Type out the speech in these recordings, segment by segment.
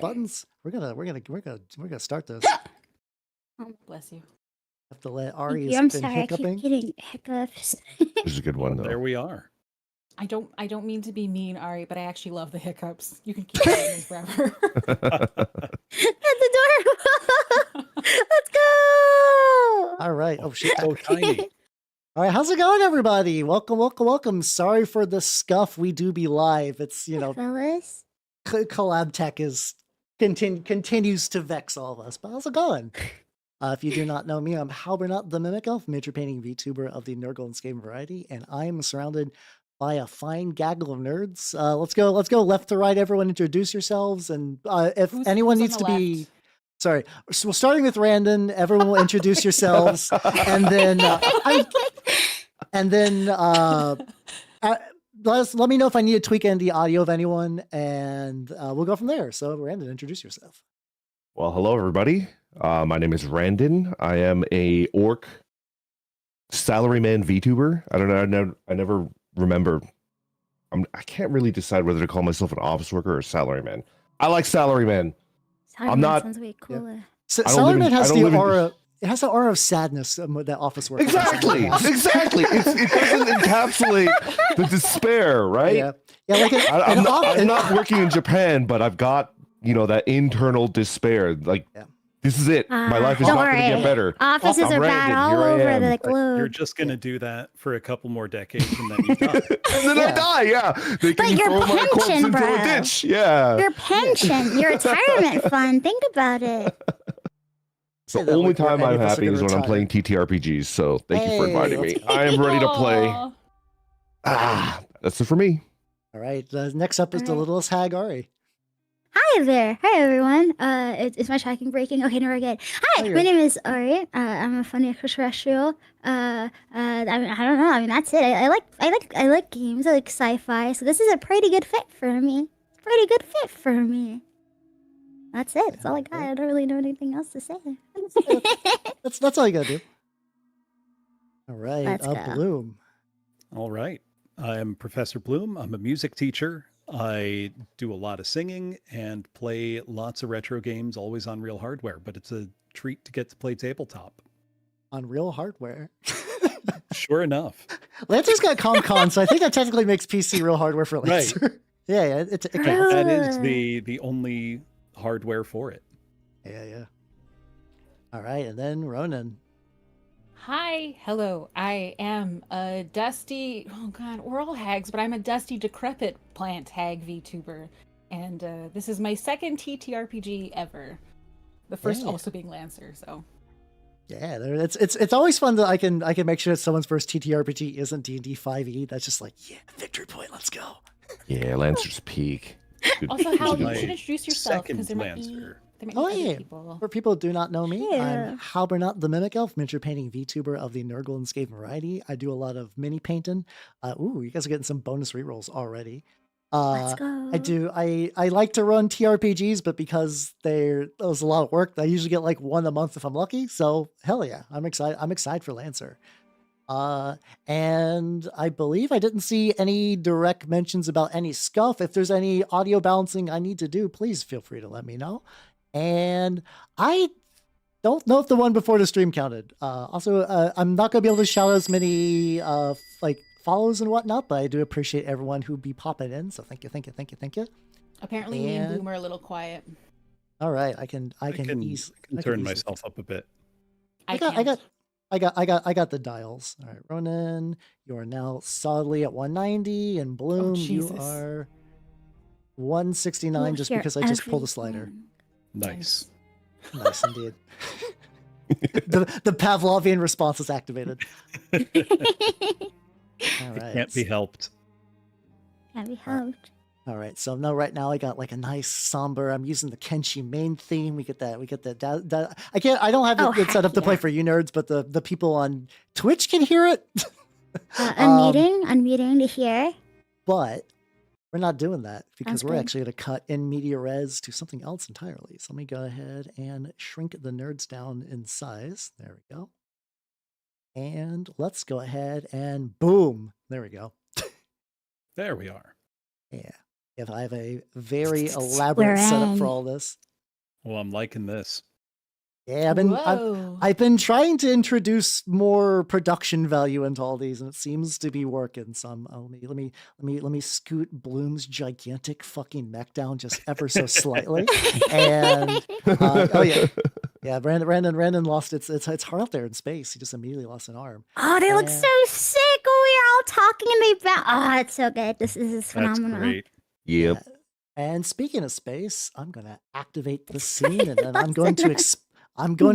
buttons. We're gonna start this. Oh, bless you. Have to let Ari I'm has been sorry, I keep hiccuping. getting hiccups. This is a good one, though. There we are. I don't mean to be mean, Ari, but I actually love the hiccups. You can keep them forever. That's adorable. Let's go. All right. Oh shit. So tiny. All right. How's it going, everybody? Welcome. Sorry for the scuff. We do be live. It's Fellas. Collab tech is continues to vex all of us. But how's it going? If you do not know me, I'm Halbernut the Mimic Elf, miniature painting VTuber of the Nerdgold game variety, and I am surrounded by a fine gaggle of nerds. Let's go left to right. Everyone introduce yourselves, and if anyone needs to be... Sorry, so starting with Randon, everyone will introduce yourselves, and then let me know if I need to tweak in the audio of anyone, and we'll go from there. So Randon, introduce yourself. Well, hello, everybody. My name is Randon. I am a orc salaryman VTuber. I don't know. I never remember. I can't really decide whether to call myself an office worker or salaryman. I like salaryman. I'm not. Sounds way cooler. Yeah. Salaryman has the aura. It has the aura of sadness that office work. Exactly. It doesn't encapsulate the despair, right? Yeah. Like I'm not working in Japan, but I've got that internal despair. Like this is it. My life is not going to get better. Offices are bad all over the globe. You're just going to do that for a couple more decades, and then you die. And then I die. Yeah. They can throw my corpse into a ditch. Yeah. Your pension, your retirement fund. Think about it. The only time I'm happy is when I'm playing TTRPGs. So thank you for inviting me. I am ready to play. That's it for me. All right. Next up is the littlest hag, Ari. Hi there. Hi, everyone. Is my tracking breaking? Okay, no, we're good. Hi, my name is Ari. I'm a funny extraterrestrial. I don't know. I mean, that's it. I like games. I like sci-fi. So this is a pretty good fit for me. That's it. That's all I got. I don't really know anything else to say. That's all you gotta do. All right. Let's go. Bloom. All right. I'm Professor Bloom. I'm a music teacher. I do a lot of singing and play lots of retro games, always on real hardware, but it's a treat to get to play tabletop. On real hardware? Sure enough. Lancer's got ComCon, so I think that technically makes PC real hardware for Lancer. Right. Yeah, it counts. That is the only hardware for it. Yeah. All right, and then Ronenn. Hi, hello. I am a dusty, oh god, we're all hags, but I'm a dusty, decrepit plant hag VTuber. And this is my second TTRPG ever. The first also being Lancer, so. Yeah, it's always fun that I can make sure that someone's first TTRPG isn't D&D 5e. That's just like, victory point, let's go. Yeah, Lancer's peak. Also, Hal, you should introduce yourself because there might Lancer. be other people. For people who do not know me, Yeah. I'm Halbernut the Mimic Elf, miniature painting VTuber of the Nerdgold game variety. I do a lot of mini painting. You guys are getting some bonus rerolls already. Let's go. I like to run TRPGs, but because there's a lot of work, I usually get like one a month if I'm lucky. So hell yeah, I'm excited for Lancer. And I believe I didn't see any direct mentions about any scuff. If there's any audio balancing I need to do, please feel free to let me know. And I don't know if the one before the stream counted. Also, I'm not going to be able to shout out as many follows and whatnot, but I do appreciate everyone who be popping in. So thank you. Apparently, me and Bloom are a little quiet. All right, I can turn myself up a bit. I got the dials. All right, Ronenn, you are now solidly at 190, and Bloom, you are 169 just because I just pulled a slider. Nice indeed. the Pavlovian response is activated. All right. Can't be helped. All right. So right now I got like a nice somber. I'm using the Kenshi main theme. We get that. I don't have it set up to play for you nerds, but the people on Twitch can hear it. Unmuting to hear. But we're not doing that because we're good. actually going to cut in media res to something else entirely. So let me go ahead and shrink the nerds down in size. There we go. And let's go ahead and boom. There we go. There we are. Yeah. If I have a very elaborate setup for in. all this. Well, I'm liking this. Yeah, Whoa. I've been trying to introduce more production value into all these, and it seems to be working. So let me scoot Bloom's gigantic fucking mech down just ever so slightly. And oh yeah, Randon lost it's hard out there in space. He just immediately lost an arm. Oh, they look so sick. Oh, we are all talking and they bounce. Oh, it's so good. This is phenomenal. That's great. Yep. Yeah. And speaking of space, I'm gonna activate the scene, and then I'm going to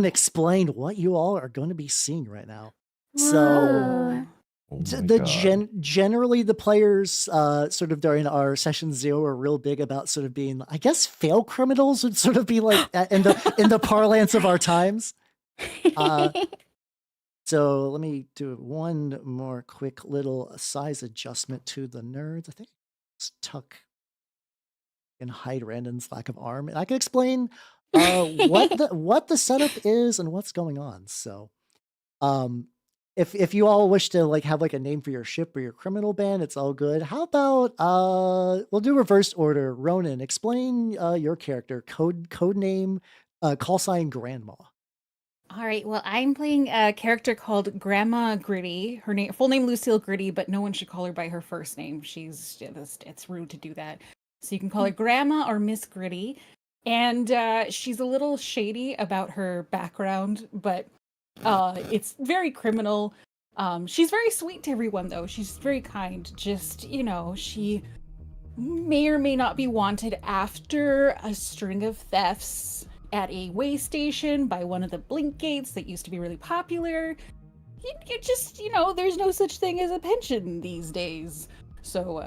explain what you all are going to be seeing right now. So Whoa. Oh my God. generally the players sort of during our session 0 are real big about sort of being, I guess, fail criminals would sort of be like in the parlance of our times. So let me do one more quick little size adjustment to the nerds. I think let's tuck and hide Randon's lack of arm, and I can explain what the setup is and what's going on. So, if you all wish to like have like a name for your ship or your criminal band, it's all good. How about we'll do reverse order. Ronenn, explain your character code name, call sign Grandma. All right. Well, I'm playing a character called Grandma Gritty. Her full name Lucille Gritty, but no one should call her by her first name. It's rude to do that. So you can call her Grandma or Miss Gritty. And she's a little shady about her background, but it's very criminal. She's very sweet to everyone, though. She's very kind. Just, she may or may not be wanted after a string of thefts at a way station by one of the blink gates that used to be really popular. You just, there's no such thing as a pension these days. So,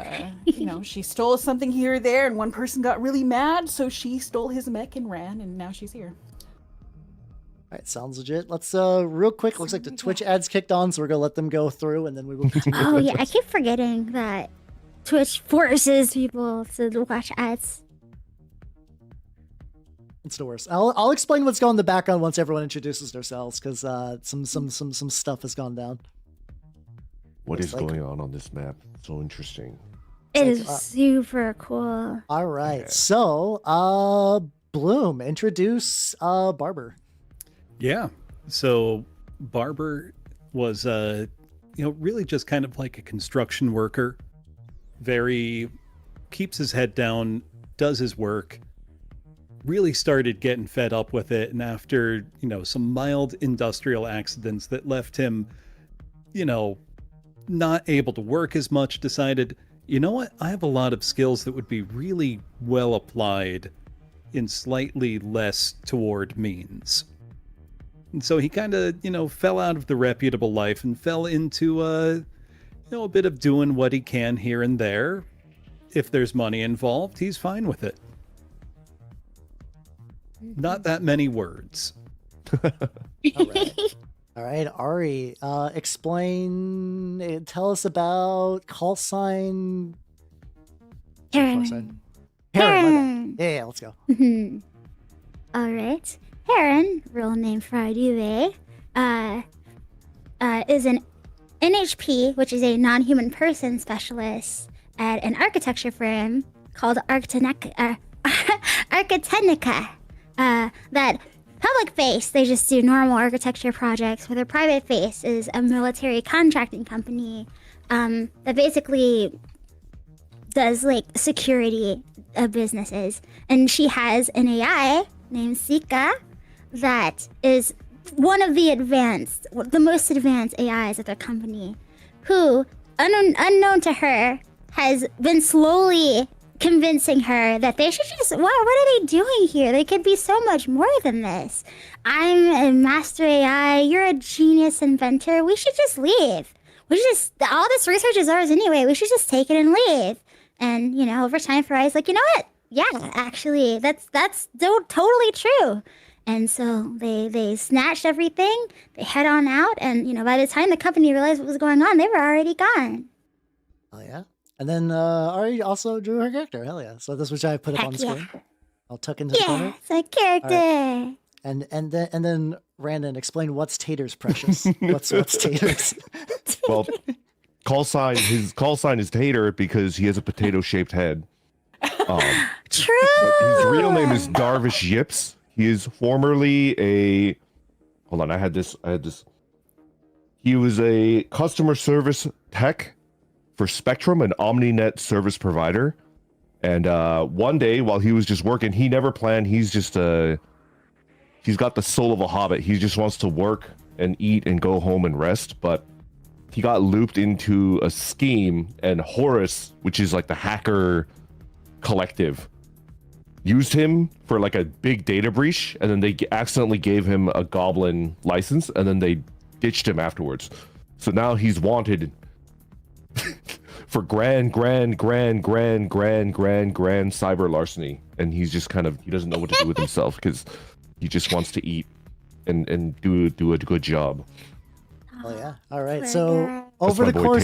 she stole something here or there, and one person got really mad, so she stole his mech and ran, and now she's here. All right, sounds legit. Let's real quick. Looks like the Twitch ads kicked on, so we're gonna let them go through, and then we will continue. Oh yeah, I keep forgetting that Twitch forces people to watch ads. It's the worst. I'll explain what's going in the background once everyone introduces themselves, because some stuff has gone down. What is going on this map? So interesting. It is super cool. All right, so Bloom, introduce Barber. Yeah. So Barber was really just kind of like a construction worker. Very keeps his head down, does his work. Really started getting fed up with it, and after, some mild industrial accidents that left him, not able to work as much, decided, you know what? I have a lot of skills that would be really well applied in slightly less toward means. And so he kind of, fell out of the reputable life and fell into a bit of doing what he can here and there. If there's money involved, he's fine with it. Not that many words. All right, Ari, tell us about call sign. Heron. Heron. Yeah, let's go. All right. Heron, real name for Arypie, is an NHP, which is a non-human person specialist at an architecture firm called Architectica. That public face, they just do normal architecture projects, where their private face is a military contracting company that basically does like security of businesses. And she has an AI named Sika that is one of the most advanced AIs at their company, who, unknown to her, has been slowly convincing her that they should just, what are they doing here? They could be so much more than this. I'm a master AI, you're a genius inventor, we should just leave. All this research is ours anyway, we should just take it and leave. And, over time, Farai's like, you know what? Yeah, actually, that's totally true. And so they snatched everything, they head on out, and, by the time the company realized what was going on, they were already gone. Oh, yeah? And then Ari also drew her character. Hell yeah! So this which I put up on the screen. I'll tuck into the corner. Yeah, it's a character. Right. And then Randon, explain what's Tater's precious. what's Tater's? Well, his call sign is Tater because he has a potato-shaped head. True. But his real name is Darvish Yips. He is formerly a. Hold on, I had this. He was a customer service tech for Spectrum, an OmniNet service provider. And one day, while he was just working, he never planned. He's just he's got the soul of a hobbit. He just wants to work and eat and go home and rest. But he got looped into a scheme, and Horus, which is like the hacker collective, used him for like a big data breach, and then they accidentally gave him a goblin license, and then they ditched him afterwards. So now he's wanted for grand cyber larceny, and he's just kind of, he doesn't know what to do with himself because he just wants to eat and do a good job. Oh yeah. All right. Poor So guy. over the my boy course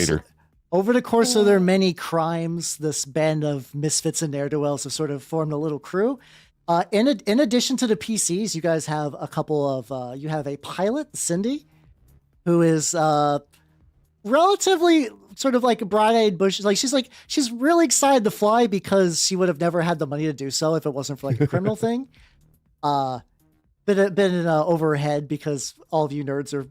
Tater. of their many crimes, this band of misfits and ne'er-do-wells have sort of formed a little crew. In addition to the PCs, you guys have a couple of you have a pilot, Cindy, who is relatively sort of like a bright-eyed bush. Like she's really excited to fly because she would have never had the money to do so if it wasn't for like a criminal thing. Been over her head because all of you nerds are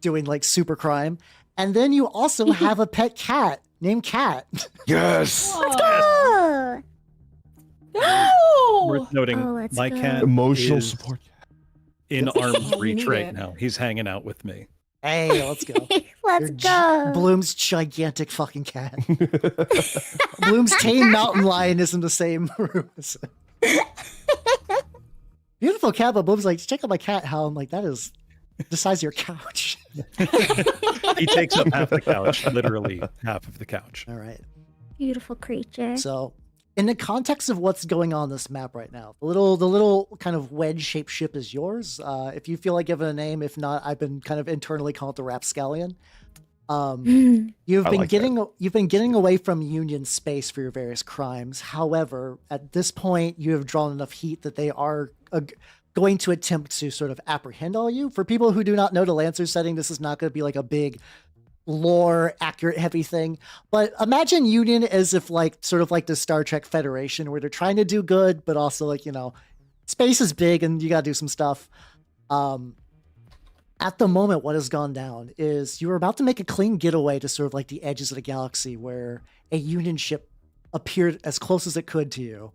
doing like super crime. And then you also have a pet cat named Cat. Yes. Let's go. No! Worth noting, Oh, let's my go. cat Emotional is support. in arm's You reach need right it. now. He's hanging out with me. Hey, let's go. Let's Your go. Bloom's gigantic fucking cat. Bloom's tame mountain lion is in the same room. Beautiful cat, but Bloom's like, check out my cat, Hal. I'm like, that is the size of your couch. He takes up half the couch, literally half of the couch. All right. Beautiful creature. So, in the context of what's going on this map right now, the little kind of wedge-shaped ship is yours. If you feel like giving a name, if not, I've been kind of internally called the Rapscallion. You've I been like getting away from Union space for your various crimes. However, at this point, you have drawn enough heat that they are going to attempt to sort of apprehend all you. For people who do not know the Lancer setting, this is not going to be like a big lore accurate heavy thing, but imagine Union as if like sort of like the Star Trek Federation, where they're trying to do good, but also like, you know, space is big and you got to do some stuff. At the moment, what has gone down is you were about to make a clean getaway to sort of like the edges of the galaxy, where a Union ship appeared as close as it could to you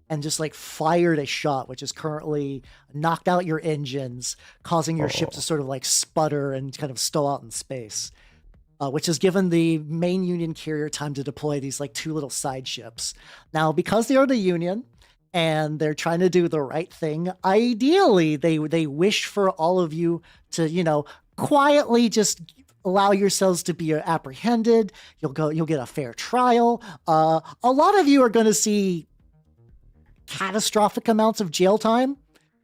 and just like fired a shot, which has currently knocked out your engines, causing your ship to sort of like sputter and kind of stall out in space. Which has given the main Union carrier time to deploy these like two little side ships. Now, because they are the Union and they're trying to do the right thing, ideally they wish for all of you to, you know, quietly just allow yourselves to be apprehended. You'll get a fair trial. A lot of you are going to see catastrophic amounts of jail time,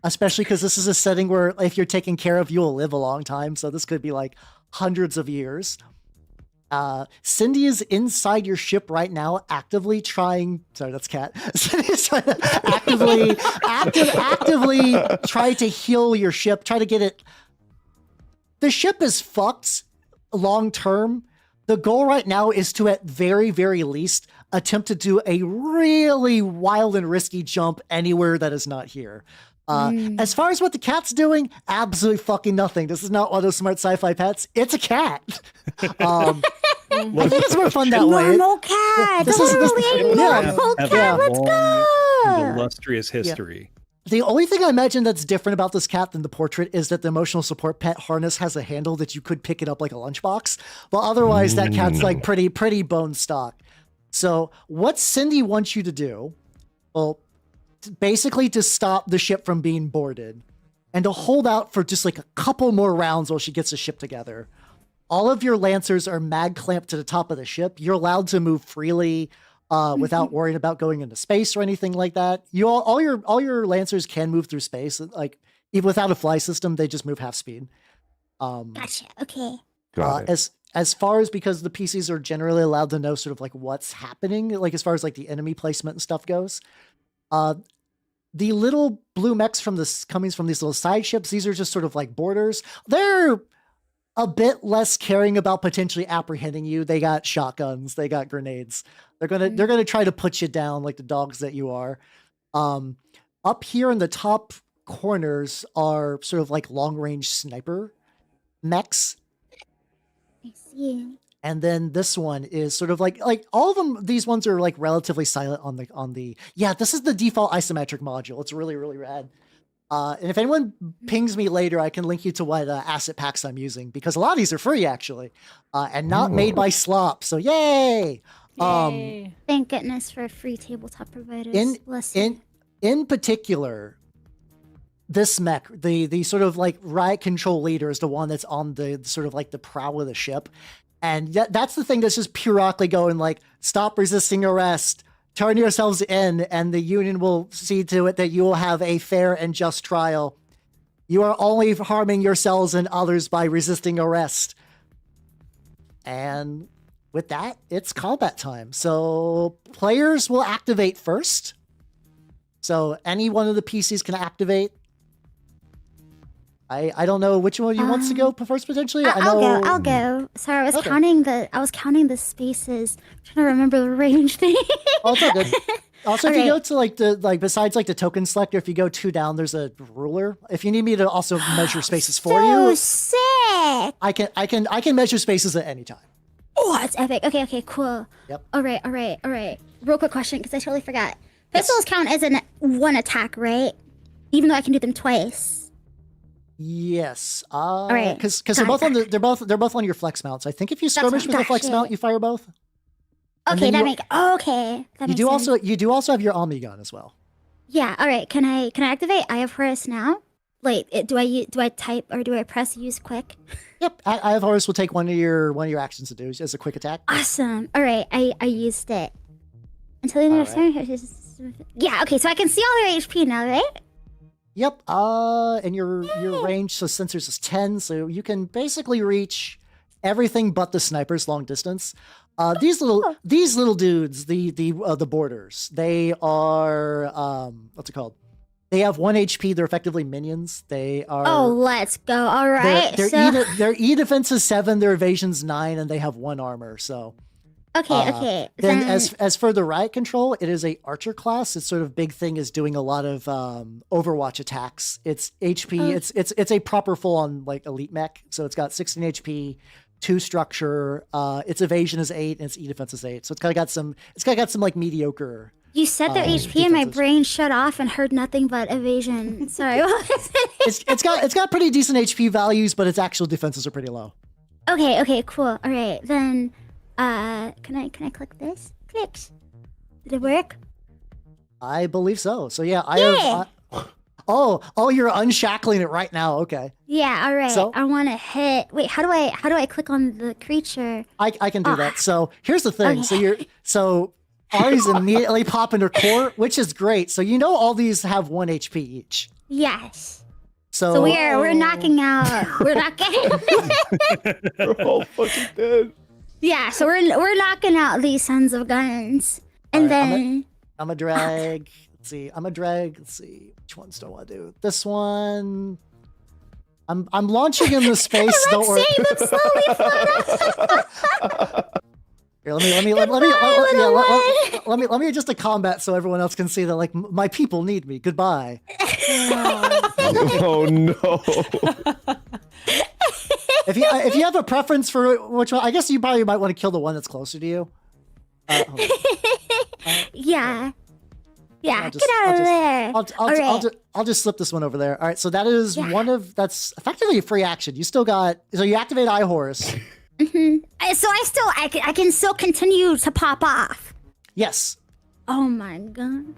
especially because this is a setting where if you're taken care of, you'll live a long time. So this could be like hundreds of years. Cindy is inside your ship right now, actively trying. Sorry, that's Cat. Cindy's trying to actively try to heal your ship. Try to get it. The ship is fucked long term. The goal right now is to, at very, very least, attempt to do a really wild and risky jump anywhere that is not here. As far as what the cat's doing, absolutely fucking nothing. This is not one of those smart sci-fi pets. It's a cat. I think it's more fun that way. Normal cat. This is- this- Totally yeah. normal Have cat. a Let's long go. and illustrious history. The only thing I imagine that's different about this cat than the portrait is that the emotional support pet harness has a handle that you could pick it up like a lunchbox. But otherwise, that cat's like pretty bone stock. So what Cindy wants you to do, well, basically to stop the ship from being boarded and to hold out for just like a couple more rounds while she gets the ship together. All of your Lancers are mag clamped to the top of the ship. You're allowed to move freely without worrying about going into space or anything like that. All your Lancers can move through space. Like even without a fly system, they just move half speed. Gotcha. Okay. Got it. As far as, because the PCs are generally allowed to know sort of like what's happening, like as far as like the enemy placement and stuff goes. The little blue mechs coming from these little side ships, these are just sort of like borders. They're a bit less caring about potentially apprehending you. They got shotguns, they got grenades. They're gonna try to put you down like the dogs that you are. Up here in the top corners are sort of like long range sniper mechs. I see. And then this one is sort of like all of them. These ones are like relatively silent on the. Yeah, this is the default isometric module. It's really, really rad. And if anyone pings me later, I can link you to what asset packs I'm using, because a lot of these are free actually, and not made by Slop. So yay! Yay. Thank goodness for free tabletop providers. In particular, this mech, the sort of like riot control leader, is the one that's on the sort of like the prow of the ship. And that's the thing that's just periodically going like, stop resisting arrest, turn yourselves in, and the Union will see to it that you will have a fair and just trial. You are only harming yourselves and others by resisting arrest. And with that, it's combat time. So players will activate first. So any one of the PCs can activate. I don't know which one you wants to go first potentially. I'll go. Sorry, I was counting the spaces. I'm trying to remember the range thing. Oh, it's all good. Also, if you go to besides the token selector, if you go 2 down, there's a ruler. If you need me to also measure spaces for you, sick. I can measure spaces at any time. Oh, that's epic. Okay, cool. Yep. All right. Real quick question, because I totally forgot. Pistols count as one attack, right? Even though I can do them twice. Yes. Right. Because they're both on your flex mounts. I think if you skirmish with the flex mount, you fire both. Okay, that You do also have your Omni gun as well. Yeah. All right. Can I activate Eye of Horus now? Wait. Do I type or do I press use quick? Yep. Eye of Horus will take one of your actions to do as a quick attack. Awesome. All right. I used it until the next. Yeah. Okay. So I can see all their HP now, right? Yep. And your range, so sensors is 10, so you can basically reach everything but the snipers long distance. These little dudes, the boarders, they are what's it called? They have 1 HP. They're effectively minions. They are. Oh, let's go! All right. Their E defense is 7, their evasion's 9, and they have 1 armor. So. Okay. Then as for the riot control, it is a archer class. Its sort of big thing is doing a lot of Overwatch attacks. It's HP. It's a proper full on like elite mech. So it's got 16 HP, 2 structure. Its evasion is 8, and its E defense is 8. So it's kind of got some like mediocre. You said their HP, and my brain shut off and heard nothing but evasion. Sorry. What was it? It's got pretty decent HP values, but its actual defenses are pretty low. Okay, cool. All right, then. Can I click this? Clicks. Did it work? I believe so. So yeah, have. Oh, you're unshackling it right now. Okay. Yeah. All right. So I want to hit. Wait. How do I click on the creature? I can do that. So here's the thing. Okay. So Ari's immediately popping her core, which is great. So all these have 1 HP each. Yes. So we're knocking out. We're knocking. We're all fucking dead. Yeah, so we're knocking out these sons of guns, and then I'm a drag. Let's see. Let's see. Which ones do I want to do? This one. I'm launching in the space. Don't worry. Seeing them slowly float. Here, let me adjust the combat so everyone else can see that like my people need me. Goodbye. Oh no. If you have a preference for which one, I guess you probably might want to kill the one that's closer to you. Yeah. Get out of there. I'll just slip this one over there. All right, so that is that's effectively a free action. You still got, so you activate Eye Horus. Mm-hmm. So I can still continue to pop off. Yes. Oh my god.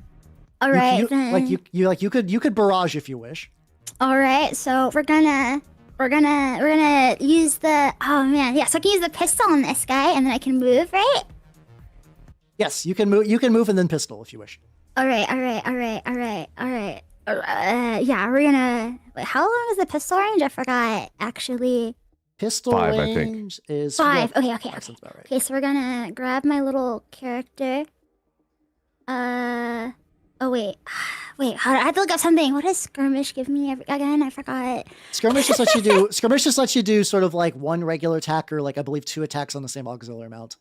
All right, then. You could barrage if you wish. All right, so we're gonna use the, oh man, yeah, so I can use the pistol on this guy and then I can move, right? Yes, you can move and then pistol if you wish. All right. Yeah, we're gonna, wait, how long is the pistol range? I forgot, actually. Pistol 5, range is 5. Yeah, Okay. that sounds about right. Okay, so we're gonna grab my little character. Oh wait, wait. I have to look up something. What does skirmish give me again? I forgot. Skirmish just lets you do. Skirmish just lets you do sort of like one regular attack, or like I believe 2 attacks on the same auxiliary mount.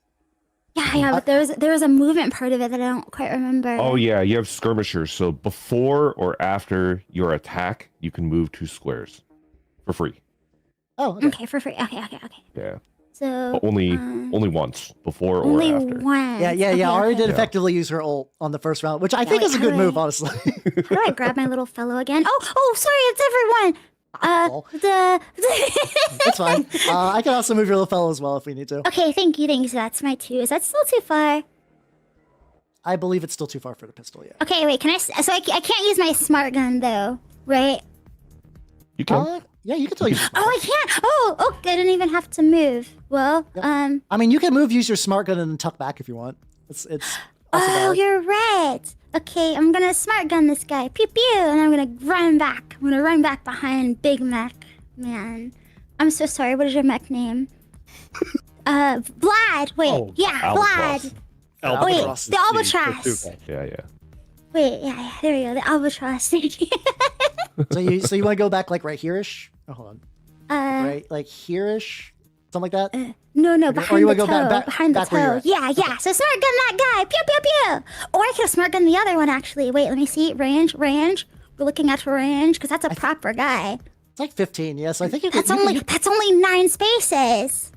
Yeah, but there was a movement part of it that I don't quite remember. Oh yeah, you have skirmishers. So before or after your attack, you can move 2 squares for free. Oh, okay. Okay, for free. Okay. Yeah, So but only once before or only after. once. Yeah. Ari did Yeah. effectively use her ult on the first round, which I Yeah, think wait, is a how good do move, I- honestly. How do I grab my little fellow again? Oh, sorry, it's everyone. Well, it's fine. I can also move your little fellow as well if we need to. Okay, thank you. So that's my 2. Is that still too far? I believe it's still too far for the pistol, yeah. Okay, wait. Can I? So I can't use my smart gun though, right? You can. Yeah, you can tell you. Oh, I can't. Oh, I didn't even have to move. Well, Yep. I mean, you can use your smart gun and then tuck back if you want. It's also Oh, valid. you're right. Okay, I'm gonna smart gun this guy. Pew pew, and I'm gonna run back. I'm gonna run back behind Big Mech. Man, I'm so sorry. What is your mech name? Vlad. Wait, Oh, yeah, Albatross. Vlad. Albatross the is Albatross. Vtuber. Yeah. Wait, yeah, there we go. The Albatross. Thank you. So you want to go back like right here-ish? Oh, hold on. Uh, Right, like here-ish? Something like that? No, Or behind you the wanna go toe. back- Behind the back where you're toe. at? Yeah. So smart gun that guy. Pew pew pew. Or I could have smart gun the other one actually. Wait, let me see. Range. We're looking at range because that's a proper guy. It's like 15, yeah. So I think you could... That's only 9 spaces.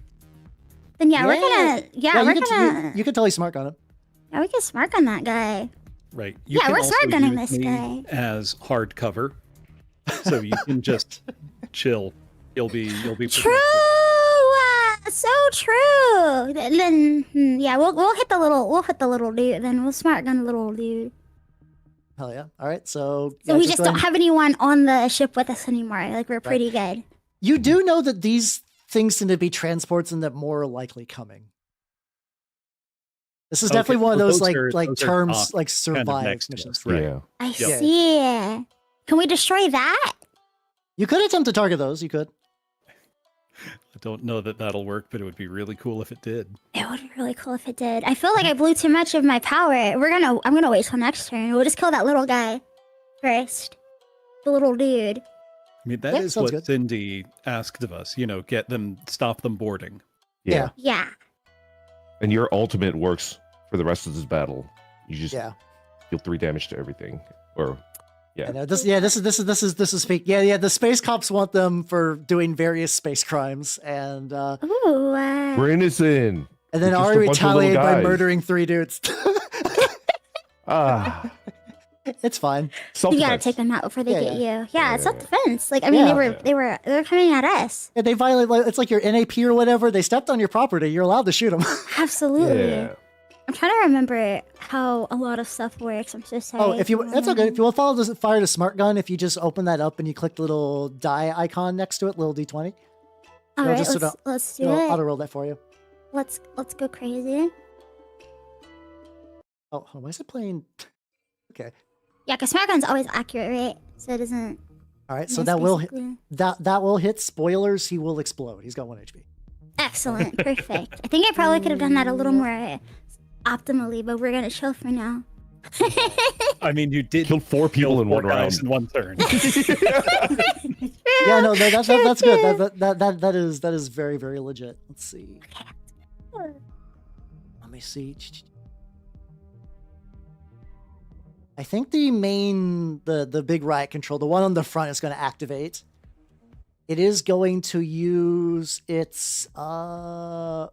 Then we're gonna you can totally smart gun him. yeah, we can smart gun that guy. Right. You Yeah, can we're also smart gunning use this me guy. as hard cover, so you can just chill. You'll be True. So true. Then we'll hit the little dude. Then we'll smart gun the little dude. Hell yeah. All right, so... So yeah, we just go don't ahead. have anyone on the ship with us anymore. Like we're pretty good. You do know that these things tend to be transports and that more are likely coming. This is Okay, definitely one of so those those are like terms docked like kind of survive next to missions. us, right? Yeah. I Yep. see. Can we destroy that? You could attempt to target those. You could. I don't know that that'll work, but it would be really cool if it did. It would be really cool if it did. I feel like I blew too much of my power. I'm gonna wait till next turn. We'll just kill that little guy first. The little dude. I mean, that Yeah, is sounds what good. Cindy asked of us. Stop them boarding. Yeah. Yeah. And your ultimate works for the rest of this battle. You just Yeah. deal 3 damage to everything. Or yeah. I know. This is fake. Yeah. The space cops want them for doing various space crimes, and Ooh. We're innocent. then We're just Ari a bunch of little retaliated by guys. murdering 3 dudes. Ah. It's fine. You gotta Self-defense. take them out before they Yeah, get you. Yeah, Yeah, it's self-defense. Like I mean, Yeah. they were coming at us. Yeah, they violate. Like, it's like your NAP or whatever. They stepped on your property. You're allowed to shoot them. Absolutely. Yeah. I'm trying to remember how a lot of stuff works. I'm so sorry. Oh, that's okay. If you want to follow the fire to smart gun, if you just open that up and you click the little die icon next to it, little D20, All right, just sort of- let's do it'll it. auto roll that for you. Let's go crazy. Oh, why is it playing? Okay. Yeah, because smart gun's always accurate, right? So it doesn't. All right. So miss, that will hit, basically. that will hit. Spoilers. He will explode. He's got 1 HP. Excellent, perfect. I think I probably could have done that a little more optimally, but we're gonna chill for now. I mean, you did Killed 4 people kill in 4 one guys round. in one turn. Yeah. No. That's good. That is very, very legit. Let's see. Let me see. I think the big riot control, the one on the front, is going to activate. It is going to use its let's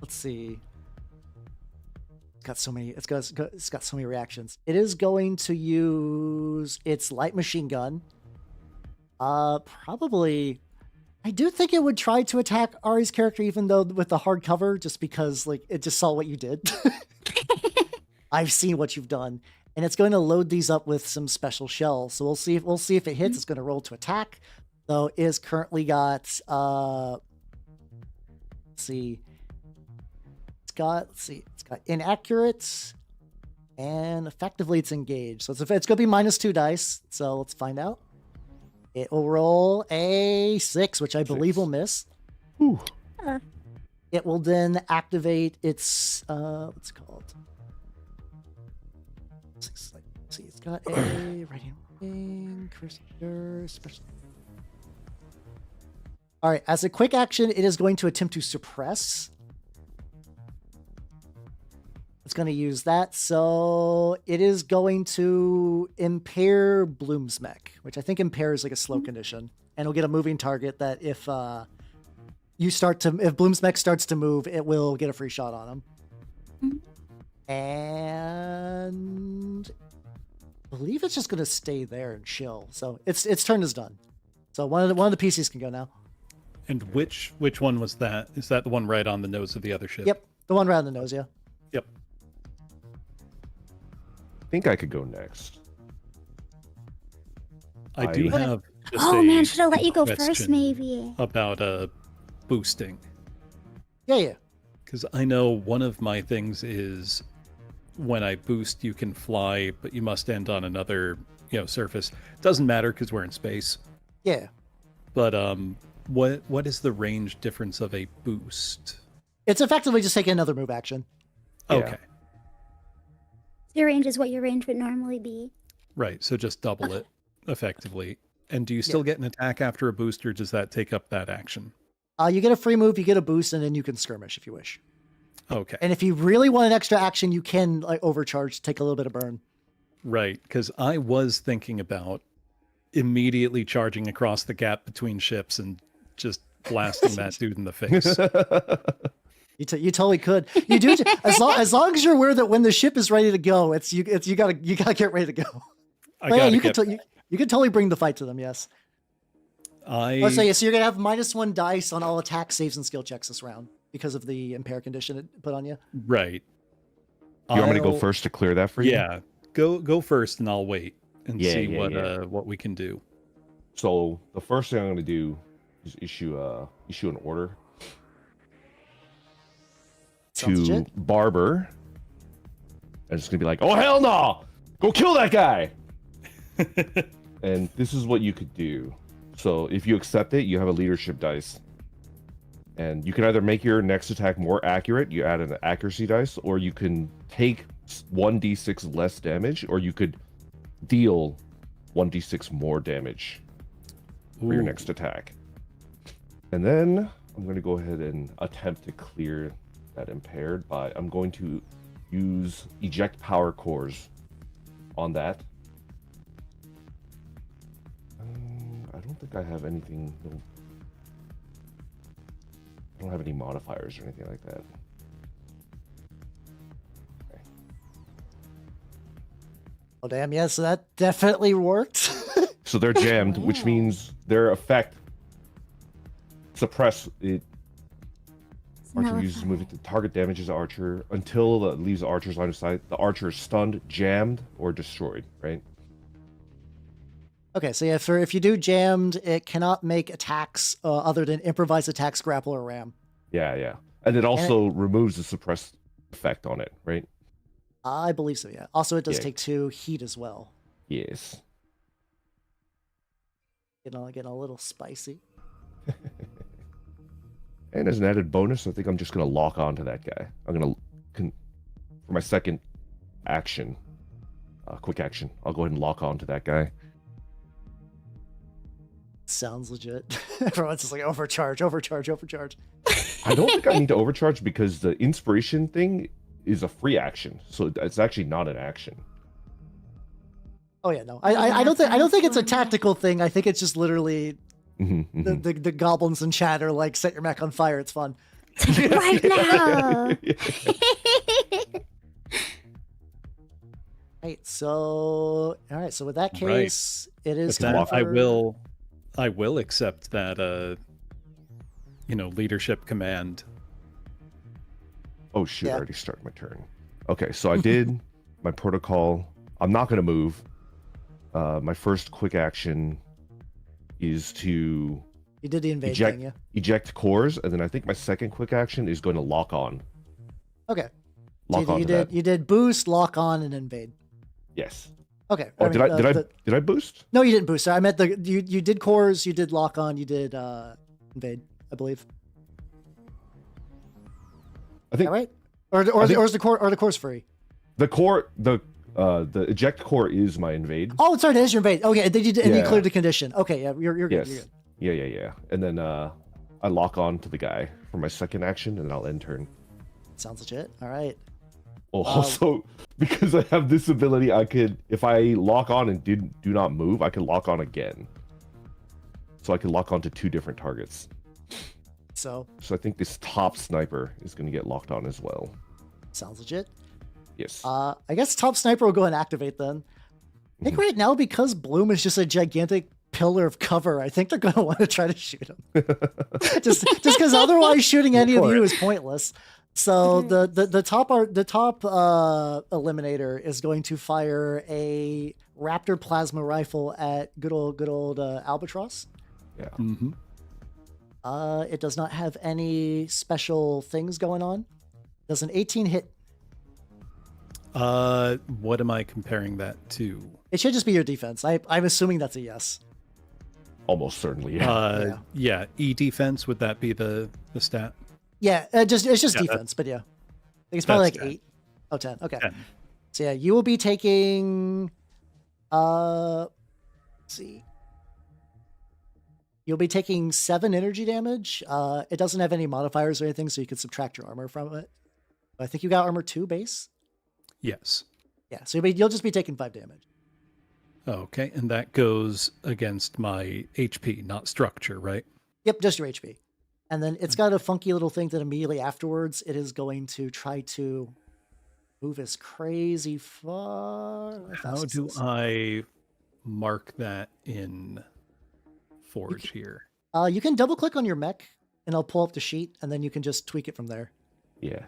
see. It's got so many reactions. It is going to use its light machine gun. Probably. I do think it would try to attack Ari's character, even though with the hard cover, just because like it just saw what you did. I've seen what you've done, and it's going to load these up with some special shells. So we'll see if it hits. It's going to roll to attack, though. It is currently got let's see. It's got inaccurate, and effectively it's engaged. So it's going to be -2 dice. So let's find out. It will roll a 6, which I believe will miss. Ooh. It will then activate its what's it called? see, it's got a right hand thing, cursor, special. All right, as a quick action, it is going to attempt to suppress. It's going to use that, so it is going to impair Bloom's mech, which I think impair is like a slow condition, and it'll get a moving target that if if Bloom's mech starts to move, it will get a free shot on him. And I believe it's just going to stay there and chill. So its turn is done. So one of the PCs can go now. And which one was that? Is that the one right on the nose of the other ship? Yep, the one right on the nose, yeah. Yep. I think I could go next. I do have just Oh a man, should I let you go first question maybe? about boosting. Yeah. Because I know one of my things is when I boost, you can fly, but you must end on another, surface. Doesn't matter because we're in space. Yeah. But what is the range difference of a boost? It's effectively just taking another move action. Yeah. Okay. Your range is what your range would normally be. Right. So just double it effectively. And do you still get an attack after a boost, or does that take up that action? You get a free move, you get a boost, and then you can skirmish if you wish. Okay. And if you really want an extra action, you can overcharge, take a little bit of burn. Right. Because I was thinking about immediately charging across the gap between ships and just blasting that dude in the face. You totally could. You do as long as you're aware that when the ship is ready to go, you gotta get ready to go. You can totally bring the fight to them. Yes. So you're gonna have -1 dice on all attack, saves, and skill checks this round because of the impair condition it put on you. Right. You want me to go first to clear that for you? Yeah. Go first, and I'll wait and see what we can do. So the first thing I'm going to do is issue an order Sounds to legit. Barber. And it's going to be like, oh, hell no! Go kill that guy! And this is what you could do. So if you accept it, you have a leadership dice. And you can either make your next attack more accurate, you add an accuracy dice, or you can take 1d6 less damage, or you could deal 1d6 more damage for your next attack. And then I'm going to go ahead and attempt to clear that impaired by I'm going to use eject power cores on that. I don't think I have anything. I don't have any modifiers or anything like that. Okay. Oh damn! Yeah, so that definitely worked. So they're jammed, which means their effect suppress it. Archer uses moving to target damages the archer until it leaves the archer's line of sight. The archer is stunned, jammed, or destroyed, right? Okay, so yeah, if you do jammed, it cannot make attacks other than improvised attacks, grapple, or ram. Yeah. And it also removes the suppressed effect on it, right? I believe so, yeah. Also, it does take 2 heat as well. Yes. Getting a little spicy. And as an added bonus, I think I'm just going to lock on to that guy. I'm going to, for my second action, quick action, I'll go ahead and lock on to that guy. Sounds legit. Everyone's just like overcharge. I don't think I need to overcharge because the inspiration thing is a free action, so it's actually not an action. Oh yeah, no, I don't think it's a tactical thing. I think it's just literally the goblins in chat are like, set your mech on fire. It's fun. Right now. Right. So with that case, it is. But that, I will accept that. Leadership command. Oh shoot! I already started my turn. Okay, so I did my protocol. I'm not going to move. My first quick action is to You did the invade thing, yeah. eject cores, and then I think my second quick action is going to lock on. Okay. Lock on. You did boost, lock on, and invade. Yes. Okay. Oh, did I boost? No, you didn't boost. I meant you did cores, you did lock on, you did invade, I believe. I think right? Or is the cores free? The The eject core is my invade. Oh, sorry, that is your invade. Okay, and you Yeah. cleared the condition. Okay, yeah, you're good. Yes. You're good. Yeah. And then I lock on to the guy for my second action, and then I'll end turn. Sounds legit. All right. Oh, also, because I have this ability, I could, if I lock on and do not move, I can lock on again. So I can lock on to 2 different targets. So I think this top sniper is going to get locked on as well. sounds legit. Yes. I guess top sniper will go and activate then. I think right now, because Bloom is just a gigantic pillar of cover, I think they're going to want to try to shoot him. just because otherwise shooting any of you is pointless. So the top eliminator is going to fire a Raptor plasma rifle at good old Albatross. Yeah. Mm-hmm. It does not have any special things going on. Does an 18 hit? What am I comparing that to? It should just be your defense. I'm assuming that's a yes. Almost certainly. Yeah. Yeah. E defense, would that be the stat? Yeah, it's just Yeah, defense, but yeah. I think it's probably like that's 8. Oh, 10. Okay. 10. So yeah, you will be taking let's see. You'll be taking 7 energy damage. It doesn't have any modifiers or anything, so you can subtract your armor from it. I think you got armor 2 base. Yes. Yeah, so you'll just be taking 5 damage. Okay, and that goes against my HP, not structure, right? Yep, just your HP. And then it's got a funky little thing that immediately afterwards, it is going to try to move as crazy far. How do I mark that in Forge here? You can double click on your mech and I'll pull up the sheet and then you can just tweak it from there. Yeah.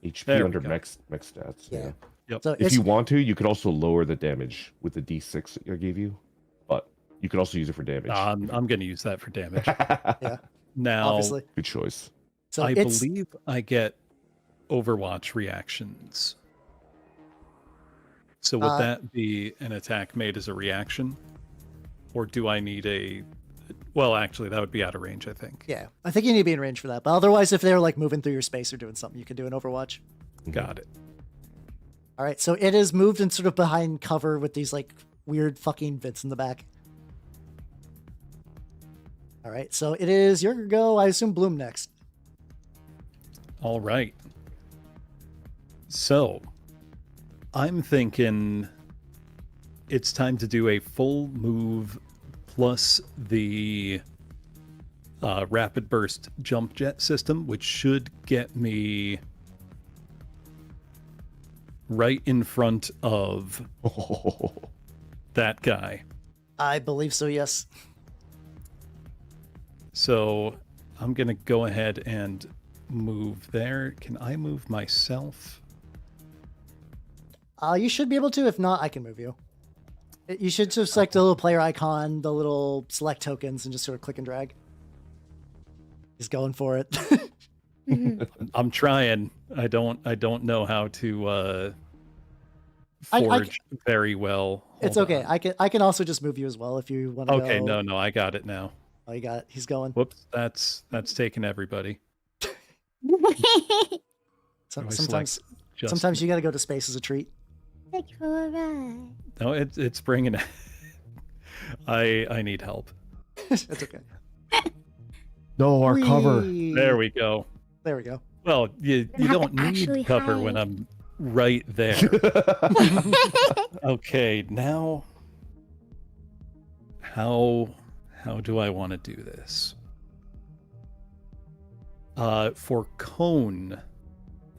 HP There we under go. mech stats. Yeah. Yep. So If you want to, you could also lower the damage with the D6 I gave you, but you could also use it for damage. I'm going to use that for damage. yeah, Now, obviously. Good choice. So I it's, believe I get Overwatch reactions. So would that be an attack made as a reaction? Or do I need a... Well, actually, that would be out of range, I think. yeah, I think you need to be in range for that. But otherwise, if they're like moving through your space or doing something, you can do an Overwatch. Got it. All right, so it is moved and sort of behind cover with these like weird fucking bits in the back. All right, so it is your go. I assume Bloom next. All right. So, I'm thinking it's time to do a full move plus the rapid burst jump jet system, which should get me right in front of that guy. I believe so, yes. So I'm going to go ahead and move there. Can I move myself? You should be able to. If not, I can move you. You should just select the little player icon, the little select tokens, and just sort of click and drag. He's going for it. I'm trying. I don't know how to I forge very well. It's Hold okay. on. I can also just move you as well if you want to. Okay, go. no, I got it now. Oh, you got it. He's going. Whoops, that's taking everybody. So, Do I sometimes, select just- sometimes you got to go to space as a treat. Take you for a ride. No, it's bringing it. I need help. That's okay. No, our cover. Whee! There we go. There we go. Well, you Gonna have don't to actually need cover when hide. I'm right there. Okay, now how do I want to do this? For cone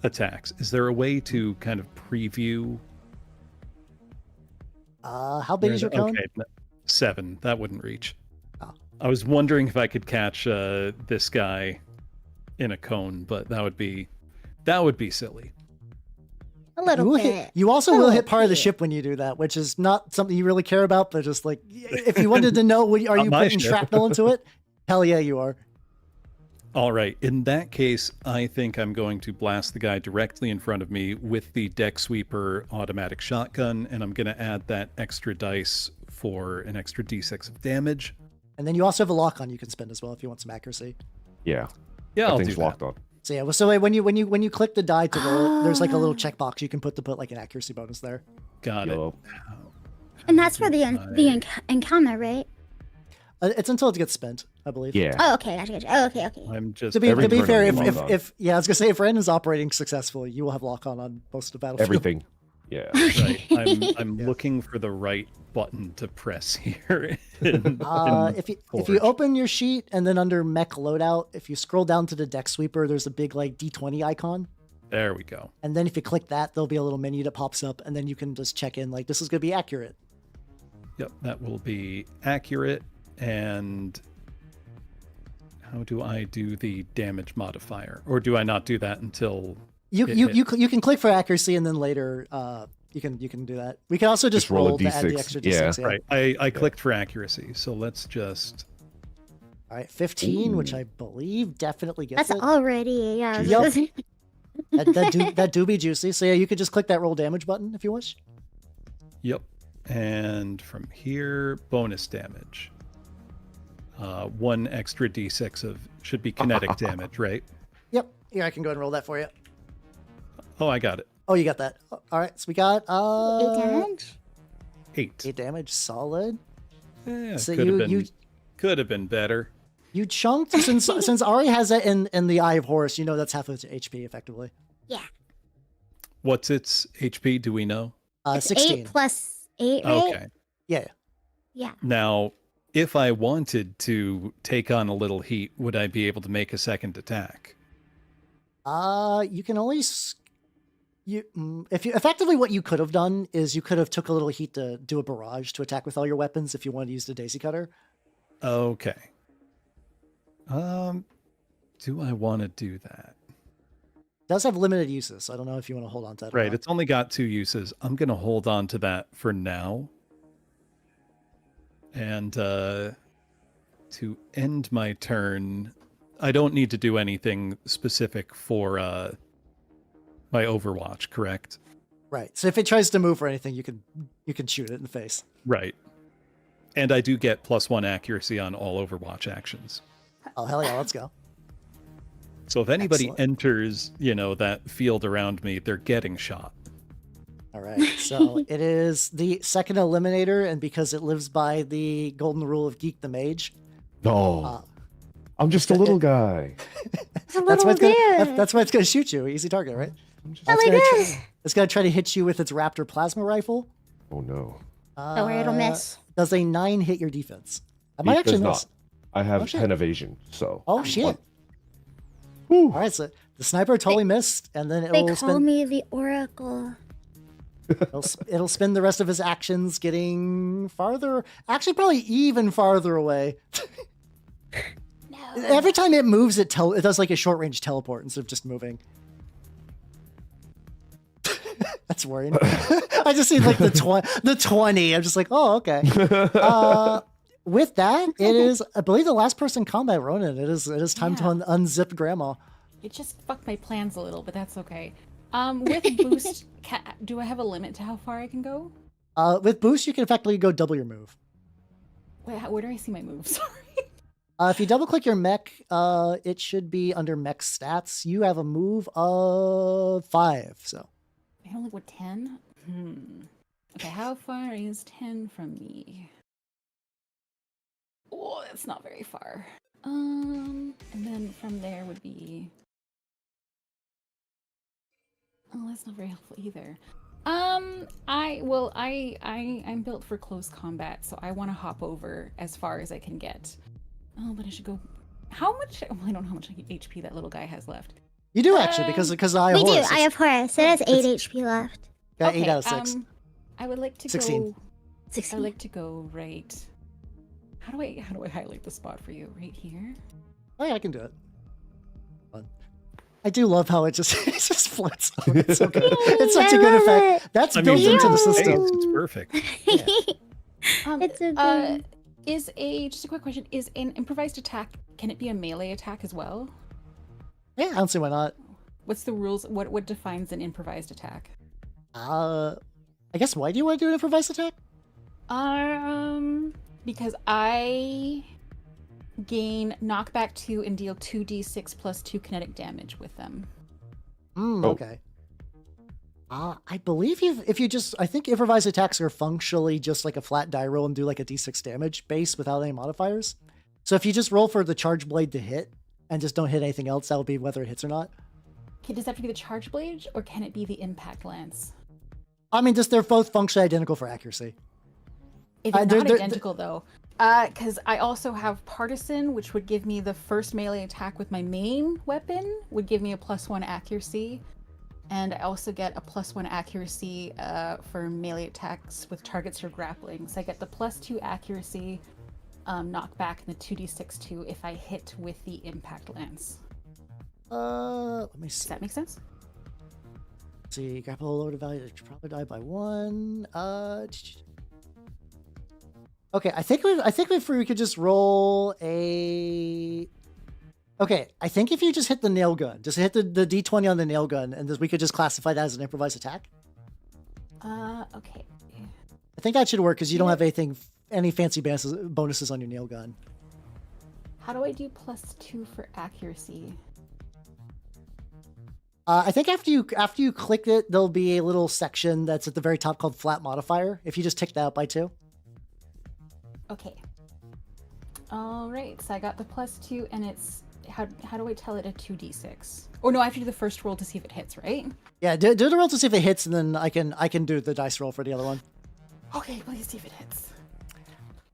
attacks, is there a way to kind of preview? How big is your cone? Okay, 7. That wouldn't reach. Oh. I was wondering if I could catch this guy in a cone, but that would be silly. A You, little will bit. hit, you also A will little hit part of the bit. ship when you do that, which is not something you really care about, but just like, if you wanted to know, are Not you my putting ship. shrapnel into it? Hell yeah, you are. All right. In that case, I think I'm going to blast the guy directly in front of me with the deck sweeper automatic shotgun, and I'm going to add that extra dice for an extra d6 of damage. And then you also have a lock on you can spend as well if you want some accuracy. Yeah. Yeah, That I'll do thing's that. locked on. So yeah, so when you click the die to roll, there's like a little checkbox you can put like an accuracy bonus there. Got it. Yup. And that's for the encounter, right? It's until it gets spent, I believe. Yeah. Oh, okay, gotcha. Oh, okay. I'm just To be Every turn fair, I'm locked on. if I was gonna say if Randon's operating successfully, you will have lock on most of the battlefield. Everything. Yeah. right. I'm Yeah. looking for the right button to press here. in If you Forge. open your sheet and then under mech loadout, if you scroll down to the deck sweeper, there's a big like D20 icon. There we go. And then if you click that, there'll be a little menu that pops up, and then you can just check in like this is gonna be accurate. Yep, that will be accurate. And how do I do the damage modifier? Or do I not do that until You it you hits? you can click for accuracy, and then later you can do that. We can also just roll a roll to add the D6. extra Yeah. D6. Yeah. Right. I clicked for accuracy, so let's just All right, 15, which Ooh. I believe definitely gets That's it. already, yeah. Yup. That do be juicy. So yeah, you could just click that roll damage button if you wish. yep. And from here, bonus damage. 1 extra D6 of should be kinetic damage, right? Yep. Here, I can go ahead and roll that for you. Oh, I got it. Oh, you got that. All right, so we got 8 damage? 8. 8 damage, solid. So could have been better. you chunked since Ari has that in the Eye of Horus. You know that's half of its HP effectively. Yeah. What's its HP? Do we know? It's 16. 8 plus 8, right? Okay. Yeah. Yeah. Now, if I wanted to take on a little heat, would I be able to make a second attack? You can only effectively what you could have done is you could have took a little heat to do a barrage to attack with all your weapons if you wanted to use the daisy cutter. Okay. Do I want to do that? It does have limited uses, so I don't know if you want to hold on to that. or Right. not. It's only got 2 uses. I'm going to hold on to that for now. And to end my turn, I don't need to do anything specific for my Overwatch, correct? Right. So if it tries to move or anything, you can shoot it in the face. Right. And I do get +1 accuracy on all Overwatch actions. Oh hell yeah, let's go. So if anybody Excellent. enters, that field around me, they're getting shot. All right. So it is the second eliminator, and because it lives by the golden rule of Geek the Mage, No. uh, I'm just a little guy. It's a that's little why it's gonna dude. that's why it's gonna shoot you. Easy target, right? I'm just- Oh It's my gonna, gosh. it's gonna try to hit you with its Raptor plasma rifle. Oh no. Don't worry, it'll miss. Does a 9 hit your defense? I might It actually does miss. not. I have Oh, shit. 10 evasion, so. Oh shit! Whew. All right, so the sniper totally missed, and then They it'll call spend me the Oracle. it'll spend the rest of his actions getting farther, actually probably even farther away. No. Every time it moves, it does like a short range teleport instead of just moving. That's worrying. I just see like the 20. I'm just like, oh, okay. With that, it is, I believe, the last person in combat, Ronenn. It is time to Yeah. unzip Grandma. It just fucked my plans a little, but that's okay. With boost, do I have a limit to how far I can go? With boost, you can effectively go double your move. Wait, where do I see my moves? Sorry. If you double click your mech, it should be under mech stats. You have a move of 5. So I only what 10? Okay, how far is 10 from me? Oh, that's not very far. And then from there would be. Oh, that's not very helpful either. I'm built for close combat, so I want to hop over as far as I can get. Oh, but I should go. How much? Well, I don't know how much HP that little guy has left. you do actually because I We do. Horus, I have Horus. It has 8 HP left. got 8 out of 6. I would like to 16. go. I 16. would like to go right. How do I highlight the spot for you? Right here? Oh yeah, I can do it. Fun. I do love how it just it just floats out. It's so good. It's such a I good love effect. it. That's I built mean, into the Yeah. system. It's perfect. It's a good. Just a quick question: is an improvised attack? Can it be a melee attack as well? Yeah, I don't see why not. What's the rules? What defines an improvised attack? I guess why do you want to do an improvised attack? Because I gain knockback 2 and deal 2d6 plus 2 kinetic damage with them. Okay. I believe I think improvised attacks are functionally just like a flat die roll and do like a d6 damage base without any modifiers. So if you just roll for the charge blade to hit and just don't hit anything else, that'll be whether it hits or not. Okay, does that have to be the charge blade or can it be the impact lance? I mean, they're both functionally identical for accuracy. It's not identical though, because I also have partisan, which would give me the first melee attack with my main weapon, would give me a +1 accuracy. And I also get a +1 accuracy for melee attacks with targets you're grappling. So I get the +2 accuracy knockback and the 2d6 too if I hit with the impact lance. Let me see. Does that make sense? Let's see, grapple lower value, it should probably die by 1. Okay, I think we could just roll a. Okay, I think if you just hit the nail gun, just hit the d20 on the nail gun, and we could just classify that as an improvised attack. Okay. I think that should work because you don't have any fancy bonuses on your nail gun. How do I do +2 for accuracy? I think after you click it, there'll be a little section that's at the very top called flat modifier. If you just tick that up by 2. Okay. All right. So I got the +2, and it's how do I tell it a 2d6? Or no, I have to do the first roll to see if it hits, right? Yeah, do the roll to see if it hits, and then I can do the dice roll for the other one. Okay, please see if it hits.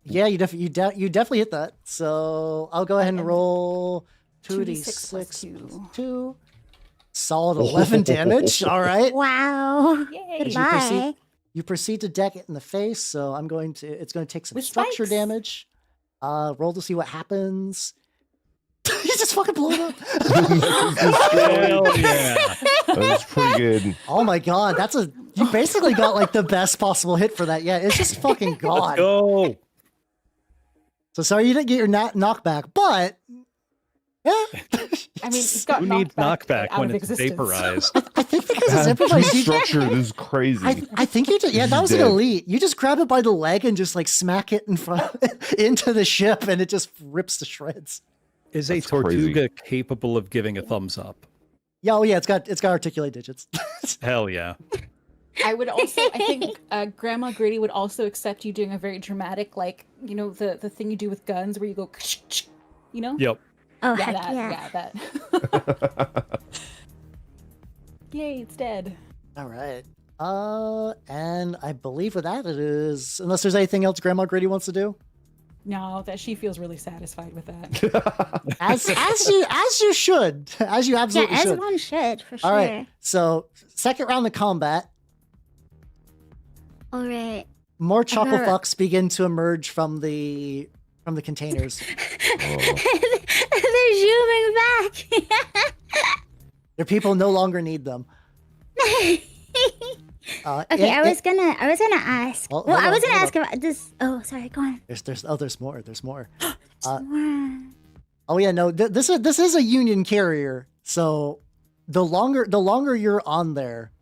Yeah, you definitely hit that. So I'll go ahead and roll 2d6 plus 2. Solid 11 damage. All right. Wow. Yay! Goodbye. You proceed to deck it in the face. So it's going to take some With structure spikes. damage. Roll to see what happens. You just fucking blew it up. Hell yeah. That's pretty good. Oh my god, you basically got like the best possible hit for that. Yeah, it's just fucking gone. Go. So sorry you didn't get your knockback, but yeah. I mean, it's got Who needs knockback out when of it's existence. vaporized? I think because it's improvised, Structure is crazy. I think you just, that was an Dead. elite. You just grab it by the leg and just like smack it in front into the ship, and it just rips to shreds. Is That's a Tortuga capable of giving a thumbs up? Yeah, oh yeah, it's got articulate digits. Hell yeah. I think Grandma Grady would also accept you doing a very dramatic, like, you know, the thing you do with guns where you go, you know? Yep. Oh, Yeah, heck that. yeah. Yeah, that. Yay, it's dead. All right. And I believe with that it is, unless there's anything else Grandma Grady wants to do. No, that she feels really satisfied with that. As you should, as you absolutely Yeah, as should. one should, for sure. All right. So second round of combat, All right. more chuckle Uh-huh. fucks begin to emerge from the containers. They're zooming back. Their people no longer need them. Okay, I was gonna ask. Hold Well, I on, was gonna hold ask about this. Oh, sorry. Go on. There's more. There's more. Wow. Oh yeah, no. This is a Union carrier, so the longer you're on there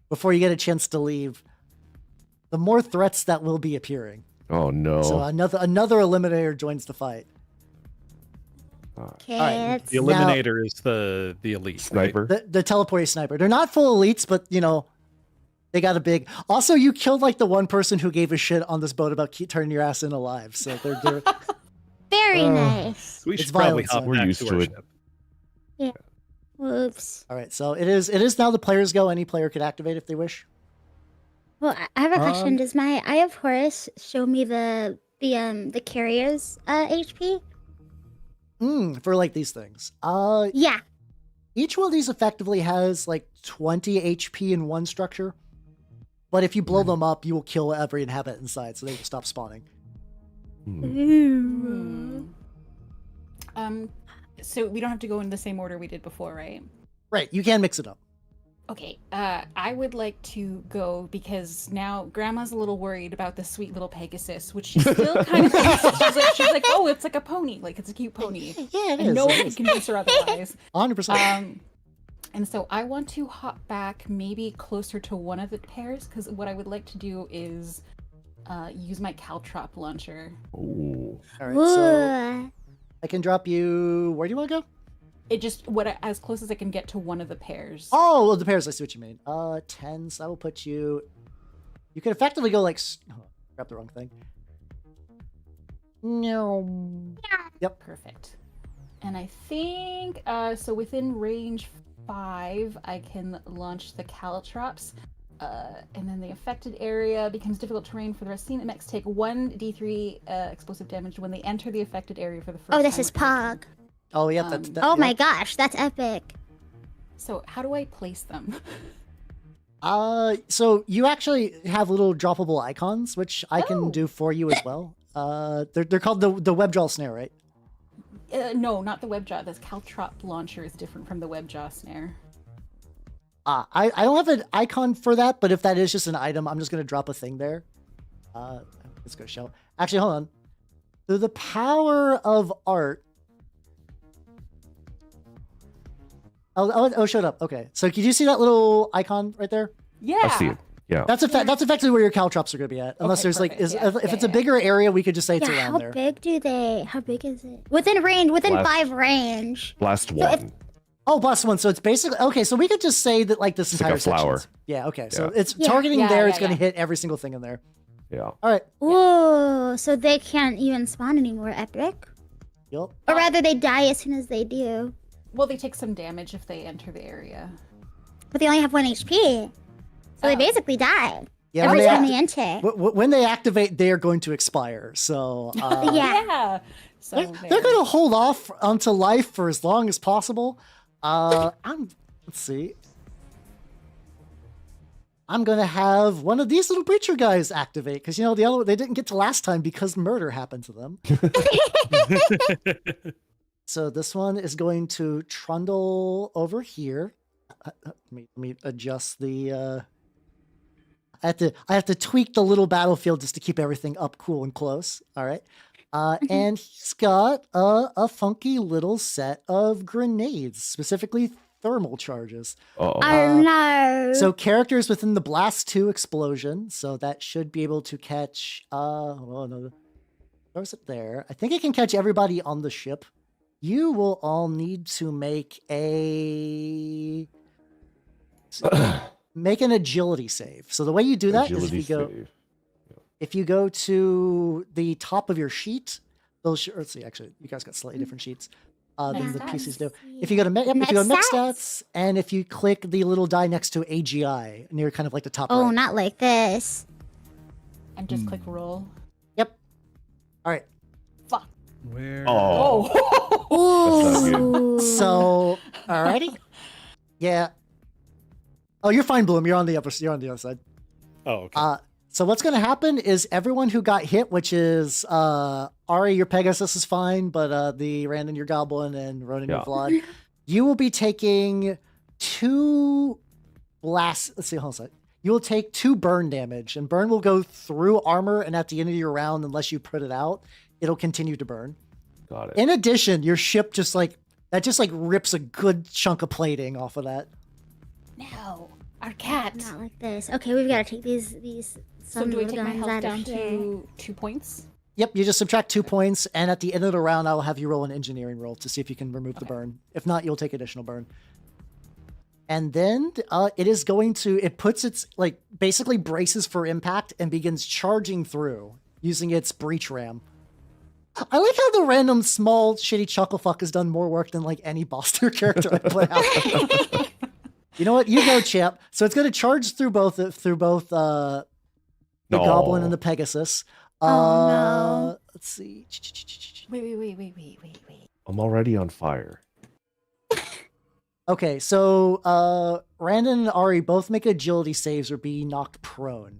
before you get a chance to leave, the more threats that will be appearing. Oh no. So another eliminator joins the fight. Okay, All right. that's The Eliminator is the elite. Right? Sniper. The teleporting sniper. They're not full elites, but you know, they got a big. Also, you killed like the one person who gave a shit on this boat about turning your ass in alive. So they're very nice. We It's should probably violence, hop son. We're back used to to our it. ship. Whoops. all right. So it is now the players go. Any player could activate if they wish. Well, I have a question. Does my Eye of Horus show me the carrier's HP? For like these things. Yeah. Each one of these effectively has like 20 HP in one structure. But if you blow them up, you will kill every inhabitant inside, so they will stop spawning. Ooh. So we don't have to go in the same order we did before, right? Right, you can mix it up. Okay, I would like to go because now Grandma's a little worried about the sweet little Pegasus, which she still kind of thinks. She's like, oh, it's like a pony, like it's a cute pony. Yeah, it And is. no one it can is. convince her otherwise. 100%. And so I want to hop back maybe closer to one of the pairs because what I would like to do is use my caltrop launcher. Ooh. All right, so Ooh. I can drop you. Where do you want to go? It just as close as I can get to one of the pairs. Oh, well, the pairs. I see what you mean. 10. So I will put you. You could effectively go like. Oh, grab the wrong thing. No. Yep. Perfect. And I think so within range 5, I can launch the caltrops. And then the affected area becomes difficult terrain for the rest of the scene. The mechs take 1d3 explosive damage when they enter the affected area for the first time. Oh, this is Pog. Oh, yeah. Oh my gosh, that's epic. So how do I place them? So you actually have little droppable icons, which I can do for you as well. They're called the web jaw snare, right? No, not the webjaw. This caltrop launcher is different from the webjaw snare. I don't have an icon for that, but if that is just an item, I'm just going to drop a thing there. Let's go show. Actually, hold on. Through the power of art. Oh, showed up. Okay. So can you see that little icon right there? Yeah. I see it. Yeah. That's effectively where your caltrops are going to be at. Unless there's perfect. if it's a bigger area, we could just say it's Yeah, around how there. how big is it? Within range, within Blast. 5 range. Blast So one. Oh, +1. So it's basically okay. So we could just say that like this It's like entire a flower. section. Yeah. Okay. So Yeah. it's Yeah. targeting Yeah, there. yeah, It's going to yeah. hit every single thing in there. Yeah. All right. Whoa, so they can't even spawn anymore, epic? Yup. Or rather, they die as soon as they do. Well, they take some damage if they enter the area. But they only have 1 HP. So they Oh. basically die. Yeah. Every When time they, they enter. when they activate, they are going to expire. So Yeah. So they're going to hold off onto life for as long as possible. Let's see. I'm going to have one of these little preacher guys activate because the other one they didn't get to last time because murder happened to them. So this one is going to trundle over here. Let me adjust the. I have to tweak the little battlefield just to keep everything up cool and close. All right. And he's got a funky little set of grenades, specifically thermal charges. Uh-oh. Oh no. So characters within the Blast 2 explosion, so that should be able to catch well no. Where's it there? I think it can catch everybody on the ship. You will all need to make an agility save. So the way you do that is if you go to the top of your sheet, let's see, actually, you guys got slightly different sheets than the PCs do. If you go to mech stats, and if you click the little die next to AGI near kind of like the top Oh, right. not like this. And just click roll. Yep. All right. Fuck. Where? Oh. Oh. That's not good. Ooh. So, alrighty. Yeah. Oh, you're fine, Bloom. You're on the other side. Oh, okay. So what's going to happen is everyone who got hit, which is Ari, your Pegasus is fine, but the Randon, your Goblin, and Ronenn, your Vlad, you will be taking 2 blasts. Let's see, hold on a sec. You will take 2 burn damage, and burn will go through armor, and at the end of your round, unless you put it out, it'll continue to burn. Got it. In addition, your ship just rips a good chunk of plating off of that. No. Our cat. Not like this. Okay, we've got to take these So do I take my guns health out down of here. to 2 points? Yep, you just subtract 2 points, and at the end of the round, I'll have you roll an engineering roll to see if you can remove the burn. If not, you'll take additional burn. And then it puts its, basically braces for impact and begins charging through using its breach ram. I like how the random small shitty chucklefuck has done more work than any boss tier character I put out. You know what? You go, champ. So it's going to charge through both the Goblin and the Pegasus. Oh, no. Let's see. Wait. I'm already on fire. Okay, so Randon and Ari both make agility saves or be knocked prone.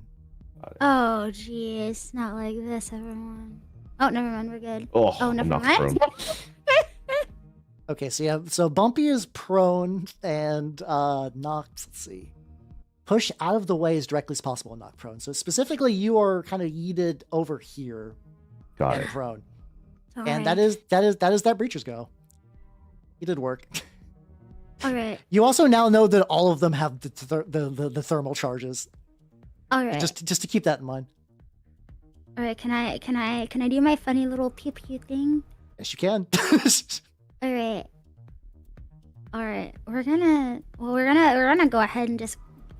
Oh, jeez. Not like this, everyone. Oh, never mind. We're good. Oh, Oh, I'm never knocked mind. prone. Okay, so Bumpy is prone and knocked. Let's see. Push out of the way as directly as possible and knock prone. So specifically, you are kind of yeeted over here Got and it. prone, All and right. that is that breacher's go. You did work. All right. You also now know that all of them have the thermal charges. All right. Just to keep that in mind. All right. Can I do my funny little pew pew thing? Yes, you can. All right. All right. We're gonna go ahead and just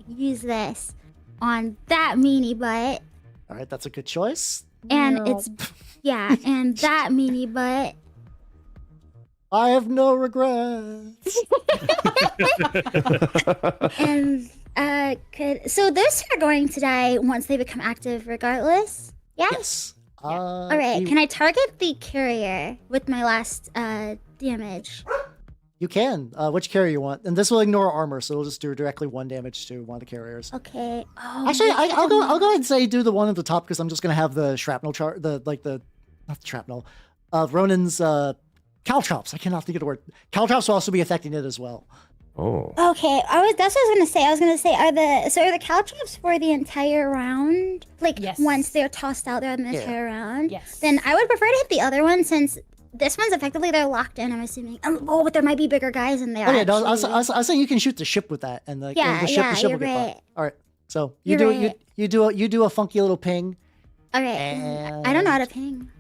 use this on that meanie butt, All right, that's a good choice. and Yeah. and that meanie butt. I have no regrets. And so those are going to die once they become active, regardless. Yeah. Yes. All right. Can I target the carrier with my last damage? You can. Which carrier you want, and this will ignore armor, so it'll just do directly 1 damage to one of the carriers. Okay. Oh, Actually, I'll go ahead and say do the one at the top because I'm just gonna have the shrapnel not the shrapnel, Ronen's caltrops. I cannot think of the word. Caltrops will also be affecting it as well. Oh. Okay. That's what I was gonna say. I was gonna say, are the caltrops for the entire round? Like Yes. once they're tossed out, they're the Yeah. entire round. Yes. Then I would prefer to hit the other one since this one's effectively they're locked in. I'm assuming. But there might be bigger guys in there. Oh yeah, no, I actually. was saying you can shoot the ship with that, and the ship you're will get right. fucked. All right, so You're right. you do a funky little ping. All right. I don't know how to ping.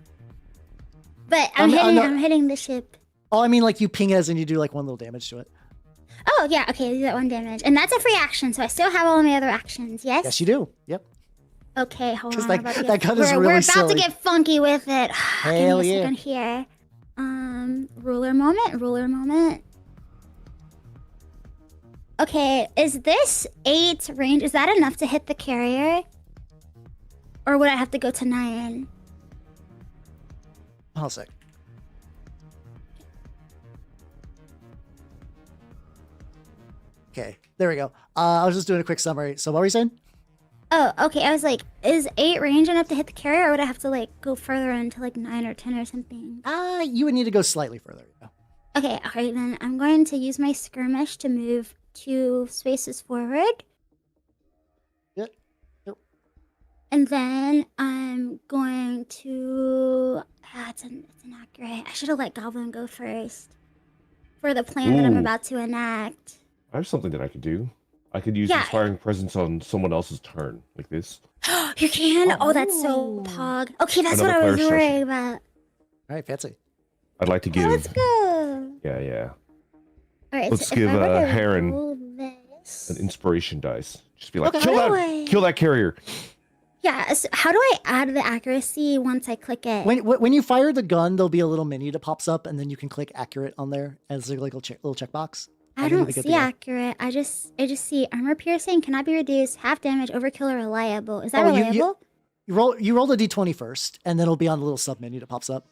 But I'm hitting the ship. Oh, I mean like you ping as and you do like 1 little damage to it. Oh yeah, okay, do that 1 damage, and that's a free action, so I still have all my other actions. Yes. Yes, you do. Yep. Okay, hold 'Cause on. that- I'm about to that gun is we're really about silly. to get funky with it. Hell Give me a yeah. second here. Ruler moment. Okay, is this 8 range? Is that enough to hit the carrier? Or would I have to go to 9? Hold on a sec. Okay, there we go. I was just doing a quick summary. So what were you saying? Oh, okay. I was like, is 8 range enough to hit the carrier, or would I have to like go further into like 9 or 10 or something? You would need to go slightly further. Yeah. Okay, alright then. I'm going to use my skirmish to move 2 spaces forward. Yep. And then I'm going to... it's inaccurate. I should have let Goblin go first. For the plan that I'm Ooh. about to enact. I have something that I could do. I could use Yeah. Inspiring Presence on someone else's turn, like this. You can? Oh, that's so Oh. pog. Okay, that's Another what I was player worried session. about. All right, fancy. I'd like to give. Let's go. Yeah. Alright, Let's so give, if I were to Heron roll this... An inspiration dice. Just be like, Okay. kill that carrier. Yeah, so how do I add the accuracy once I click it? When you fire the gun, there'll be a little menu that pops up, and then you can click accurate on there as a little checkbox. I and then you'll don't be good to see go. accurate. I just see armor piercing cannot be reduced, half damage, overkill, or reliable. Is that Oh, reliable? You roll the d20 first, and then it'll be on the little sub menu that pops up.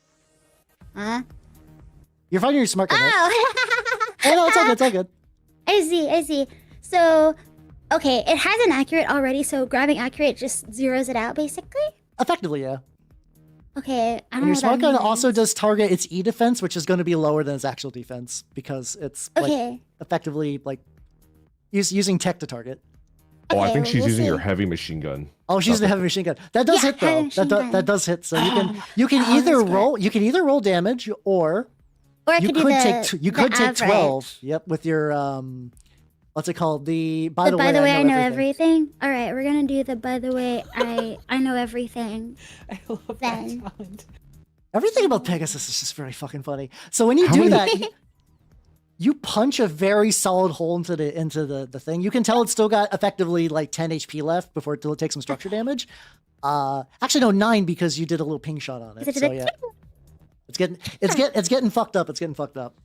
Huh? You're finding your smart gun, right? Oh! Oh no, it's all good. It's all good. I see. So, okay, it has an accurate already, so grabbing accurate just zeroes it out, basically? Effectively, yeah. Okay, I don't And know your what smart that gun also means. does target its E defense, which is going to be lower than its actual defense because it's like Okay. effectively like using tech to target. Oh, I Okay, think she's we'll using see. her heavy machine gun. Oh, she's the heavy machine gun. That does Yeah, hit heavy though. machine gun. That does hit. So you can Oh, either that's good. roll damage or Or I you could do could the, take you the could take average. 12. Yep, with your what's it called? By the way, I know everything. All right, we're gonna do the by the way, I know everything. I love Then- that talent. Everything about Pegasus is just very fucking funny. So when you How do many- that, you punch a very solid hole into the thing. You can tell it's still got effectively like 10 HP left before it takes some structure damage. Actually no, 9 because you did a little ping shot on it. So yeah, it's getting fucked up. It's getting fucked up.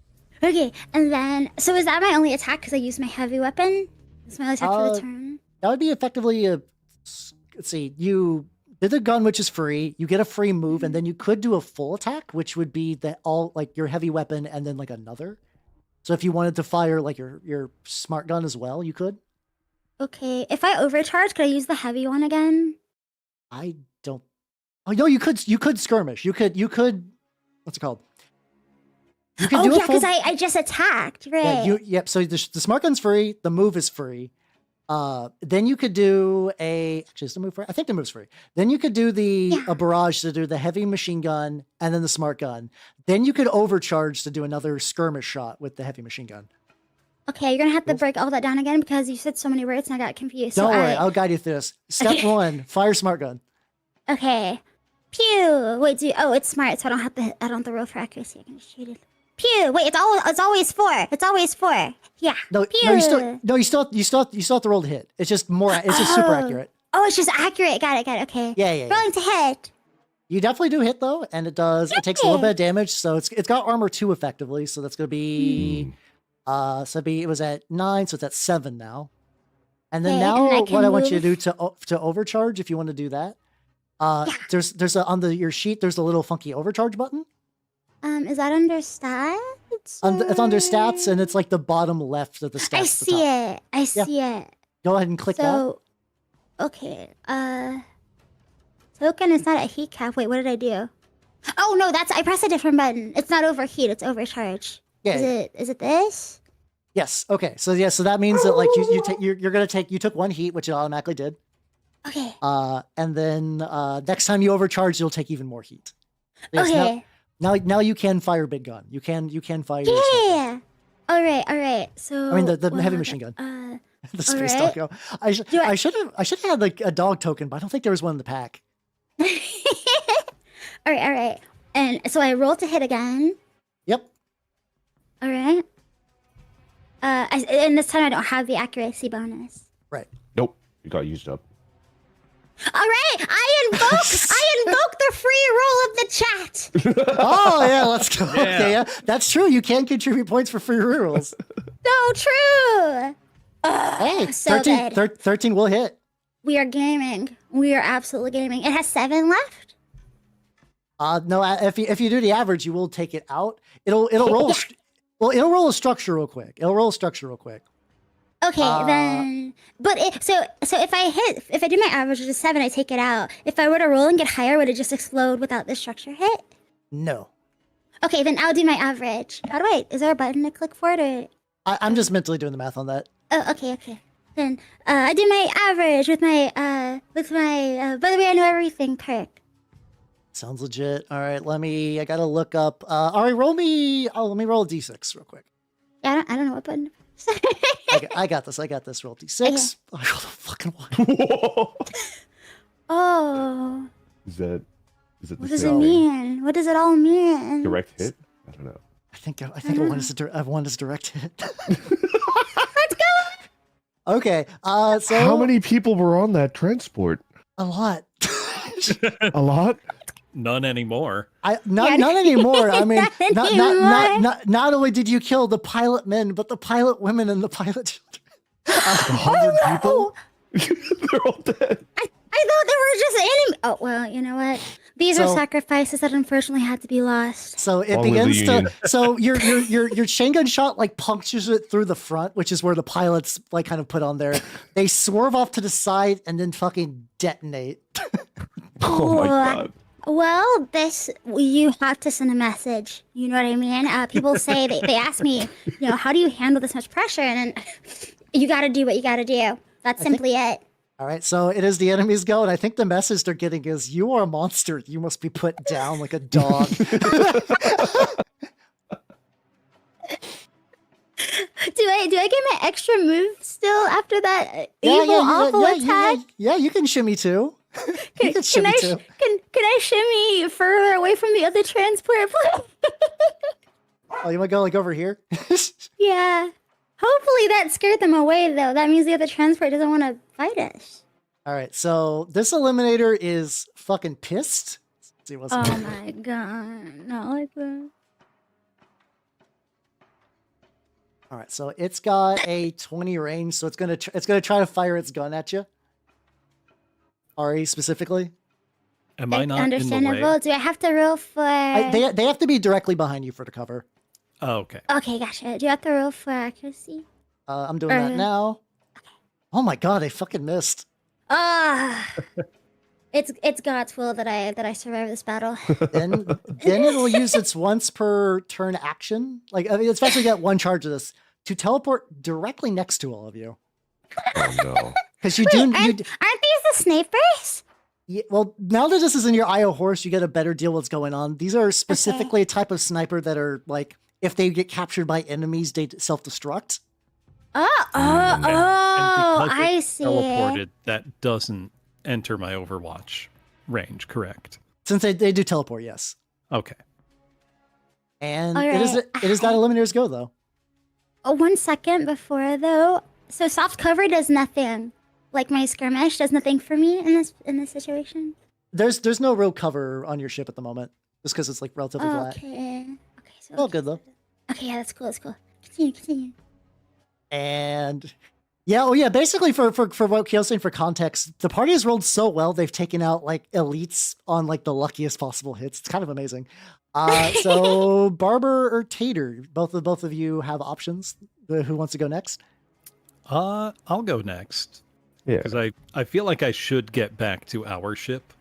Okay, and then so is that my only attack because I used my heavy weapon? That's my only attack for the Uh, turn. That would be effectively let's see, you did the gun, which is free. You get a free move, and then you could do a full attack, which would be like your heavy weapon and then like another. So if you wanted to fire like your smart gun as well, you could. Okay, if I overcharge, could I use the heavy one again? I don't. Oh no, you could skirmish. You could. What's it called? You could Oh do a yeah, full. because I just attacked, right? Yeah, yep. So the smart gun's free. The move is free. Then you could do actually is the move free? I think the move's free. Then you could do a barrage to do the heavy machine gun and then the smart gun. Then you could overcharge to do another skirmish shot with the heavy machine gun. Okay, you're gonna have to break all that down again because you said so many words and I got confused. Don't so worry, I'll guide you through this. Step Okay. 1, fire smart gun. Okay. Pew. Wait, oh, it's smart, so I don't have to roll for accuracy. I can just shoot it. Pew. Wait, it's always 4. It's always 4. Yeah. No, Pew. you still have to roll to hit. It's just it's just super accurate. Oh, it's just accurate. Got it. Okay. Yeah. Rolling to hit. You definitely do hit though, and it takes a little bit of damage, so it's got armor 2 effectively, so that's gonna be it was at 9, so it's at 7 now. And then now what I want you to do to overcharge, if you want to do that, there's on your sheet there's a little funky overcharge button. Is that under stats? It's under stats, and it's like the bottom left of the stats. I see it. Go ahead and click that. Okay. Token is not a heat cap. Wait, what did I do? Oh no, I pressed a different button. It's not overheat. It's overcharge. Yeah. Is it this? Yes. Okay. So so that means that like you took 1 heat, which it automatically did. Okay. And then next time you overcharge, you'll take even more heat. Yes, okay. Now you can fire big gun. You can fire. Yeah. All right. So I mean the heavy machine gun. The space right. doggo. I should have had like a dog token, but I don't think there was one in the pack. All right. And so I roll to hit again. Yep. All right. And this time I don't have the accuracy bonus. Right. Nope, you got used up. All right, I invoke the free roll of the chat. Oh yeah, let's go. Yeah. Okay, yeah, that's true. You can contribute points for free rerolls. So true. Hey, So 13 will hit. We are gaming. We are absolutely gaming. It has 7 left. No, if you do the average, you will take it out. It'll roll. It'll roll a structure real quick. Okay, then. But so if I do my average, which is 7, I take it out. If I were to roll and get higher, would it just explode without the structure hit? No. Okay, then I'll do my average. How do is there a button to click for it? Or... I'm just mentally doing the math on that. Oh, okay. Then I do my average with my by the way, I know everything perk. Sounds legit. All right, I gotta look up. All right, let me roll a d6 real quick. Yeah, I don't know what button. I got this. Roll d6. Okay. I rolled a fucking 1. Whoa. Oh. Is it? What does it mean? What does it all mean? Direct hit? I don't know. I think I want this direct hit. Let's go. Okay. So How many people were on that transport? a lot. A lot? None anymore. Not anymore. I mean, Not anymore. not only did you kill the pilot men, but the pilot women and the pilot children. 100 people? They're all dead. I thought they were just enemy. Oh well, you know what? These are sacrifices that unfortunately had to be lost. So it Long live begins the to. Union. So your chain gun shot like punctures it through the front, which is where the pilots like kind of put on there. They swerve off to the side and then fucking detonate. Oh my god. Well, you have to send a message. You know what I mean? People say they ask me, how do you handle this much pressure? And then you got to do what you got to do. That's simply it. All right, so it is the enemy's go, and I think the message they're getting is, "You are a monster. You must be put down like a dog." Do I get my extra move still after that awful attack? Yeah, you can shimmy too. You can shimmy too. Can I shimmy further away from the other transport, please? Oh, you want to go like over here? Yeah. Hopefully that scared them away, though. That means the other transport doesn't want to fight us. All right, so this eliminator is fucking pissed. Let's see what's Oh my god, not like that. All right, so it's got a 20 range, so it's gonna try to fire its gun at you. Ari specifically. Am I not in the Understandable. way? Do I have to roll for? They have to be directly behind you for the cover. Oh, okay. Okay, gotcha. Do you have to roll for accuracy? I'm doing that now. Oh my god, I fucking missed. It's God's will that I survive this battle. Then it'll use its once per turn action. Like, I mean, it's actually got one charge of this to teleport directly next to all of you. Oh no. Because you Aren't these the snipers? Yeah, well, now that this is in your IO horse, you get a better deal what's going on. These are specifically a type of sniper that are like, if they get captured by enemies, they self-destruct. And I it's see. teleported, that doesn't enter my Overwatch range, correct? Since they do teleport, yes. Okay. And All it is right. it is that eliminator's go though. Oh, 1 second before though. So soft cover does nothing. Like my skirmish does nothing for me in this situation. There's no real cover on your ship at the moment, just because it's like relatively flat. Okay. Okay. So. All good though. Okay. Yeah, that's cool. That's cool. Continue. And yeah, oh yeah, basically for what Kyo's saying for context, the party has rolled so well they've taken out like elites on like the luckiest possible hits. It's kind of amazing. So Barber or Tater, both of you have options. Who wants to go next? I'll go next. Yeah. Because I feel like I should get back to our ship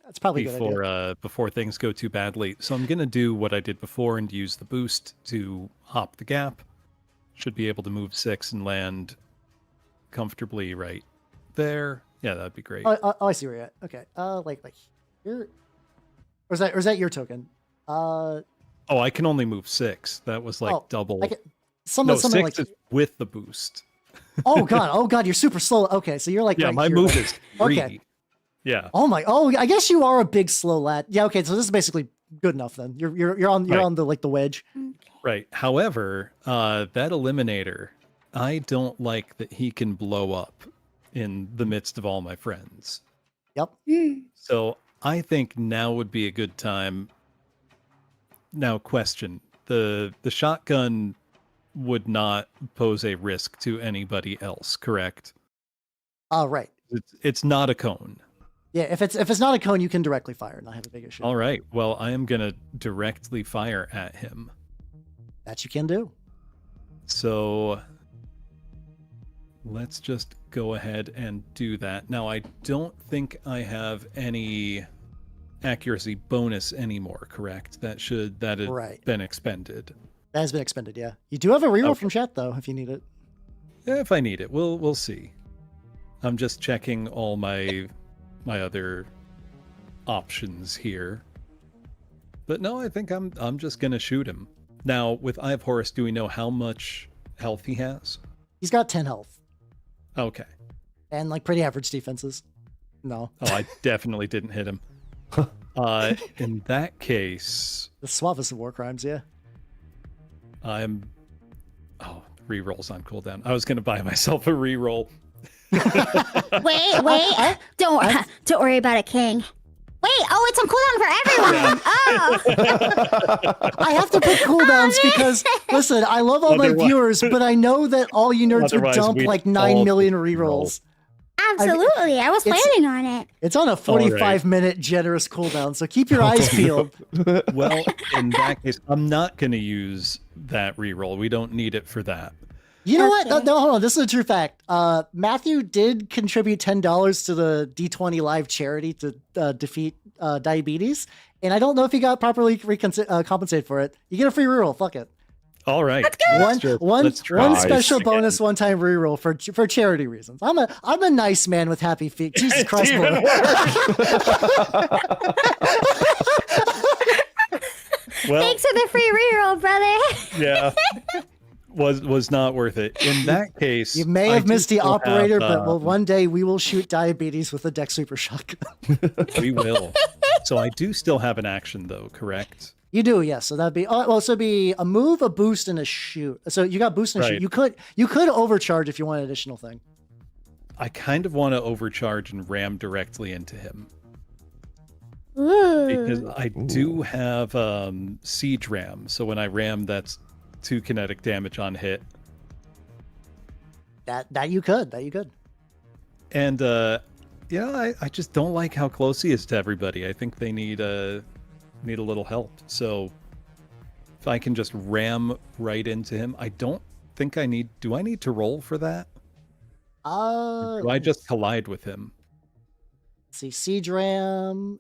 That's probably a good idea. before things go too badly. So I'm gonna do what I did before and use the boost to hop the gap. Should be able to move 6 and land comfortably right there. Yeah, that'd be great. Oh, I see where you're at. Okay. Like here, or is that your token? Oh, I can only move 6. That was like double. No, 6 like is with the boost. oh god, you're super slow. Okay, so you're like Yeah, right my here. move is 3. Okay. Yeah. Oh, I guess you are a big slow lad. Yeah, okay, so this is basically good enough then. You're on Right. on the like the wedge. Right. However, that eliminator, I don't like that he can blow up in the midst of all my friends. Yep. So I think now would be a good time. Now, question: the shotgun would not pose a risk to anybody else, correct? Right. It's not a cone. Yeah, if it's not a cone, you can directly fire and not have a big issue. All right. Well, I am gonna directly fire at him. That you can do. So let's just go ahead and do that. Now, I don't think I have any accuracy bonus anymore, correct? That had Right. been expended. That has been expended, yeah. You do have a reroll Okay. from chat though, if you need it. Yeah, if I need it, we'll see. I'm just checking all my other options here. But no, I think I'm just gonna shoot him. Now, with Eye of Horus, do we know how much health he has? He's got 10 health Okay. and like pretty average defenses. No. Oh, I definitely didn't hit him. In that case, The suavest of war crimes, yeah. I'm... Oh, rerolls on cooldown. I was going to buy myself a reroll. Wait. Don't worry about it, King. Wait, it's on cooldown for everyone. Oh. I have to put cooldowns because listen, I love all my Otherwise- viewers, but I know that all you nerds would Otherwise, dump we'd like all 9 million reroll. rerolls. Absolutely. I was It's- planning on it. It's on a 45-minute generous cooldown, so keep your eyes peeled. Well, in that case, I'm not going to use that reroll. We don't need it for that. You know what? Okay. No, hold on. This is a true fact. Matthew did contribute $10 to the D20 Live charity to defeat diabetes, and I don't know if he got properly compensated for it. You get a free reroll. Fuck it. All right. One Let's try one this special again. bonus one-time reroll for charity reasons. I'm a nice man with happy feet. Jesus Christ, Even Blue. Well, Thanks for the free reroll, brother. yeah. Was not worth it. In that case, You may I have do missed the still operator, have, but one day we will shoot diabetes with a Dex Super Shotgun. we will. So I do still have an action, though, correct? You do, yes. So that'd be so it'd be a move, a boost, and a shoot. So you got boost and a shoot. Right. You could overcharge if you want an additional thing. I kind of want to overcharge and ram directly into him Ooh. because I do have siege ram. So when I ram, that's 2 kinetic damage on hit. That you could. And yeah, I just don't like how close he is to everybody. I think they need a little help. So if I can just ram right into him, I don't think I need. Do I need to roll for that? Do I just collide with him? let's see, siege ram.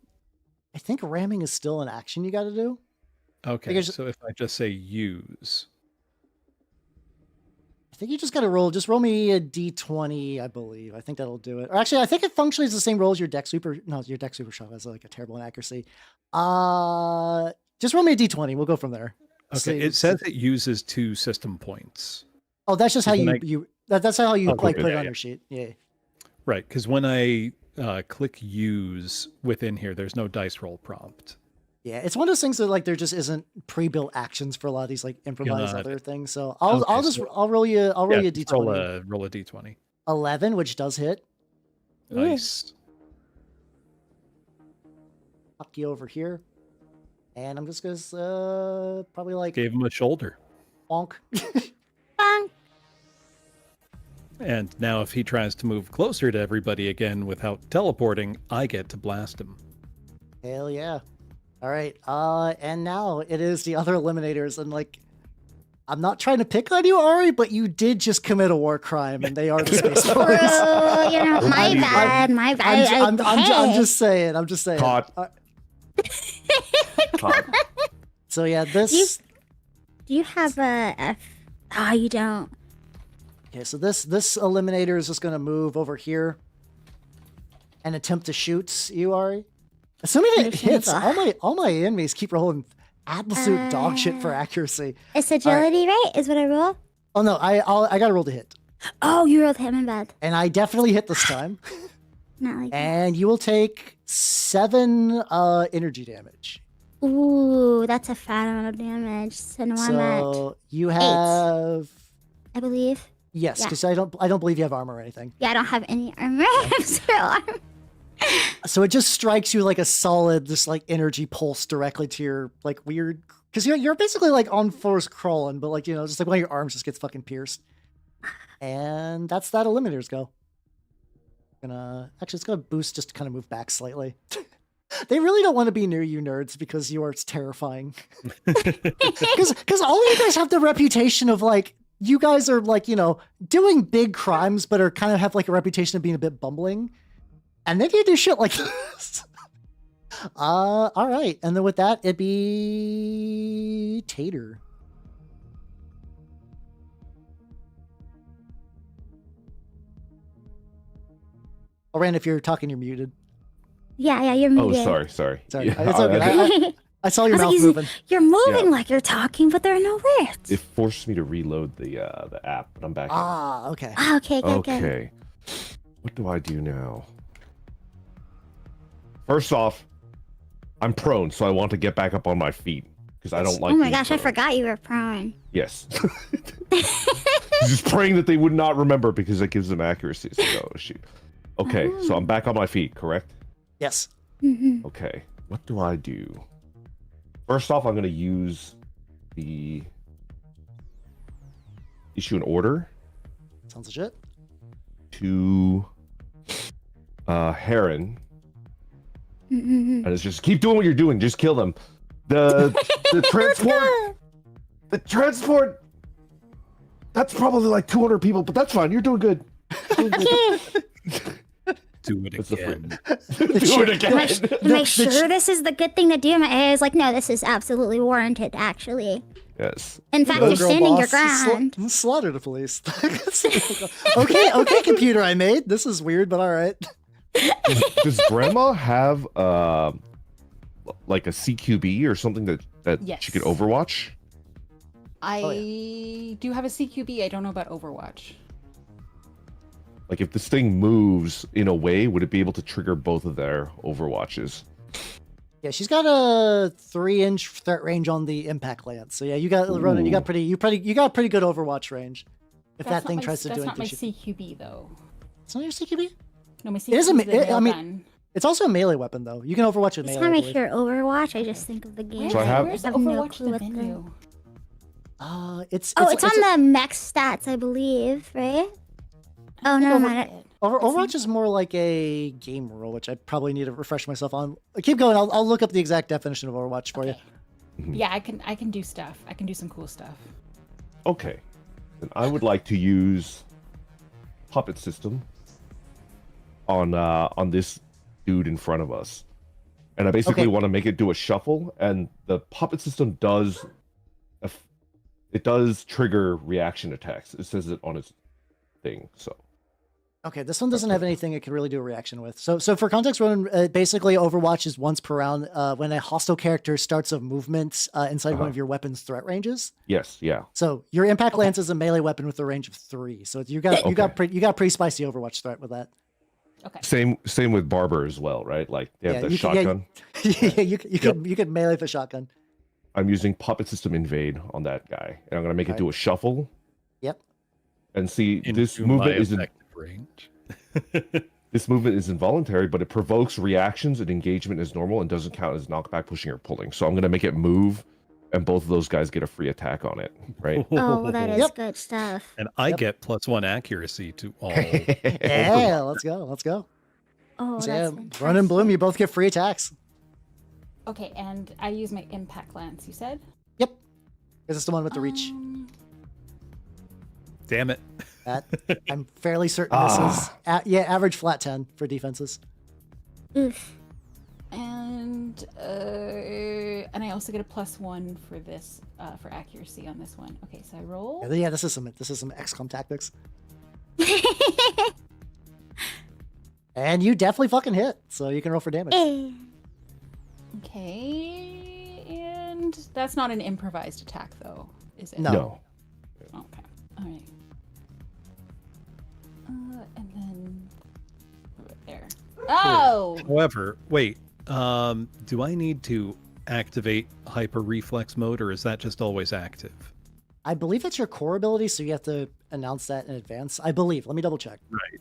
I think ramming is still an action you got to do. Okay, Because- so if I just say use, I think you just got to roll. Just roll me a d20, I believe. I think that'll do it. Or actually, I think it functionally is the same roll as your Dex Super. No, your Dex Super Shot has like a terrible inaccuracy. Just roll me a d20. We'll go from there. okay, See- it says it uses 2 system points. Oh, that's just how When you I- that's how you Okay, like put it yeah, on yeah. your sheet. Yeah. Right, because when I click use within here. There's no dice roll prompt. Yeah, it's one of those things that like there just isn't pre-built actions for a lot of these like improvised Got other it. things. So I'll Okay, just so- I'll roll you a Yeah, d20. roll a d20. 11, which does hit. Nice. Knock you over here, and I'm just gonna probably like Gave him a shoulder. bonk. Bang. And now if he tries to move closer to everybody again without teleporting, I get to blast him. Hell yeah! All right, and now it is the other eliminators, and like, I'm not trying to pick on you, Ari, but you did just commit a war crime, and they are the Space Bro, Force. my bad, my bad. I'm just saying. I'm just saying. Caught. Caught. So yeah, this. Do you have a F? Oh, you don't. Okay, so this eliminator is just gonna move over here and attempt to shoot you, Ari. Assuming it hits, all my enemies keep rolling absolute dog shit for accuracy. It's agility, right? Is what I roll? Oh no, I got to roll to hit, Oh, you rolled him in bad. and I definitely hit this time. Not like that. And you will take 7 energy damage. Ooh, that's a fat amount of damage. So now I'm at, So you have I believe. yes, Yeah. because I don't believe you have armor or anything. Yeah, I don't have any armor. I have 0 armor. So it just strikes you like a solid, this like energy pulse directly to your like weird, because you're basically like on floors crawling, but like just like one of your arms just gets fucking pierced, and that's that. Eliminators go. Actually, it's gonna boost just to kind of move back slightly. They really don't want to be near you, nerds, because you are terrifying. Because all of you guys have the reputation of like you guys are like doing big crimes, but are kind of have like a reputation of being a bit bumbling. And then you do shit like this. All right. And then with that, it'd be Tater. Oh, Rand, if you're talking, you're muted. Yeah, you're Oh, muted. sorry. Sorry. Yeah, It's okay. I saw your I was mouth like, moving. You're moving Yeah. like you're talking, but there are no words. It forced me to reload the app, but I'm back. in. Ah, okay. Ah, okay, good. Okay. What do I do now? First off, I'm prone, so I want to get back up on my feet because I don't like. Oh my being gosh, I prone. forgot you were prone. Yes. Just praying that they would not remember because it gives them accuracy. So, oh shoot. Okay, so I'm back on my feet, correct? Yes. Mhm. Okay. What do I do? First off, I'm going to use the issue an order Sounds legit. to Heron. Mhm. And it's just keep doing what you're doing. Just kill them. The transport. go. The transport. That's probably like 200 people, but that's fine. You're doing good. Doing good. Do it That's the again. Do it again. Am I sure this is the good thing to do? I was like, no, this is absolutely warranted, actually. Yes. In fact, Little you're girl standing your boss, ground. slaughter the police. okay, computer I made. This is weird, but all right. Does Grandma have like a CQB or something that Yes. she could Overwatch? I do have a CQB. I don't know about Overwatch. Like if this thing moves in a way, would it be able to trigger both of their Overwatches? Yeah, she's got a 3-inch threat range on the impact lance. So yeah, you got Ronan. You got pretty good Overwatch range. If That's that thing not my, tries to do that's not my anything, CQB though. it's not your CQB. No, my It is a CQB ma- is the I mean, nail It's also a melee weapon though. You can Overwatch with Every melee. time I I believe. hear Overwatch, I just think of the game. Where's, So I have- where's I have no Overwatch clue the what the- menu? It's Oh, it's it's on the mech stats, I believe, right? Oh, no, mind. Overwatch is more like a game rule, which I probably need to refresh myself on. Keep going. I'll look up the exact definition of Overwatch for you. Yeah, I can do stuff. I can do some cool stuff. Okay. Then I would like to use puppet system on this dude in front of us. And I basically Okay. want to make it do a shuffle, and the puppet system does trigger reaction attacks. It says it on its thing. So Okay, this one doesn't have anything it can really do a reaction with. So for context, Ronan, basically Overwatch is once per round when a hostile character starts a movement inside one of your weapon's threat ranges. yes, yeah. So your impact lance is a melee weapon with a range of 3. So you got pretty spicy Overwatch threat with that. Okay. Same with Barber as well, right? Like they have the you shotgun. you could melee the shotgun. I'm using Puppet System Invade on that guy, and I'm gonna make it Alright. do a shuffle. Yep. And see, this Into my movement isn't effective range. this movement is involuntary, but it provokes reactions and engagement as normal and doesn't count as knockback, pushing, or pulling. So I'm gonna make it move, and both of those guys get a free attack on it, right? Oh, well, that is Yep. good stuff. And I Yep. get +1 accuracy to all. Yeah, let's go. Oh, So, that's yeah, fantastic. Ron and Bloom, you both get free attacks. Okay, and I use my impact lance. You said. Yep. Because it's the one with the reach. Damn it. That I'm fairly certain this is. Yeah, average flat 10 for defenses. Oof. And I also get a +1 for this for accuracy on this one. Okay, so I roll. Yeah, this is some XCOM tactics. And you definitely fucking hit, so you can roll for damage. Eh. Okay, and that's not an improvised attack though, is it? No. Okay. All right. And then right there. Oh. However, wait. Do I need to activate hyper reflex mode, or is that just always active? I believe it's your core ability, so you have to announce that in advance. I believe. Let me double check. Right.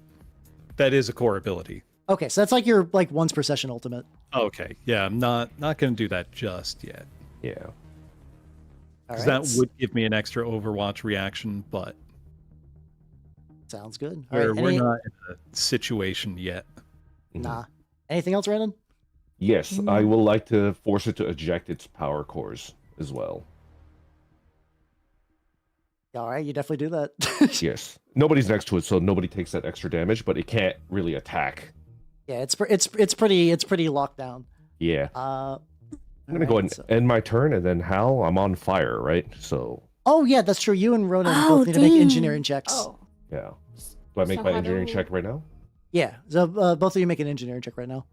That is a core ability. Okay, so that's like your once per session ultimate. Okay. Yeah, I'm not going to do that just yet. Yeah. All Because right. that would give me an extra Overwatch reaction, but Sounds good. All right, we're not in a situation yet. Nah. Anything else, Randon? Yes, I will like to force it to eject its power cores as well. All right, you definitely do that. Yes. Nobody's next to it, so nobody takes that extra damage, but it can't really attack. Yeah, it's pretty locked down. Yeah. I'm I'm gonna go ahead and end my turn, and then Hal, I'm on fire, right? So Oh yeah, that's true. You and Ronan Oh, both need to make dang. engineering checks. Oh. yeah. Do I make So my how engineering do- check right now? Yeah, so both of you make an engineering check right now.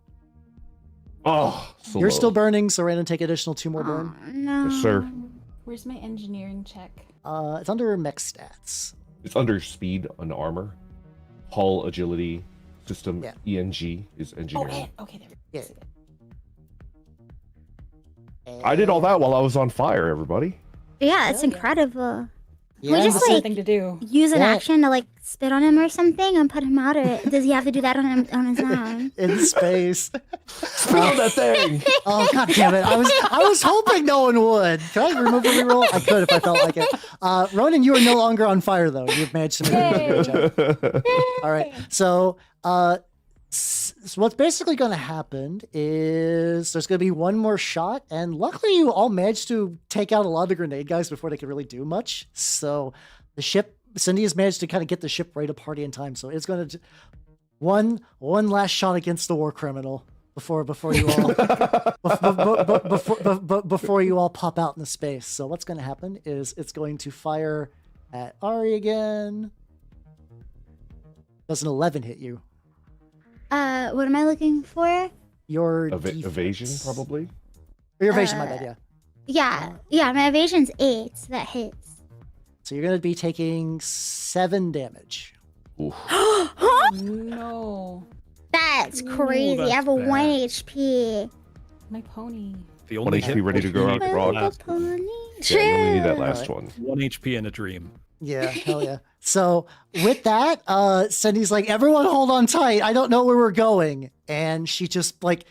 Oh, so You're low. still burning, so Randon take additional 2 more burn. Oh, no. Yes, sir. Where's my engineering check? It's under mech stats. It's under speed and armor, hull agility, system Yeah. ENG is Oh, engineering. okay, there. Yeah. I did all that while I was on fire, everybody. Yeah, it's Hell yeah. incredible. Yeah, We and just, the- That's like- nothing to do. Use an Yeah. action to like spit on him or something and put him out, or does he have to do that on his own? in space. Spit on that thing! Oh god damn it! I was hoping no one would. Can I remove a reroll? I could if I felt like it. Ronan, you are no longer on fire though. You've managed to make a good job. All right. So, so what's basically going to happen is there's going to be one more shot, and luckily you all managed to take out a lot of the grenade guys before they could really do much. So the ship, Cindy has managed to kind of get the ship ready to party in time. So it's going to one last shot against the war criminal before you all before you all pop out into space. So what's going to happen is it's going to fire at Ari again. Does an 11 hit you? What am I looking for? Your Evasion, defense. probably? Or your evasion, my bad, yeah. Yeah, my evasion's 8, so that hits. So you're going to be taking 7 damage. Oof. No, That's Ooh, crazy. I have a that's 1 bad. HP. my pony. The One only HP hit ready to you go need out My is raw. the little last one. pony. Yeah, you only need that True. last Alright. one. 1 HP in a dream. Yeah, hell yeah. So with that, Cindy's like, everyone hold on tight. I don't know where we're going. And she just like,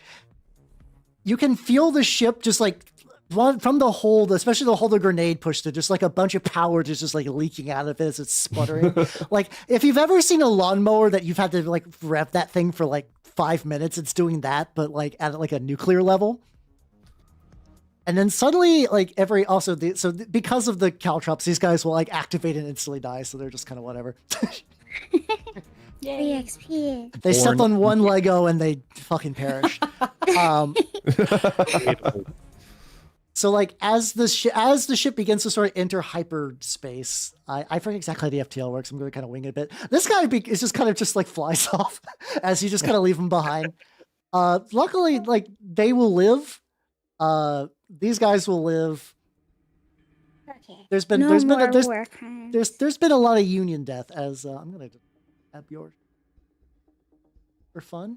you can feel the ship just like from the hold, especially the hold the grenade pushed to just like a bunch of power just like leaking out of it as it's sputtering. Like if you've ever seen a lawnmower that you've had to like rev that thing for like 5 minutes, it's doing that, but like at like a nuclear level. And then suddenly, like because of the caltrops, these guys will like activate and instantly die. So they're just kind of whatever. 3 Yay. XP. They stepped Born- on one Lego and they fucking perished. So like as the ship begins to sort of enter hyperspace, I forget exactly how the FTL works. I'm going to kind of wing it a bit. This guy is just kind of just like flies off as you just kind of leave him behind. Luckily, like they will live. These guys will live. Okay. There's been no there's more been war crimes. there's been a lot of union death as I'm gonna grab yours. for fun.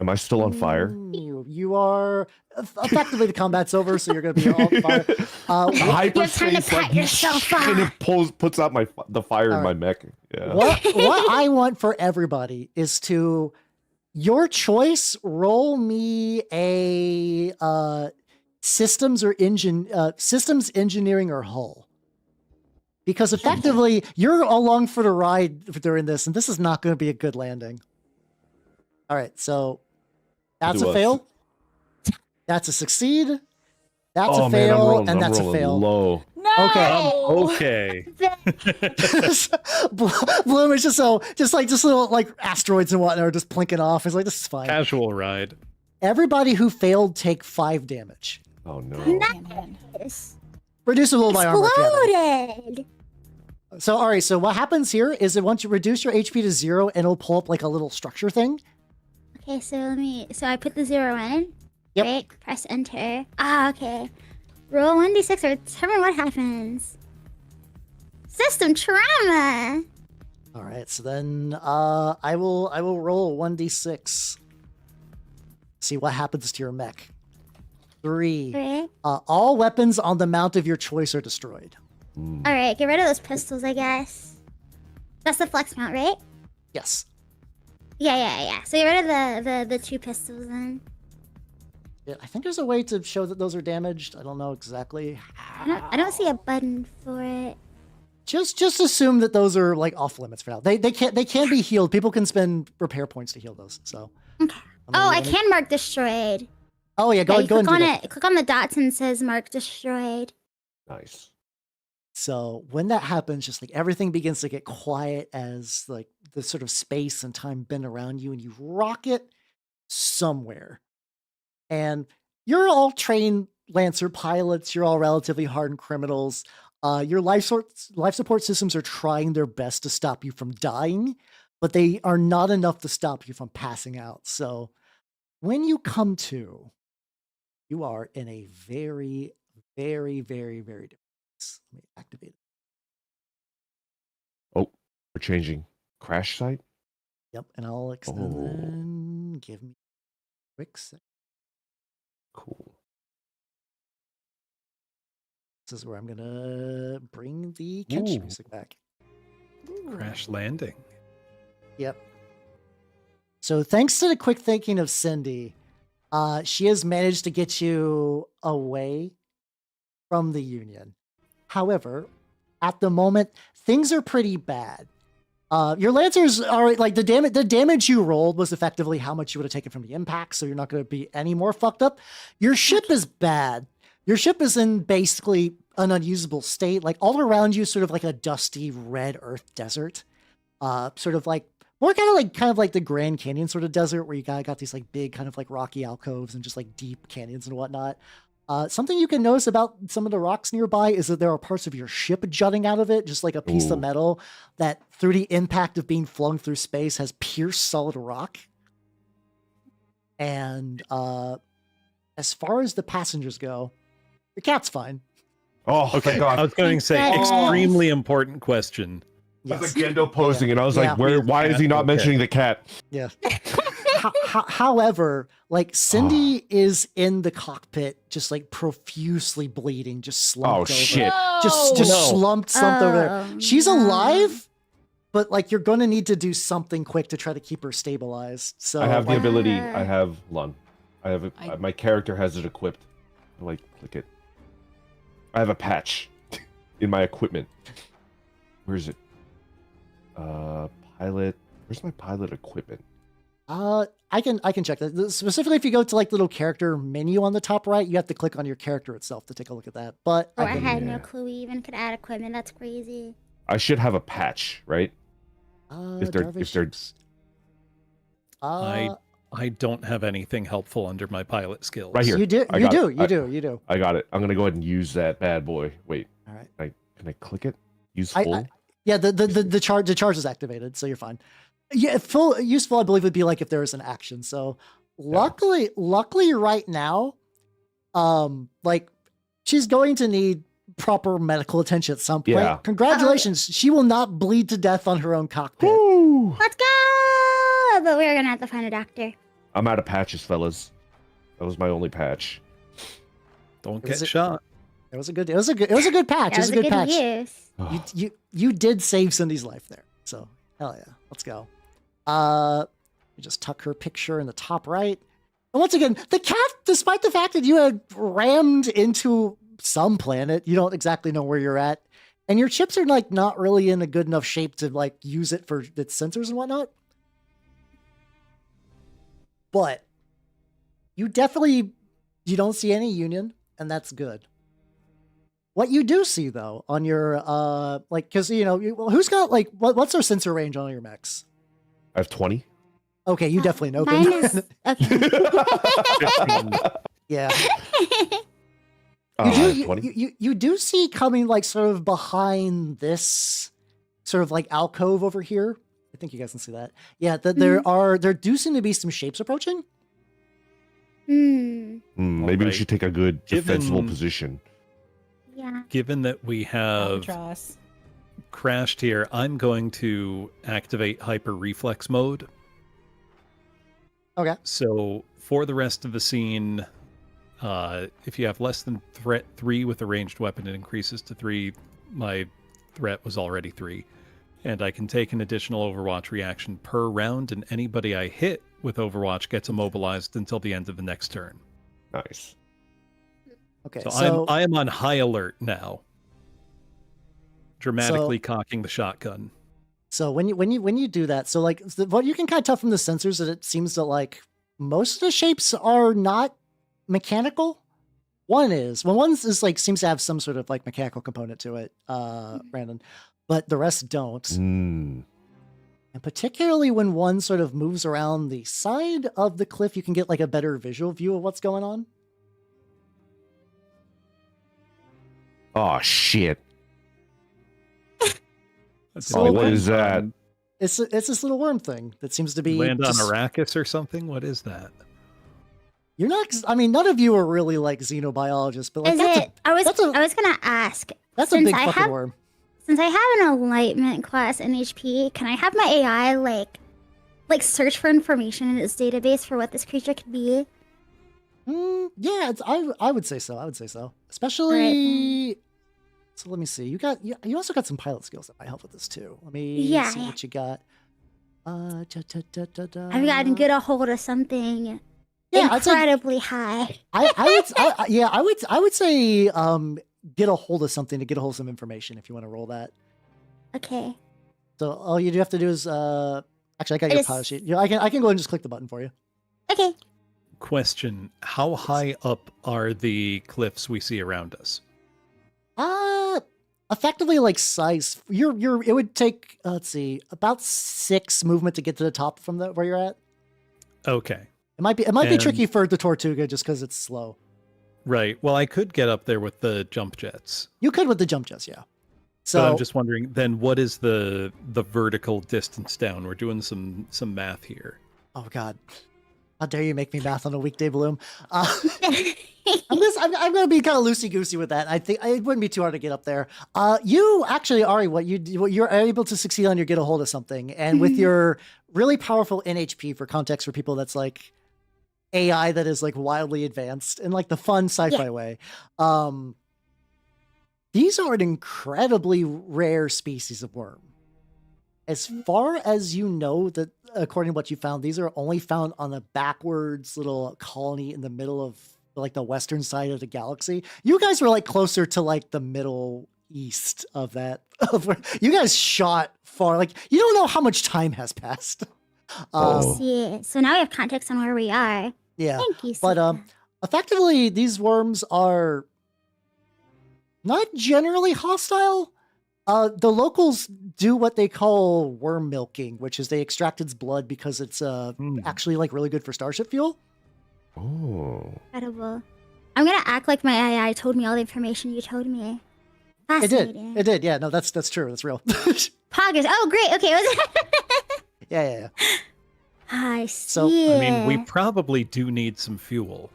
Am I still on fire? You are effectively the combat's over, so you're going to be on fire. Hyperspace, pat yourself on. and it puts out the fire in my right. mech. Yeah. What I want for everybody is to your choice. Roll me a systems engineering or hull, because effectively you're along for the ride during this, and this is not going to be a good landing. All right, so that's a fail. That's a succeed. That's a fail, and that's a fail. Low. No. Okay. Bloom is just little like asteroids and whatnot are just plinking off. It's like, this is fine. Casual ride. Everybody who failed take 5 damage. Oh no. Nice. Reducible by armor. Exploded. So all right. So what happens here is that once you reduce your HP to 0, and it'll pull up like a little structure thing. Okay, so I put the 0 in. Yep. Right? Press enter. Okay. Roll 1d6 or determine what happens. System trauma. All right. So then I will roll 1d6. See what happens to your mech. 3. Okay. All weapons on the mount of your choice are destroyed. Alright, get rid of those pistols, I guess. That's the flex mount, right? Yes. Yeah. So get rid of the 2 pistols then. Yeah, I think there's a way to show that those are damaged. I don't know exactly. I don't see a button for it. Just assume that those are like off limits for now. They can be healed. People can spend repair points to heal those. So. Okay. I can mark destroyed. Oh yeah, go and click do on that. it. Click on the dots and it says mark destroyed. Nice. So when that happens, just like everything begins to get quiet as like the sort of space and time bend around you, and you rocket somewhere. And you're all trained Lancer pilots. You're all relatively hardened criminals. Your life support systems are trying their best to stop you from dying, but they are not enough to stop you from passing out. So when you come to, you are in a very, very, very, very different place. Let me activate it. Oh, we're changing crash site. Yep, and I'll extend. Give me a quick sec. Cool. This is where I'm gonna bring the catch Ooh. music back. Crash landing. Yep. So thanks to the quick thinking of Cindy, she has managed to get you away from the Union. However, at the moment, things are pretty bad. Your Lancers are like the damage you rolled was effectively how much you would have taken from the impact, so you're not going to be any more fucked up. Your ship is bad. Your ship is in basically an unusable state. Like all around you, sort of like a dusty red earth desert. Sort of like more kind of like the Grand Canyon sort of desert where you got these like big kind of like rocky alcoves and just like deep canyons and whatnot. Something you can notice about some of the rocks nearby is that there are parts of your ship jutting out of it, just like a piece of metal that through the impact of being flung through space has pierced solid rock. And as far as the passengers go, the cat's fine. Oh, Okay, thank God. I was going to say, That's extremely important question. That's Yes. like Gendo posing, and I was Yeah. like, why is he not Okay. mentioning the cat? Yeah. However, like Cindy is in the cockpit, just like profusely bleeding, just slumped over. Shit. Just No. slumped over there. Oh, She's no. alive, but like you're gonna need to do something quick to try to keep her stabilized. So I have the like, ability. I have Lun. I have I- my character has it equipped. Like, click it. I have a patch in my equipment. Where is it? Pilot. Where's my pilot equipment? I can check that. Specifically, if you go to like the little character menu on the top right, you have to click on your character itself to take a look at that. But Oh, I I can, had Yeah. no clue we even could add equipment. That's crazy. I should have a patch, right? if they're- Darvish if they're- ships. Uh, I don't have anything helpful under my pilot skills. Right here. you do, I you got do, it. you do. I got it. I'm gonna go ahead and use that bad boy. Wait, All right. can I click it? Use I- full. Yeah, the charge is activated, so you're fine. Yeah, full useful I believe would be like if there is an action. So luckily right now, like she's going to need proper medical attention at some point. Yeah. Congratulations. She will not bleed to death on her own cockpit. Woo! Let's go! But we're gonna have to find a doctor. I'm out of patches, fellas. That was my only patch. Don't Was get it- shot. It was a good patch. It was a good patch. Use. You did save Cindy's life there. So hell yeah. Let's go. You just tuck her picture in the top right. And once again, the cat, despite the fact that you had rammed into some planet, you don't exactly know where you're at. And your chips are like not really in a good enough shape to like use it for its sensors and whatnot. But you don't see any union, and that's good. What you do see though on your because who's got like what's their sensor range on your mechs? I have 20. Okay, you definitely know. Mine is okay. Yeah. I have 20. You do see coming like sort of behind this sort of like alcove over here. I think you guys can see that. Yeah, there do seem to be some shapes approaching. Hmm. Maybe we Alright. should take a good defensible Given- position. Yeah. Given that we have Albatross. crashed here, I'm going to activate hyper reflex mode. Okay. So for the rest of the scene, if you have less than threat 3 with a ranged weapon, it increases to 3. My threat was already 3. And I can take an additional Overwatch reaction per round, and anybody I hit with Overwatch gets immobilized until the end of the next turn. Nice. Okay. So I am on high alert now. Dramatically cocking the shotgun. So when you do that, so like what you can kind of tell from the sensors that it seems that like most of the shapes are not mechanical. One's like seems to have some sort of like mechanical component to it, Randon, but the rest don't. And particularly when one sort of moves around the side of the cliff, you can get like a better visual view of what's going on. Oh shit. That's So what is that? It's this little worm thing that seems to be Land on just- Arrakis or something? What is that? You're not. I mean, none of you are really like xenobiologists, but like Is that's it? I was that's a- gonna ask. that's a since big I fucking have- worm. Since I have an enlightenment class in HP, can I have my AI like search for information in its database for what this creature could be? Yeah, I would say so. Especially. So let me see. You also got some pilot skills that might help with this too. Let me see what you got. I've got to get a hold of something incredibly high. I would say get a hold of something to get a hold of some information if you want to roll that. Okay. So all you do have to do is actually I got your pilot sheet. I can go ahead and just click the button for you. Okay. Question: how high up are the cliffs we see around us? Effectively like size. It would take let's see, about 6 movement to get to the top from where you're at. Okay. It might be tricky for the Tortuga just because it's slow. Right. Well, I could get up there with the jump jets. You could with the jump jets, yeah. So But I'm just wondering, then what is the vertical distance down? We're doing some math here. oh god, how dare you make me math on a weekday, Bloom? I'm going to be kind of loosey goosey with that. I think it wouldn't be too hard to get up there. You actually, Ari, what you're able to succeed on your get a hold of something, and with your really powerful NHP for context for people that's like AI that is like wildly advanced in like the fun sci-fi way. These are an incredibly rare species of worm. As far as you know, that according to what you found, these are only found on a backwards little colony in the middle of like the western side of the galaxy. You guys were like closer to like the Middle East of that. You guys shot far. Like you don't know how much time has passed. Yeah. So now we have context on where we are. Yeah. Thank you. But Sita. effectively, these worms are not generally hostile. The locals do what they call worm milking, which is they extract its blood because it's actually like really good for starship fuel. Oh. Incredible. I'm gonna act like my AI told me all the information you told me. Fascinating. It did. Yeah, no, that's true. That's real. Poggers. Oh, great. Okay. Yeah. I see. So, I mean, we probably do need some fuel.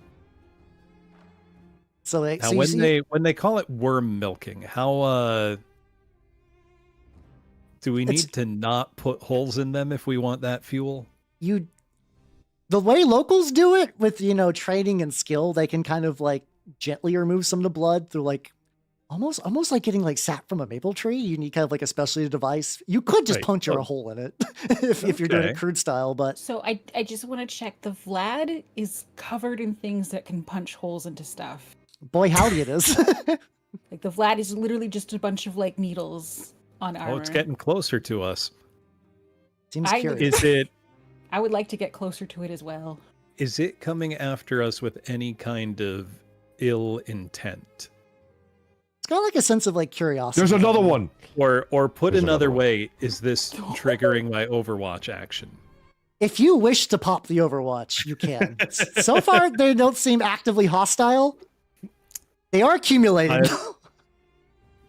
So, Now, so you see, when they call it worm milking, how do we It's- need to not put holes in them if we want that fuel? the way locals do it with, training and skill, they can kind of like gently remove some of the blood through like almost like getting like sap from a maple tree. You need kind of like a specialty device. You could just Right. puncture Oh. a hole in it if you're doing it Okay. crude style, but So I just want to check. The Vlad is covered in things that can punch holes into stuff. boy, howdy it is. Like the Vlad is literally just a bunch of like needles on armor. Oh, it's getting closer to us. Seems I- curious. I would like to get closer to it as well. Is it coming after us with any kind of ill intent? It's got like a sense of like curiosity. There's another one. Or put There's another another one. way, is this triggering my Overwatch action? If you wish to pop the Overwatch, you can. So far, they don't seem actively hostile. They are accumulating.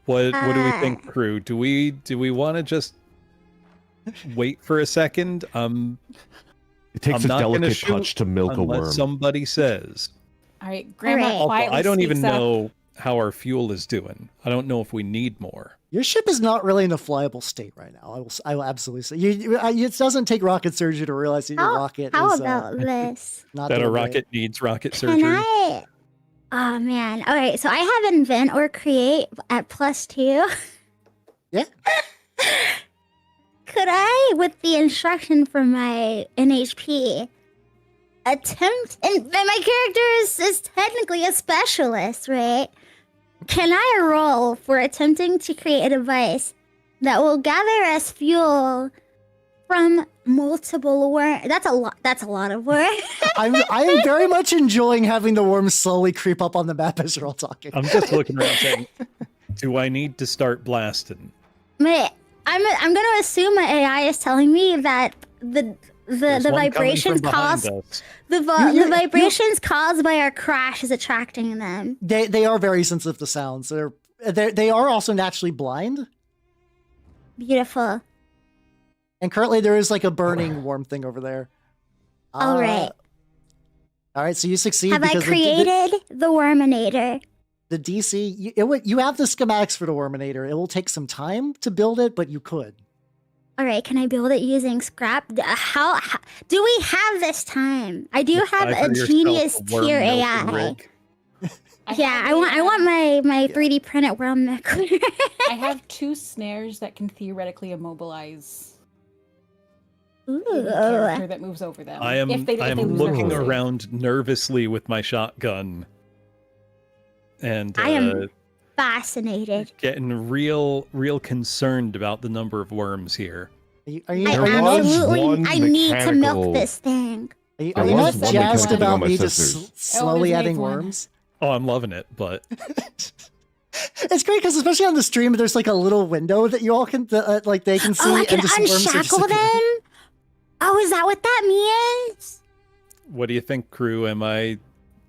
What do we think, crew? Do we want to just wait for a second? It takes I'm a not gonna delicate shoot touch to milk a unless worm. somebody says. All right, Grandma Alright. Also, quietly I don't even speaks up. know how our fuel is doing. I don't know if we need more. Your ship is not really in a flyable state right now. I will absolutely say. It doesn't take rocket surgery to realize that your rocket How is about this? not That a doing great. rocket needs rocket Can surgery. I? Oh man. All right. So I have invent or create at +2. Yeah. Could I, with the instruction from my NHP, attempt? And my character is technically a specialist, right? Can I roll for attempting to create a device that will gather us fuel from multiple worms? That's a lot. That's a lot of work. I am very much enjoying having the worms slowly creep up on the map as you're all talking. I'm just looking around saying, do I need to start blasting? I'm gonna assume my AI is telling me that the There's one coming vibrations from behind caused us. the vibrations caused by our crash is attracting them. They are very sensitive to sounds. They are also naturally blind. Beautiful. And currently there is like a burning worm thing over there. All right. All right, so you succeed Have I because created the Worminator? the DC. You have the schematics for the Worminator. It will take some time to build it, but you could. All right, can I build it using scrap? How do we have this time? I do have Buy a for yourself genius a worm tier milking AI. rig. Yeah, I want my 3D printed worm neck. I have 2 snares that can theoretically immobilize Ooh. the character that moves over them. I am if they lose their looking will save. around nervously with my shotgun, and I am fascinated. getting real concerned about the number of worms here. Are you I There was absolutely one need to mechanical- milk this thing. are you There not was one jazzed mechanical about on my me just sisters. slowly his adding name's one. worms? Oh, I'm loving it, but It's great because especially on the stream, there's like a little window that you all can like they can see. Oh, I can and just worms are just unshackle appearing. them? Oh, is that what that means? what do you think, crew?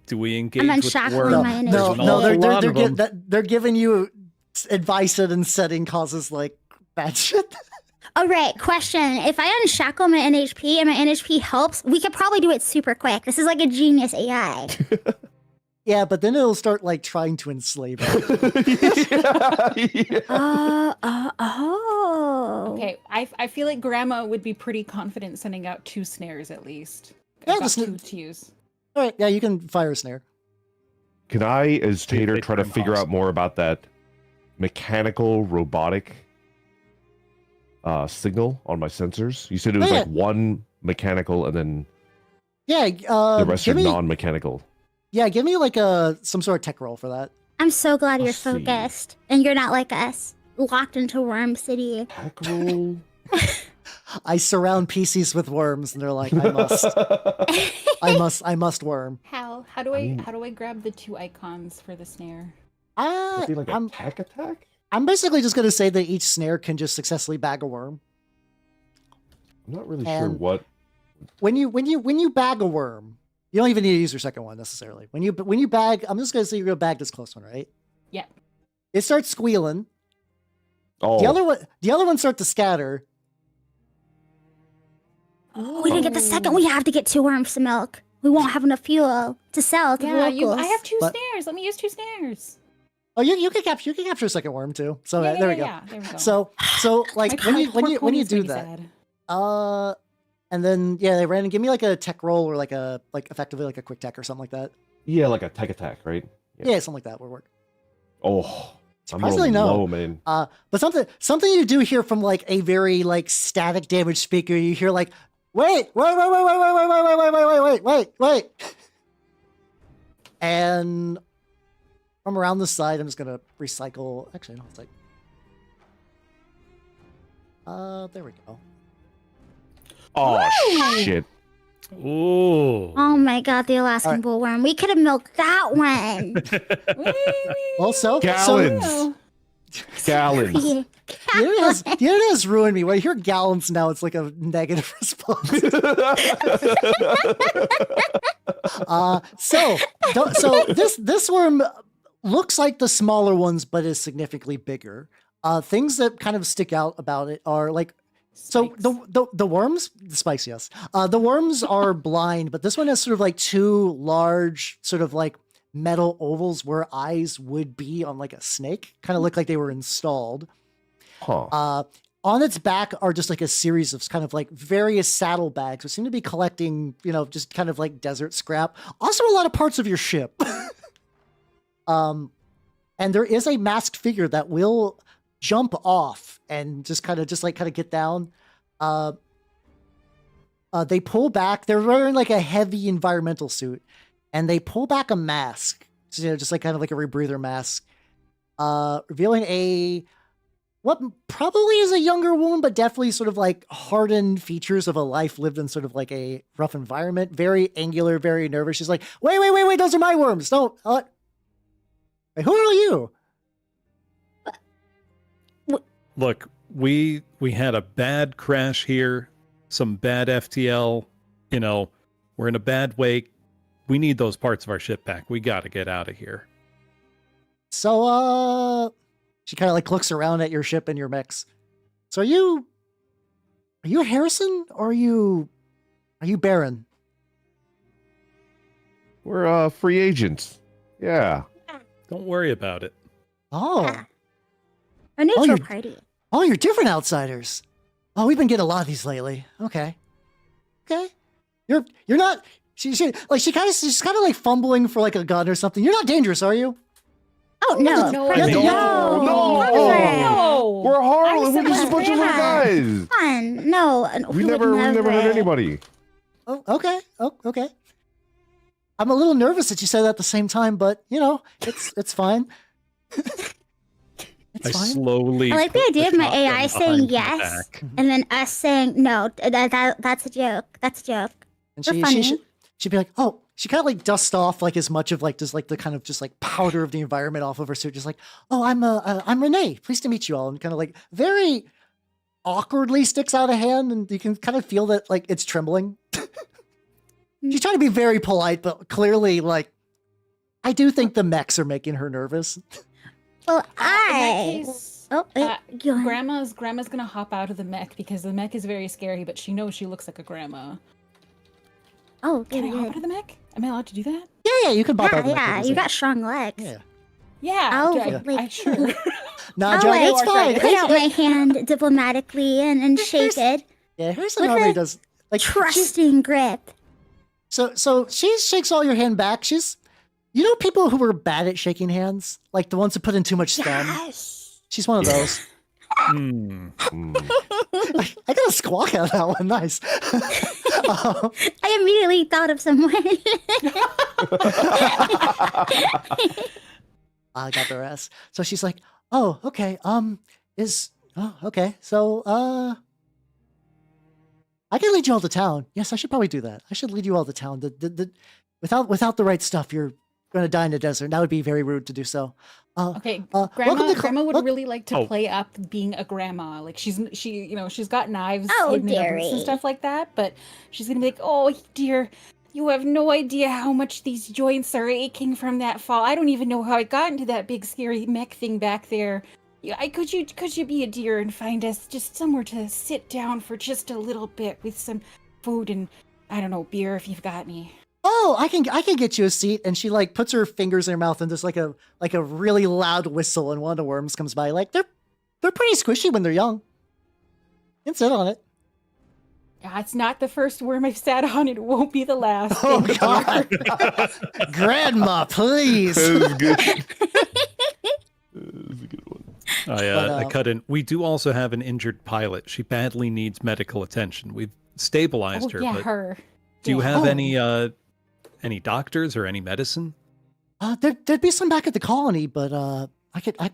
Do we engage I'm with unshackling worms? my No, energy. There's an no, awful lot they're, of gi- them. that- they're giving you advice that in setting causes like bad shit. All right, question. If I unshackle my NHP and my NHP helps, we could probably do it super quick. This is like a genius AI. Yeah, but then it'll start like trying to enslave you. Yeah. Oh. Okay, I feel like Grandma would be pretty confident sending out 2 snares at least. Yeah, I've got just- 2 to use. All right, yeah, you can fire a snare. Can I, as They- Tater, they try to turn figure out hostile. more about that mechanical robotic signal on my sensors? You said it was Oh, yeah. like one mechanical and then Yeah, the rest give are me non-mechanical. give me like some sort of tech roll for that. I'm so glad you're Let's see. focused and you're not like us, locked into Worm City. Tech roll. I surround PCs with worms, and they're like, I must worm. How do mean- how do I grab the 2 icons for the snare? Would be like a I'm tech attack? I'm basically just gonna say that each snare can just successfully bag a worm. I'm not really sure And- what. When you bag a worm, you don't even need to use your second one necessarily. When you bag, I'm just gonna say you're gonna bag this close one, right? Yeah. It starts squealing. Oh, The other ones start to scatter. We didn't get the second. We have to get 2 worms to milk. we won't have enough fuel to sell to the Yeah, locals. I have 2 But- snares. Let me use 2 snares. Oh, you can capture a second worm too. So Yeah, there we yeah, go. yeah, there we go. So like My when poor you pony's do gonna that, be sad. and then they ran and give me like a tech roll or like effectively like a quick tech or something like that. Yeah, like a tech attack, right? Yeah, something like that would work. Oh, I'm Surprisingly, rolling no. low, man. But something you do hear from like a very like static damage speaker, you hear like, wait, and from around the side, I'm just gonna recycle. Actually, no, it's like, there we go. Oh shit! Ooh. Oh my god, the Alaskan Alright. bullworm. We could have milked that one. Also, Gallons. Oh, Gallons. Yeah. the internet has ruined me. When I hear gallons now, it's like a negative response. So this worm looks like the smaller ones, but is significantly bigger. Things that kind of stick out about it are like, so spikes. the worms, the spikes, yes. The worms are blind, but this one has sort of like 2 large sort of like metal ovals where eyes would be on like a snake, kind of look like they were installed. Huh. On its back are just like a series of kind of like various saddlebags, which seem to be collecting, just kind of like desert scrap. Also, a lot of parts of your ship. And there is a masked figure that will jump off and just kind of get down. They pull back. They're wearing like a heavy environmental suit, and they pull back a mask, just like kind of like a rebreather mask, revealing what probably is a younger woman, but definitely sort of like hardened features of a life lived in sort of like a rough environment. Very angular, very nervous. She's like, wait, those are my worms. Don't. Wait, who are you? Look, we had a bad crash here, some bad FTL. We're in a bad way. We need those parts of our ship back. We got to get out of here. So, she kind of like looks around at your ship and your mechs. So are you Harrison or are you Baron? We're free agents. Yeah. Don't worry about it. Oh, A neutral you're- party. you're different outsiders. Oh, we've been getting a lot of these lately. Okay. You're not. She's kind of like fumbling for like a gun or something. You're not dangerous, are you? Oh no, No, of course no, not. no. No. We're harmless. We're I'm just a bunch of little guys. Fun. No, We would never hurt anybody. Oh, okay. Okay. I'm a little nervous that you said that at the same time, but it's fine. It's I fine. slowly. I like the put idea of my shotgun AI saying behind my yes, back. and then us saying no. That's a joke. That's a joke. And We're funny. she'd be like, oh, she kind of like dusts off like as much of like just like the kind of just like powder of the environment off of her suit. Just like, oh, I'm Renee. Pleased to meet you all. And kind of like very awkwardly sticks out a hand, and you can kind of feel that like it's trembling. She's trying to be very polite, but clearly like, I do think the mechs are making her nervous. Well, In that case, Oh, wait, go on. grandma's gonna hop out of the mech because the mech is very scary, but she knows she looks like a grandma. Oh, Can good, I hop out good. of the mech? Am I allowed to do that? Yeah, you can bop out the mech. Yeah, you got strong legs. Yeah. Yeah. I'll, I sure. Nah, I'll Johnny, like it's fine. put out my hand diplomatically and shake it. Yeah, Harrison With Harvey a does like Trusting grip. So she shakes all your hand back. People who were bad at shaking hands, like the ones who put in too much thumb. Yes. She's one of those. Mm. I got a squawk out of that one. Nice. I immediately thought of someone. I got the rest. So she's like, "Oh, okay. Okay. So, I can lead you all to town. Yes, I should probably do that. I should lead you all to town. Without the right stuff, you're going to die in the desert. That would be very rude to do so. Okay, welcome to grandma would look- really like to Oh. play up being a grandma. Like she's got knives Oh, hidden in her boots dearie. and stuff like that. But she's gonna be like, "Oh dear, you have no idea how much these joints are aching from that fall. I don't even know how I got into that big scary mech thing back there. Could you be a dear and find us just somewhere to sit down for just a little bit with some food and I don't know, beer if you've got any." oh, I can get you a seat. And she like puts her fingers in her mouth and there's like a really loud whistle, and one of the worms comes by. Like they're pretty squishy when they're young. You can sit on it. Yeah, it's not the first worm I've sat on. It won't be the last. Oh God, Grandma, please. That was good. That was a good one. I cut in. We do also have an injured pilot. She badly needs medical attention. We've stabilized her. Yeah, But her. do you Yeah. have Oh. any doctors or any medicine? There'd be some back at the colony, but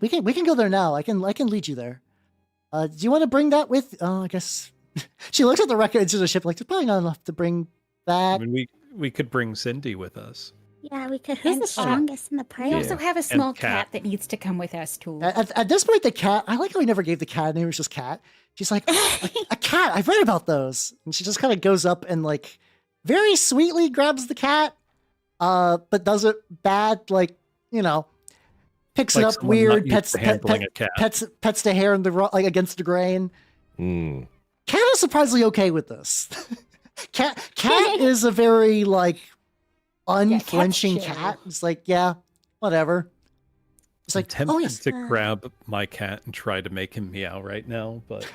we can go there now. I can lead you there. Do you want to bring that with? I guess she looks at the records of the ship like there's probably not enough to bring I back. mean, we could bring Cindy with us. Yeah, we could. Who's And the Cat. strongest in the We party? also have a small Cat. cat that needs to come with us too. At this point, the cat. I like how we never gave the cat a name. It was just Cat. She's like, oh, a cat. I've read about those, and she just kind of goes up and like very sweetly grabs the cat, but does it bad, like picks Like it up someone weird, not used to handling a cat. pets the hair in the like against the grain. Hmm. Cat is surprisingly okay with this. Cat is a very like unflinching chill. cat. It's like, yeah, whatever. It's I'm like, tempted oh yes, to grab my cat and try to make him meow right now, but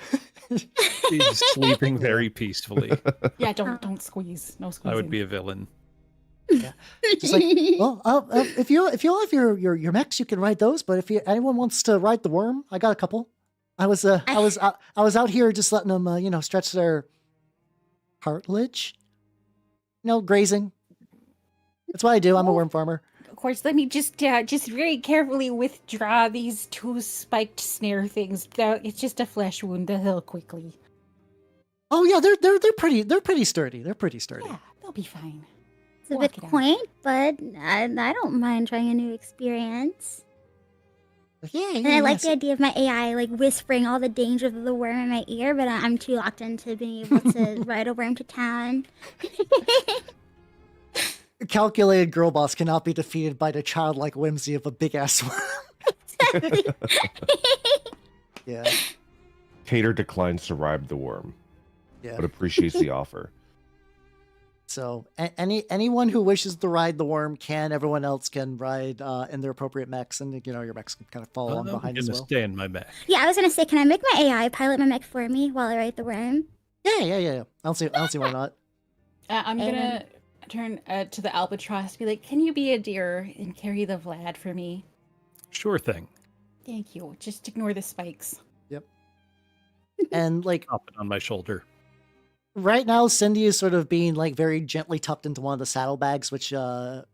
he's sleeping very peacefully. Yeah, don't squeeze. No squeezing. I would be a villain. just like, well, if you have your mechs, you can ride those. But if anyone wants to ride the worm, I got a couple. I was out here just letting them stretch their cartilage, grazing. That's what I do. I'm a worm farmer. Of course, let me just very carefully withdraw these two spiked snare things. It's just a flesh wound. They'll heal quickly. Oh yeah, they're pretty sturdy. They're pretty sturdy. Yeah, they'll be fine. It's a Walk bit it out. quaint, but I don't mind trying a new experience. Yeah, And I like the idea of my AI like whispering all the dangers of the worm in my ear, but I'm too locked into being able to ride a worm to town. Calculated girl boss cannot be defeated by the childlike whimsy of a big ass worm. Yeah, Tater declines to ride the worm, yeah. but appreciates the offer. So anyone who wishes to ride the worm can. Everyone else can ride in their appropriate mechs, and your mechs can kind of follow along I'm behind gonna as well. stay in my mech. Yeah, I was gonna say, can I make my AI pilot my mech for me while I ride the worm? Yeah. I don't see why not. I'm gonna turn to the albatross and be like, "Can you be a deer and carry the Vlad for me?" Sure thing. Thank you. Just ignore the spikes. And like Pop it on my shoulder. right now, Cindy is sort of being like very gently tucked into one of the saddlebags, which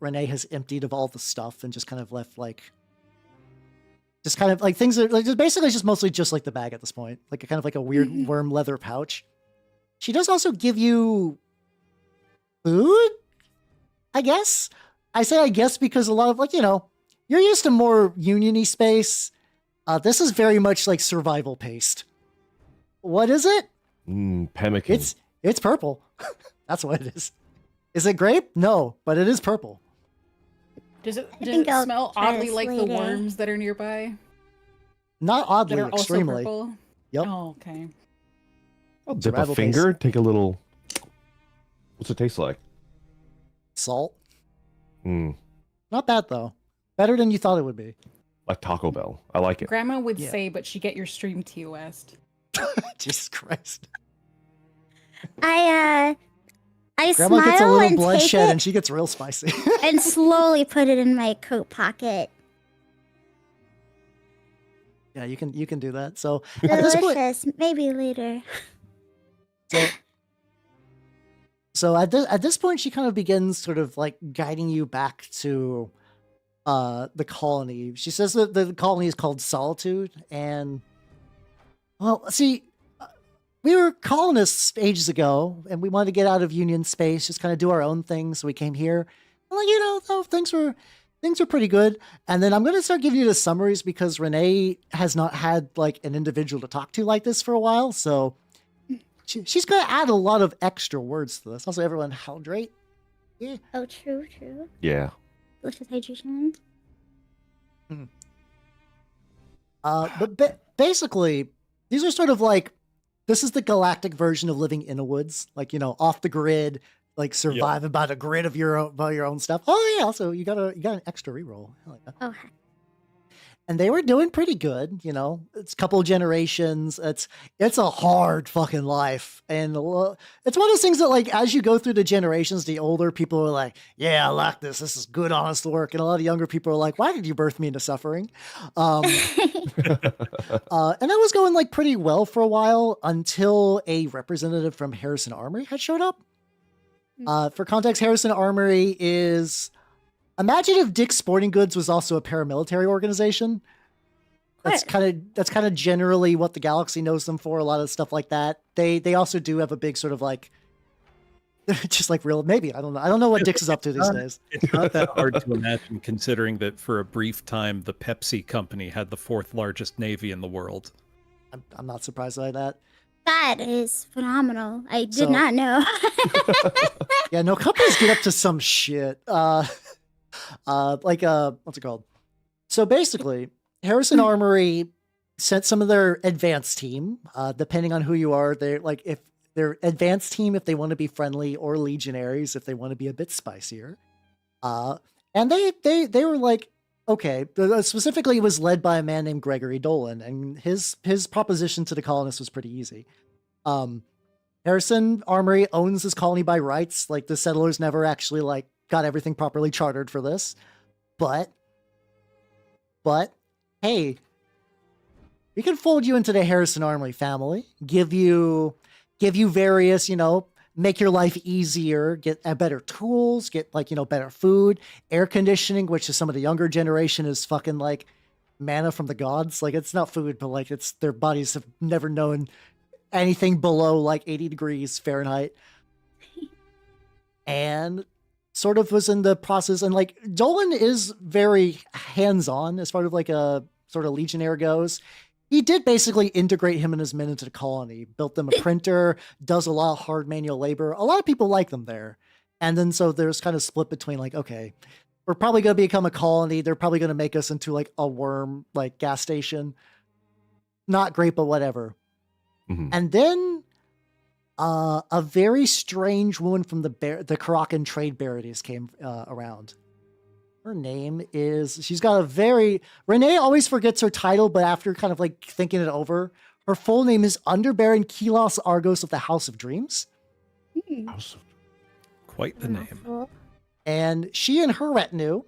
Renee has emptied of all the stuff and just kind of left like, just kind of like things are like just basically just mostly just like the bag at this point, like a kind of like a weird worm leather pouch. She does also give you food, I guess. I say I guess because a lot of like you're used to more union-y space. This is very much like survival paced. What is it? Pemmican. It's purple. That's what it is. Is it grape? No, but it is purple. Does it think I'll smell try oddly this like the later. worms that are nearby? Not That oddly, are also extremely. purple? Yep. Oh, okay. I'll dip survival a finger, take a little. What's it taste like? Salt. Hmm. Not bad though. Better than you thought it would be. Like Taco Bell. I like it. Grandma would Yeah. say, but she get your stream TOS. Jesus Christ. I Grandma smile gets a little and bloodshed take it and she gets real spicy. and slowly put it in my coat pocket. Yeah, you can do that. So at this point, Delicious. Maybe later. so at this point, she kind of begins sort of like guiding you back to the colony. She says that the colony is called Solitude, and well, see, we were colonists ages ago, and we wanted to get out of Union space, just kind of do our own thing. So we came here. And like though, things were pretty good. And then I'm going to start giving you the summaries because Renee has not had like an individual to talk to like this for a while. So she's going to add a lot of extra words to this. Also, everyone hydrate. Yeah. Oh, true. Yeah. Delicious hydration. But basically, these are sort of like, this is the galactic version of living in a woods, like, off the grid, like surviving by the grit of your own stuff. Oh yeah, also you got an extra reroll. I like that. Oh, And they were doing pretty good, you know. It's a couple of generations. It's a hard fucking life, and it's one of those things that, like, as you go through the generations, the older people are like, "Yeah, I like this. This is good, honest work," and a lot of younger people are like, "Why did you birth me into suffering?" And that was going like pretty well for a while until a representative from Harrison Armory had showed up. For context, Harrison Armory is. Imagine if Dick's Sporting Goods was also a paramilitary organization. That's kind of generally what the galaxy knows them for. A lot of stuff like that. They also do have a big sort of like, just like real. Maybe I don't know. I don't know what Dick's is up to these days. It's not that hard to imagine, considering that for a brief time, the Pepsi company had the 4th largest navy in the world. I'm not surprised by that. that is phenomenal. I did not know. Yeah, no, companies get up to some shit. What's it called? So basically, Harrison Armory sent some of their advanced team, depending on who you are. They're like, if they're advanced team, if they want to be friendly, or legionaries, if they want to be a bit spicier. And they were like, okay, specifically it was led by a man named Gregory Dolan, and his proposition to the colonists was pretty easy. Harrison Armory owns this colony by rights. Like, the settlers never actually like got everything properly chartered for this, but hey, we can fold you into the Harrison Armory family, give you various, you know, make your life easier, get better tools, get like, you know, better food, air conditioning, which is some of the younger generation is fucking like manna from the gods. Like, it's not food, but like it's their bodies have never known anything below like 80 degrees Fahrenheit. And sort of was in the process, and like Dolan is very hands-on as far as like a sort of legionnaire goes. He did basically integrate him and his men into the colony, built them a printer, does a lot of hard manual labor. A lot of people like them there. And then so there's kind of split between like, okay, we're probably going to become a colony. They're probably going to make us into like a worm, like gas station. Not great, but whatever. Mm-hmm. And then a very strange woman from the Karakan trade baronies came around. Her name is, she's got a very, Renee always forgets her title, but after kind of like thinking it over, her full name is Underbaron Kilos Argos of the House of Dreams. Quite the name. And she and her retinue,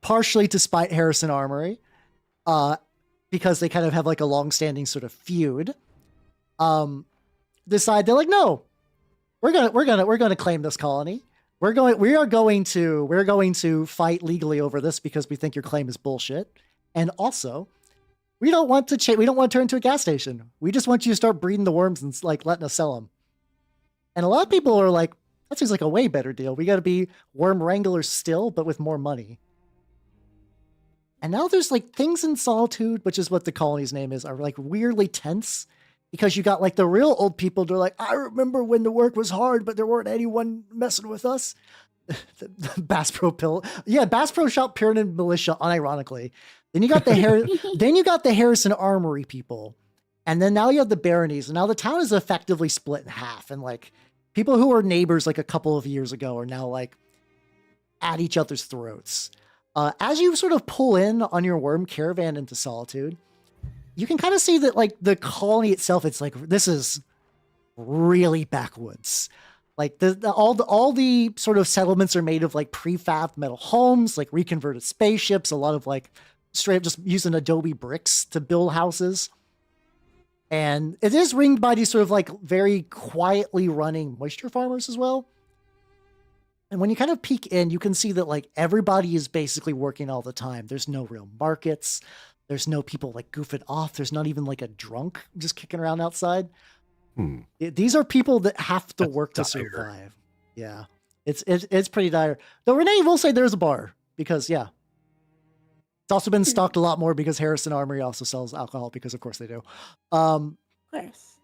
partially to spite Harrison Armory, because they kind of have like a long-standing sort of feud, decide they're like, no, we're gonna claim this colony. We're going to fight legally over this because we think your claim is bullshit. And also, we don't want to we don't want to turn into a gas station. We just want you to start breeding the worms and like letting us sell them. And a lot of people are like, that seems like a way better deal. We got to be worm wranglers still, but with more money. And now there's like things in Solitude, which is what the colony's name is, are like weirdly tense. Because you got like the real old people, they're like, I remember when the work was hard, but there weren't anyone messing with us. The Bass Pro Pill. Yeah, Bass Pro Shop Pyramid Militia, unironically. Then you got the Harrison Armory people. And then now you have the baronies. And now the town is effectively split in half. And like people who were neighbors like a couple of years ago are now like at each other's throats. As you sort of pull in on your worm caravan into Solitude, you can kind of see that like the colony itself, it's like, this is really backwoods. Like all the sort of settlements are made of like prefab metal homes, like reconverted spaceships, a lot of like straight up just using Adobe bricks to build houses. And it is ringed by these sort of like very quietly running moisture farmers as well. And when you kind of peek in, you can see that like everybody is basically working all the time. There's no real markets. There's no people like goofing off. There's not even like a drunk just kicking around outside. These are people that have to work to survive. Yeah, it's pretty dire. Though Renee will say there's a bar because yeah, it's also been stocked a lot more because Harrison Armory also sells alcohol because of course they do. Of course.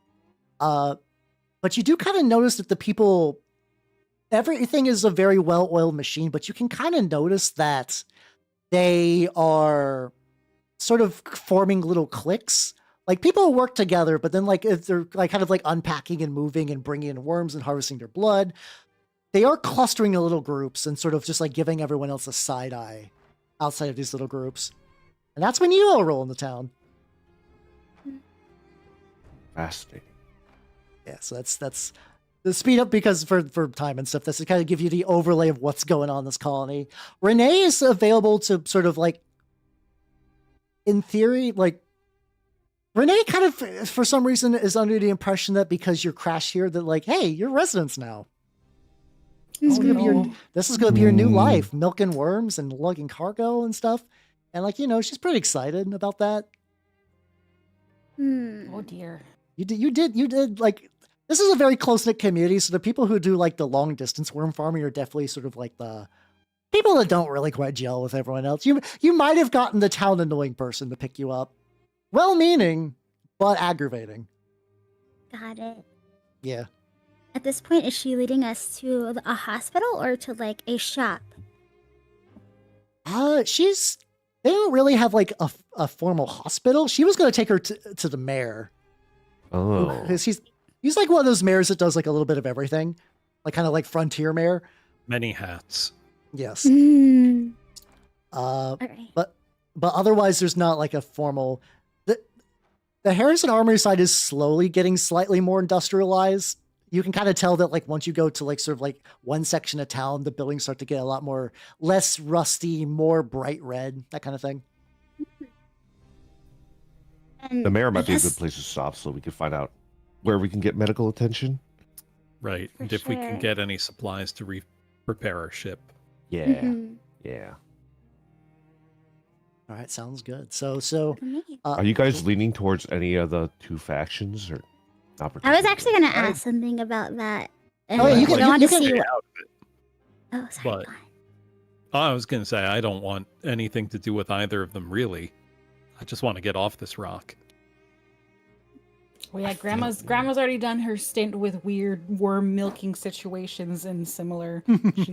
But you do kind of notice that the people, everything is a very well-oiled machine, but you can kind of notice that they are sort of forming little cliques. Like people work together, but then like if they're like kind of like unpacking and moving and bringing in worms and harvesting their blood, they are clustering in little groups and sort of just like giving everyone else a side eye outside of these little groups. And that's when you all roll in the town. Fascinating. Yeah, so that's the speed up because for time and stuff. That's to kind of give you the overlay of what's going on in this colony. Renee is available to sort of like, in theory, like Renee kind of for some reason is under the impression that because you're crashed here, that like, hey, you're residents now. This is gonna be your new life, milking worms and lugging cargo and stuff. And like, she's pretty excited about that. Oh dear. You did like, this is a very close-knit community, so the people who do like the long distance worm farming are definitely sort of like the people that don't really quite gel with everyone else. You might have gotten the town annoying person to pick you up. Well-meaning, but aggravating. Got it. Yeah. At this point, is she leading us to a hospital or to like a shop? They don't really have like a formal hospital. She was going to take her to the mayor. Oh. Because he's like one of those mayors that does like a little bit of everything. Like kind of like frontier mayor. Many hats. Yes. Alright. But otherwise there's not like a formal, the Harrison Armory side is slowly getting slightly more industrialized. You can kind of tell that like once you go to like sort of like one section of town, the buildings start to get a lot more less rusty, more bright red, that kind of thing. And The mayor might I be a guess- good place to stop so we can find out where we can get medical attention. Right. For And if we sure. can get any supplies to repair our ship. Yeah. Mhm. Yeah. All right, sounds good. So Amazing. Are you guys leaning towards any of the two factions or not? I was actually going to I- ask something about that. And Oh, yeah, you I can- wanted you to can- see Stay what. out of it. Oh, sorry. but- go on. I was going to say, I don't want anything to do with either of them, really. I just want to get off this rock. Well, yeah, grandma's already done her stint with weird worm milking situations and similar.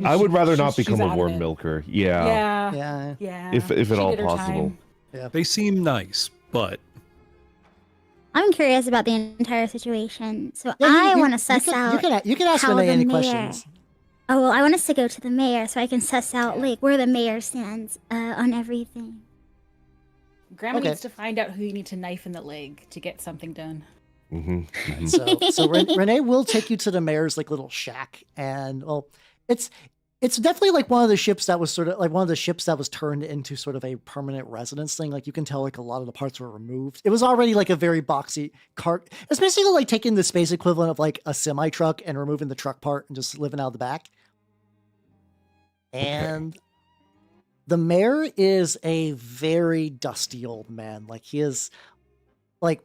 I would rather not she's become a out of worm it. milker. Yeah. Yeah, yeah. yeah. If at She all did her possible. time. They seem nice, but I'm curious about the entire situation. So Yeah, I want to suss out. You can ask how Renee the any mayor- questions. Oh, well, I want us to go to the mayor so I can suss out Yeah. like where the mayor stands on everything. Grandma Okay. needs to find out who you need to knife in the leg to get something done. Mm-hmm. So Renee will take you to the mayor's like little shack, and well, it's definitely like one of the ships that was sort of like one of the ships that was turned into sort of a permanent residence thing. Like you can tell like a lot of the parts were removed. It was already like a very boxy cart. It's basically like taking the space equivalent of like a semi truck and removing the truck part and just living out the back. And the mayor is a very dusty old man. Like he is like.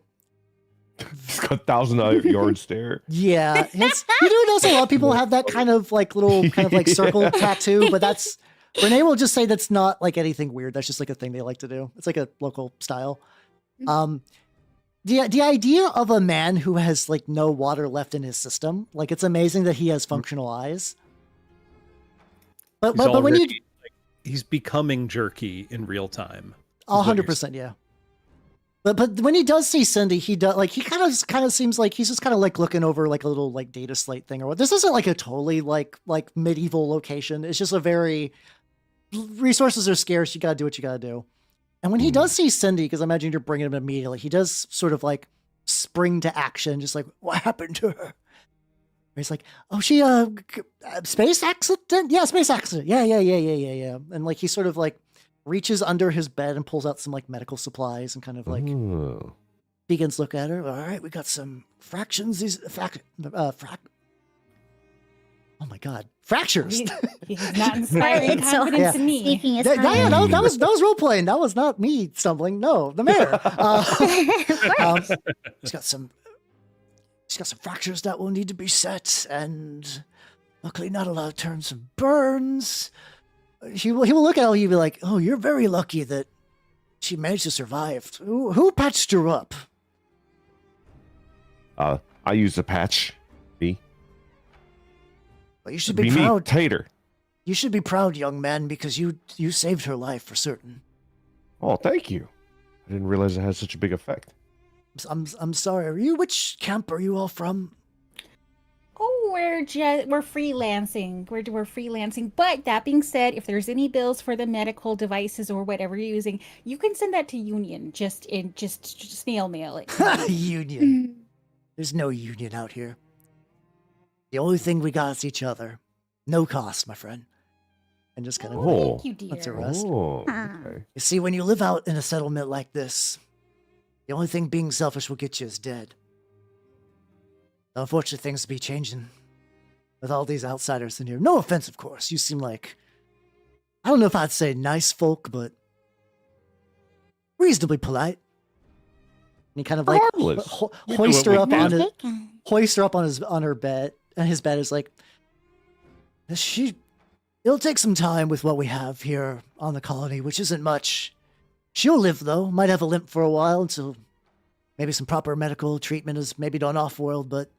He's got 1,000-yard stare. Yeah, you do notice a lot of people have that kind of like little kind of like circle tattoo, but that's Renee will just say that's not like anything weird. That's just like a thing they like to do. It's like a local style. The idea of a man who has like no water left in his system, like it's amazing that he has functional eyes. But he's when you already, he's becoming jerky in real time. 100%, yeah. But when he does see Cindy, he does like he kind of seems like he's just kind of like looking over like a little like data slate thing or what. This isn't like a totally like medieval location. It's just a very resources are scarce. You gotta do what you gotta do. And when he does see Cindy, because I imagine you're bringing him immediately, he does sort of like spring to action, just like what happened to her. He's like, oh, she space accident? Yeah, space accident. Yeah. And like he sort of like reaches under his bed and pulls out some like medical supplies and kind of like Ooh. begins to look at her. All right, we got some fractions. Oh my God, fractures. He's not inspiring So confidence yeah. in me. Speaking is Yeah, that was role playing. That was not me stumbling. No, the mayor. He's got some fractures that will need to be set, and luckily not a lot of turns and burns. He will look at her. He'll be like, "Oh, you're very lucky that she managed to survive. Who patched her up?" I used a patch. Me. Well, you should be Me, proud. Tater. You should be proud, young man, because you saved her life for certain. Oh, thank you. I didn't realize it had such a big effect. I'm sorry. Which camp are you all from? Oh, we're freelancing. We're freelancing. But that being said, if there's any bills for the medical devices or whatever you're using, you can send that to Union. Just snail mail it. Union. Mm. There's no union out here. The only thing we got is each other. No cost, my friend. And just kind of Oh. Thank you, dear. That's a rest. Oh, Ah. okay. You see, when you live out in a settlement like this, the only thing being selfish will get you is dead. Unfortunately, things be changing with all these outsiders in here. No offense, of course. You seem like, I don't know if I'd say nice folk, but reasonably polite. And he kind of like Harmless. hoist her up on Nice his, bacon. hoist her up on her bed, and his bed is like, it'll take some time with what we have here on the colony, which isn't much. She'll live though, might have a limp for a while until maybe some proper medical treatment is maybe done off-world, but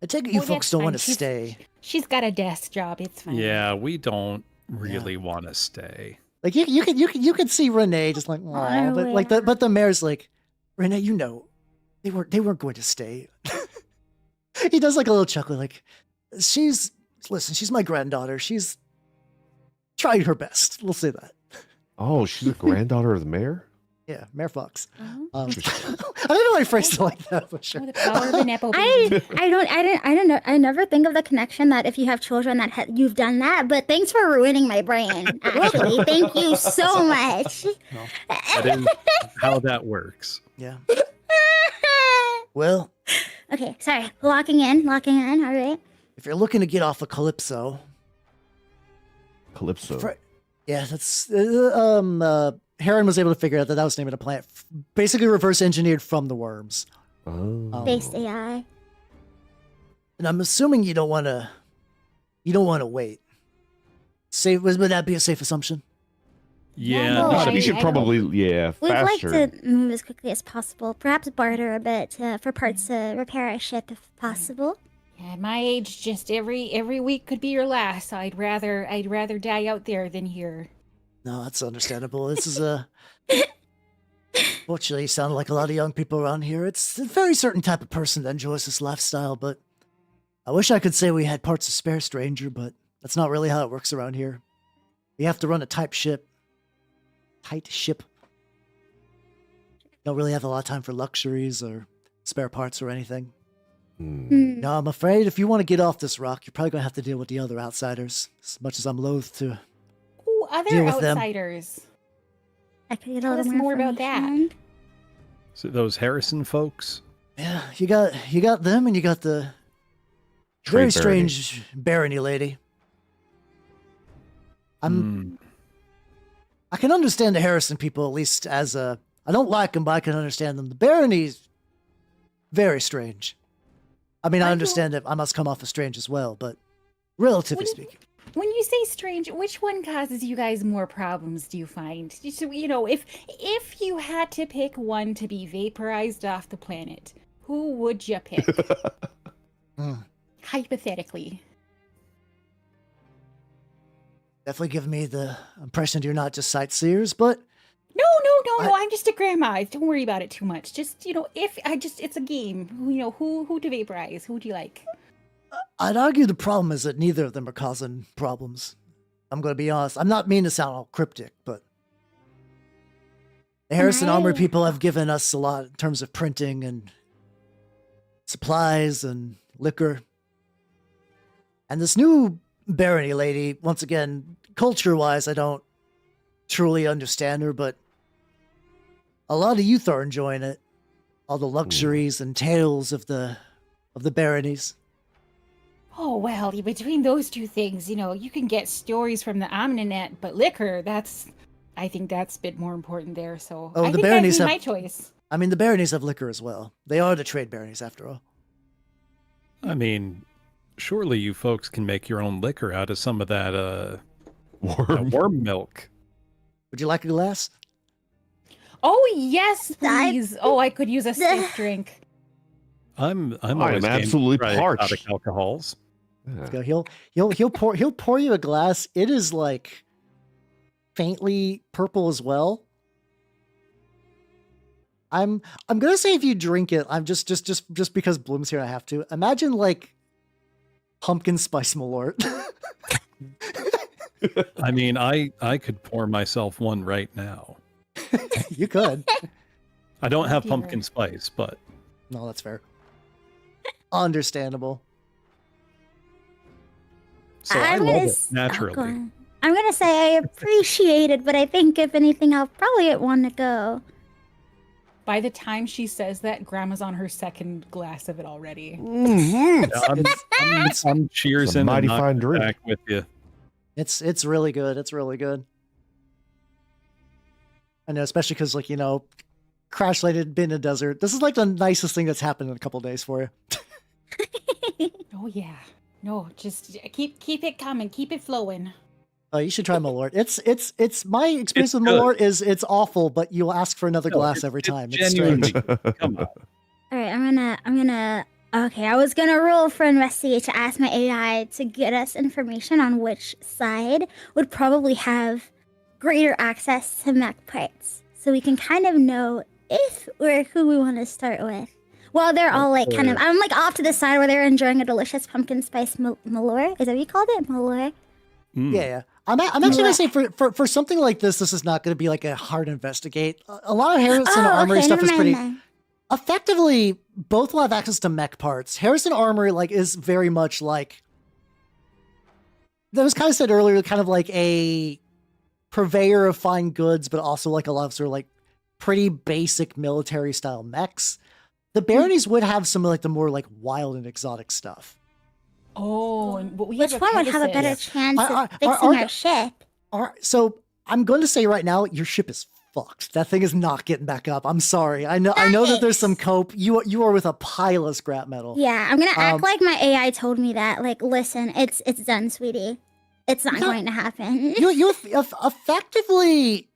I take it you Oh, folks that's don't fine. want to stay. She's got a desk job. It's fine. Yeah, we don't really want to stay. Like you could see Renee just like, I oh, but the mayor's like, Renee, you know, they weren't going to stay. He does like a little chuckle, like, she's my granddaughter. She's tried her best. We'll say that. Oh, she's a granddaughter of the mayor? Yeah, Mayor Fox. Oh. I don't know I phrased it like that, but sure. Oh, the power of a nepo baby. I don't know. I never think of the connection that if you have children that you've done that. But thanks for ruining my brain. Actually, thank you so much. Well, that is how that works. Yeah. Well, Okay, sorry. Locking in. All right. if you're looking to get off of Calypso, Calypso. yeah, that's Heron was able to figure out that was the name of the plant, basically reverse engineered from the worms. Oh. Based AI. And I'm assuming you don't want to wait. Would that be a safe assumption? Yeah, no, we I- should You should I probably, yeah, We'd faster. like to move as quickly as possible. Perhaps barter a bit for parts to repair our ship if possible. Yeah, at my age, just every week could be your last. I'd rather die out there than here. No, that's understandable. This is fortunately, you sound like a lot of young people around here. It's a very certain type of person that enjoys this lifestyle, but I wish I could say we had parts to spare, stranger, but that's not really how it works around here. We have to run a tight ship. Don't really have a lot of time for luxuries or spare parts or anything. Hmm. No, I'm afraid if you want to get off this rock, you're probably going to have to deal with the other outsiders, as much as I'm loath to. Ooh, other Deal with them. outsiders. I could get a Tell little us more more about that. information. So those Harrison folks. Yeah, you got them, and you got the very strange barony lady. I can understand the Harrison people, at least as a. I don't like them, but I can understand them. The barony's very strange. I mean, I Are you- understand that I must come off as strange as well, but relatively What do speaking. When you say strange, which one causes you guys more problems, do you find? You know, if you had to pick one to be vaporized off the planet, who would you pick? Hmm. Hypothetically. Definitely give me the impression you're not just sightseers, but No, I'm just a grandma. Don't worry about it too much. Just, it's a game. Who to vaporize? Who do you like? I'd argue the problem is that neither of them are causing problems. I'm going to be honest. I'm not mean to sound all cryptic, but the Harrison Armory Right. people have given us a lot in terms of printing and supplies and liquor. And this new barony lady, once again, culture-wise, I don't truly understand her, but a lot of youth are enjoying it. All the luxuries and tales of the baronies. Oh, well, between those two things, you can get stories from the Omninet, but liquor, I think that's a bit more important there, so Oh, I the think baronies that'd be have- my choice. I mean, the baronies have liquor as well. They are the trade baronies, after all. I mean, surely you folks can make your own liquor out of some of that worm milk. Would you like a glass? Oh, yes, I- please. Oh, I could use a safe drink. I'm I am always game to absolutely try parched. exotic alcohols. Let's go. He'll pour you a glass. It is like faintly purple as well. I'm gonna say if you drink it, I'm just because Bloom's here, I have to imagine like Pumpkin spice malort. I mean, I could pour myself one right now. You could. I don't have Dear. pumpkin spice, but No, that's fair. Understandable. so I I'm love gonna it s- oh, go naturally. on. I'm gonna say I appreciate it, but I think if anything, I'll probably get one to go. By the time she says that, Grandma's on her second glass of it already. Mhm. Yeah, I'm cheersing It's a mighty and knocking fine it drink. back with you. It's really good. It's really good. I know, especially because like, Crash Light had been a desert. This is like the nicest thing that's happened in a couple days for you. Oh yeah. No, just keep it coming, keep it flowing. Oh, you should try Malort. It's my experience It's with good. Malort is it's awful, but you'll ask for another No, glass it's- every it's time. It's strange. genuinely Come on. All right, I'm gonna. Okay, I was gonna roll for investigate to ask my AI to get us information on which side would probably have greater access to mech parts, so we can kind of know if or who we want to start with. While they're all like kind of, I'm like off to the side where they're enjoying a delicious pumpkin spice malore. Is that what you called it, malore? Mm. Yeah. I'm actually gonna say for something like this is not gonna be like a hard investigate. A lot of Harrison Armory stuff is pretty. Then. Effectively, both will have access to mech parts. Harrison Armory like is very much like that was kind of said earlier, kind of like a purveyor of fine goods, but also like a lot of sort of like pretty basic military style mechs. The baronies would have some like the more like wild and exotic stuff. Oh, and but we Which have one would have a better Pegasus. chance Are- of fixing are- our ship? So I'm going to say right now, your ship is fucked. That thing is not getting back up. I'm sorry. I know that there's some cope. You are with a pile of scrap metal. Yeah, I'm gonna act like my AI told me that. Like, listen, it's done, sweetie. It's not No. going to happen. You effectively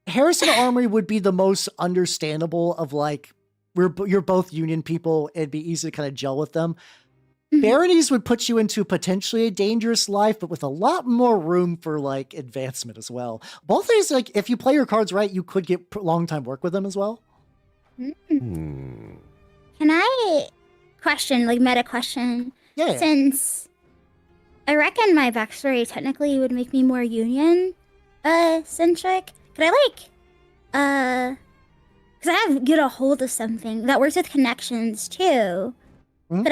Harrison Armory would be the most understandable of like you're both Union people. It'd be easy to kind of gel with them. Mhm. Baronies would put you into potentially a dangerous life, but with a lot more room for like advancement as well. Both these, like, if you play your cards right, you could get long time work with them as well. Hmm. Can I question, like, meta question? Yeah. Since I reckon my backstory technically would make me more Union centric. Could I because I have get a hold of something that works with connections too. Mhm. But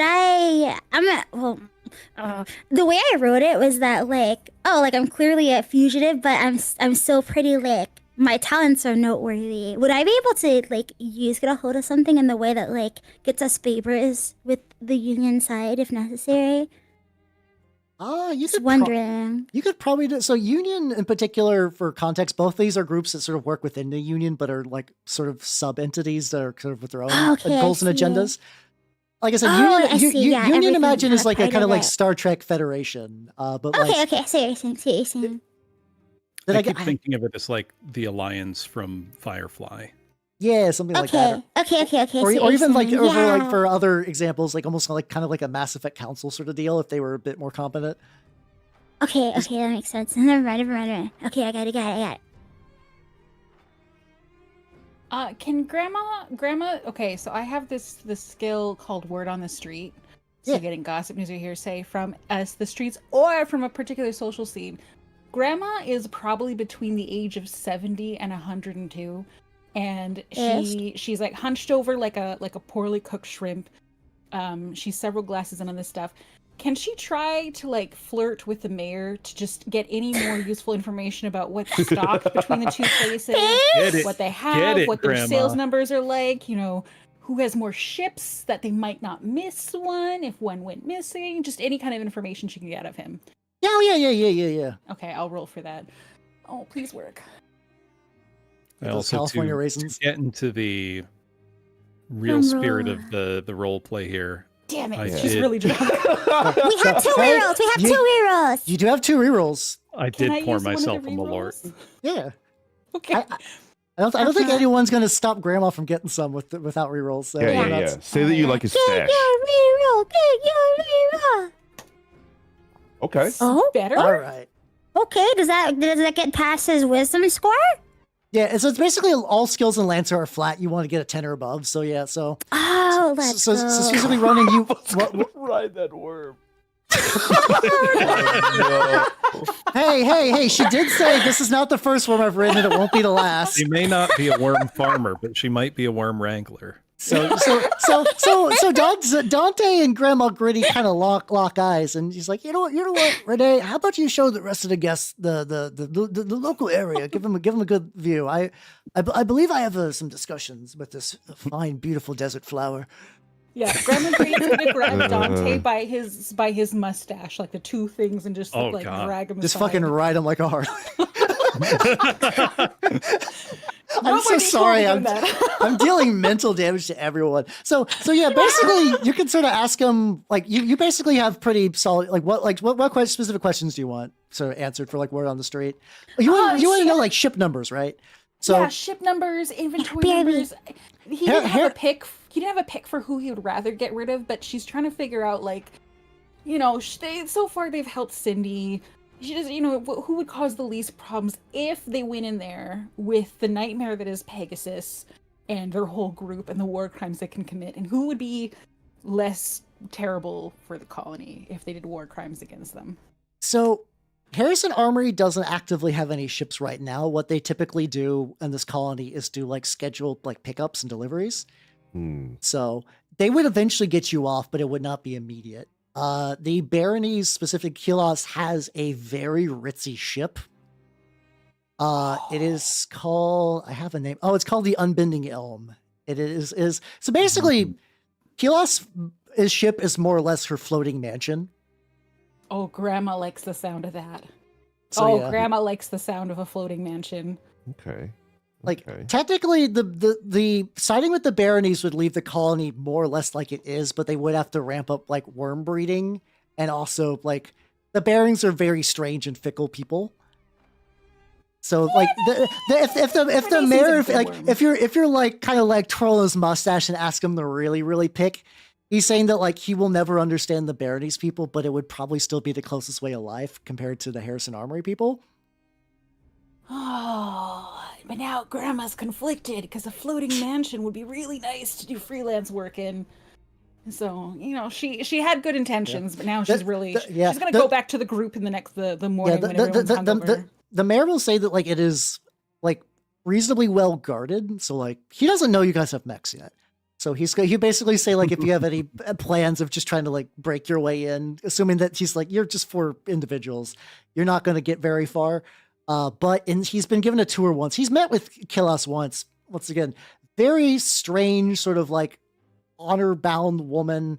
the way I wrote it was that like, oh, like I'm clearly a fugitive, but I'm still pretty like my talents are noteworthy. Would I be able to like get a hold of something in the way that like gets us favors with the Union side if necessary? You Just could wondering. you could probably do so. Union in particular, for context, both these are groups that sort of work within the Union, but are like sort of sub entities that are sort of with their own Okay, I goals and see. agendas. Like I said, Oh, Union, I see, yeah, Union everything imagine kind is of like a part kind of of like it. Star Trek Federation. But Okay, like, okay, I see what you're saying. did I I keep get, thinking of it as like the Alliance from Firefly. yeah, something like that. Okay. I see Or what you're even like saying. over like Yeah. for other examples, like almost like kind of like a Mass Effect Council sort of deal if they were a bit more competent. Okay, that makes sense. Never mind. Okay, I got it. Can grandma okay, so I have this skill called word on the street. So Yeah. getting gossip, news, or hearsay from the streets or from a particular social scene. Grandma is probably between the age of 70 and 102. And she's like hunched over like a poorly cooked shrimp. She's several glasses in on this stuff. Can she try to like flirt with the mayor to just get any more useful information about what's stocked between the two places? Get it. What they Get have, it, what their Grandma. sales numbers are like, who has more ships that they might not miss one if one went missing, just any kind of information she can get out of him. Yeah. Okay, I'll roll for that. Oh, please work. Those Also, California to raisins. get into the real Drum spirit roll. of the role play here. Damn it, I she's did. really drunk. We have two Hey, rerolls. You do have two rerolls. I Can I did pour use one of the myself a malort. rerolls? Yeah. Okay. I don't think anyone's gonna stop Grandma from getting some without rerolls. So Yeah. that's- Say that you like a Get stash. your reroll. Okay. Oh, Better? All right. okay. Does that get past his wisdom score? Yeah, and so it's basically all skills in Lancer are flat. You want to get a 10 or above. So yeah, so Oh, let's so go. specifically Ronan, you what, Ride that worm. Hey, she did say this is not the first worm I've written and it won't be the last. She may not be a worm farmer, but she might be a worm wrangler. So Dante and Grandma Gritty kind of lock eyes, and he's like, you know what, Renee, how about you show the rest of the guests the local area, give them a good view. I believe I have some discussions with this fine, beautiful desert flower. Yeah, Grandma Gritty's gonna grab Dante by his mustache, like the two things, and just drag him. Just aside. fucking ride him like a Harley. I'm so sorry. I'm dealing mental damage to everyone. So yeah, basically you can sort of ask them, like, you basically have pretty solid, like what specific questions do you want sort of answered for, like, word on the street? You want to know, like, ship numbers, right? So yeah, ship numbers, inventory numbers. He didn't have a pick. He didn't have a pick for who he would rather get rid of, but she's trying to figure out, like, so far they've helped Cindy. She just, who would cause the least problems if they went in there with the nightmare that is Pegasus and their whole group and the war crimes they can commit, and who would be less terrible for the colony if they did war crimes against them. So Harrison Armory doesn't actively have any ships right now. What they typically do in this colony is do, like, scheduled, like, pickups and deliveries. So they would eventually get you off, but it would not be immediate. The Barony's specific Kilos has a very ritzy ship. It is called, I have a name. Oh, it's called the Unbending Elm. It is so basically Kilos' ship is more or less her floating mansion. Oh, Grandma likes the sound of that. So, yeah. Grandma likes the sound of a floating mansion. Okay. Like, technically, the siding with the Baronies would leave the colony more or less like it is, but they would have to ramp up, like, worm breeding, and also, like, the Barons are very strange and fickle people. So, like, if the mayor, if you're like kind of like twirl his mustache and ask him to really, really pick, he's saying that, like, he will never understand the Baronies people, but it would probably still be the closest way of life compared to the Harrison Armory people. Oh, but now Grandma's conflicted because a floating mansion would be really nice to do freelance work in. So, she had good intentions, but now she's she's going to go back to the group in the morning when everyone's hungover. The mayor will say that, like, it is, like, reasonably well guarded. So, like, he doesn't know you guys have mechs yet. So he basically say, like, if you have any plans of just trying to, like, break your way in, assuming that he's like, you're just 4 individuals, you're not going to get very far. But he's been given a tour once. He's met with Kilos once again, very strange, sort of like honor-bound woman,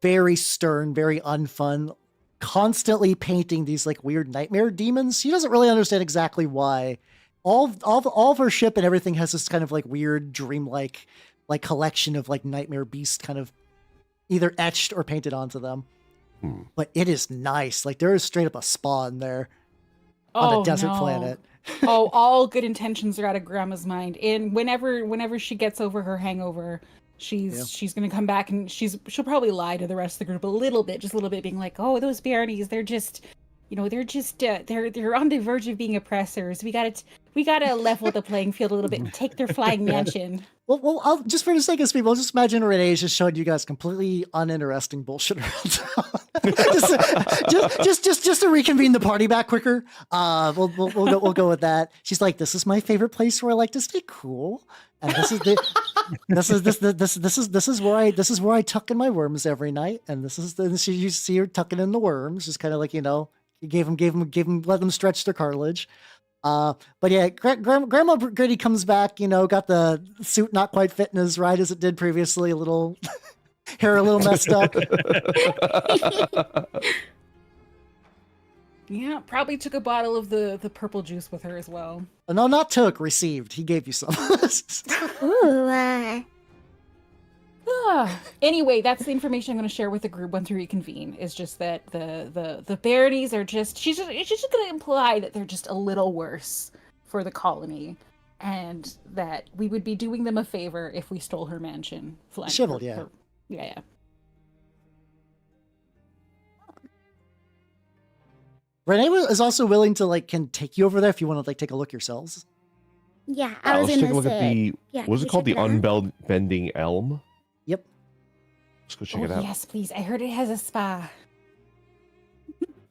very stern, very unfun, constantly painting these, like, weird nightmare demons. He doesn't really understand exactly why. All of her ship and everything has this kind of, like, weird dreamlike, like, collection of, like, nightmare beasts kind of either etched or painted onto them. But it is nice. Like, there is straight up a spa in there. On a desert planet. All good intentions are out of Grandma's mind. And whenever she gets over her hangover, she's gonna come back and she'll probably lie to the rest of the group a little bit, being like, oh, those Baronies, they're just they're on the verge of being oppressors. We gotta level the playing field a little bit and take their flying mansion. Well, I'll, just for the sake of people, I'll just imagine Renee's just showing you guys completely uninteresting bullshit around town. just to reconvene the party back quicker. We'll go with that. She's like, this is my favorite place where I like to stay cool, and this is where I tuck in my worms every night, and you see her tucking in the worms, just kind of like, you gave them, let them stretch their cartilage. But yeah, Grandma Gritty comes back, got the suit not quite fitting as right as it did previously, a little hair a little messed up. Yeah, probably took a bottle of the purple juice with her as well. No, not took, received. He gave you some. Ooh. Anyway, that's the information I'm going to share with the group once we reconvene. Is just that the Baronies are she's just going to imply that they're just a little worse for the colony, and that we would be doing them a favor if we stole her mansion. Shiveled, yeah. Yeah. Renee is also willing to, can take you over there if you want to, take a look yourselves. Yeah, I was let's gonna take a look at say. the, what is it called? The Unbending Elm? Yep. Let's go check it out. Yes, please. I heard it has a spa.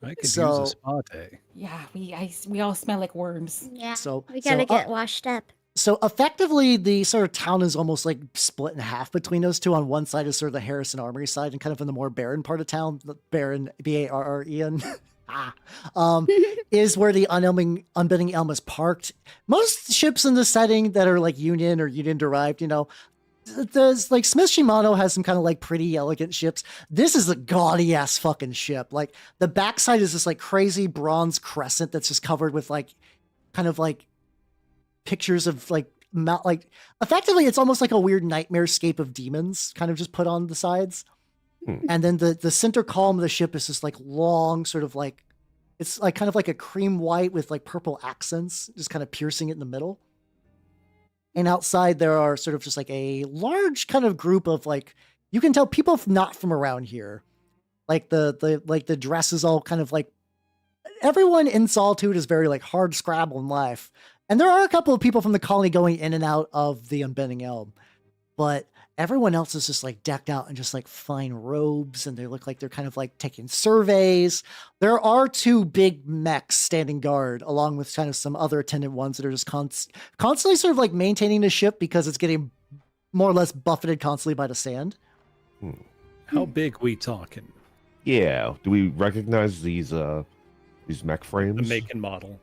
I could use So- a spa day. Yeah, we all smell like worms. Yeah. So We gotta so, get washed up. So effectively, the sort of town is almost like split in half between those two. On one side is sort of the Harrison Armory side, and kind of in the more barren part of town, the barren Barren is where the unbending elm is parked. Most ships in this setting that are like Union or Union derived, there's like Smith Shimano has some kind of like pretty elegant ships. This is a gaudy ass fucking ship. Like the backside is this like crazy bronze crescent that's just covered with like kind of like pictures of like effectively it's almost like a weird nightmare scape of demons kind of just put on the sides. And then the center column of the ship is this like long sort of like it's like kind of like a cream white with like purple accents just kind of piercing it in the middle. And outside there are sort of just like a large kind of group of like you can tell people not from around here. Like the dress is all kind of like everyone in Solitude is very like hard scrabble in life. And there are a couple of people from the colony going in and out of the Unbending Elm, but everyone else is just like decked out in just like fine robes, and they look like they're kind of like taking surveys. There are two big mechs standing guard, along with kind of some other attendant ones that are just constantly sort of like maintaining the ship because it's getting more or less buffeted constantly by the sand. How big we talking? Yeah. Do we recognize these mech frames? The make and model.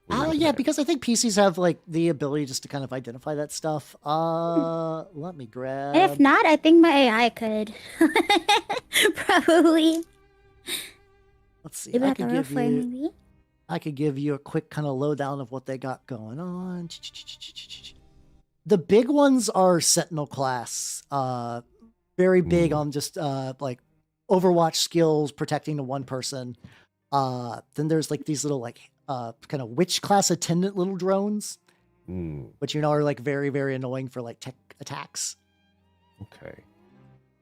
Oh yeah, because I think PCs have like the ability just to kind of identify that stuff. Let me grab. And if not, I think my AI could. Probably. Let's see. Maybe I at the could give roleplay, you. maybe. I could give you a quick kind of lowdown of what they got going on. The big ones are Sentinel class. Very big on just like Overwatch skills, protecting the one person. Then there's like these little like kind of witch class attendant little drones, which are like very, very annoying for like tech attacks. Okay.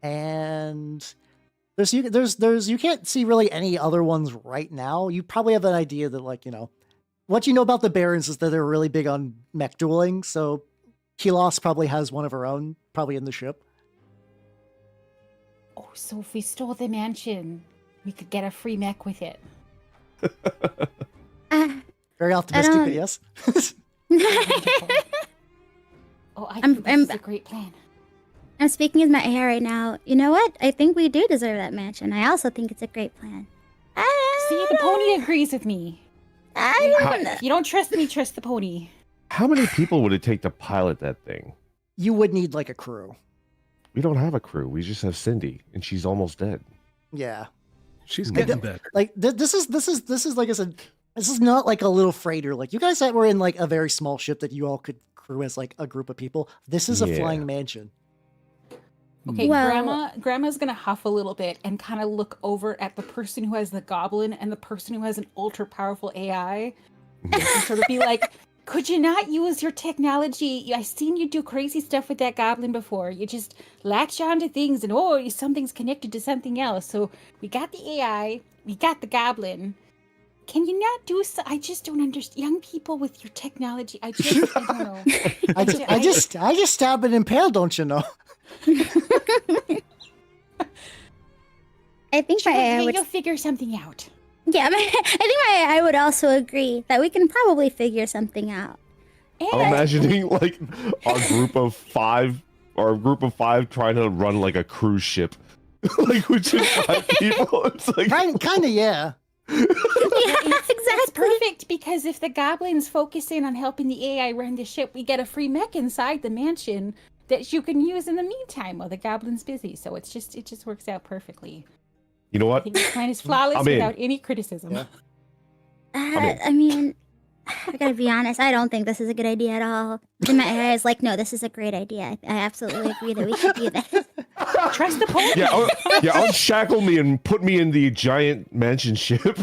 And there's you can't see really any other ones right now. You probably have an idea that like, what you know about the Barons is that they're really big on mech dueling. So Kilos probably has one of her own, probably in the ship. Oh, so if we stole the mansion, we could get a free mech with it. Very optimistic, don't- but yes. Oh, I I'm- think this is a great plan. I'm speaking as my AI right now. You know what? I think we do deserve that mansion. I also think it's a great plan. See, the pony agrees with me. I don't know. If you don't trust me, trust the pony. How many people would it take to pilot that thing? You would need like a crew. We don't have a crew. We just have Cindy, and she's almost dead. Yeah. She's Like getting the- better. Like this is like I said, this is not like a little freighter. Like you guys that were in like a very small ship that you all could crew as like a group of people. This is a Yeah. flying mansion. Okay, Well- Grandma's gonna huff a little bit and kind of look over at the person who has the goblin and the person who has an ultra powerful AI, and sort of be like, "Could you not use your technology? I've seen you do crazy stuff with that goblin before. You just latch onto things and something's connected to something else. So we got the AI, we got the goblin. Can you not do so? I just don't understand. Young people with your technology, I don't know. I just stab and impale, don't you know? I think my AI would. You'll figure something out. Yeah, I think my AI would also agree that we can probably figure something out. I'm imagining like a group of five trying to run like a cruise ship, like with just 5 people. It's like Kind of, yeah. Yeah, That's exactly. perfect because if the goblins focus in on helping the AI run the ship, we get a free mech inside the mansion that you can use in the meantime while the goblin's busy. So it just works out perfectly. you know I what? think the plan is flawless I'm in. without any criticism. Yeah. I mean, I gotta be honest. I don't think this is a good idea at all. And my AI is like, no, this is a great idea. I absolutely agree that we should do this. Trust the pony. Yeah, unshackle me and put me in the giant mansion ship.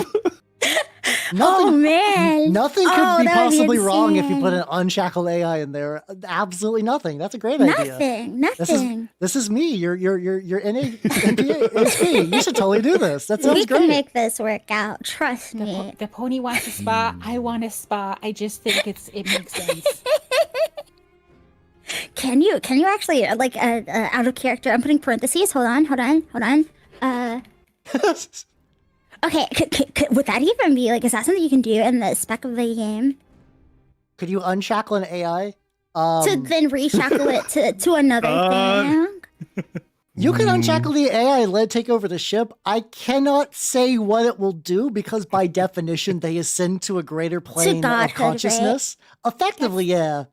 Oh man, Nothing could Oh, be that would be possibly wrong if you put insane. an unshackled AI in there. Absolutely nothing. That's a great idea. Nothing. This is me. You're NPA. You should totally do this. That sounds We great. can make this work out. Trust me. The pony wants a spa. I want a spa. I just think it makes sense. Can you actually like out of character? I'm putting parentheses. Hold on. Okay, would that even be like? Is that something you can do in the spec of the game? Could you unshackle an AI? To then reshackle it to another thing? You can unshackle the AI and let it take over the ship. I cannot say what it will do because by definition they ascend to a greater plane of godhood, consciousness. Effectively, yeah.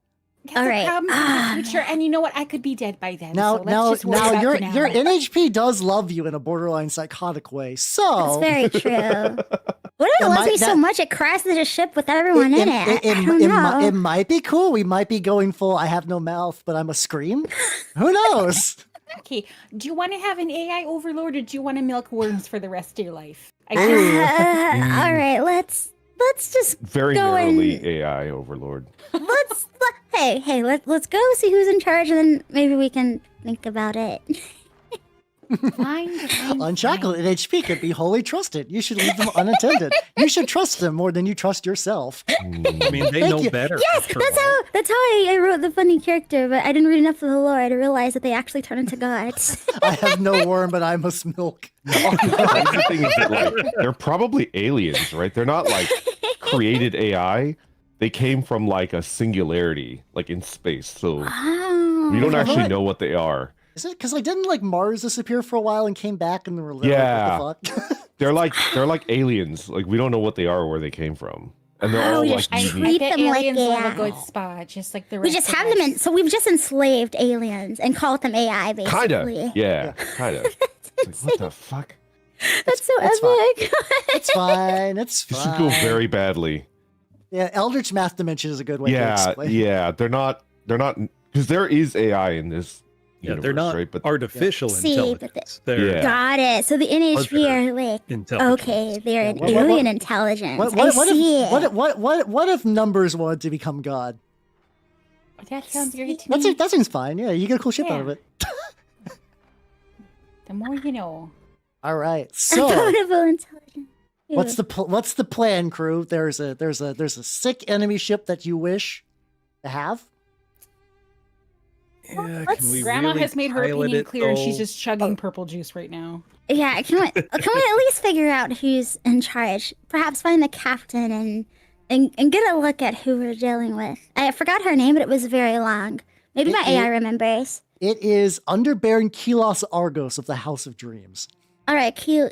That's All the right. problem in the future, and you know what? I could be dead by then. Now, so let's just worry about your the now. your NHP does love you in a borderline psychotic way. That's So very true. What if it That loves might- me so that- much it crashes a ship with everyone in it? I don't know. it might be cool. We might be going full. I have no mouth, but I'm a scream. Who knows? Okay, do you want to have an AI overlord, or do you want to milk worms for the rest of your life? I All guess. right, let's just Very go narrowly and- AI overlord. let's go see who's in charge, and then maybe we can think about it. Fine. Unshackle and HP can be wholly trusted. You should leave them unattended. You should trust them more than you trust yourself. I mean, they Thank know you. better. Yes, after that's all. how I wrote the funny character, but I didn't read enough of the lore to realize that they actually turn into gods. I have no worm, but I must milk. The thing is that, like, they're probably aliens, right? They're not like created AI. They came from like a singularity, like in space. So Oh. we don't Okay. actually know what they are. Is it because didn't like Mars disappear for a while and came back and they were like, Yeah. what the fuck? They're like aliens. Like we don't know what they are or where they came from, and they're Oh, all you like I should unique. treat bet them like aliens love AI. a good spa, just like the rest We just of have them us. in, so we've just enslaved aliens and called them AI, basically. Kinda, yeah, kinda. Like, what the fuck? That's so It's fine. epic. It's fine. It's This fine. would go very badly. Yeah, Eldritch Math Dimension is a good way to Yeah, explain. yeah. They're not because there is AI in this Yeah, universe, they're not right? But artificial See, but intelligence. They're Yeah. Got it. So the NHP are like, intelligent. okay, they're Yeah, an what- alien intelligence. I see it. What if numbers wanted to become God? That sounds great to me. That seems fine. Yeah, you get a cool ship out of Yeah. it. The more you know. All right. So Notable intelligence. what's the plan, crew? There's a sick enemy ship that you wish to have. Yeah, Let's- can we Grandma really has made her pilot opinion it, clear, and she's though? just chugging purple juice right now. Yeah, can we at least figure out who's in charge? Perhaps find the captain and get a look at who we're dealing with. I forgot her name, but it was very long. Maybe my AI remembers. It is Under Baron Kilos Argos of the House of Dreams. All right, Keelos.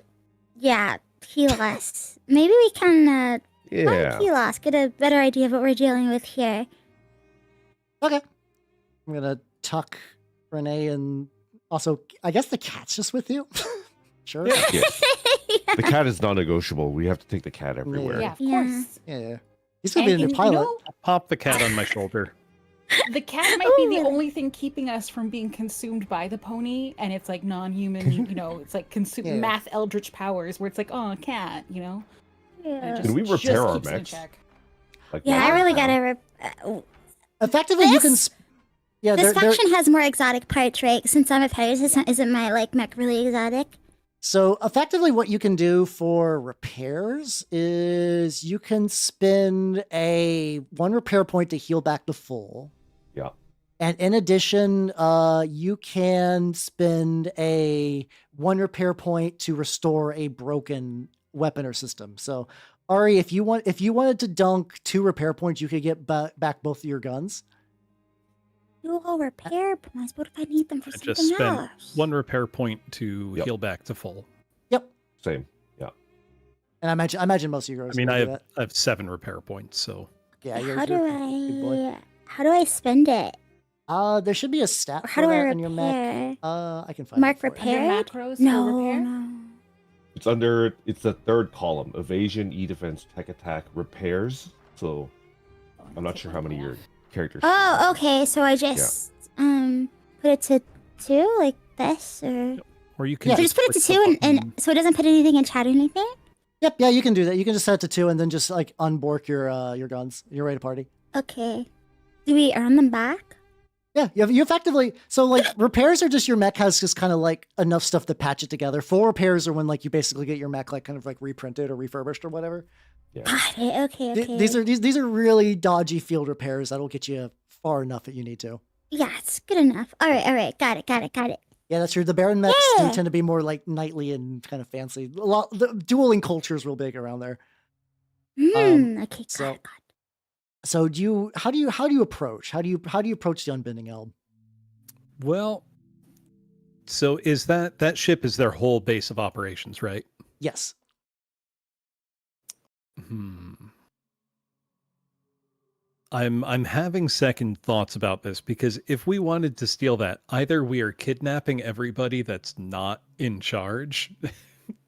Maybe we can find yeah, Keelos, get a better idea of what we're dealing with here. Okay. I'm gonna tuck Renee and also I guess the cat's just with you. Sure. yeah. The cat is non-negotiable. We have to take the cat everywhere. Yeah, of Yeah. course. Yeah. He's gonna be a new you pilot. know, Pop the cat on my shoulder. the cat might be the Ooh. only thing keeping us from being consumed by the pony, and it's like non-human, it's like Yeah. math eldritch powers, where it's like, oh, a cat, and it Yeah, just- Can we just repair our keeps it in mechs? check. Like, I really gotta. Effectively, you can. This- Yeah, This they're- faction has more exotic parts, right? Since I'm a Farthest, isn't my mech really exotic? So effectively what you can do for repairs is you can spend one repair point to heal back to full. Yeah. And in addition, you can spend one repair point to restore a broken weapon or system. So Ari, if you wanted to dunk 2 repair points, you could get back both of your guns. Dual repair points. What if I need them for I something just spent else? one repair point to Yep. heal back to full. Yep. Same. Yeah. And I imagine most of you guys. I mean, will I do have, that. I have 7 repair points, so Yeah. How do you're a big boy. I spend it? There should be a stat Or for how do I that in your mech. repair? I can find Mark it for you. repair? Under Paired? macros No, for repair? no. It's the third column: evasion, e-defense, tech attack, repairs. So I'm not sure how many your characters. Oh, okay. So I just put it to 2 like this, or you can Yeah. so just put it to click the 2 and button. so it doesn't put anything in chat or anything. Yep, yeah, you can do that. You can just set it to 2 and then just like unbork your guns. You're ready to party. Okay. Do we earn them back? Yeah, you effectively like repairs are just your mech has just kind of like enough stuff to patch it together. 4 repairs are when like you basically get your mech like kind of like reprinted or refurbished or whatever. Got it. Okay. Okay. These are really dodgy field repairs that'll get you far enough that you need to. Yeah, it's good enough. All right. Got it. Yeah, that's true. The Baron mechs do tend to be more like knightly and kind of fancy. The dueling culture is real big around there. Okay, so- got it. So how do you approach the Unbending Elm? Well, so is that ship is their whole base of operations, right? Yes. I'm having second thoughts about this because if we wanted to steal that, either we are kidnapping everybody that's not in charge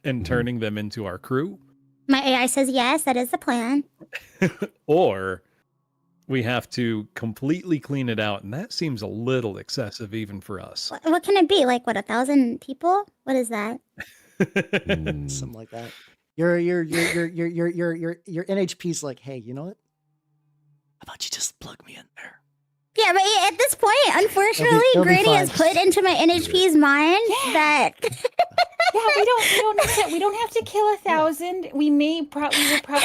and turning them into our crew, My AI says yes, that is the plan. or we have to completely clean it out, and that seems a little excessive even for us. What can it be? Like, what, 1,000 people? What is that? Something like that. Your NHP's like, hey, you know what? How about you just plug me in there? Yeah, but at this point, unfortunately, it'll be Grady has fine. put into my NHP's mind that Yeah, we don't have to kill 1,000. We will probably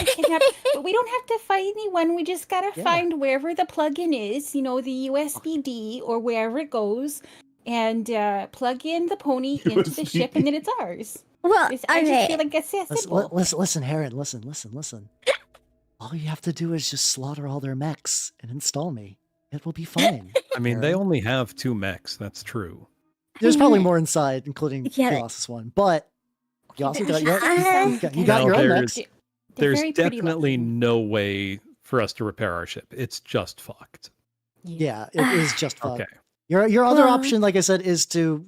kidnap, but we don't have to fight anyone. We just gotta find wherever the plug-in is, the USB-D or wherever it goes, and plug in the pony into the ship, and then it's ours. well, I just okay. feel like it's that simple. Listen, Heron, listen. All you have to do is just slaughter all their mechs and install me. It will be fine. I mean, they Heron. only have 2 mechs, that's true. There's probably more inside, including Yeah. Colossus one, but you also got your Now, own there's- mechs. There's very pretty definitely looking. no way for us to repair our ship. It's just fucked. Yeah, it is just fun. Okay. Your other Well- option, like I said, is to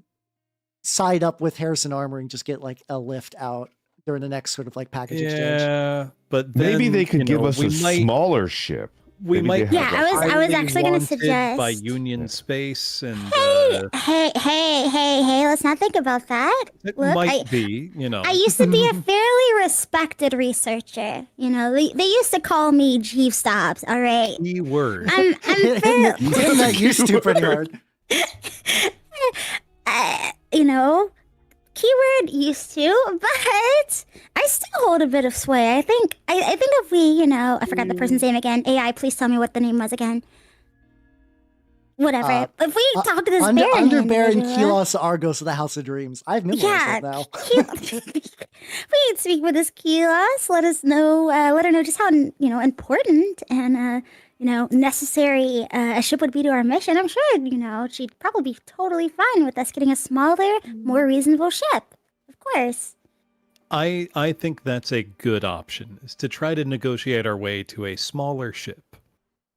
side up with Harrison Armor and just get like a lift out during the next sort of like package exchange. Yeah, but then, Maybe they could give us we a might, smaller ship. We maybe might. they be have Yeah, I was highly actually gonna wanted suggest- by Union Space, and Hey, let's not think about that. it Look, might be. I used to be a fairly respected researcher. They used to call me Chief Stops, all right? Keyword. I'm fair, Hitting that used to pretty hard. keyword used to, but I still hold a bit of sway. I think if we, I forgot the person's name again. AI, please tell me what the name was again. Whatever. If we talk to this Baron, Under Baron individual- Kelos Argos of the House of Dreams. I've memorized that now. we can speak with this Kelos. Let us know. Let her know just how important and necessary a ship would be to our mission. I'm sure she'd probably be totally fine with us getting a smaller, more reasonable ship. Of course. I think that's a good option, is to try to negotiate our way to a smaller ship.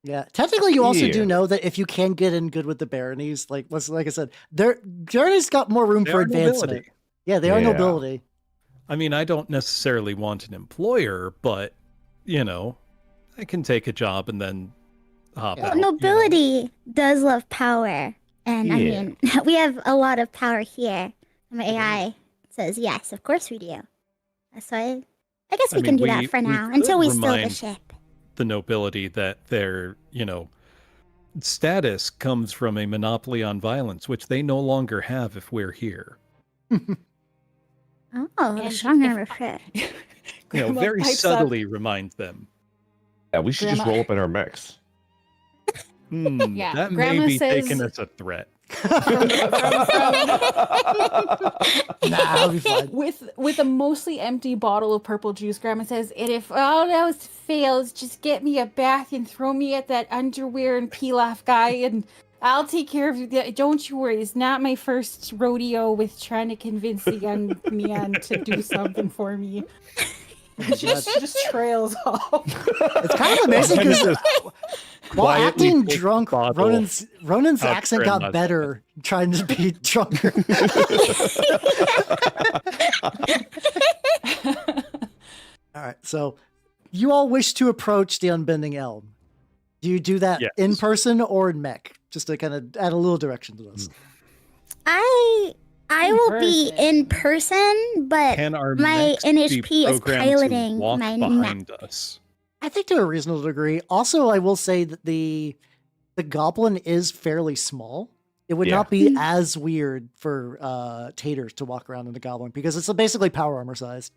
Yeah, technically, you also Yeah. do know that if you can get in good with the baronies, like I said, baronies got more room They for are advancement. nobility. Yeah, they are Yeah. nobility. I mean, I don't necessarily want an employer, but I can take a job and then hop Yeah. out. Nobility does love power, and I Yeah. mean, we have a lot of power here. My AI says yes, of course we do. So I guess we I can mean, do that we- for we now could until we steal the remind- ship. The nobility that their status comes from a monopoly on violence, which they no longer have if we're here. Oh, the And strong if armor I- fit. Grandma Very pipes up. subtly remind them. Yeah, we should just Grandma- roll up in our mechs. Yeah, That Grandma may be says- taken as a threat. Nah, I'll be fine. With a mostly empty bottle of purple juice, Grandma says, "And if all else fails, just get me a bath and throw me at that underwear and peel-off guy, and I'll take care of you. Don't you worry. It's not my first rodeo with trying to convince a young man to do something for me." just trails off. It's kind of amazing because while Quietly acting take drunk, bottle Ronen's out accent got Grandma's better trying to be drunker. All right, so you all wish to approach the Unbending Elm. Do you do that Yes. in person or in mech? Just to kind of add a little direction to this. I will be person. in person, but Can our my mechs be NHP is programmed to piloting walk my behind us? I think to a reasonable degree. Also, I will say that the goblin is fairly small. It would Yeah. not be as weird for Taters to walk around in the goblin because it's basically power armor sized.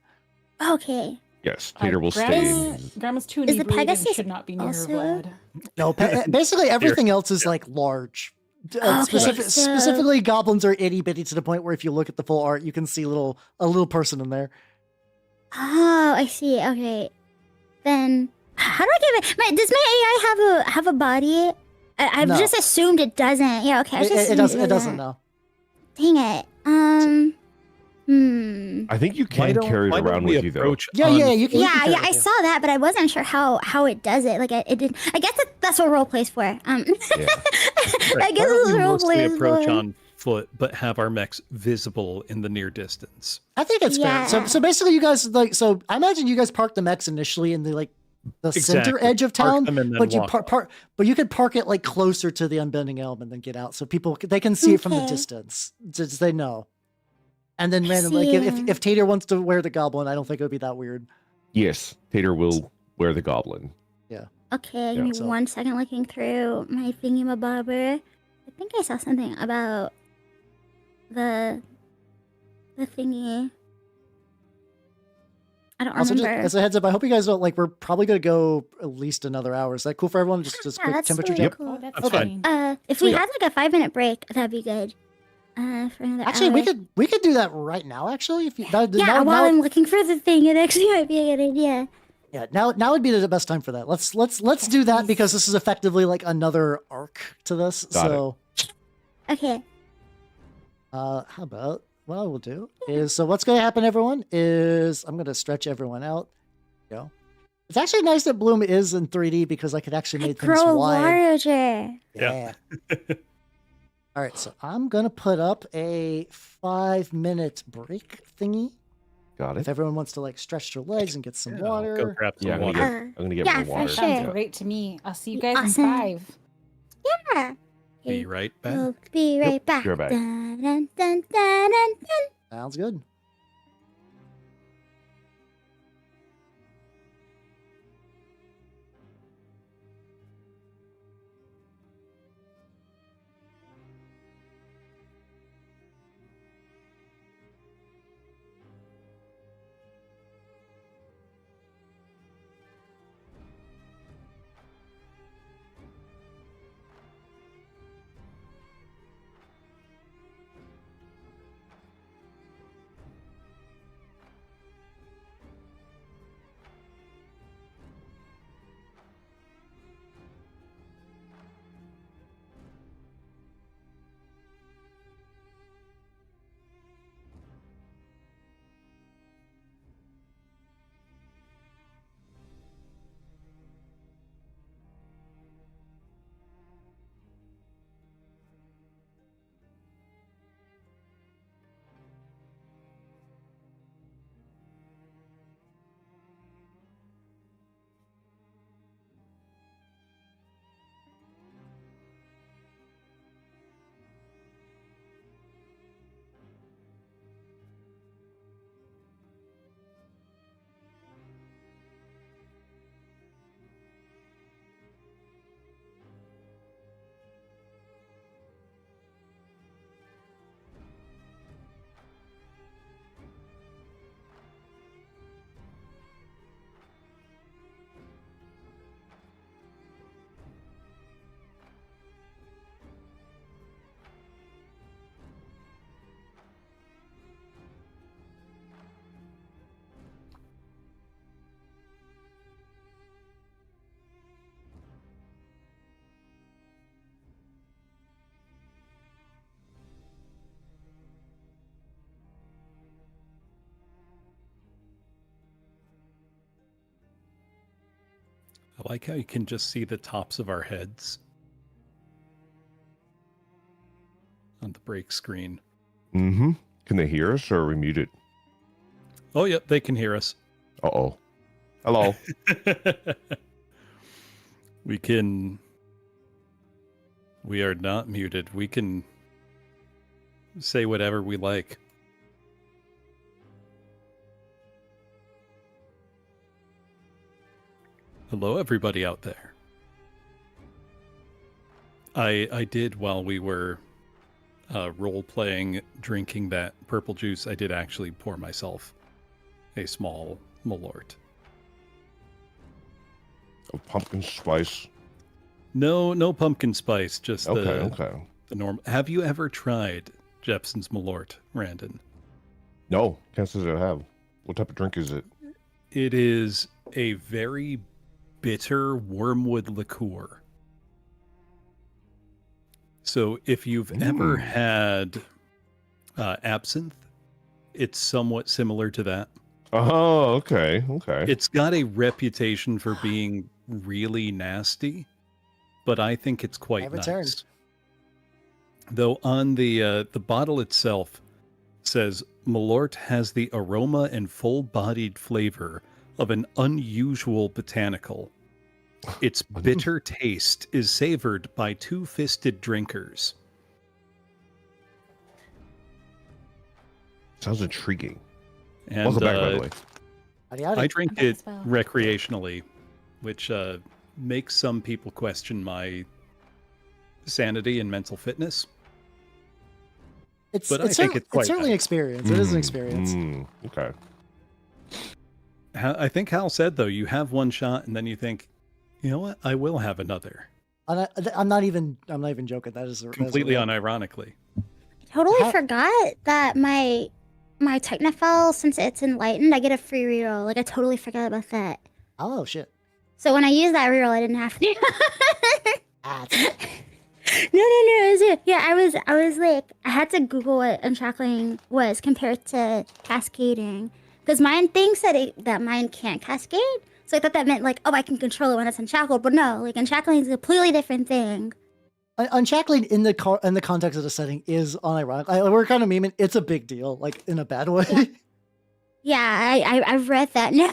Okay. Yes, Peter will stay. Grandma's too Is the inebriated and Pegasus should not be near her also- blood. No, basically everything else is like large. Okay, Specifically, goblins are itty bitty to the point where if you look at the full art, you can see a little person in there. Oh, I see. Okay, then how do I give it? Does my AI have a body? I've No. just assumed it doesn't. Yeah, okay. It doesn't know. Dang it. I think you can carry it around with you though. Yeah, you can. Yeah, carry it I with you. saw that, but I wasn't sure how it does it. Like it did. I guess that's what role play's for. Yeah. I guess Why it's don't what we role mostly play is approach for. on foot, but have our mechs visible in the near distance? I think it's fair. So basically, you guys So I imagine you guys park the mechs initially in the center edge of town, but you could park it like closer to the Unbending Elm and then get out, so they can see it from the distance, just they know. And then randomly, if Tater wants to wear the goblin, I don't think it would be that weird. Yes, Tater will wear the goblin. Yeah. Okay, give me 1 second looking through my thingy-mabobber. I think I saw something about the thingy. I don't Also, remember. just as a heads up, I hope you guys don't we're probably gonna go at least another hour. Is that cool for everyone? Just quick that's temperature really check. cool. Oh, that's Okay. fine. If we had like a 5-minute break, that'd be good. For another Actually, hour. we could do that right now. Actually, if you while I'm looking for the thing, it actually might be a good idea. Yeah, now would be the best time for that. Let's do that because this is effectively like another arc to this. Got it. Okay. How about what I will do is what's going to happen, everyone, is I'm going to stretch everyone out. Go. It's actually nice that Bloom is in 3D because I could actually make things Grow wide. larger. Yeah. All right, so I'm going to put up a 5-minute break thingy. Got it. If everyone wants to stretch their legs and get some water. Go grab some I'm water. gonna get yeah, more water. for Sounds sure. great to me. I'll see you guys Awesome. in 5. Yeah. Be right back. We'll be right back. You're back. Dun, dun, dun, dun, dun, dun. Sounds good. I like how you can just see the tops of our heads on the break screen. Mm-hmm. Can they hear us or are we muted? Oh, yep, they can hear us. Uh-oh. Hello. We are not muted. We can say whatever we like. Hello, everybody out there. I did, while we were role-playing, drinking that purple juice, I did actually pour myself a small malort. Pumpkin spice. No pumpkin spice, just Okay. The normal. Have you ever tried Jepson's Malort, Randon? No, can't say that I have. What type of drink is it? It is a very bitter wormwood liqueur. So if you've ever had absinthe, it's somewhat similar to that. Oh, okay. Okay. It's got a reputation for being really nasty, but I think it's quite I've nice. returned. Though on the bottle itself says Malort has the aroma and full-bodied flavor of an unusual botanical. Its bitter taste is savored by two-fisted drinkers. Sounds intriguing. And Welcome back, by the way. Howdy, howdy. I drink Okay, it spell. recreationally, which makes some people question my sanity and mental fitness. It's but I it's, think cer- it's quite it's certainly an nice. experience. It is an experience. Okay. I think Hal said, though, you have one shot and then you think, you know what, I will have another. I'm not even joking. That is Completely on. unironically. Totally How- forgot that my Technophile, since it's enlightened, I get a free reroll. Like I totally forgot about that. Oh shit. So when I used that reroll, I didn't have to. Ah, it's- No. It was it. Yeah, I was like, I had to Google what unshackling was compared to cascading, because mine thinks that mine can't cascade. So I thought that meant like, oh, I can control it when it's unshackled, but no, like unshackling is a completely different thing. Unshackling in the context of the setting is unironic. We're kind of memeing. It's a big deal, like in a bad way. Yeah, I've read that now.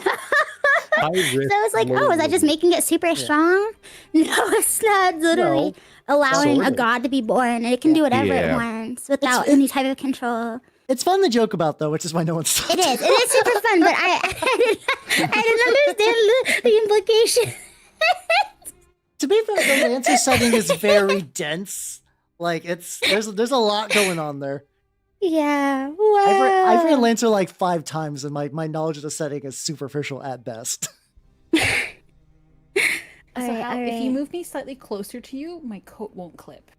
So I was like, oh, is that just making it super strong? No, it's not. It's literally allowing sort a of. god to be born, and it can do whatever it Yeah. wants without It's- any type of control. It's fun to joke about though, which is why no one's. It is super fun, but I didn't understand the implication. To be fair, the Lancer setting is very dense. Like there's a lot going on there. Yeah, wow. I've read Lancer like 5 times, and my knowledge of the setting is superficial at best. So Alright, Hal, if you alright. move me slightly closer to you, my coat won't clip.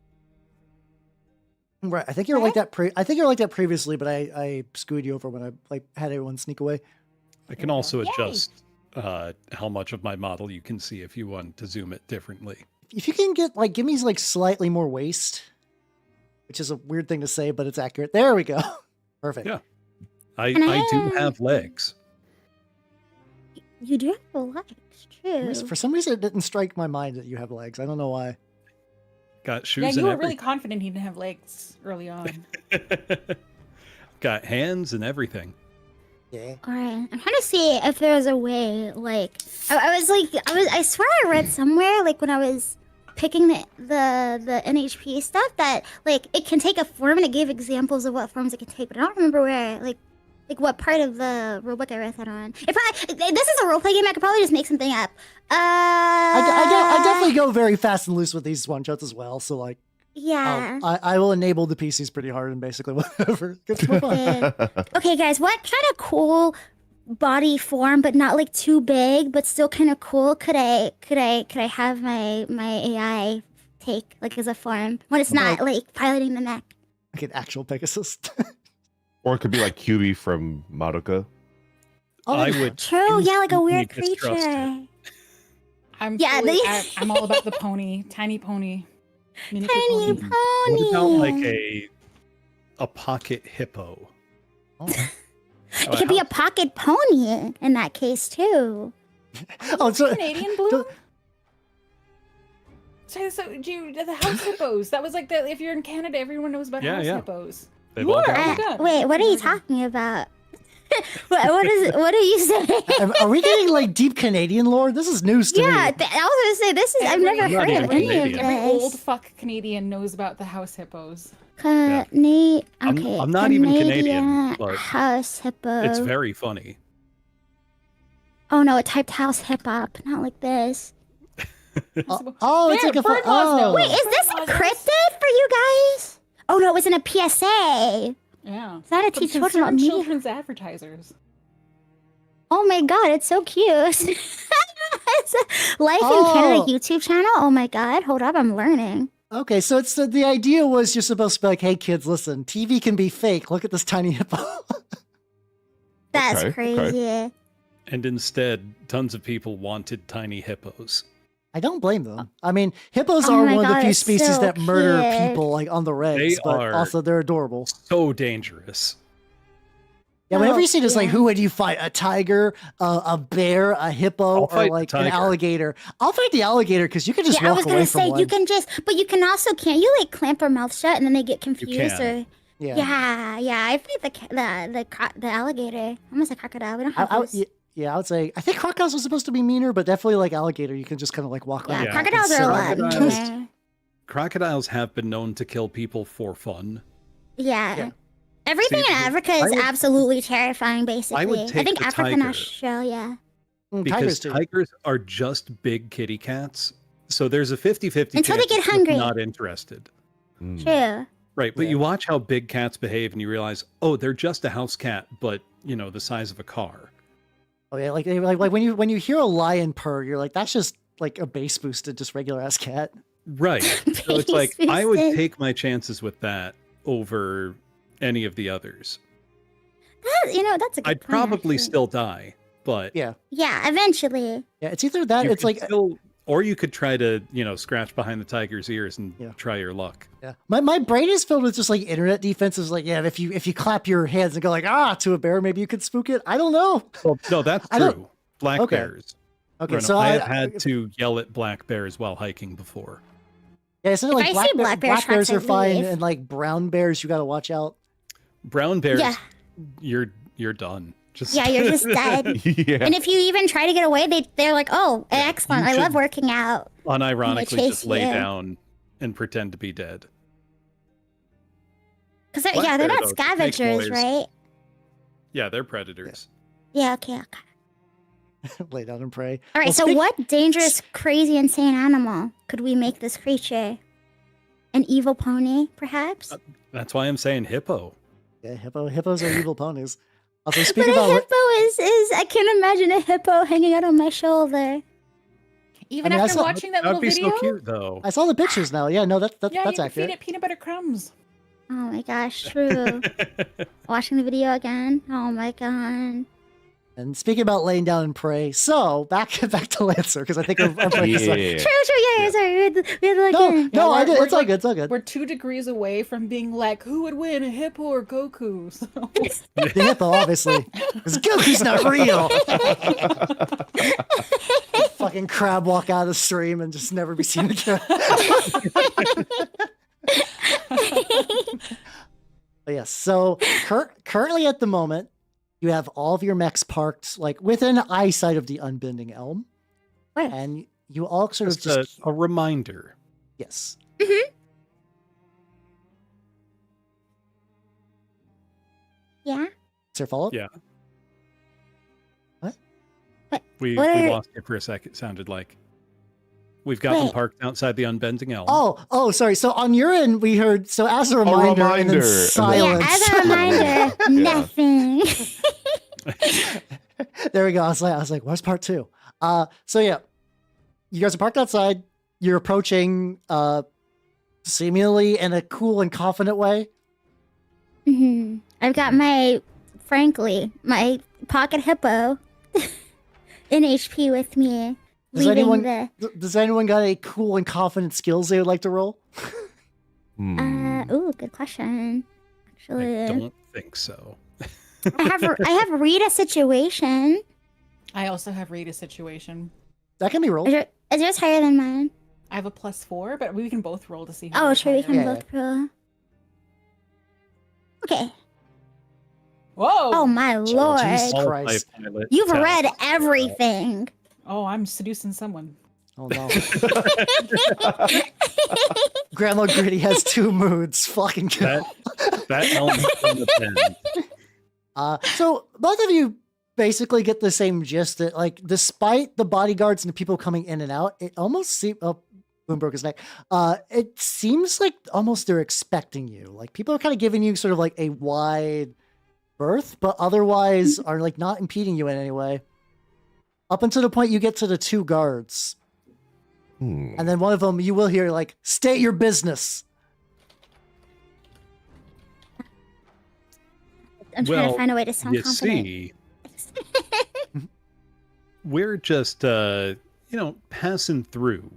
Right. I think you were like that. I think you were like that previously, but I screwed you over when I like had everyone sneak away. I can also Yay. adjust how much of my model you can see if you want to zoom it differently. If you can get give me like slightly more waist, which is a weird thing to say, but it's accurate. There we go. Perfect. Yeah. I And I do have- have legs. You do have legs, true. For some reason, it didn't strike my mind that you have legs. I don't know why. Got shoes Yeah, and you were really everything. confident he didn't have legs early on. Got hands and everything. Yeah. Alright, I'm trying to see if there was a way, like, I swear I read somewhere, like, when I was picking the NHP stuff, that, like, it can take a form, and it gave examples of what forms it can take, but I don't remember where, like what part of the rulebook I read that on. If this is a roleplay game, I could probably just make something up. I definitely go very fast and loose with these one shots as well. So like, Yeah. I will enable the PCs pretty hard and basically whatever. It's more fun. Okay, guys, what kind of cool body form, but not like too big, but still kind of cool, could I have my AI take, like, as a form when it's not like piloting the mech? Like an actual Pegasus. Or it could be like QB from Madoka. I would True, yeah, like a weird instantly distrust creature. it. I'm all about the pony, tiny pony, miniature Tiny pony. pony. What about like a pocket hippo? Oh. It could be a pocket pony in that case too. Oh, so Canadian blue. So do you, the house hippos? That was like the, if you're in Canada, everyone knows about Yeah, house yeah. hippos. They've You all are. got Oh my them. God. Wait, what are you talking about? What are you saying? are we getting like deep Canadian lore? This is news to Yeah, me. I was gonna say this is. I've never Not heard even of any Canadian. of Every old this. fuck Canadian knows about the house hippos. Yeah. Okay, I'm not even Canadian, but house hippo. It's very funny. Oh no, it typed house hip hop, not like this. Oh, it's There, like a Bird Laws knows. Wait, is this encrypted for you guys? Oh no, it was in a PSA. Yeah. Is that a From teach children about concerned media? children's advertisers. Oh my god, it's so cute. It's a Life in Oh. Canada YouTube channel. Oh my god, hold up, I'm learning. Okay, so it's the idea was you're supposed to be like, hey kids, listen, TV can be fake. Look at this tiny hippo. That's Okay, crazy. okay. And instead, tons of people wanted tiny hippos. I don't blame them. I mean, hippos Oh are my one of the God, few it's species so that murder cute. people like on the regs, They but are- also they're adorable. So dangerous. Yeah, whenever Oh, you see just like yeah. who would you fight? A tiger, a bear, a hippo, I'll or fight the like an tiger. alligator? I'll fight the alligator because you can just Yeah, I walk was away gonna from say one. you can but you can also can't you like clamp their mouth shut and then they get confused can. or yeah. I think the alligator, almost a crocodile. We don't have those. Yeah, I would say I think crocodiles are supposed to be meaner, but definitely like alligator, you can just kind of like walk around. Yeah, Yeah. crocodiles are a lot Crocodiles- meaner. Crocodiles have been known to kill people for fun. Yeah. Yeah. Everything See, in Africa is I would- absolutely terrifying, basically. I would take think the Africa and tiger. Australia. Because Tigers too. tigers are just big kitty cats. So there's a 50-50 Until they chance get that you're hungry. not interested. Mm. True. Right, but Yeah. you watch how big cats behave and you realize, oh, they're just a house cat, but, the size of a car. Oh yeah, like when you hear a lion purr, you're like, that's just like a bass boosted, just regular ass cat. Right. So it's like, Bass I would boosted. take my chances with that over any of the others. That's a good I'd point, probably actually. still die, but Yeah, Yeah, eventually. yeah. It's either that. you It's could like still, or you could try to, scratch behind the tiger's ears and Yeah. try your luck. yeah. My brain is filled with just like internet defenses. Like if you clap your hands and go like to a bear, maybe you could spook it. I don't know. Well, no, that's I don't- true. Black Okay. bears. Okay, Ronenn, so I have had to yell at black bears while hiking before. yeah, it's not If like I black, see black bear black bears tracks, are I fine, leave. and like brown bears, you got to watch out. Brown bears, Yeah. you're done. Just Yeah, you're just dead. Yeah. And if you even try to get away, they're like, oh, Yeah, excellent. you I love should- working out. unironically chase just lay you. down and pretend to be dead. Because they're, Black yeah, they're bear, not though, just make scavengers, noise. right? Yeah, they're predators. Yeah, okay. Lay down and pray. All right, Well, so speak- what dangerous, crazy, insane animal could we make this creature? An evil pony, perhaps? That's why I'm saying hippo. Yeah, hippos are evil ponies. Also, But speak a about hippo is I can imagine a hippo hanging out on my shoulder. Even I mean, I after saw- watching that That'd little be video, so cute, though. I saw the pictures now. Yeah, no, that's yeah, you that's can accurate. feed it peanut butter crumbs. Oh my gosh, true. Watching the video again. Oh my god. And speaking about laying down and pray, so back to Lancer because I think I'm playing this one. Yeah. True, yeah, sorry. We had to No, again. no, I we're- did. we're It's all like- good. It's all good. We're 2 degrees away from being like, who would win, a hippo or Goku? So, The hippo, obviously, because Goku's not real. Fucking crab walk out of the stream and just never be seen again. But yes, so currently at the moment, you have all of your mechs parked like within eyesight of the unbending elm, Where? and you all sort of Just just a reminder. yes. Yeah. Is there follow up? Yeah. What? We What are- lost it for a second. It sounded like we've got them Wait. parked outside the unbending elm. Oh, sorry. So on your end, we heard. So as a reminder, and then reminder. silence. Yeah, as a reminder, nothing. There we go. I was like, where's part 2? So yeah, you guys are parked outside. You're approaching, seemingly in a cool and confident way. I've got my pocket hippo in HP with me. Does leading anyone- the Does anyone got any cool and confident skills they would like to roll? Hmm. good question. Actually, I don't think so. I have read a situation. I also have read a situation. That can be rolled. Is yours higher than mine? I have a +4, but we can both roll to see. who Oh, rolls true. We higher. can Yeah. both roll. Okay. Whoa! Oh my lord! Jesus All Christ. pilot You've talent. read everything. Oh, I'm seducing someone. Oh no. Grandma Gritty has 2 moods. Fucking kill. That elm's on the bend. So both of you basically get the same gist that, like, despite the bodyguards and the people coming in and out, it almost seems. Oh, Boom broke his neck. It seems like almost they're expecting you. Like people are kind of giving you sort of like a wide berth, but otherwise are like not impeding you in any way. Up until the point you get to the 2 guards. And then one of them, you will hear like, "State your business." I'm trying to find a way to sound you confident. see, we're just passing through.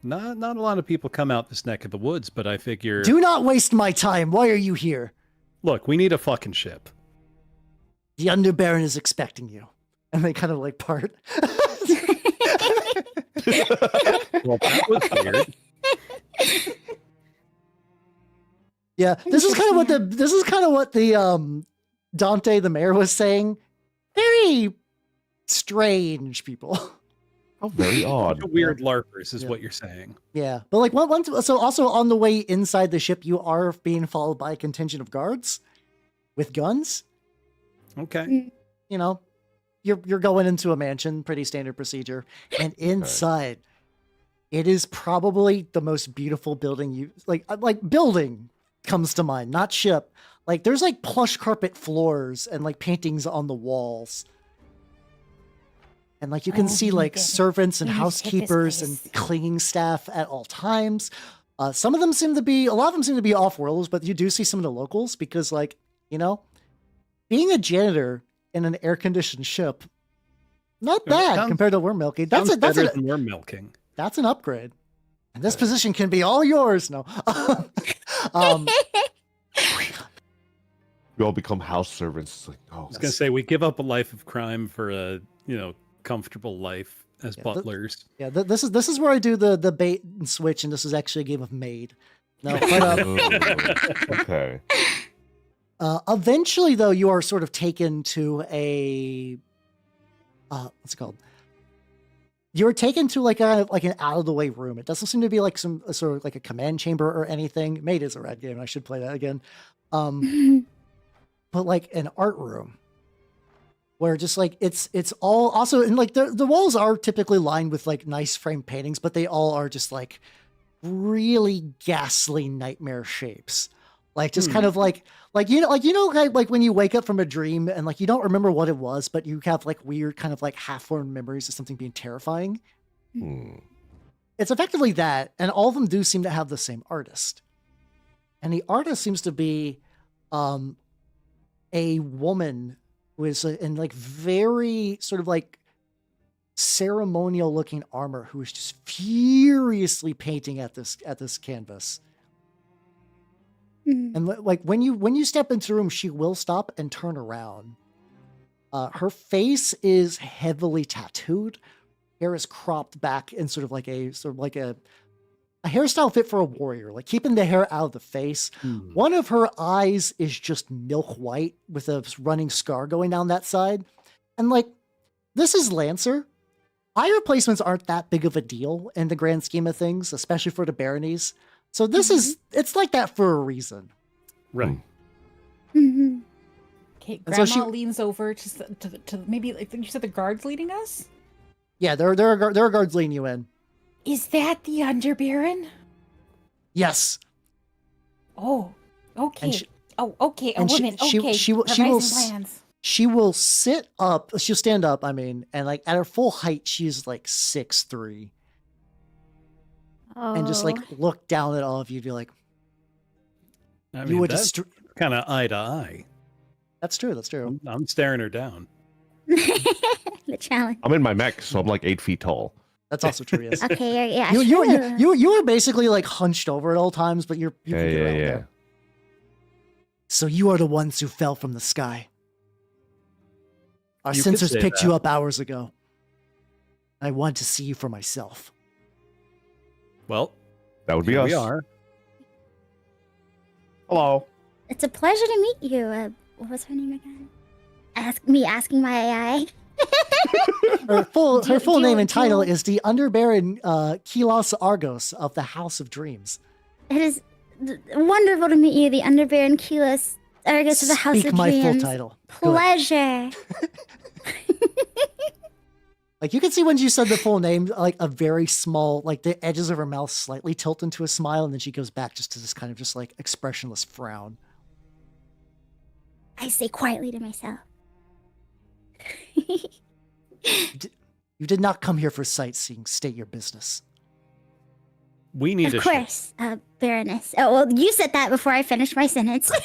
Not a lot of people come out this neck of the woods, but I figure. Do not waste my time. Why are you here? Look, we need a fucking ship. The Underbaron is expecting you. And they kind of like part. Well, that was weird. Yeah, this is kind of what the Dante the mayor was saying. Very strange people. Oh, very odd. Weird LARPers is Yeah. what you're saying. Yeah, but like so also on the way inside the ship, you are being followed by a contingent of guards with guns. Okay. You know, you're going into a mansion, pretty standard procedure, and inside, it is probably the most beautiful building you like building comes to mind, not ship. Like there's like plush carpet floors and like paintings on the walls. And like you can see like servants and housekeepers and cleaning staff at all times. A lot of them seem to be off-worlders, but you do see some of the locals because like, you know, being a janitor in an air-conditioned ship, not bad compared to worm milking. That's better than worm milking. That's an upgrade. And this position can be all yours. No. We all become house servants. It's like, oh, I was gonna say we give up a life of crime for a comfortable life as butlers. This is where I do the bait and switch, and this is actually a game of Maid. No, but okay. Eventually, though, you are sort of taken to a what's it called? You're taken to like an out of the way room. It doesn't seem to be like some sort of like a command chamber or anything. Maid is a rad game. I should play that again. But like an art room where just like it's all also, and like the walls are typically lined with like nice frame paintings, but they all are just like really ghastly nightmare shapes. Like just kind of like when you wake up from a dream and like you don't remember what it was, but you have like weird kind of like half-formed memories of something being terrifying. It's effectively that, and all of them do seem to have the same artist. And the artist seems to be a woman who is in like very sort of like ceremonial looking armor who is just furiously painting at this canvas. And like when you step into the room, she will stop and turn around. Her face is heavily tattooed. Hair is cropped back in sort of like a hairstyle fit for a warrior, like keeping the hair out of the face. One of her eyes is just milk white with a running scar going down that side. And like, this is Lancer. Eye replacements aren't that big of a deal in the grand scheme of things, especially for the baronies. So this it's like that for a reason. Right. Okay, And so Grandma she- leans over to maybe like you said the guards leading us. Yeah, there are guards leading you in. Is that the Underbaron? Yes. Oh, okay. And okay. A and she- woman. she- Okay. she will- she Revising will s- plans. She will sit up. She'll stand up, I mean, and like at her full height, she's like 6'3", and just like look down at all of you, be like, I you mean, would that's just. kind of eye to eye. That's true. That's true. I'm staring her down. The challenge. I'm in my mech, so I'm like 8 feet tall. That's also true. Yes. Okay, yeah. You are basically like hunched over at all times, but you can get around Yeah. there. So you are the ones who fell from the sky. Our You could sensors say picked that. you up hours ago. I want to see you for myself. Well, That would be here us. we are. Hello. It's a pleasure to meet you. What was her name again? Asking my AI. Her full Do- name and title do- is the Underbaron Kilos Argos of the House of Dreams. It is wonderful to meet you, the Underbaron Keyless Argus of the House Speak of my Dreams. full title. Good. Pleasure. Like you can see when you said the full name, like a very small, like the edges of her mouth slightly tilt into a smile, and then she goes back just to this kind of just like expressionless frown. I say quietly to myself. You did not come here for sightseeing. State your business. We need Of a ship. course, Baroness. Oh, well, you said that before I finished my sentence. In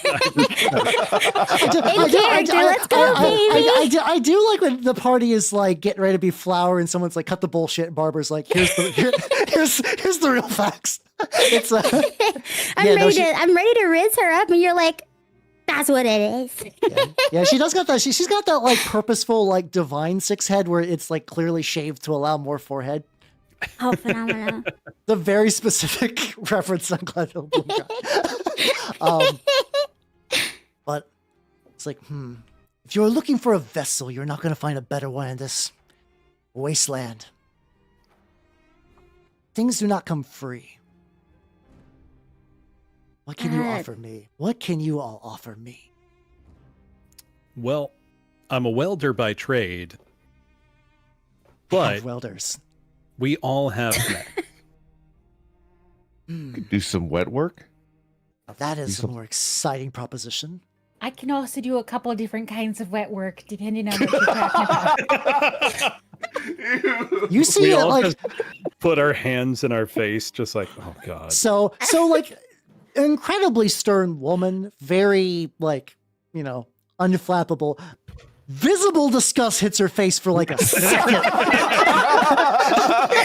character, let's go, baby. I do like when the party is like getting ready to be flower and someone's like, cut the bullshit. And Barbara's like, here's the real facts. It's I'm ready to rizz her up, and you're like, that's what it is. yeah, she does got that. She's got that like purposeful like divine six head where it's like clearly shaved to allow more forehead. Oh, phenomenal. The very specific reference I'm glad Bloom got. But it's like, if you're looking for a vessel, you're not going to find a better one in this wasteland. Things do not come free. What can you offer me? What can you all offer me? Well, I'm a welder by trade, I but have welders. we all have mechs. Could do some wet work. That is a more exciting proposition. I can also do a couple different kinds of wet work, depending on what you're talking about. You see We it all like just put our hands in our face, just like, oh god. so like incredibly stern woman, very like, unflappable. Visible disgust hits her face for like a second.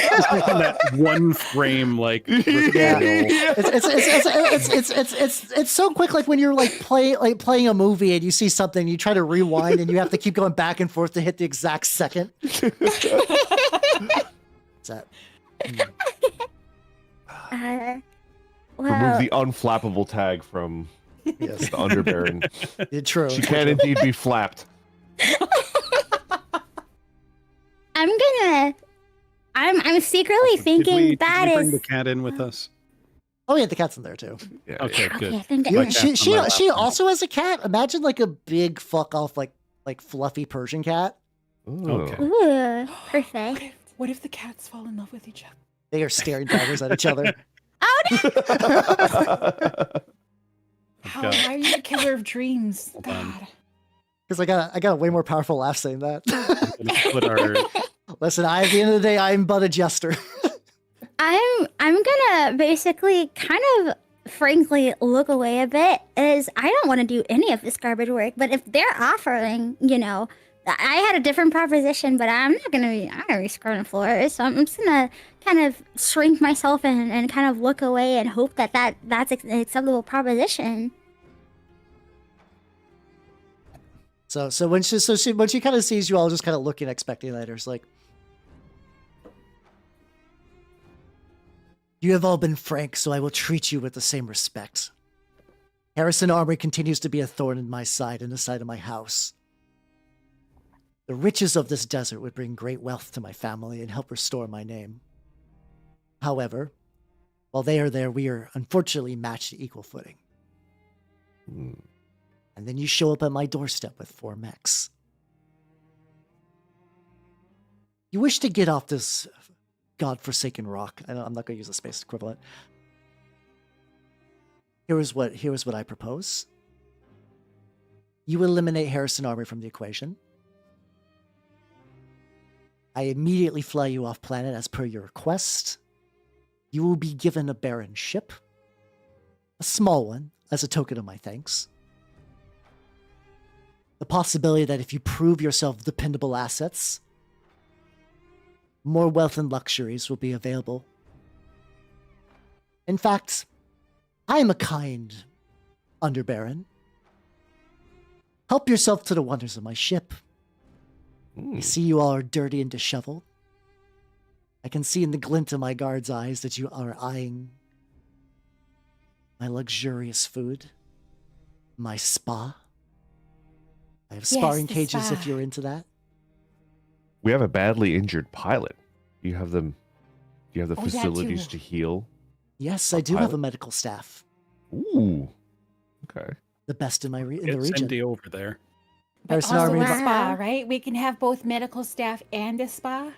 Just like in that one frame, like Yeah. It's so quick. Like when you're playing a movie and you see something, you try to rewind and you have to keep going back and forth to hit the exact second. What's that? Remove Well, the unflappable tag from Yes, the Underbaron. true. She can indeed be flapped. I'm secretly thinking did that we bring is. the cat in with us? Oh yeah, the cat's in there too. Yeah, Okay, good. Okay, I think You- Like she that's on my she lap. also has a cat. Imagine like a big fuck off like fluffy Persian cat. Ooh. Okay. Ooh, perfect. What if the cats fall in love with each other? They are staring daggers at each other. How God. are you the killer of dreams? Hold on. God. Because I got a way more powerful laugh saying that. Let's put our Listen, at the end of the day, I'm but a jester. I'm gonna basically kind of frankly look away a bit, as I don't want to do any of this garbage work. But if they're offering, I had a different proposition, but I'm not gonna be scrubbing floors. So I'm just gonna kind of shrink myself and kind of look away and hope that's an acceptable proposition. So when she kind of sees you all just kind of looking, expecting that, it's like, you have all been frank, so I will treat you with the same respect. Harrison Armory continues to be a thorn in my side and the side of my house. The riches of this desert would bring great wealth to my family and help restore my name. However, while they are there, we are unfortunately matched at equal footing. And then you show up at my doorstep with 4 mechs. You wish to get off this godforsaken rock. I'm not going to use the space equivalent. Here is what I propose. You eliminate Harrison Armory from the equation. I immediately fly you off planet as per your request. You will be given a barren ship. A small one, as a token of my thanks. The possibility that if you prove yourself dependable assets, more wealth and luxuries will be available. In fact, I am a kind Underbaron. Help yourself to the wonders of my ship. I see you all are dirty and disheveled. I can see in the glint of my guard's eyes that you are eyeing my luxurious food, my spa. I have sparring the cages if spa. you're into that. We have a badly injured pilot. Do you have the that facilities too. to heal? Yes, I do have a medical staff. Ooh. Okay. The best in the get region. Cindy over there. But Harrison also Armory. a Wow. spa, right? We can have both medical staff and a spa.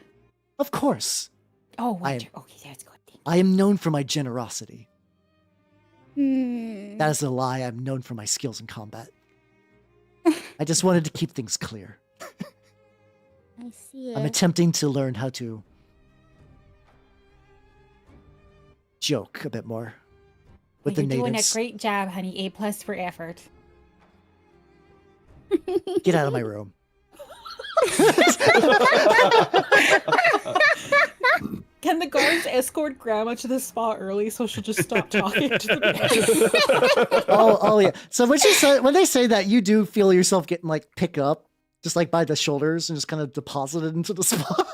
Of course. Oh, I- okay, that's good. I am known for my generosity. Hmm. That is a lie. I'm known for my skills in combat. I just wanted to keep things clear. I see I'm it. attempting to learn how to joke a bit more Well, with the you're doing a natives. great job, honey. A+ for effort. Get out of my room. Can the guards escort Grandma to the spa early so she'll just stop talking to the guys? Oh yeah. So when they say that, you do feel yourself getting like picked up, just like by the shoulders, and just kind of deposited into the spa.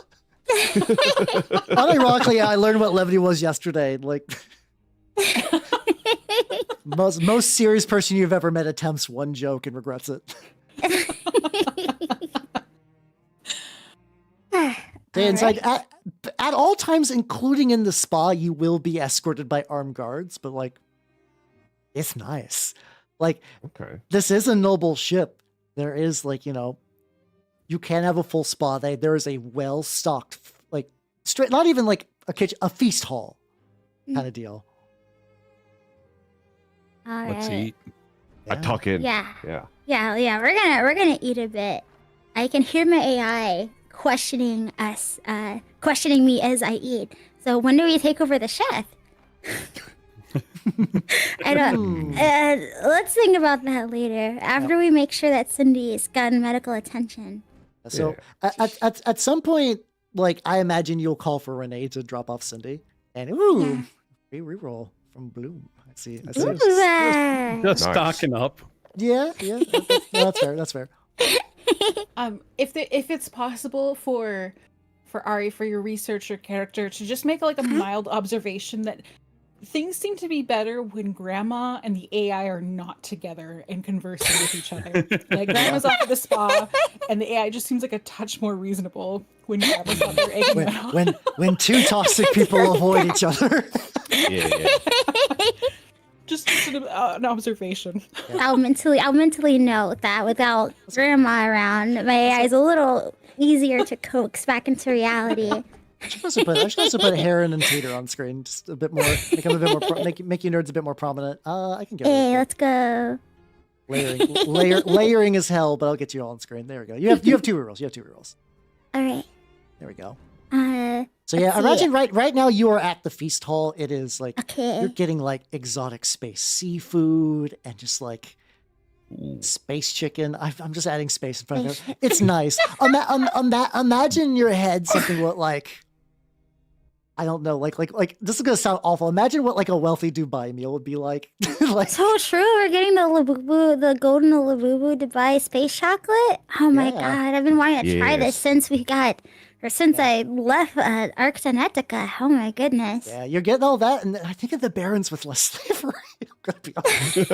Unironically, I learned what levity was yesterday. Like most serious person you've ever met attempts one joke and regrets it. Stay inside at all times, including in the spa. You will be escorted by armed guards, but like, it's nice. Like, Okay. this is a noble ship. There is like, you can have a full spa. There is a well stocked, like straight, not even like a kitchen, a feast hall kind of deal. All Let's right. eat. I tuck in. Yeah. Yeah. Yeah. We're gonna eat a bit. I can hear my AI questioning us, questioning me as I eat. So when do we take over the chef? I don't. Let's think about that later. After we make sure that Cindy's gotten medical attention. So at some point, like, I imagine you'll call for Renee to drop off Cindy, and we reroll from Bloom. I see. Ooh, that. Just Nice. stocking up. Yeah. That's fair. That's fair. If it's possible for Ari, for your researcher character, to just make like a mild observation that things seem to be better when Grandma and the AI are not together and conversing with each other. Like, Grandma's off at the spa, and the AI just seems like a touch more reasonable when Grandma's out there egging them out. When two toxic people avoid each other. Yeah. Just sort of an observation. I'll mentally note that without Grandma around, my AI is a little easier to coax back into reality. I should also put Heron and Tater on screen, just a bit more, make them a bit more, make you nerds a bit more prominent. I can get Hey, let's go. layering as hell, but I'll get you all on screen. There we go. You have 2 rerolls. You have 2 rerolls. All right. There we go. So let's see. imagine right now you are at the feast hall. It is like Okay. you're getting like exotic space seafood and just like space chicken. I'm just adding space in front of it. It's nice. Imagine in your head something what like, I don't know, like this is gonna sound awful. Imagine what like a wealthy Dubai meal would be like. Like, So true. We're getting the golden Labubu Dubai space chocolate. Oh my Yeah. god! I've been wanting to try this Yes. since I left Arctinetica. Oh my goodness. yeah, you're getting all that, and I think of the Barons with less slavery. I'm gonna be honest.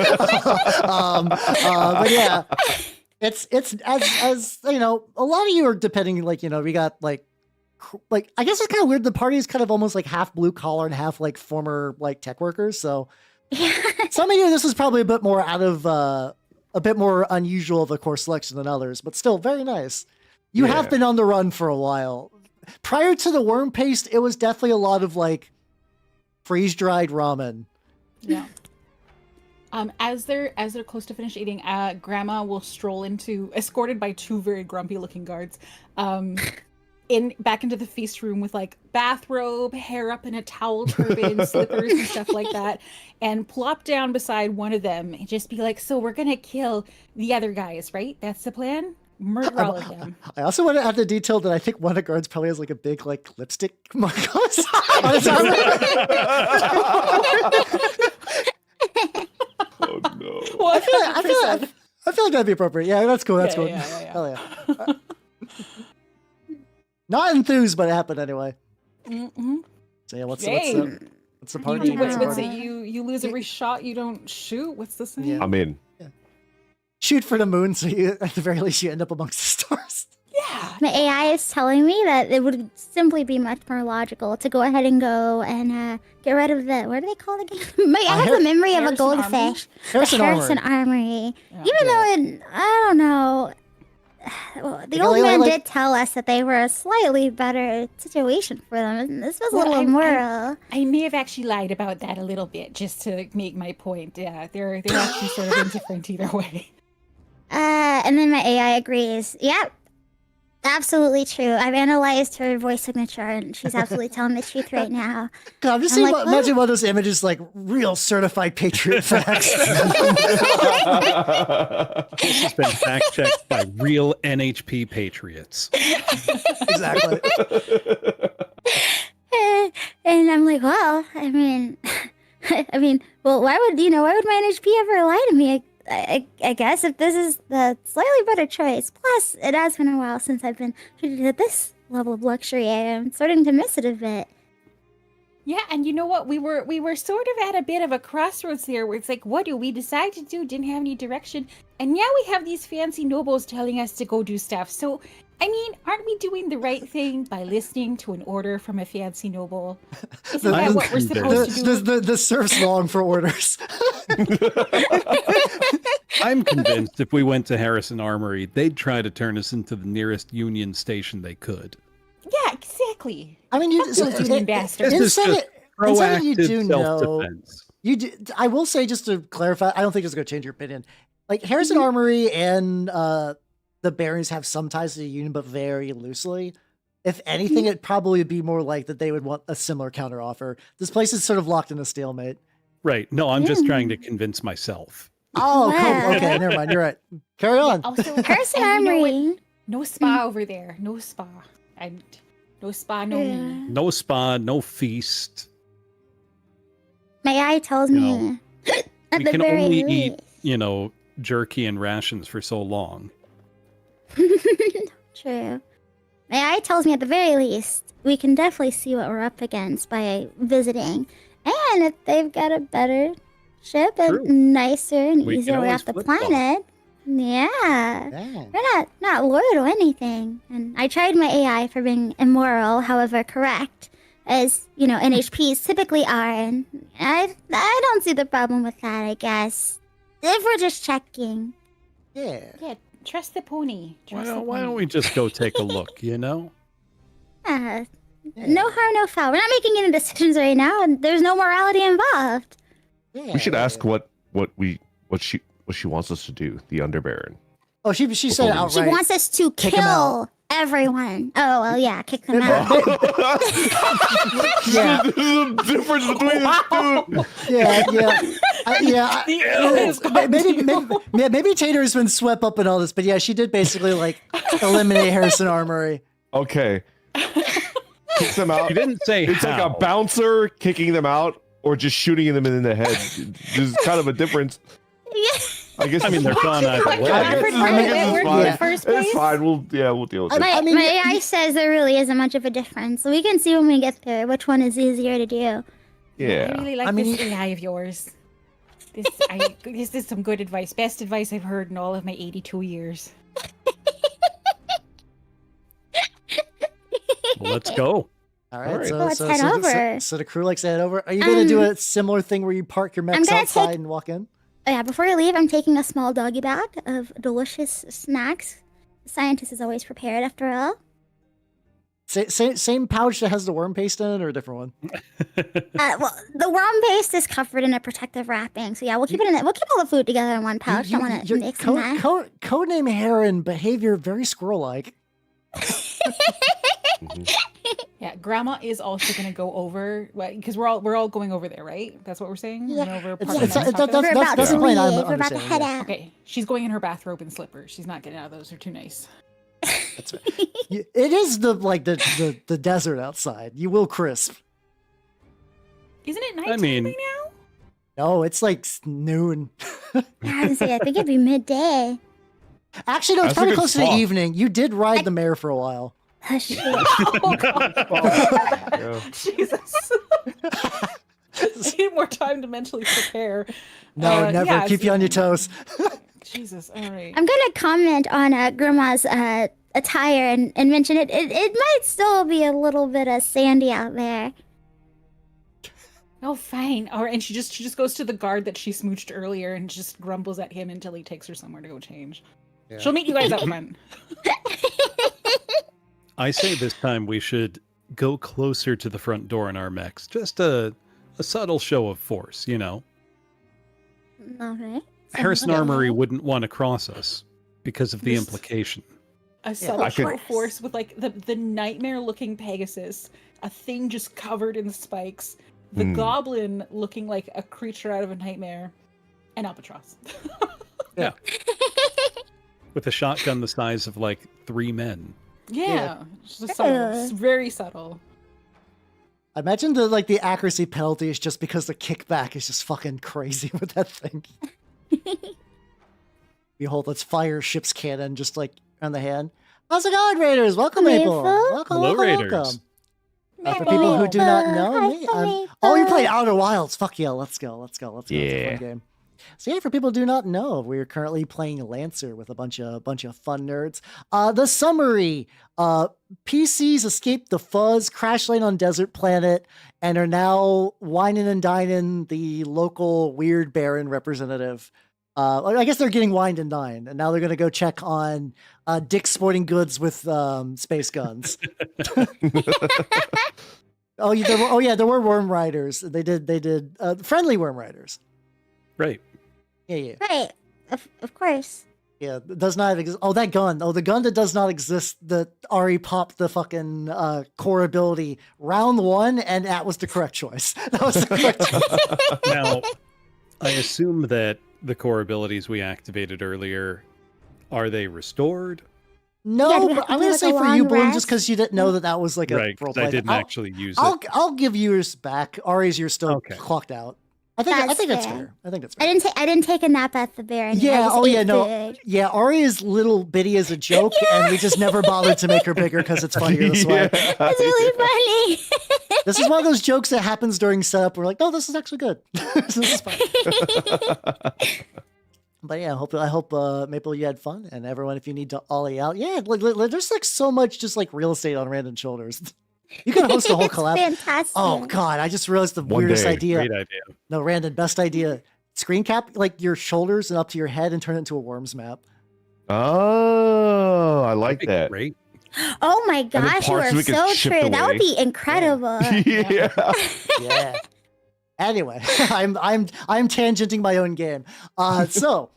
But yeah, it's as you know, a lot of you are depending. Like, we got like I guess it's kind of weird. The party is kind of almost like half blue collar and half like former like tech workers. So some of you, this is probably a bit more out of a bit more unusual of a course selection than others, but still very nice. You have Yeah. been on the run for a while. Prior to the worm paste, it was definitely a lot of like freeze dried ramen. Yeah. As they're close to finish eating, Grandma will stroll escorted by 2 very grumpy looking guards, back into the feast room with like bathrobe, hair up in a towel turban, slippers and stuff like that, and plop down beside one of them and just be like, "So we're gonna kill the other guys, right? That's the plan? Murder all of them." I also want to add the detail that I think one of the guards probably has like a big like lipstick mark on his arm. Oh no. Well, I feel like that'd be appropriate. Yeah, that's cool. That's Yeah, cool. yeah. Hell yeah. Not enthused, but it happened anyway. Mm-hmm. So yeah, what's the You party? do- What's what's the- it? You lose every shot you don't shoot. What's the saying? Yeah. I'm in. Shoot for the moon, so you, at the very least you end up amongst the stars. Yeah. My AI is telling me that it would simply be much more logical to go ahead and go and get rid of the, what are they called again? I have the memory of a Harrison Armory? goldfish. Harrison the Harrison Armory. Armory. Yeah. Even though I don't know. Well, the Like, old man like- did tell us that they were a slightly better situation for them. And this was a Well, little I- immoral. I may have actually lied about that a little bit just to make my point. Yeah, they're actually sort of indifferent either way. And then my AI agrees. Yep. Absolutely true. I've analyzed her voice signature, and she's absolutely telling the truth right now. God, I'm just I'm saying, like, imagine one of those images, like real certified patriot facts. This has been fact checked by real NHP patriots. Exactly. And I'm like, well, I mean, well, why would my NHP ever lie to me? I guess if this is the slightly better choice. Plus, it has been a while since I've been treated at this level of luxury. I am starting to miss it a bit. Yeah, and you know what? We were sort of at a bit of a crossroads there where it's like, what do we decide to do? Didn't have any direction. And now we have these fancy nobles telling us to go do stuff. So, I mean, aren't we doing the right thing by listening to an order from a fancy noble? Isn't that what we're supposed to do? The serfs long for orders. I'm convinced if we went to Harrison Armory, they'd try to turn us into the nearest Union station they could. Yeah, exactly. I mean, you Those Union bastards. This is just instead you proactive do know. self-defense. You do, I will say, just to clarify, I don't think it's going to change your opinion. Like, Harrison Armory and the Barons have some ties to the Union, but very loosely. If anything, it'd probably be more like that they would want a similar counteroffer. This place is sort of locked in a stalemate. Right. No, I'm just trying to convince myself. Oh, cool. Wow. Okay, never mind. You're right. Carry on. Also, Harrison and you know what? Armory. No spa over there. No spa. And no spa, no Yeah. me. No spa, no feast. My eye tells You me know, at we the can very only least. eat, jerky and rations for so long. True. My eye tells me at the very least we can definitely see what we're up against by visiting. And if they've got a better ship and True. nicer and We can easier way always off the flip-flop. planet, yeah. Yeah. We're not loyal to anything. And I tried my AI for being immoral, however correct, as, NHPs typically are, and I don't see the problem with that, I guess. If we're just checking. Yeah. Yeah, trust the pony. Trust the Why pony. don't we just go take a look, No Yeah. harm, no foul. We're not making any decisions right now, and there's no morality involved. Yeah. We should ask what she wants us to do, the Underbaron. Oh, she said She She outright. wants us to Kick 'em out. kill everyone. Oh, well, yeah, kick them out. Yeah. There's a difference between the two. Maybe Tater's been swept up in all this, but yeah, she did basically eliminate Harrison Armory. Okay. Kicks them out. You didn't say It's how. like a bouncer kicking them out or just shooting them in the head. There's kind of a difference. I guess. I mean, they're gone either way. It's fine. We'll deal with it. My AI says there really isn't much of a difference, so we can see when we get there which one is easier to do. Yeah. I really like this AI of yours. This is some good advice. Best advice I've heard in all of my 82 years. Well, let's go. All right, All right. so Let's head over. So the crew likes to head over. Are you gonna do a similar thing where you park your mechs gonna outside and walk in? Oh, yeah, before we leave, I'm taking a small doggy bag of delicious snacks. The scientist is always prepared, after all. Same pouch that has the worm paste in it, or a different one? Well, the worm paste is covered in a protective wrapping, so yeah, we'll keep it in it. We'll keep all the food together in one pouch. Don't want to Your mix and match. codename Heron behavior very squirrel-like. Yeah, Grandma is also gonna go over because we're all going over there, right? That's what we're saying. We're Yeah. going over It's- Park it's- Tacos? We're about that's to the plan I'm leave. We're about to understanding, head yeah. out. Okay, she's going in her bathrobe and slippers. She's not getting out of those. They're too nice. That's right. It is the desert outside. You will crisp. Isn't it nighttime mean- right now? No, it's like noon. I was gonna say, I think it'd be midday. Actually, no, it's That's a probably good close to the swap. evening. You did ride the mare for a while. Oh, shit. Oh, God. Yeah. Jesus. I need more time to mentally prepare. No, never. yeah, Keep you on your toes. Jesus. All right. I'm gonna comment on Grandma's attire and mention it might still be a little bit of sandy out there. Oh, fine. All right. And she just goes to the guard that she smooched earlier and just grumbles at him until he takes her somewhere to go change. Yeah. She'll meet you guys up front. I say this time we should go closer to the front door in our mechs. Just a subtle show of force, Okay. Harrison Okay. Armory wouldn't want to cross us because of the This- implication. A subtle I could- show force with like the nightmare looking Pegasus, a thing just covered in spikes, the goblin looking like a creature out of a nightmare, and Albatross. With a shotgun the size of like 3 men. Yeah, just subtle. It's very subtle. I imagine the accuracy penalty is just because the kickback is just fucking crazy with that thing. Behold, let's fire ship's cannon just like on the hand. How's it going, Raiders? Welcome, people. Welcome, Hello, welcome, Raiders. welcome. For people who do not know me, oh, you play Outer Wilds. Fuck yeah, let's go. It's a fun game. So yeah, for people who do not know, we're currently playing Lancer with a bunch of fun nerds. The summary: PCs escaped the fuzz, crash land on desert planet, and are now whining and dining the local weird baron representative. I guess they're getting wined and dined, and now they're gonna go check on Dick's Sporting Goods with space guns. There were worm riders. They did friendly worm riders. Right. Yeah. Right. Of course. Yeah, it does not exist. Oh, that gun. Oh, the gun that does not exist that Ari popped the fucking core ability round 1, and that was the correct choice. That was the correct choice. Now, I assume that the core abilities we activated earlier, are they restored? No, Yeah, but I'm do going to like say a for long you, Bloom, rest. just because you didn't know that was like a Right, role 'cause play. I didn't actually use it. I'll give yours back. Ari's, you're still Okay. clocked out. I think that's That's fair. fair. I think that's I fair. didn't take a nap at the bear. Yeah. Yeah, Ari is little bitty as a joke, and we just never bothered to make her bigger because it's funnier this way. It's really funny. This is one of those jokes that happens during setup. We're like, no, this is actually good. This is fine. But yeah, I hope Maple, you had fun, and everyone, if you need to ollie out, there's like so much just like real estate on Randon's shoulders. You can host a whole It's collab. fantastic. Oh god, I just realized the One weirdest day. idea. Great idea. No, Randon, best idea. Screen cap like your shoulders and up to your head and turn it into a worms map. Oh, I like That'd be that. Great. Oh my then gosh, you parts are we can so ship true. That would away. be incredible. Yeah. Yeah. Anyway, I'm tangenting my own game. So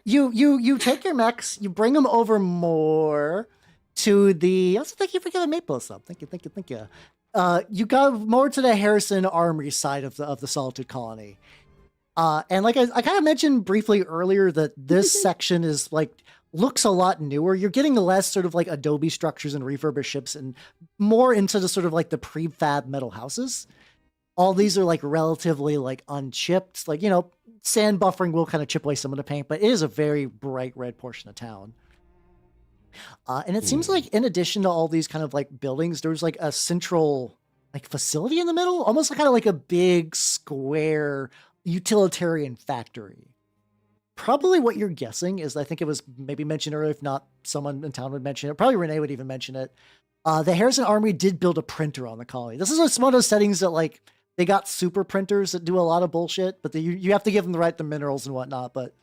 you take your mechs, you bring them over more to the. Also, thank you for giving Maple stuff. Thank you. You go more to the Harrison Armory side of the Solitude Colony. And like I kind of mentioned briefly earlier that this section is like looks a lot newer. You're getting less sort of like Adobe structures and refurbished ships and more into the sort of like the prefab metal houses. All these are like relatively like unchipped, like, sand buffering will kind of chip away some of the paint, but it is a very bright red portion of town. And it seems like in addition to all these kind of like buildings, there's like a central like facility in the middle, almost kind of like a big square utilitarian factory. Probably what you're guessing is, I think it was maybe mentioned earlier, if not someone in town would mention it, probably Renee would even mention it. The Harrison Armory did build a printer on the colony. This is one of those settings that like they got super printers that do a lot of bullshit, but you have to give them the minerals and whatnot, but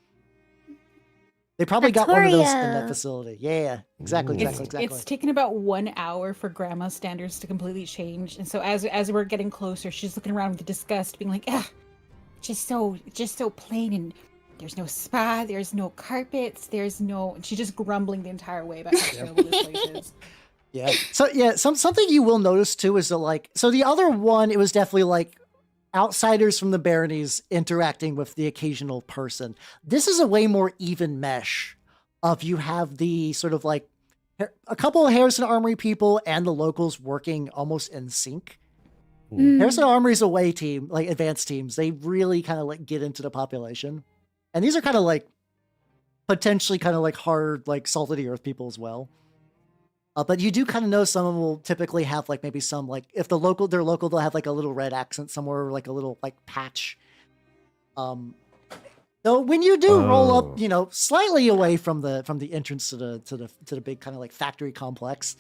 they probably got one of those in that facility. Yeah, exactly. It's taken about 1 hour for Grandma's standards to completely change, and so as we're getting closer, she's looking around with disgust, being like, just so plain, and there's no spa, there's no carpets, and she's just grumbling the entire way about how terrible this place is. Yeah. So yeah, something you will notice too is that like, so the other one, it was definitely like outsiders from the baronies interacting with the occasional person. This is a way more even mesh of you have the sort of like a couple of Harrison Armory people and the locals working almost in sync. Harrison Armory's away team, like advanced teams, they really kind of like get into the population. And these are kind of like potentially kind of like hard, like salt of the earth people as well. But you do kind of know some of them will typically have like maybe some like if they're local, they'll have like a little red accent somewhere, like a little like patch. Though when you do roll up, slightly away from the entrance to the big kind of like factory complex,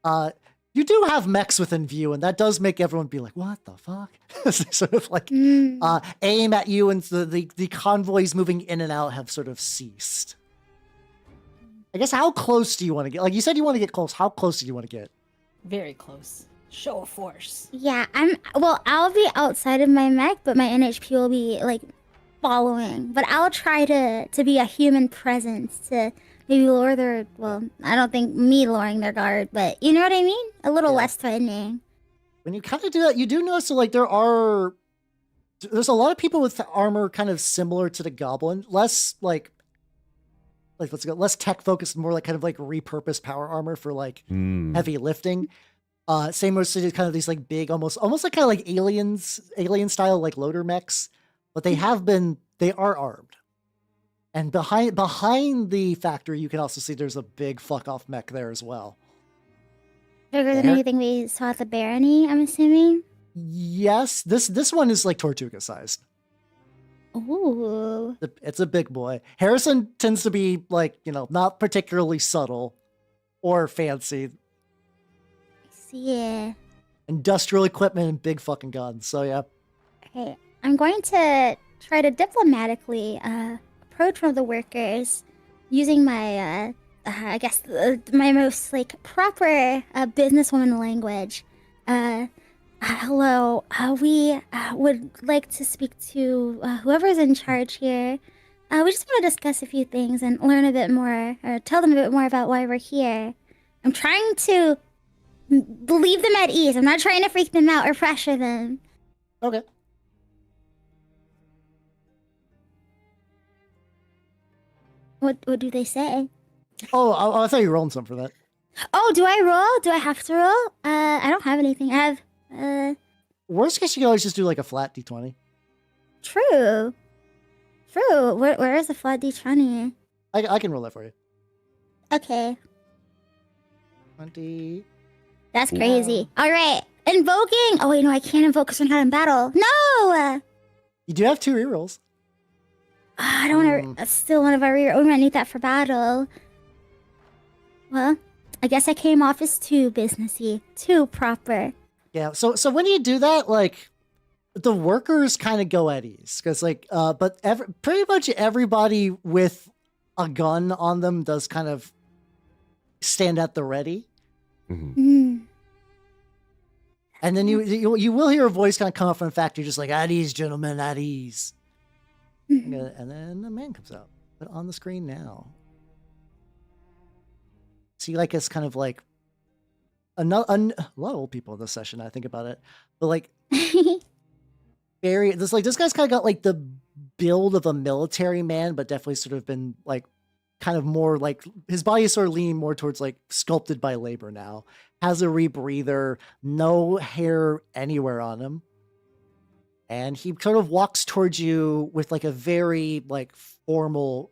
you do have mechs within view, and that does make everyone be like, "What the fuck?" They sort of like aim at you, and the convoys moving in and out have sort of ceased. I guess how close do you want to get? Like you said, you want to get close. How close do you want to get? Very close. Show of force. Yeah, I'll be outside of my mech, but my NHP will be like following. But I'll try to be a human presence to maybe lower their, well, I don't think me lowering their guard, but you know what I mean? A little Yeah. less threatening. When you kind of do that, you do notice that, like, there's a lot of people with armor kind of similar to the goblin, less like let's go, less tech focused, more like kind of like repurposed power armor for like heavy lifting. Same with kind of these like big, almost like kind of like alien style like loader mechs, but they are armed. And behind the factory, you can also see there's a big fuck off mech there as well. Bigger than There- anything we saw at the Barony, I'm assuming. Yes, this one is like Tortuga sized. Ooh. It's a big boy. Harrison tends to be like, not particularly subtle or fancy. Yeah. Industrial equipment and big fucking guns. So yeah. Okay, I'm going to try to diplomatically approach one of the workers using my, I guess, my most like proper businesswoman language. Hello, we would like to speak to whoever's in charge here. We just want to discuss a few things and learn a bit more, or tell them a bit more about why we're here. I'm trying to leave them at ease. I'm not trying to freak them out or pressure them. Okay. What do they say? Oh, I thought you were rolling something for that. Oh, do I roll? Do I have to roll? I don't have anything. I have, Worst case, you can always just do like a flat d20. True. Where is the flat d20? I can roll that for you. Okay. 20. That's crazy. All right. Invoking. Oh, wait, no, I can't invoke because we're not in battle. No! You do have 2 rerolls. I don't want to. Still one of our rear. We might need that for battle. Well, I guess I came off as too businessy, too proper. Yeah. So when you do that, like, the workers kind of go at ease because, like, but pretty much everybody with a gun on them does kind of stand at the ready. Mm. And then you will hear a voice kind of come up from the factory, just like, at ease, gentlemen, at ease. And then the man comes out. But on the screen now. See, like, it's kind of like a lot of old people in this session, I think about it. But, like, this guy's kind of got, like, the build of a military man, but definitely sort of been, like, kind of more, like, his body is sort of leaning more towards, like, sculpted by labor now. Has a rebreather, no hair anywhere on him. And he sort of walks towards you with like a very like formal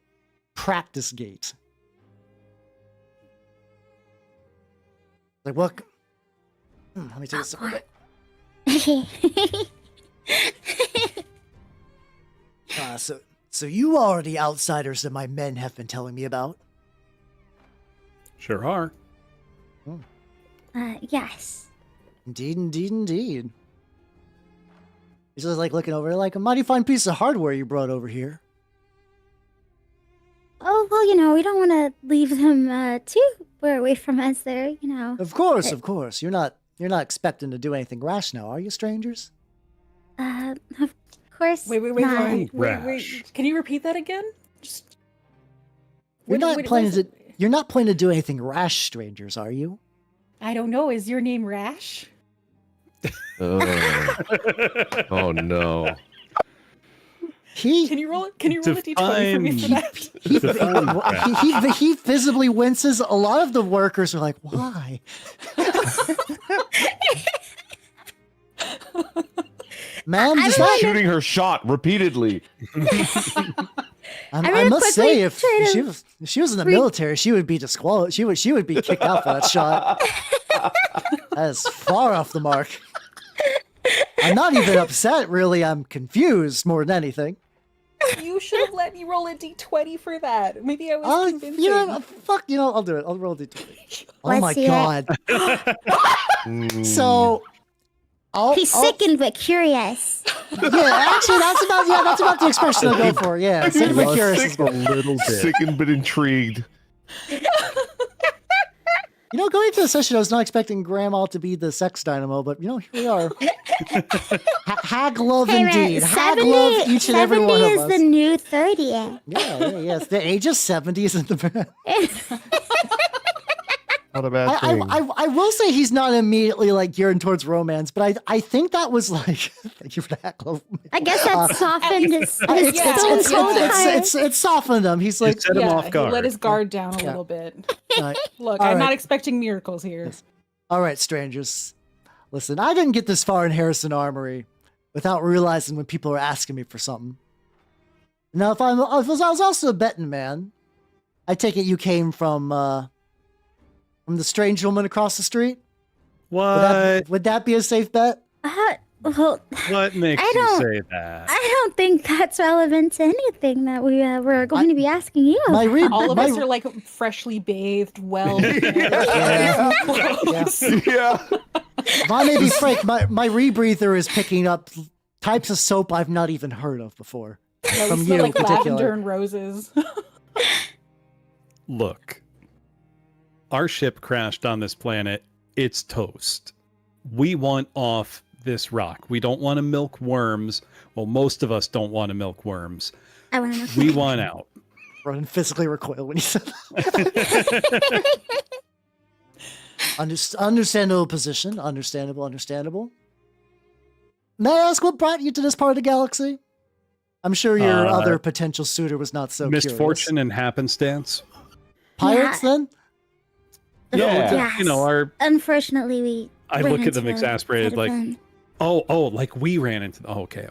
practice gait. Like, what? Let me take a sip. So you are the outsiders that my men have been telling me about. Sure are. Yes. Indeed. He's just like looking over, like, a mighty fine piece of hardware you brought over here. Oh, well, we don't want to leave them too far away from us there, Of course. You're not expecting to do anything rash now, are you, strangers? Of course. Wait. Rash. Can you repeat that again? Just. You're not planning to do anything rash, strangers, are you? I don't know. Is your name Rash? Oh no. Can you roll a d20 for me for that? He visibly winces. A lot of the workers are like, why? Ma'am, does that... Shooting her shot repeatedly. I must say, if she was in the military, she would be disqualified. She would be kicked out for that shot. That is far off the mark. I'm not even upset, really. I'm confused more than anything. You should have let me roll a d20 for that. Maybe I was convincing. I'll do it. I'll roll a d20. Oh Let's my see god. So, he's sickened but curious. Yeah, actually, that's about the expression I'll go for. Yeah, sickened but curious is A little bit. Sickened but intrigued. Going into the session, I was not expecting Grandma to be the sex dynamo, but here we are. Hag love Hey, indeed. man, Hag love each and every one of is us. the new 30. Yes. The age of 70 isn't the bad. Not a bad thing. I will say he's not immediately like geared towards romance, but I think that was like thank you for that. I guess that softened his stone cold heart. It's softened him. He's like set him off he guard. let his guard down a little bit. Look, All I'm not right. expecting miracles here. All right, strangers. Listen, I didn't get this far in Harrison Armory without realizing when people are asking me for something. Now, if I was also a betting man, I take it you came from the strange woman across the street? What? Would that be a safe bet? Well, What makes I you don't- say that? I don't think that's relevant to anything that we're going to be asking you. My about. read, All of my, us are like freshly bathed, well. Yeah. Yeah. If I may be frank, my rebreather is picking up types of soap I've not even heard of before. Yeah, we From smell you like in particular. lavender and roses. Look, our ship crashed on this planet. It's toast. We want off this rock. We don't want to milk worms. Well, most of us don't want to milk worms. I want to know. We want out. Ronan physically recoiled when he said that. Understandable position. Understandable. May I ask what brought you to this part of the galaxy? I'm sure your other potential suitor was not so Misfortune and happenstance. Curious. Pirates, then? Yeah. Yes. Our. Unfortunately, I ran look at them into exasperated, quite a like, friend. oh, like we ran into. Oh, okay.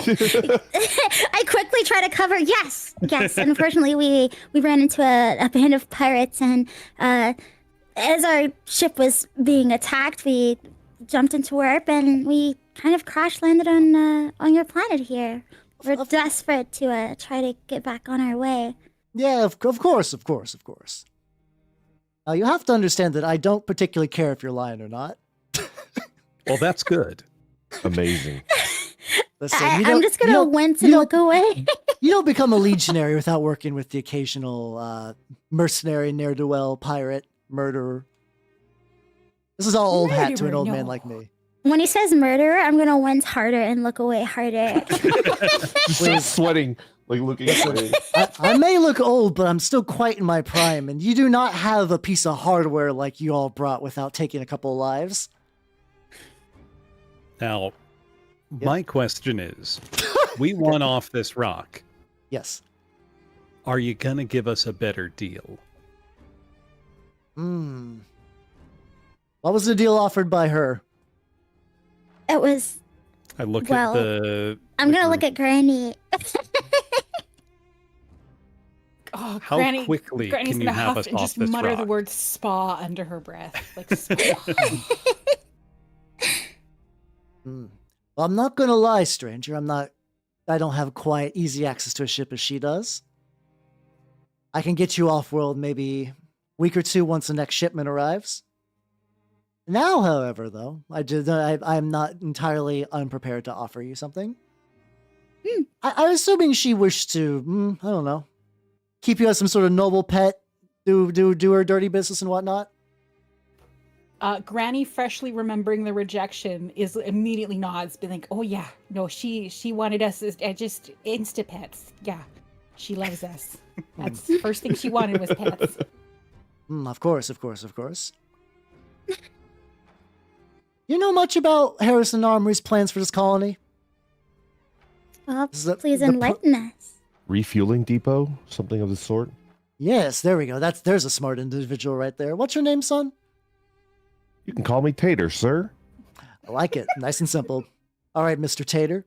I quickly try to cover. Yes. Unfortunately, we ran into a band of pirates, and as our ship was being attacked, we jumped into warp, and we kind of crash landed on your planet here. We're desperate to try to get back on our way. Yeah, of course. You have to understand that I don't particularly care if you're lying or not. Well, that's good. Amazing. Listen, I'm just gonna wince and look away. You don't become a legionary without working with the occasional mercenary, ne'er-do-well, pirate, murderer. This is all old hat to an old man like me. When he says murderer, I'm gonna wince harder and look away harder. Just sweating, like looking sweating. I may look old, but I'm still quite in my prime, and you do not have a piece of hardware like you all brought without taking a couple of lives. Now, my question is, we want off this rock. Yes. Are you gonna give us a better deal? What was the deal offered by her? It was. I look Well, at the. I'm gonna look at Granny. Oh, How Granny, quickly Granny's can you gonna have huff us and off just this mutter the rock? word spa under her breath. Like spa. Well, I'm not gonna lie, stranger. I don't have quite easy access to a ship as she does. I can get you off-world maybe a week or two once the next shipment arrives. Now, however, though, I'm not entirely unprepared to offer you something. I'm assuming she wished to, I don't know, keep you as some sort of noble pet, do her dirty business and whatnot. Granny, freshly remembering the rejection, is immediately nods, being like, "Oh yeah, no, she wanted us as just insta pets. Yeah, she loves us. That's the first thing she wanted was pets." Of course. You know much about Harrison Armory's plans for this colony? Well, Is that please the enlighten us. Refueling depot, something of the sort. Yes, there we go. There's a smart individual right there. What's your name, son? You can call me Tater, sir. I like it. Nice and simple. All right, Mr. Tater.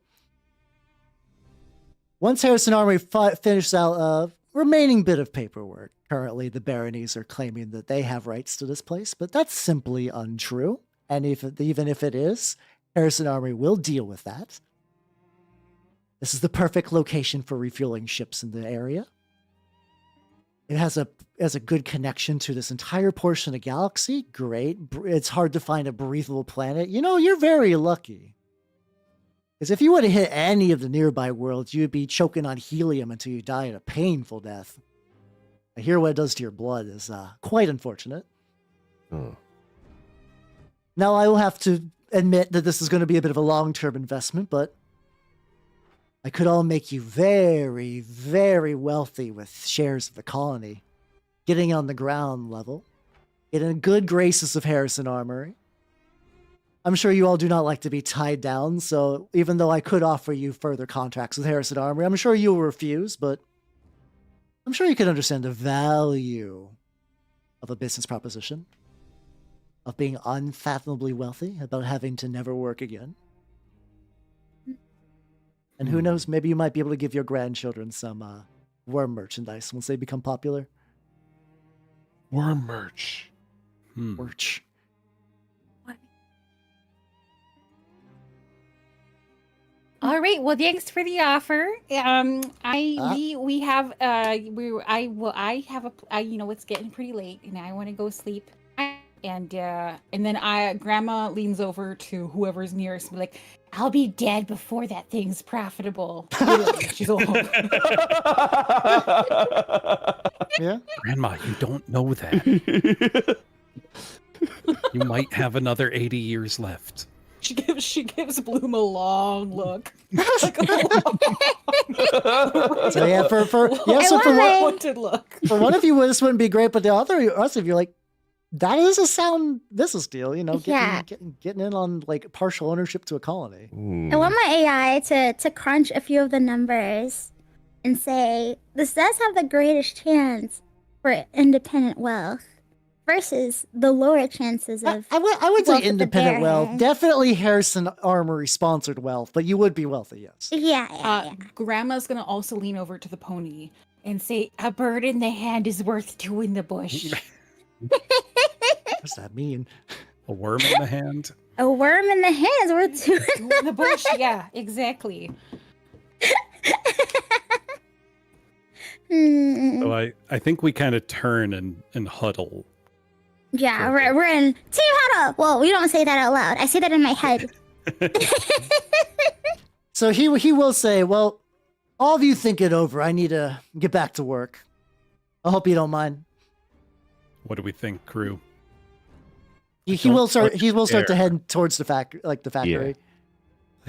Once Harrison Armory finishes out a remaining bit of paperwork, currently the baronies are claiming that they have rights to this place, but that's simply untrue. And even if it is, Harrison Armory will deal with that. This is the perfect location for refueling ships in the area. It has a good connection to this entire portion of the galaxy. Great. It's hard to find a breathable planet. You're very lucky. Because if you would have hit any of the nearby worlds, you'd be choking on helium until you die a painful death. I hear what it does to your blood is quite unfortunate. Oh. Now, I will have to admit that this is going to be a bit of a long-term investment, but I could all make you very, very wealthy with shares of the colony, getting on the ground level, getting in good graces of Harrison Armory. I'm sure you all do not like to be tied down, so even though I could offer you further contracts with Harrison Armory, I'm sure you will refuse, but I'm sure you can understand the value of a business proposition, of being unfathomably wealthy, about having to never work again. And who knows, maybe you might be able to give your grandchildren some worm merchandise once they become popular. Worm merch. Merch. All right. Well, thanks for the offer. We have it's getting pretty late, and I want to go sleep. And then Grandma leans over to whoever's nearest, and be like, "I'll be dead before that thing's profitable." She's old. Yeah. Grandma, you don't know that. You might have another 80 years left. She gives Bloom a long look. So yeah, for wanted look. For one of you, this wouldn't be great, but the other us, if you're like, that is a sound business deal, you know, getting in on like partial ownership to a colony. I want my AI to crunch a few of the numbers and say this does have the greatest chance for independent wealth versus the lower chances of. I would say wealth of the independent wealth. Baron. Definitely Harrison Armory sponsored wealth, but you would be wealthy, yes. Yeah. Grandma's gonna also lean over to the pony and say, "A bird in the hand is worth two in the bush." What does that mean? A worm in the hand? A worm in the hand is worth two In the bush, yeah, exactly. So I think we kind of turn and huddle. Yeah, we're in team huddle. Well, we don't say that out loud. I say that in my head. So he will say, well, all of you think it over. I need to get back to work. I hope you don't mind. What do we think, crew? He will start care. to head towards the factory. I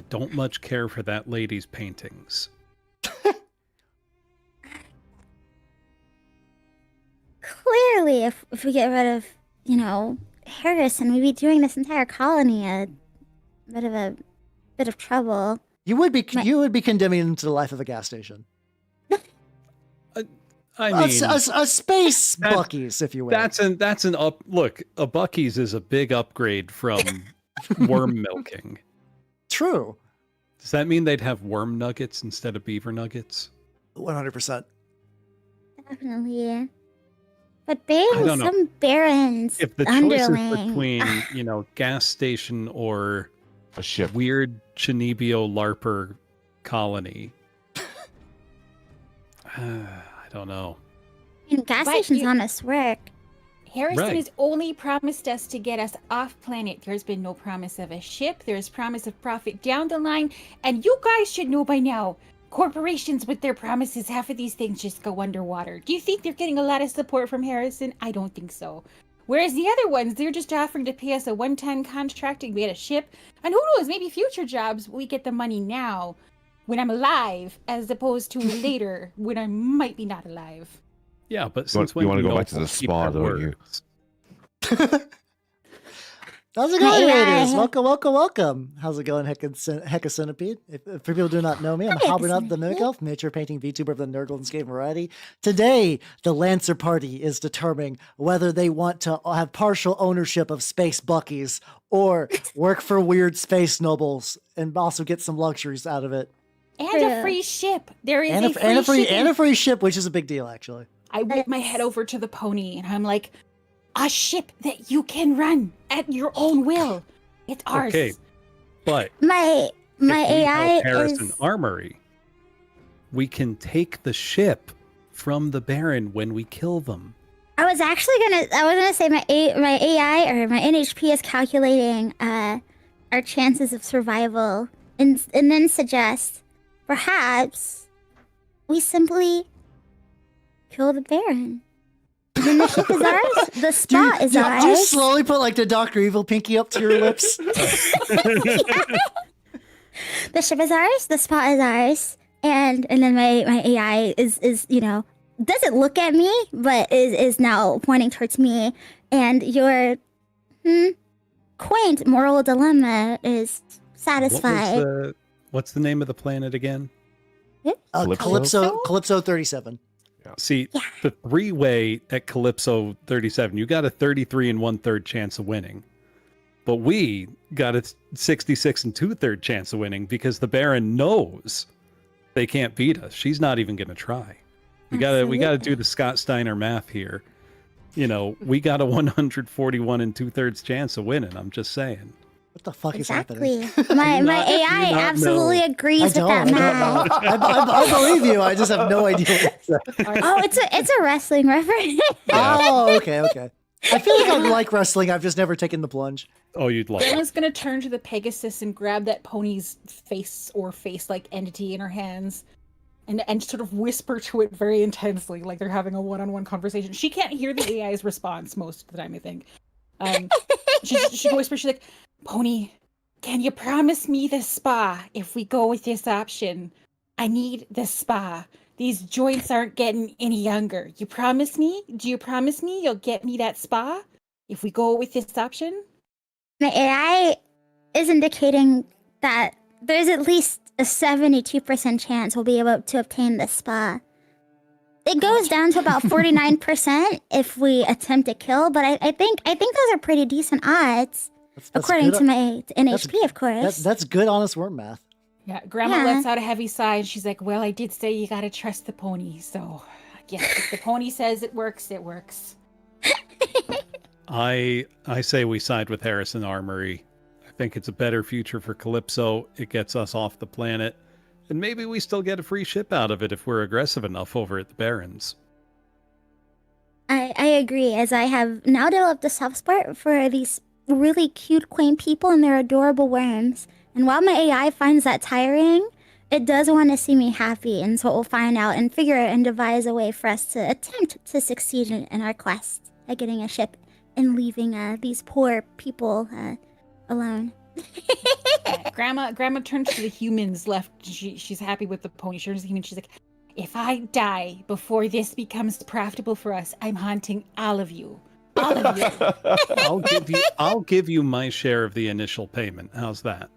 don't much care for that lady's paintings. Clearly, if we get rid of, Harrison, we'd be doing this entire colony a bit of trouble. You would be condemning him to the life of a gas station. I mean, a space Buc-ee's, if you will. That's an up. Look, a Buc-ee's is a big upgrade from worm milking. True. Does that mean they'd have worm nuggets instead of beaver nuggets? 100%. Definitely. But being some barons if the choice is underling. between, gas station or A ship. weird Chinibio LARPer colony. I don't know. Gas But stations honest work. Harrison Right. has only promised us to get us off planet. There's been no promise of a ship. There's promise of profit down the line. And you guys should know by now, corporations with their promises, half of these things just go underwater. Do you think they're getting a lot of support from Harrison? I don't think so. Whereas the other ones, they're just offering to pay us a one-time contract and get a ship. And who knows, maybe future jobs, we get the money now when I'm alive, as opposed to later when I might be not alive. Yeah, but You since want when to do go back to the nobles keep spa, their don't you? words? How's it going, ladies? Welcome. How's it going, Hecka Centipede? If for people who do not know me, I'm Halbernut the Mimic Elf, miniature painting VTuber of the Nurgle's game variety. Today, the Lancer Party is determining whether they want to have partial ownership of Space Buc-ee's or work for weird space nobles and also get some luxuries out of it. And a free ship. There is And a free ship, which is a big deal, actually. I whip my head over to the pony and I'm like, a ship that you can run at your own will. It's ours. Okay, but My if we AI help Harrison is. Armory, we can take the ship from the Baron when we kill them. I was gonna say my AI or my NHP is calculating our chances of survival and then suggest perhaps we simply kill the Baron. Then the ship is ours. The spot is do ours. you slowly put like the Dr. Evil pinky up to your lips? The ship is ours. The spot is ours. And then my AI is doesn't look at me, but is now pointing towards me. And your quaint moral dilemma is satisfied. What's the name of the planet again? Calypso 37. See, the 3-way at Calypso 37, you got a 33 and 1/3 chance of winning. But we got a 66 and 2/3 chance of winning because the Baron knows they can't beat us. She's not even going to try. We gotta do the Scott Steiner math here. We got a 141 and 2/3 chance of winning. I'm just saying. What the fuck is happening? Exactly. My AI absolutely agrees with that math. I believe you. I just have no idea. Oh, it's a wrestling reference. Oh, okay. I feel like I like wrestling. I've just never taken the plunge. Oh, you'd like it. Grandma's gonna turn to the Pegasus and grab that pony's face-like entity in her hands, and sort of whisper to it very intensely, like they're having a one-on-one conversation. She can't hear the AI's response most of the time, I think. She whispers, she's like, "Pony, can you promise me the spa if we go with this option? I need the spa. These joints aren't getting any younger. You promise me? Do you promise me you'll get me that spa if we go with this option?" My AI is indicating that there's at least a 72% chance we'll be able to obtain the spa. It goes down to about 49% if we attempt to kill, but I think those are pretty decent odds, according to my NHP, of course. That's good, honest worm math. Yeah, Grandma lets out a heavy sigh and she's like, "Well, I did say you gotta trust the pony, so yes, if the pony says it works, it works." I say we side with Harrison Armory. I think it's a better future for Calypso. It gets us off the planet. And maybe we still get a free ship out of it if we're aggressive enough over at the Barrens. I agree, as I have now developed a soft spot for these really cute, quaint people and their adorable worms. And while my AI finds that tiring, it does want to see me happy, and so it will find out and figure out and devise a way for us to attempt to succeed in our quest at getting a ship and leaving these poor people alone. Grandma turns to the humans left. She's happy with the pony. She turns to the humans. She's like, "If I die before this becomes profitable for us, I'm haunting all of you. All of you." I'll give you my share of the initial payment. How's that?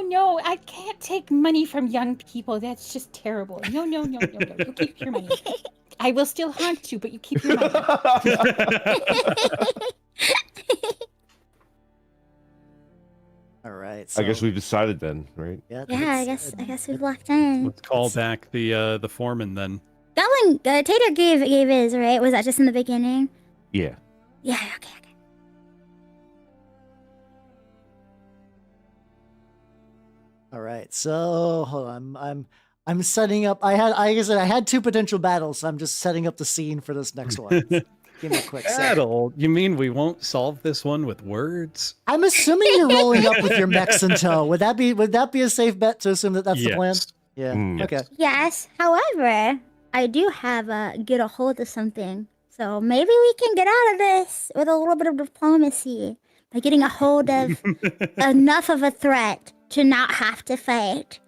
No. I can't take money from young people. That's just terrible. No. You keep your money. I will still haunt you, but you keep your money. All right. I guess we've decided then, right? Yeah, I guess we've locked in. Let's call back the foreman then. That one, Tater gave his, right? Was that just in the beginning? Yeah. Yeah, okay. All right. So hold on. I'm setting up. Like I said, I had 2 potential battles, so I'm just setting up the scene for this next one. Give me a quick second. Battle? You mean we won't solve this one with words? I'm assuming you're rolling up with your mechs in tow. Would that be a safe bet to assume that that's the plan? Yeah. Okay. Yes. However, I do have get a hold of something, so maybe we can get out of this with a little bit of diplomacy by getting a hold of enough of a threat to not have to fight.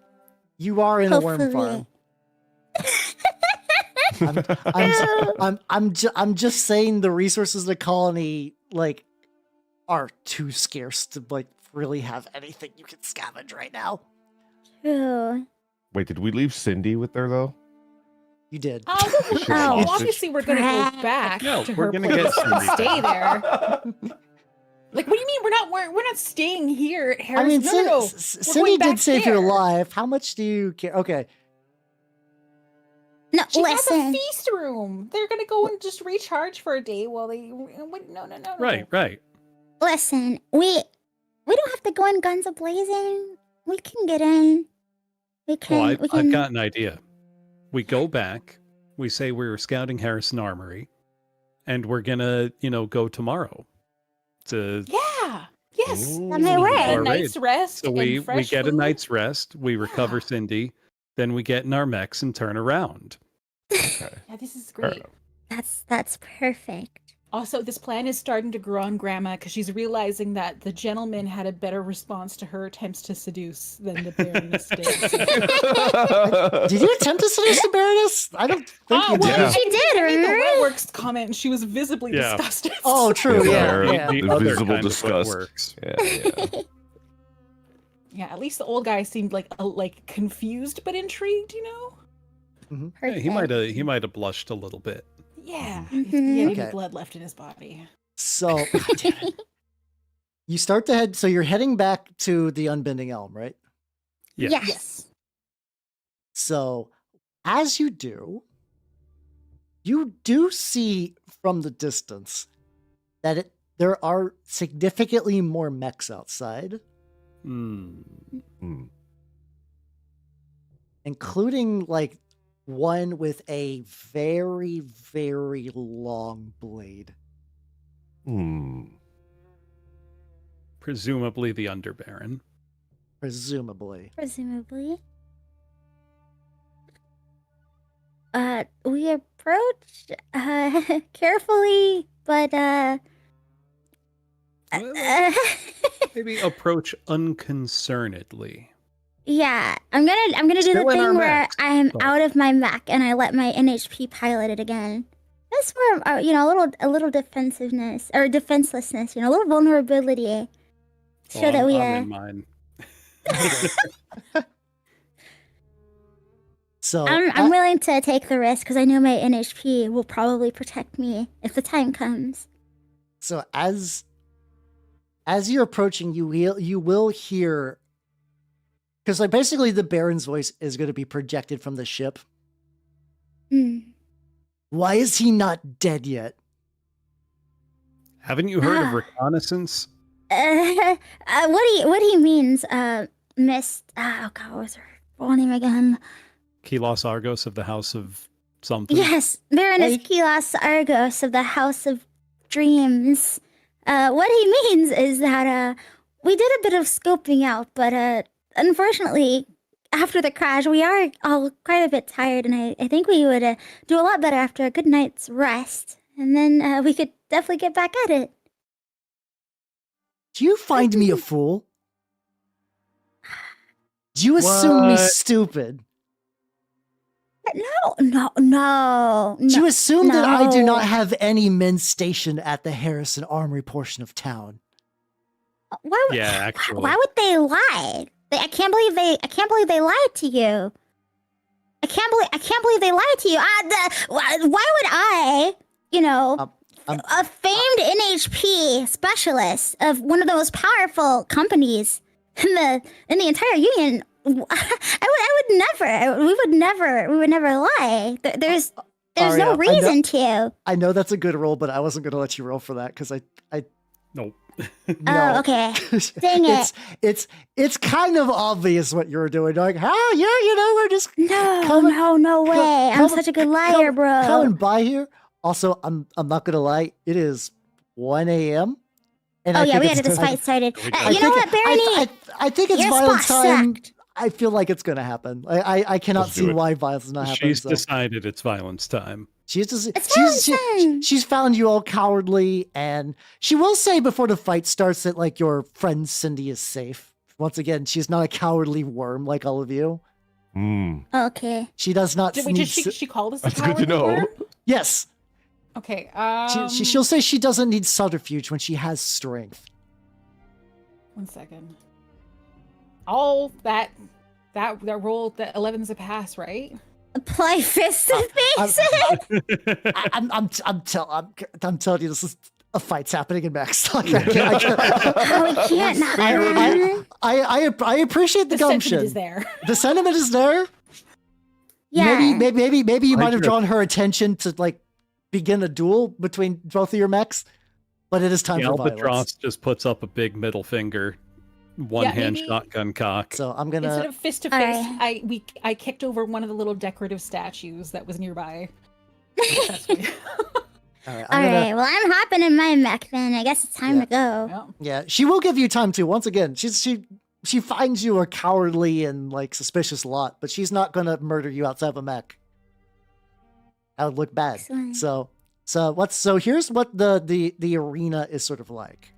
You are in Hopefully. a worm farm. I'm just saying the resources of the colony are too scarce to really have anything you can scavenge right now. True. Wait, did we leave Cindy with her though? You did. Oh, obviously we're gonna go back No, to we're her gonna place get and Cindy stay there. Like, what do you mean we're not staying here at Harris? I mean, no. Cindy did save your life. How much do you care? Okay. No, She has a listen. feast room. They're gonna go and just recharge for a day while they. No. Right. Listen, we don't have to go in guns a-blazing. We can get in. We can. I've got an idea. We go back. We say we were scouting Harrison Armory, and we're gonna, go tomorrow. Yeah. Yes. That may work. A All night's rest. So we fresh get a food. night's rest. We recover Cindy. Then we get in our mechs and turn around. Okay. Yeah, this is Fair great. enough. That's perfect. Also, this plan is starting to grow on Grandma because she's realizing that the gentleman had a better response to her attempts to seduce than the Baroness did. Did you attempt to seduce the Baroness? I don't think you did. Yeah. She did, I made the remember? Wetworks comment, and she was visibly Yeah. disgusted. Oh, true. Yeah, Yeah. The The other visible kind of disgust. works. Yeah. Yeah, at least the old guy seemed like confused but intrigued, you know? Yeah, he might have blushed a little bit. Yeah. Mhm. He had any Okay. blood left in his body. So, you start to head. So you're heading back to the Unbending Elm, right? Yeah. Yes. So, as you do see from the distance that there are significantly more mechs outside, Hmm. Hmm. including like one with a very, very long blade. Hmm. Presumably the Underbaron. Presumably. Presumably. We approach carefully, but Maybe approach unconcernedly. yeah, I'm gonna do Still the in our thing where mechs, I'm but- out of my mech and I let my NHP pilot it again. That's more, a little defensiveness or defenselessness, a little vulnerability. Show that we I'm in mine. So I'm willing to take the risk because I know my NHP will probably protect me if the time comes. So as you're approaching, you will hear, because like basically the Baron's voice is going to be projected from the ship. Hmm. Why is he not dead yet? Haven't you heard of Ah. reconnaissance? What he means, Miss. Oh God, what was her full name again? Kilos Argos of the House of something. Yes, Baroness Hey. Kilos Argos of the House of Dreams. What he means is that we did a bit of scoping out, but unfortunately, after the crash, we are all quite a bit tired, and I think we would do a lot better after a good night's rest, and then we could definitely get back at it. Do you find me a fool? Do you assume me What? stupid? No. Do you assume that I do no. not have any men stationed at the Harrison Armory portion of town? Why? Yeah, actually. Why would they lie? I can't believe they lied to you. I can't believe they lied to you. Why would I? A famed NHP specialist of one of the most powerful companies in the entire union. We would never lie. There's Aria, no reason to. I know that's a good roll, but I wasn't going to let you roll for that because I Nope. no. Oh, okay. Dang it. It's kind of obvious what you're doing. Like, we're just No way. I'm such a good liar, bro. coming by here. Also, I'm not gonna lie. It is 1 a.m. And Oh I yeah, think we it's had this gonna- fight started. we go. You know what, Barony? I think it's Your violence spot time. sucked. I feel like it's gonna happen. I cannot Let's do see it. why violence is not happening. She's So. decided it's violence time. She's just It's violence time. she's found you all cowardly, and she will say before the fight starts that like your friend Cindy is safe. Once again, she's not a cowardly worm like all of you. Hmm. Okay. She does not Did need. she call us a That's good to cowardly know. worm? Yes, Okay. she'll say she doesn't need subterfuge when she has strength. 1 second. All that roll, that 11's a pass, right? Apply fist to I'm- face. I'm telling you, this is a fight's happening in Max. Like, I can't. Oh, we can't not run. I appreciate the The sentiment gumption. is there. The sentiment is there. Yeah. Maybe you I might have do. drawn her attention to like begin a duel between both of your mechs, but it is time The for Albatross violence. just puts up a big middle finger, one hand maybe- shotgun cock. So I'm Instead gonna. of fist to face, Alright. I kicked over one of the little decorative statues that was nearby. That's what- All right, All I'm gonna. right. Well, I'm hopping in my mech then. I guess it's time to go. Yeah. Yeah, she will give you time to. Once again, she finds you a cowardly and like suspicious lot, but she's not gonna murder you outside of a mech. That would look bad. Excellent. So So here's what the arena is sort of like.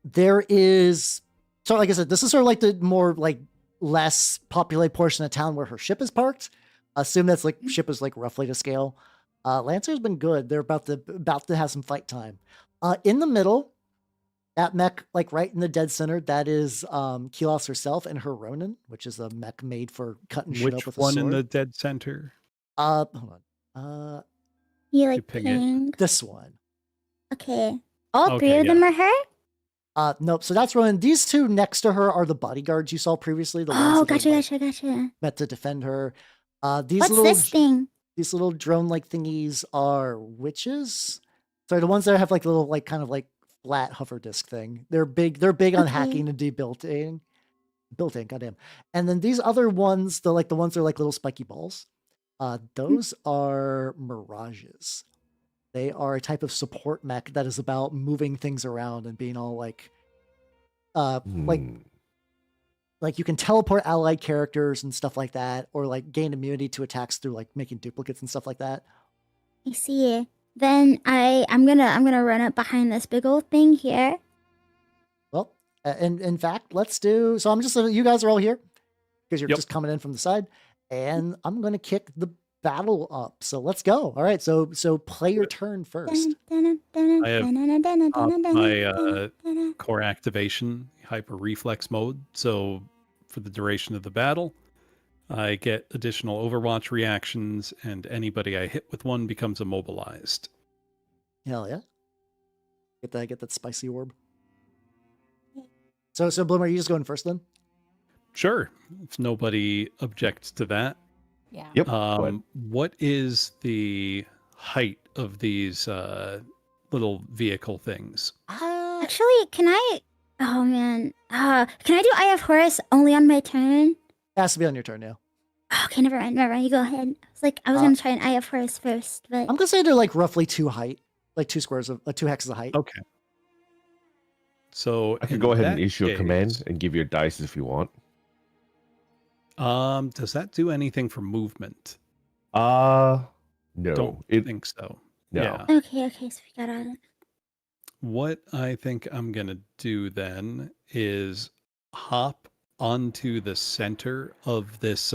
There is, so like I said, this is sort of like the more like less populated portion of town where her ship is parked. Assume that's like ship is like roughly to scale. Lancer's been good. They're about to have some fight time. In the middle, that mech, like right in the dead center, that is Kelos herself and her Ronenn, which is a mech made for cutting shit up Which with a one sword. in the dead center? Hold on. You like ping it. ping? This one. Okay. All Okay, three of them are her? Nope. So that's Ronenn. These two next to her are the bodyguards you saw previously. The ones Oh, that are, like, gotcha. meant to defend her. These What's little this thing? these little drone-like thingies are witches. Sorry, the ones that have like little like kind of like flat hover disc thing. They're big. They're big on Okay. hacking and debuilding. Built-in, goddamn. And then these other ones, the ones that are like little spiky balls. Those are mirages. They are a type of support mech that is about moving things around and being all like you can teleport allied characters and stuff like that, or like gain immunity to attacks through like making duplicates and stuff like that. I see. Then I'm gonna run up behind this big old thing here. Well, and in fact, let's do. So I'm just you guys are all here because you're Yep. just coming in from the side, and I'm gonna kick the battle up. So let's go. All right. So play your turn first. I have my core activation, hyper reflex mode. So for the duration of the battle, I get additional Overwatch reactions, and anybody I hit with one becomes immobilized. Hell yeah. Get that spicy orb. So Bloom, are you just going first then? Sure, if nobody objects to that. Yeah. Yep. go ahead. What is the height of these little vehicle things? Actually, can I? Oh man. Can I do Eye of Horus only on my turn? Has to be on your turn now. Okay, never mind. You go ahead. I was gonna try an Eye of Horus first, but I'm gonna say they're like roughly 2 height, like 2 squares of 2 hexes of height. Okay. So I could in go ahead and that issue a command case, and give you a dice if you want. Does that do anything for movement? No. Don't It think so. no. Yeah. okay. So we got it. What I think I'm going to do then is hop onto the center of this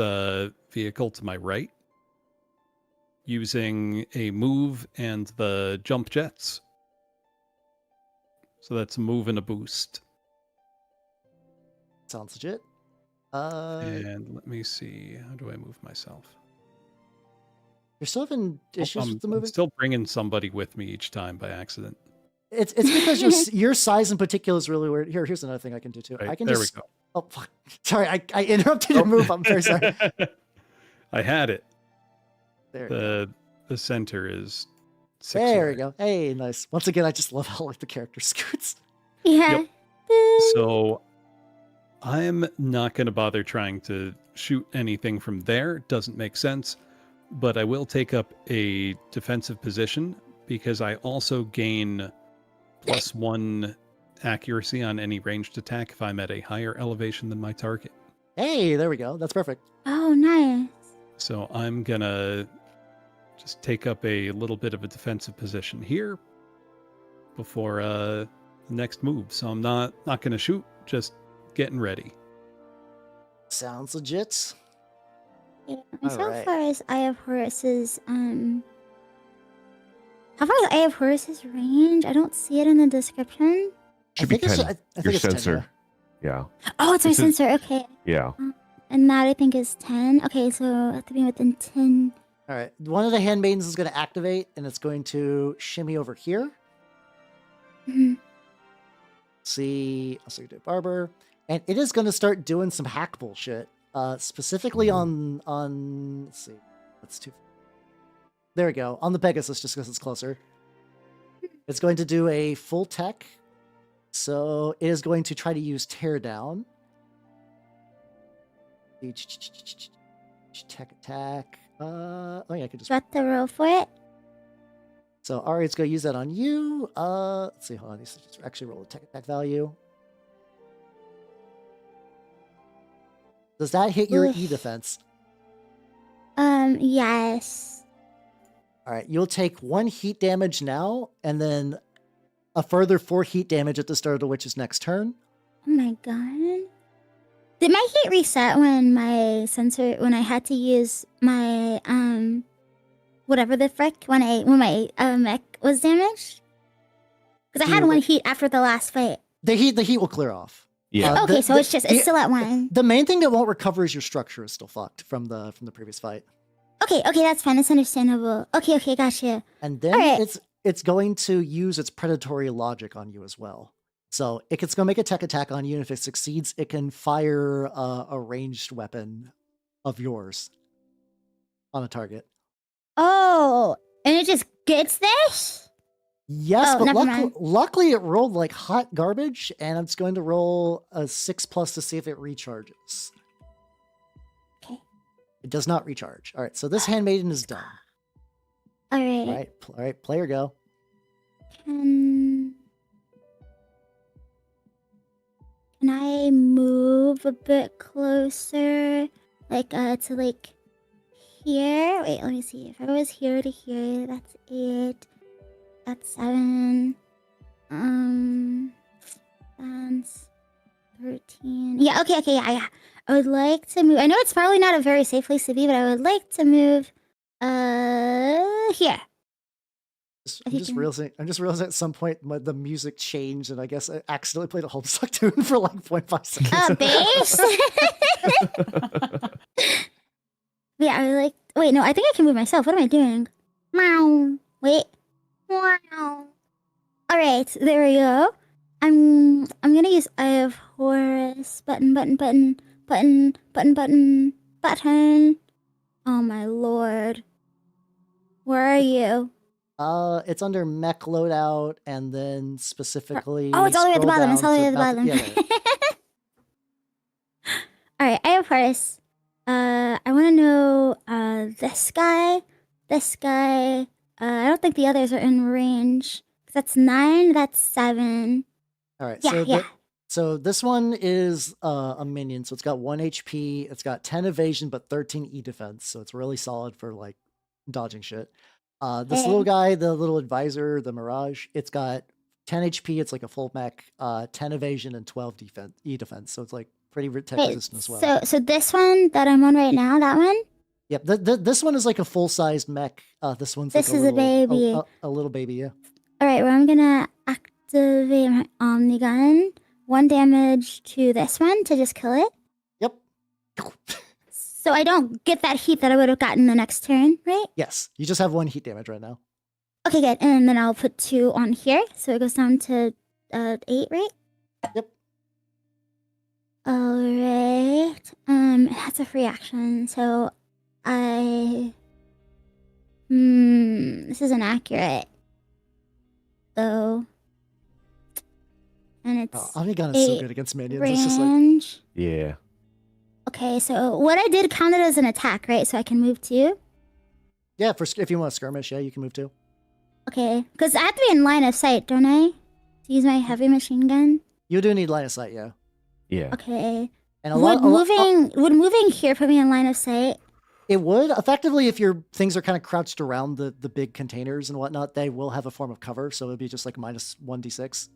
vehicle to my right using a move and the jump jets. So that's a move and a boost. Sounds legit. And let me see. How do I move myself? You're still having issues with the I'm moving? still bringing somebody with me each time by accident. It's because your size in particular is really weird. Here's another thing I can do too. Right, I can there just. we go. Oh fuck! Sorry, I interrupted your move. I'm very sorry. I had it. There, you go. The center is 6 There away. we go. Hey, nice. Once again, I just love how like the character scoots. Yeah. Yep. So I'm not going to bother trying to shoot anything from there. Doesn't make sense. But I will take up a defensive position because I also gain +1 accuracy on any ranged attack if I'm at a higher elevation than my target. Hey, there we go. That's perfect. Oh, nice. So I'm going to just take up a little bit of a defensive position here before the next move. So I'm not going to shoot, just getting ready. Sounds legit. Yeah. All So right. far as Eye of Horus is how far is Eye of Horus's range? I don't see it in the description. Should be 10. I think Your it's 10, sensor. Yeah. Oh, it's my This is- sensor. Okay. Yeah. And that I think is 10. Okay, so I have to be within 10. All right. One of the handmaidens is going to activate, and it's going to shimmy over here. Mhm. See, I'll say barber, and it is going to start doing some hack bullshit. Specifically on let's see, that's too. There we go. On the Pegasus, just because it's closer. It's going to do a full tech. So it is going to try to use tear down. Tech attack. Oh yeah, I could just. Do I have to roll for it? So Ari, it's going to use that on you. Let's see. Hold on. Let's just actually roll the tech attack value. Does that hit your Oof. E defense? Yes. All right, you'll take 1 heat damage now, and then a further 4 heat damage at the start of the witch's next turn. Oh my god. Did my heat reset when when I had to use my whatever the frick when my mech was damaged? Because I had 1 heat after the last fight. The heat will clear off. Yeah. Okay, so it's still at 1. The main thing that won't recover is your structure is still fucked from the previous fight. Okay, that's fine. That's understandable. Okay, gotcha. And then Alright. it's going to use its predatory logic on you as well. So it's going to make a tech attack on you, and if it succeeds, it can fire a ranged weapon of yours on a target. Oh, and it just gets this? Yes, Oh, but never mind. luckily it rolled like hot garbage, and it's going to roll a 6+ to see if it recharges. Okay. It does not recharge. All right, so this handmaiden is done. All right. All right, player go. Can I move a bit closer? To here? Wait, let me see. If I was here to here, that's 8. That's 7. That's 13. Yeah, okay, yeah. I would like to move. I know it's probably not a very safe place to be, but I would like to move here. I'm just realizing at some point the music changed, and I guess I accidentally played a Homestuck tune for like 0.5 seconds. Bass? Yeah, I would like. Wait, no, I think I can move myself. What am I doing? Meow. Wait. Meow. All right, there we go. I'm gonna use Eye of Horus. Button. Oh my lord. Where are you? It's under mech loadout, and then specifically. Oh, it's all the way at the scroll bottom. It's down all the way to at the about bottom. yeah. All right, Eye of Horus. I want to know this guy. I don't think the others are in range. That's 9. That's 7. All right. Yeah. So this one is a minion. So it's got 1 HP. It's got 10 evasion, but 13 E defense. So it's really solid for like dodging shit. This little guy, the little advisor, the Mirage, it's got 10 HP. It's like a full mech, 10 evasion and 12 E defense. So it's like pretty tech resistant as well. So this one that I'm on right now, that one? Yep. This one is like a full-sized mech. This one's This like is a baby. A little baby, yeah. All right, well, I'm gonna activate my Omni Gun. 1 damage to this one to just kill it. Yep. So I don't get that heat that I would have gotten the next turn, right? Yes. You just have 1 heat damage right now. Okay, good. And then I'll put 2 on here, so it goes down to 8, right? Yep. All right. That's a free action, so this isn't accurate, though. And it's Omni Gun is so good against minions. It's just like, range. Yeah. Okay, so what I did counted as an attack, right? So I can move 2? yeah, if you want to skirmish, yeah, you can move too. Okay, because I have to be in line of sight, don't I? To use my heavy machine gun? You do need line of sight, yeah. Yeah. Okay. And Would moving here put me in line of sight? it would effectively, if your things are kind of crouched around the big containers and whatnot, they will have a form of cover, so it'd be just like minus 1d6.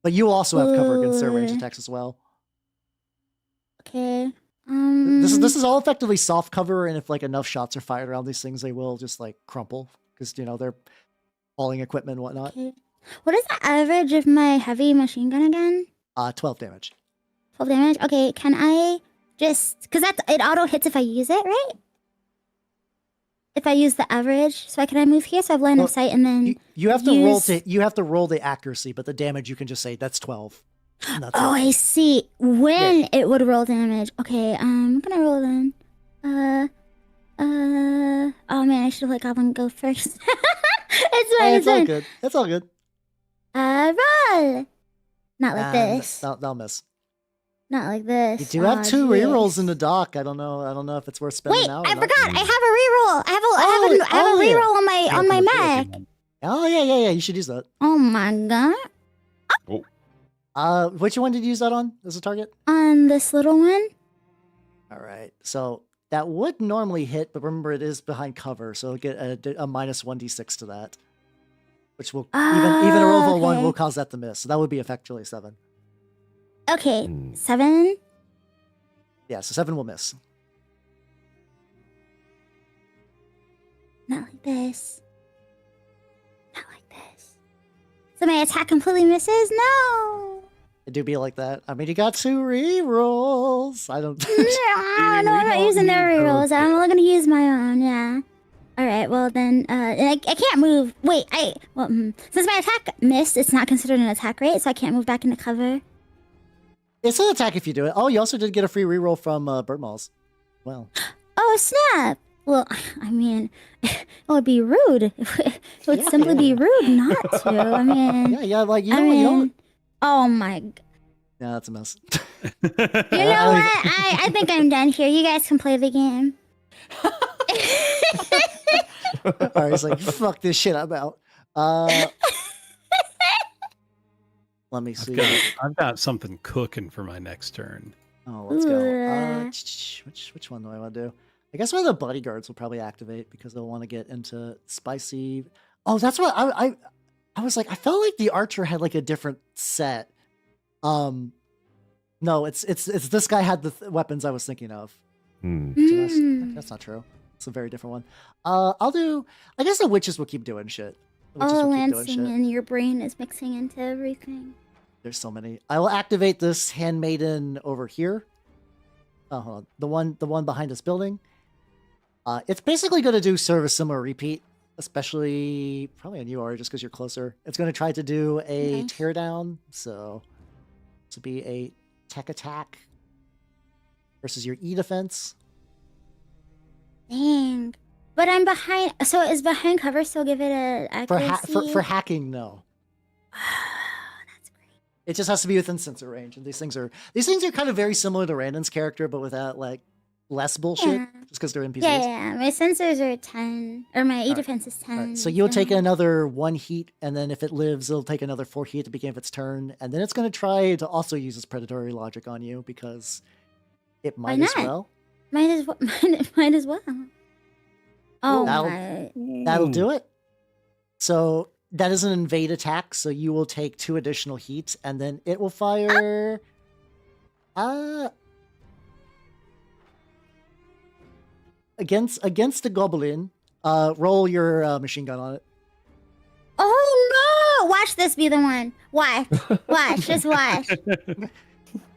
But you also have cover against their range attacks as well. Okay. This is all effectively soft cover, and if like enough shots are fired around these things, they will just like crumple because they're hauling equipment and whatnot. Okay. What is the average of my heavy machine gun again? 12 damage. 12 damage? Okay, can I just... Because it auto hits if I use it, right? If I use the average. So can I move here so I have line of sight and then... You have to roll the accuracy, but the damage you can just say that's 12. And that's it. I see. When it would roll damage. Okay, I'm gonna roll then. Oh man, I should let Goblin go first. It's fine, It's all good. It's all good. Roll! Not like And this. They'll miss. Not like this. You do have 2 jeez. rerolls in the dock. I don't know if it's worth spending Wait, out. I forgot. I have a reroll. I have a reroll on my mech. Oh yeah. You should use that. Oh my god. Which one did you use that on as a target? On this little one. All right. So That would normally hit, but remember it is behind cover, so it'll get a minus 1d6 to that. Which will, even a roll of a 1 okay. will cause that to miss. So that would be effectively 7. Okay, Hmm. 7. Yeah, so 7 will miss. Not like this. Not like this. So my attack completely misses? No! It do be like that. I mean, you got 2 rerolls. I don't... No, I'm not using their rerolls. I'm only gonna use my own, yeah. Alright, well then, I can't move. Wait, since my attack missed, it's not considered an attack, right? So I can't move back into cover. It's an attack if you do it. Oh, you also did get a free reroll from Bird Malls. Well, Oh, snap! Well, I mean, it would be rude. It would simply be rude not to. I mean, yeah, like, you I know, mean, you don't... oh my. Yeah, that's a mess. You know what? I think I'm done here. You guys can play the game. Alright, he's like, fuck this shit, I'm out. Let me see. I've got something cooking for my next turn. Oh, let's go. Ooh. Which one do I want to do? I guess one of the bodyguards will probably activate because they'll want to get into spicy. Oh, that's what I was like. I felt like the archer had like a different set. No, it's this guy had the weapons I was thinking of. That's not true. It's a very different one. I'll do. I guess the witches will keep doing shit. The witches Oh, will keep doing Lansing, shit. and your brain is mixing into everything. There's so many. I will activate this handmaiden over here. Oh, hold on. The one behind this building. It's basically going to do sort of a similar repeat, especially probably on you, Ari, just because you're closer. It's going to try to do a Nice. teardown, so to be a tech attack versus your E defense. Dang. But I'm behind. So is behind cover still give it a For accuracy? for hacking, no. That's great. It just has to be within sensor range, and these things are kind of very similar to Randon's character, but without like less bullshit, Yeah. just because they're NPCs. Yeah. My sensors are 10, or my E Alright. defense is 10. Alright, so you'll take another 1 heat, and then if it lives, it'll take another 4 heat at the beginning of its turn, and then it's going to try to also use its predatory logic on you because it might as not? well. Might as well. Oh That'll do it. So that is an invade attack, so you will take 2 additional heat, and then it will fire. Against the goblin, roll your machine gun on it. Oh no! Watch this be the one. Watch. Just watch.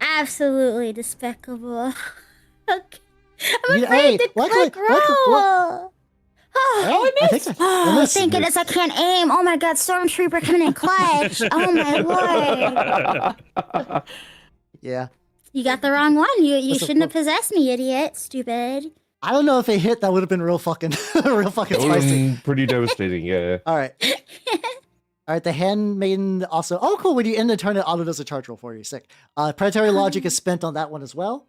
Absolutely despicable. Okay. I'm afraid to click roll. Oh, I think Oh, missed. thank goodness I can't aim. Oh my god, Stormtrooper coming in clutch. Oh my lord. Yeah. You got the wrong one. You Listen, shouldn't have possessed me, idiot. Stupid. I don't know if it hit. That would have been real fucking spicy. Pretty devastating, yeah. All right. All right, the handmaiden also. Oh, cool. When you end the turn, it auto does a charge roll for you. Sick. Predatory logic is spent on that one as well.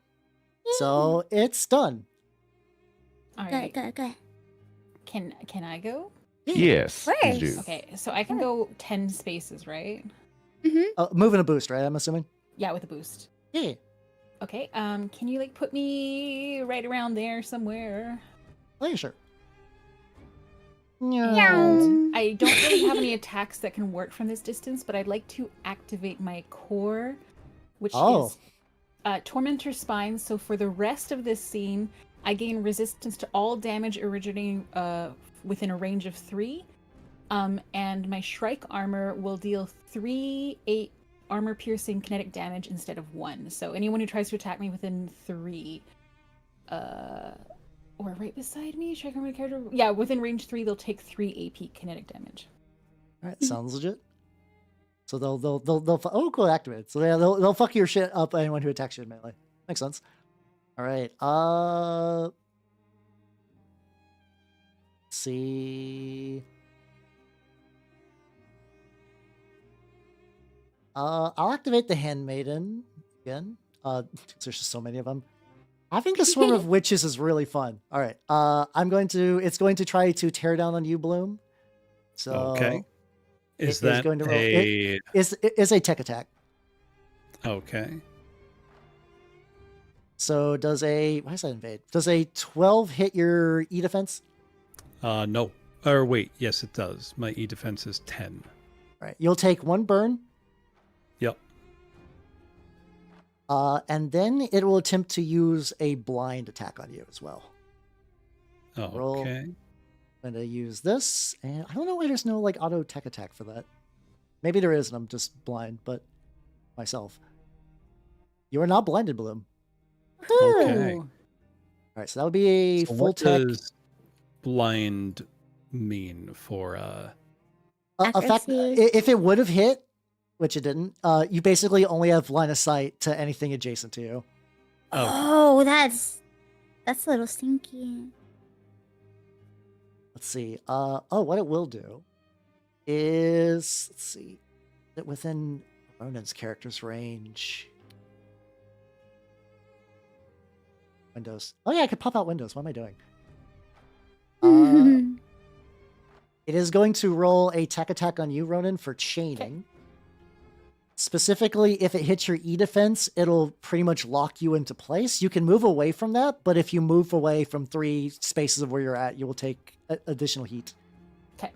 So it's done. All Good, right. good. Can I go? Yes. First. you do. Okay, so I can go 10 spaces, right? Moving a boost, right? I'm assuming. Yeah, with a boost. Yeah. Okay, can you like put me right around there somewhere? Oh, yeah, sure. I don't really have any attacks that can work from this distance, but I'd like to activate my core, which is Tormentor Spine. So for the rest of this scene, I gain resistance to all damage originating within a range of 3. And my Shrike armor will deal 3 armor-piercing kinetic damage instead of 1. So anyone who tries to attack me within 3, or right beside me, Shrike armor character, yeah, within range 3, they'll take 3 AP kinetic damage. All right, sounds legit. So they'll oh, cool, activate. So yeah, they'll fuck your shit up. Anyone who attacks you in melee makes sense. All right. Let's see. I'll activate the handmaiden again. There's just so many of them. Having a swarm of witches is really fun. All right. It's going to try to tear down on you, Bloom. So Okay. Is it is that going to roll- a... it- it is a tech attack. Okay. So does a why is that invade? Does a 12 hit your E defense? No. Or wait, yes, it does. My E defense is 10. All right. You'll take 1 burn. Yep. And then it will attempt to use a blind attack on you as well. Roll. Okay. I'm gonna use this, and I don't know why there's no like auto tech attack for that. Maybe there is, and I'm just blind, but myself. You are not blinded, Bloom. Okay. Ooh. All right, so that would be a So full what tech does blind mean for effect. Accuracy. If it would have hit, which it didn't, you basically only have line of sight to anything adjacent to you. Oh, that's a little stinky. Let's see. What it will do is, let's see, that within Ronen's character's range. Windows. Oh yeah, I could pop out windows. What am I doing? It is going to roll a tech attack on you, Ronan, for chaining. Specifically, if it hits your E defense, it'll pretty much lock you into place. You can move away from that, but if you move away from 3 spaces of where you're at, you will take additional heat. Okay.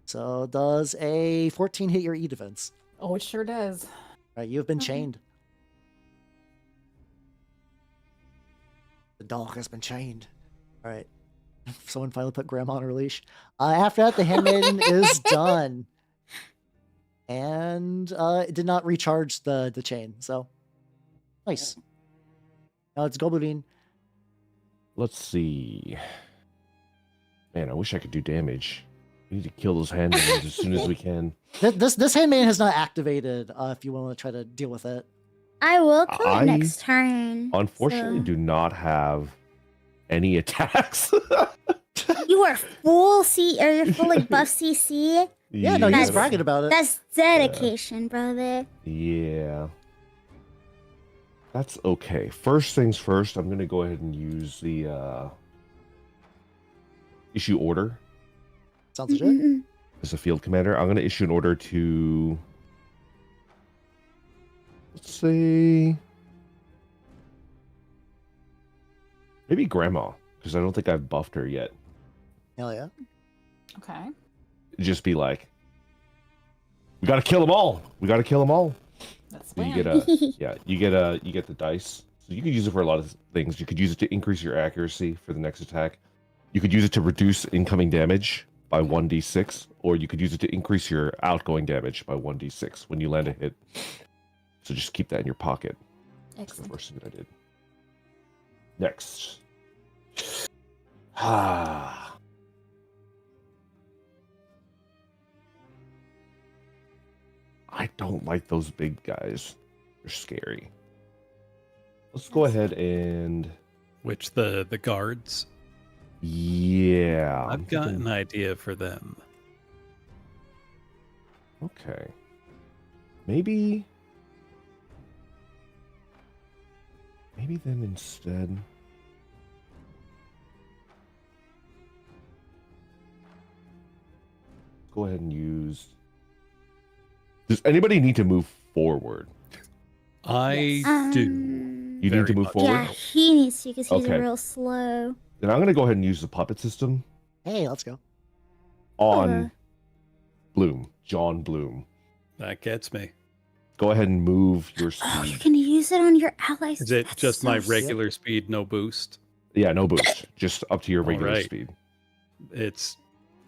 So does a 14 hit your E defense? Oh, it sure does. All right, you have been Okay. chained. The dog has been chained. All right. Someone finally put Grandma on a leash. After that, the handmaiden is done. And it did not recharge the chain, so nice. Now it's Goblin. Let's see. Man, I wish I could do damage. We need to kill those handmaidens as soon as we can. This handmaiden has not activated. If you want to try to deal with it, I will kill I it next turn. Unfortunately, so- do not have any attacks. You are full C, or you're full like buff CC. yeah, no, he's That's- bragging about it. That's dedication, brother. Yeah. That's okay. First things first, I'm going to go ahead and use the issue order Sounds legit. Mm-mm-mm. as a field commander. I'm going to issue an order to, let's say, maybe Grandma, because I don't think I've buffed her yet. Hell yeah. Okay. Just be like, we got to kill them all. We got to kill them all. That's So you plan. get a you get the dice. So you could use it for a lot of things. You could use it to increase your accuracy for the next attack. You could use it to reduce incoming damage by 1d6, or you could use it to increase your outgoing damage by 1d6 when you land a hit. So just keep that in your pocket. That's the Excellent. first thing that I did. Next. Ah. I don't like those big guys. They're scary. Let's go ahead and which the guards. yeah. I'm I've got thinking- an idea for them. Okay. Maybe then instead. Go ahead and use. Does anybody need to move forward? I Yes. do. You need Very to move much. forward? Yeah, he needs to because he's Okay. real slow. Then I'm going to go ahead and use the puppet system Hey, let's go. on Bloom, John Bloom. That gets me. Go ahead and move your Oh, you speed. can use it on your allies. Is it That's just so my sick. regular speed, no boost? Yeah, no boost. Just up to your regular Alright. speed. It's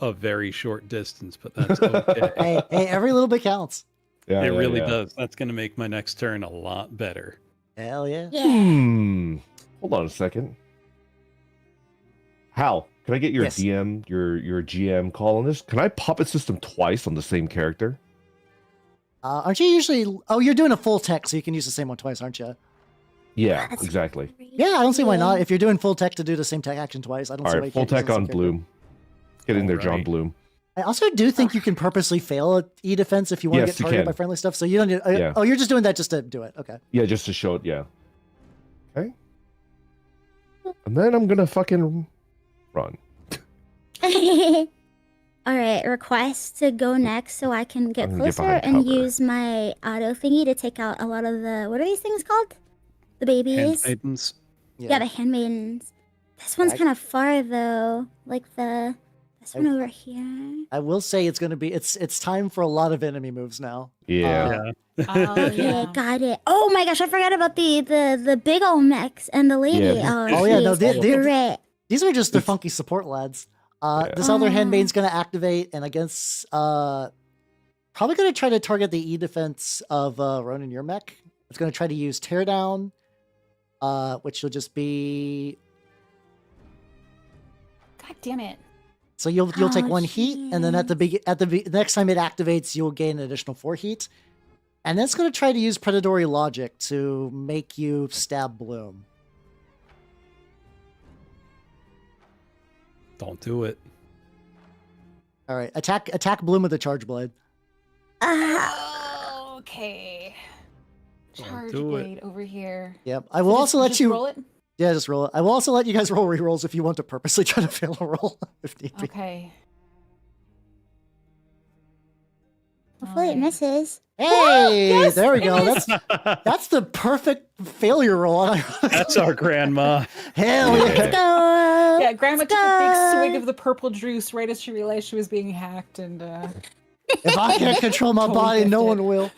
a very short distance, but that's okay. Hey, every little bit counts. Yeah, It yeah, really yeah. does. That's going to make my next turn a lot better. Hell yeah. Yeah. Hold on a second. Hal, can I get your Yes. DM, your GM call on this? Can I puppet system twice on the same character? Aren't you usually? Oh, you're doing a full tech, so you can use the same one twice, aren't you? Yeah, That's exactly. great. Yeah, I don't see why not. Yeah. If you're doing full tech to do the same tech action twice, I don't All see why right, you full can't use tech the same on character. Bloom. Get in there, John Alright. Bloom. I also do think you can purposely fail at E defense if you want Yes, to you get targeted by can. friendly stuff. So you don't need. Yeah. Oh, you're just doing that just to do it. Okay. Yeah, just to show it. Yeah. Okay. And then I'm gonna fucking run. All right, request to go next so I can get I'm gonna get closer behind and cover. use my auto thingy to take out a lot of the, what are these things called? The babies? Handmaidens. Yeah, the handmaidens. This one's I- kind of far though. Like this one over here. I will say it's gonna be it's time for a lot of enemy moves now. Yeah. Oh, Okay, yeah. got it. Oh my gosh, I forgot about the big old mechs and the lady. Yeah. Oh, yeah, no, jeez. You're right. These are just the funky support lads. This other handmaid's gonna activate, and against probably gonna try to target the E defense of Ronenn, your mech. It's gonna try to use teardown, which will just be. God damn it. So you'll take Oh, 1 heat, and then at the next time it activates, you'll gain an additional 4 heat, and then it's going to try to use predatory logic to make you stab Bloom. Don't do it. All right, attack Bloom with a charge blade. Okay. Don't Charge do it. blade over here. Yep, I will So also let just you. roll it. Yeah, just roll it. I will also let you guys roll rerolls if you want to purposely try to fail a roll if need be. Okay. Hopefully it Alright. misses. Hey, yes, there we it go. is. That's the perfect failure roll. That's our grandma. Hell Let's yeah. go. Yeah, Grandma Let's took a big go. swig of the purple juice right as she realized she was being hacked, and If I can't control my Totally body, no gifted. one will.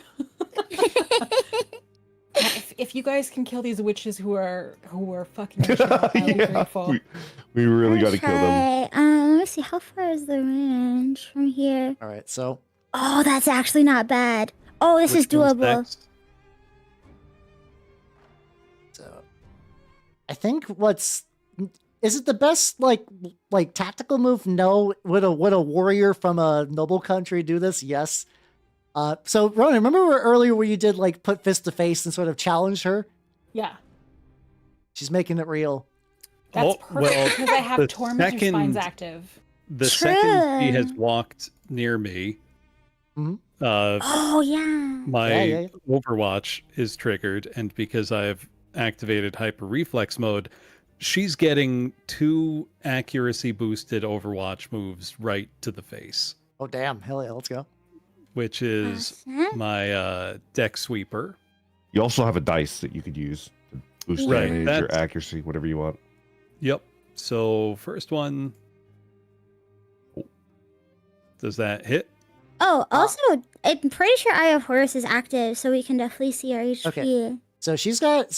if you guys can kill these witches who are fucking the shit up, I'll be grateful. We really got to kill them. Let me see. How far is the range from here? All right, so Oh, that's actually not bad. Oh, this is Which one's doable. next? I think is it the best like tactical move? No. Would a warrior from a noble country do this? Yes. So Ronan, remember earlier where you did like put fist to face and sort of challenge her? Yeah, She's making it real. that's Oh, perfect well, because I have the Tormentor Spines second- active. The second he has True. walked near me, Mhm. Oh yeah. my Yeah. Overwatch is triggered, and because I've activated Hyper Reflex mode, she's getting 2 accuracy boosted Overwatch moves right to the face, Oh damn! Hell yeah! Let's go. which is Awesome. my deck sweeper. You also have a dice that you could use to boost Right, damage or that's- accuracy, whatever you want. Yep. So first one. Does that hit? Oh, also, I'm pretty sure Eye of Horus is active, so we can definitely see our HP. Okay. So she's got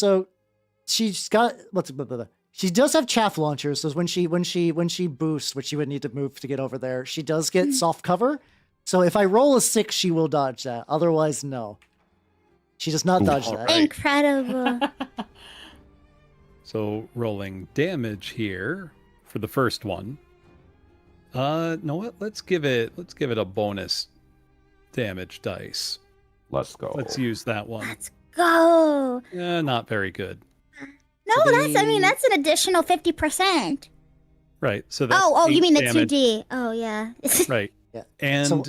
she does have chaff launchers. So when she boosts, which she would need to move to get over there, she does get soft cover. So if I roll a 6, she will dodge that. Otherwise, no. She does not Ooh, dodge all that. right. Incredible. So rolling damage here for the first one. Know what? Let's give it a bonus damage dice. Let's go. Let's use that one. Let's go. Not very good. No, So that's an additional 50%. Right. So that's Oh, you 8 mean the damage. 2D? Oh yeah. Right. Yeah. And So-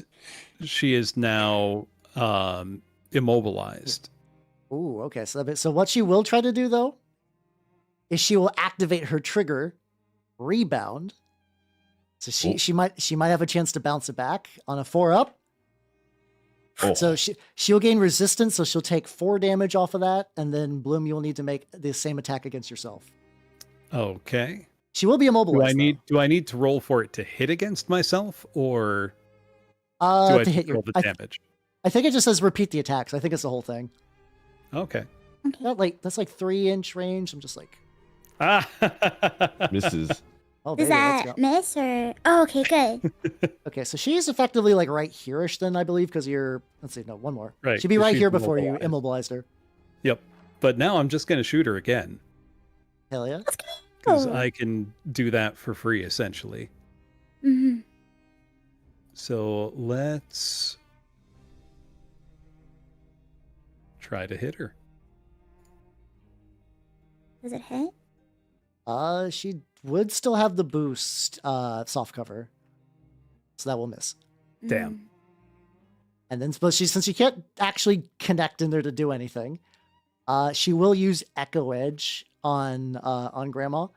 she is now immobilized. Ooh, okay. So what she will try to do though is she will activate her trigger, rebound. So she might have a chance to bounce it back on a 4-up. Oh. So she'll gain resistance, so she'll take 4 damage off of that, and then Bloom, you'll need to make the same attack against yourself. Okay. She will be immobilized. Do I need to roll for it to hit against myself, or though. do I To just hit your roll the damage? I think it just says repeat the attacks. I think it's the whole thing. Okay. That's like 3-inch range. I'm just like, Ah. Misses. oh, Does baby, let's that go. miss or? Oh, okay, good. Okay, so she's effectively like right here-ish then, I believe, because you're. Let's see, no, one more. Right, She'd be 'cause right she's here before you immobilized. immobilized her. Yep. But now I'm just going to shoot her again, Hell yeah. because Oh. I can do that for free, essentially. Mhm. So let's try to hit her. Does it hit? She would still have the boost, soft cover, so that will miss. Damn. Mm. And then, but since you can't actually connect in there to do anything, she will use Echo Edge on Grandma.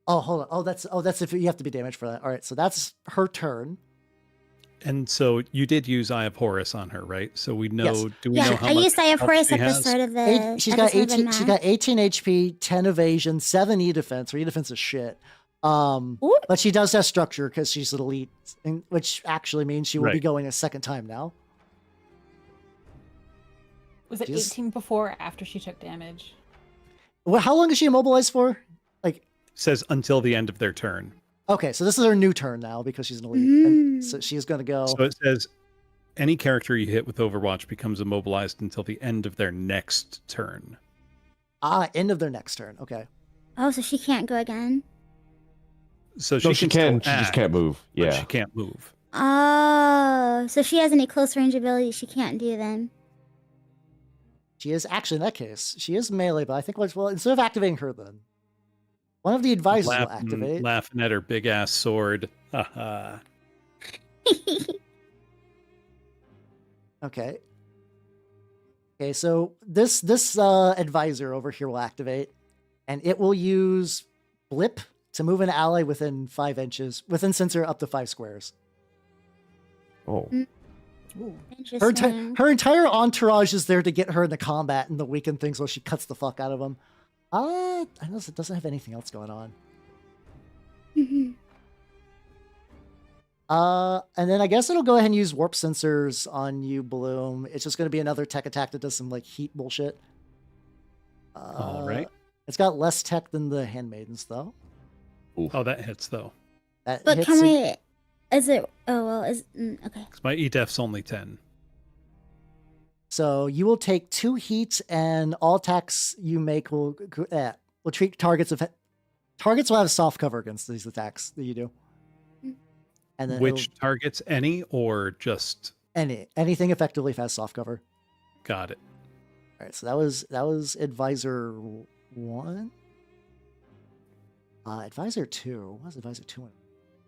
Oh, hold on. Oh, that's if you have to be damaged for that. All right, so that's her turn. And so you did use Eye of Horus on her, right? So we know. Yes. Do we know Yeah, how I much used Eye of health Horus she at the has? start of the. She's at got the start of the 18. She map. got 18 HP, 10 evasion, 7 E defense. Her E defense is shit. Ooh. But she does have structure because she's an elite, which actually means she will be Right. going a second time now. Was it She's- 18 before or after she took damage? Well, how long is she immobilized for? Like, Says until the end of their turn. okay, so this is her new turn now because she's an elite. And so she's going to go. So it says any character you hit with Overwatch becomes immobilized until the end of their next turn. End of their next turn. Okay. Oh, so she can't go again. So No, she can. still She just act, can't move. but Yeah. she can't move. Oh, so if she has any close range ability she can't do then. She is actually, in that case, she is melee, but I think, well, instead of activating her, then one of the advisors will activate. Laughing at her big ass sword. Haha. Okay. Okay, so this advisor over here will activate, and it will use blip to move an ally within 5 inches, within sensor up to 5 squares. Oh. Ooh. Interesting. Her entire entourage is there to get her into combat and the weaken things while she cuts the fuck out of them. I notice it doesn't have anything else going on. Mhm. And then I guess it'll go ahead and use warp sensors on you, Bloom. It's just going to be another tech attack that does some like heat bullshit. All right. It's got less tech than the handmaidens, though. Oh, that hits though. That But hits can it- we? Is it? Oh well. Okay. Because my E-def's only 10. So you will take 2 heat, and all attacks you make will treat targets will have soft cover against these attacks that you do. And then Which targets any or just anything effectively has soft cover. got it. All right, so that was advisor 1. Advisor 2. What was advisor 2?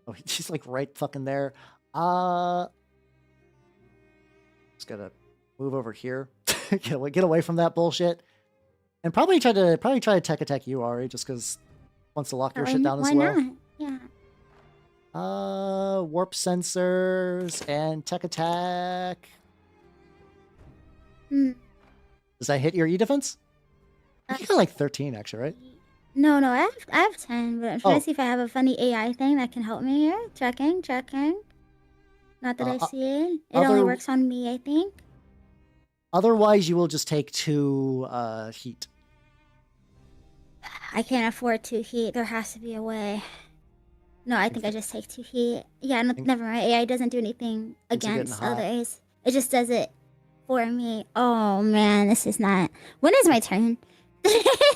Oh, he's like right fucking there. Just gotta move over here. get away from that bullshit. And probably try to tech attack you, Ari, just because wants to lock your shit down as well. Why not? Yeah. Warp sensors and tech attack. Hmm. Does that hit your E defense? You got like 13 actually, right? No, I have 10, but I'm trying Oh. to see if I have a funny AI thing that can help me here. Checking. Not that I see it. It only other- works on me, I think. Otherwise, you will just take 2 heat. I can't afford 2 heat. There has to be a way. No, I think I just take 2 heat. Yeah, no, never mind. AI doesn't do anything Things are getting against hot. others. It just does it for me. Oh man, this is not. When is my turn?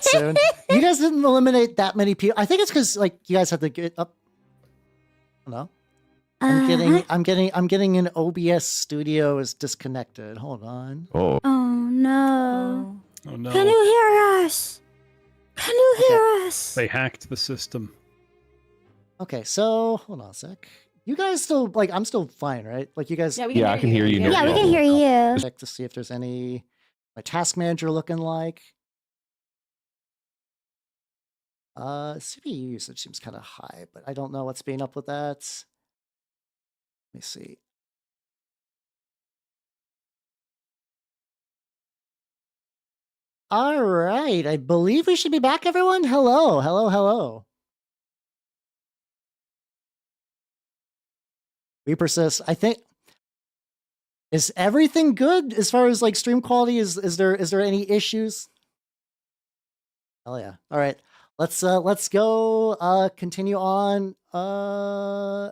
Soon. You guys didn't eliminate that many people. I think it's because like you guys had to get up. No, I'm getting an OBS studio is disconnected. Hold on. Oh. Oh no. Oh no. Can you hear us? Can you hear us? They hacked the system. Okay, so hold on a sec. You guys still like? I'm still fine, right? Like you guys. Yeah, we Yeah, I can hear you. No Yeah, we can problem. hear you. Check to see if there's any. My task manager looking like. CPU usage seems kind of high, but I don't know what's being up with that. Let me see. All right, I believe we should be back, everyone. Hello. We persist. I think. Is everything good as far as like stream quality? Is there any issues? Hell yeah. All right. Let's go continue on. I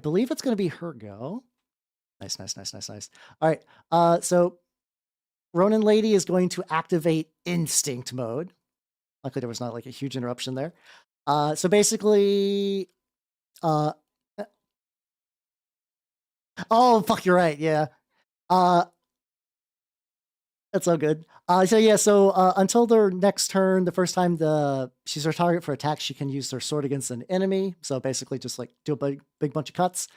believe it's gonna be her go. Nice. All right. So Ronenn Lady is going to activate instinct mode. Luckily there was not like a huge interruption there. So basically oh fuck, you're right, yeah. That's so good. So until their next turn, the first time she's her target for attack, she can use her sword against an enemy. So basically just like do a big bunch of cuts.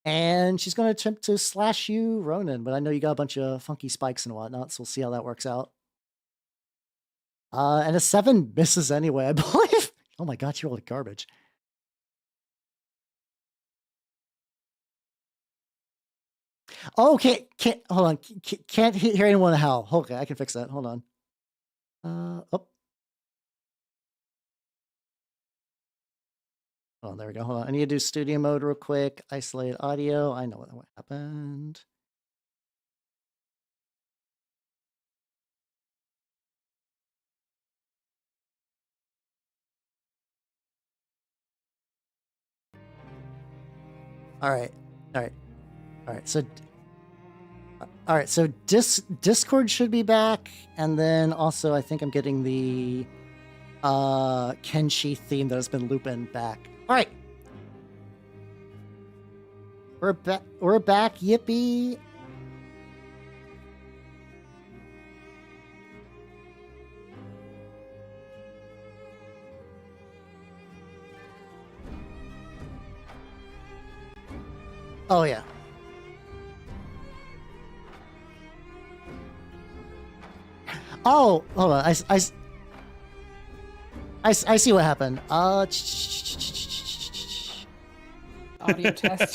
And she's going to attempt to slash you, Ronenn, but I know you got a bunch of funky spikes and whatnot, so we'll see how that works out. And a 7 misses anyway, I believe. Oh my god, you rolled garbage. Oh, can't hold on. Can't hear anyone howl. Okay, I can fix that. Hold on. Oh. Oh, there we go. Hold on. I need to do studio mode real quick. Isolate audio. I know what happened. All right. So Discord should be back, and then also I think I'm getting the Kenshi theme that has been looping back. All right. We're back. Yippee. Oh yeah. Oh, hold on. I see what happened. Audio test.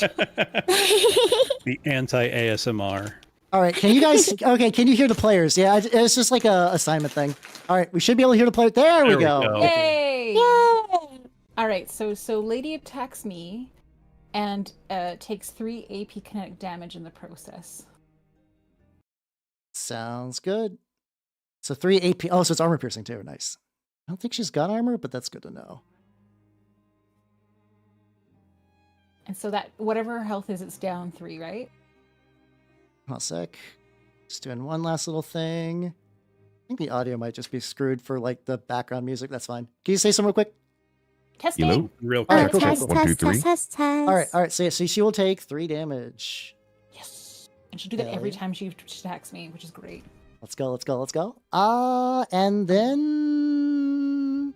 The anti-ASMR. All right, can you guys? Okay, can you hear the players? Yeah, it's just like a assignment thing. All right, we should be able to hear the player. There we go. Yay! Yay! All right, so Lady attacks me, and takes 3 AP kinetic damage in the process. Sounds good. So 3 AP. Oh, so it's armor piercing too. Nice. I don't think she's got armor, but that's good to know. And so that whatever her health is, it's down 3, right? Hold on a sec. Just doing one last little thing. I think the audio might just be screwed for like the background music. That's fine. Can you say something real quick? Testing. Hello? Real All right, quick. cool, Test, cool. 1, 2, test, 3. test, test, test. All right. So she will take 3 damage. Yes. And she'll do that every Okay. time she attacks me, which is great. Let's go. And then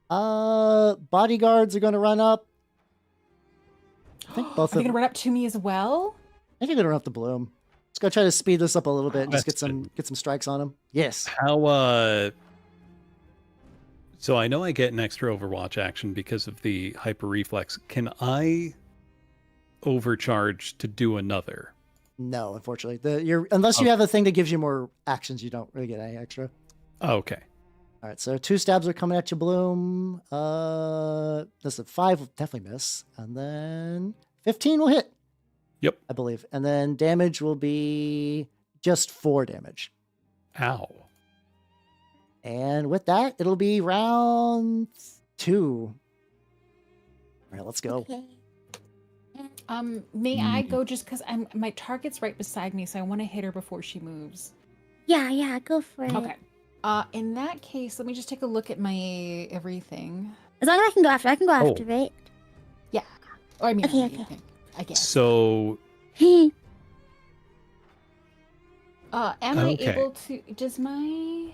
bodyguards are gonna run up. I think both Are they of gonna them. run up to me as well? I think they're gonna run up to Bloom. Let's go try to speed this up a little bit and just That's get some strikes on them. Yes. How so I know I get an extra Overwatch action because of the hyper reflex. Can I overcharge to do another? No, unfortunately. Unless you have a thing that gives you more actions, you don't really get any extra. Oh, okay. All right, so 2 stabs are coming at you, Bloom. That's a 5 will definitely miss. And then 15 will hit. Yep. I believe. And then damage will be just 4 damage. Ow. And with that, it'll be round 2. All right, let's go. Okay. May I go just because my target's right beside me, so I want to hit her before she moves. Yeah, go for it. Okay. In that case, let me just take a look at my everything. As long as I can go after, right? Yeah. Or I mean, Okay, everything, I guess. So Am I Okay. able to? Does my?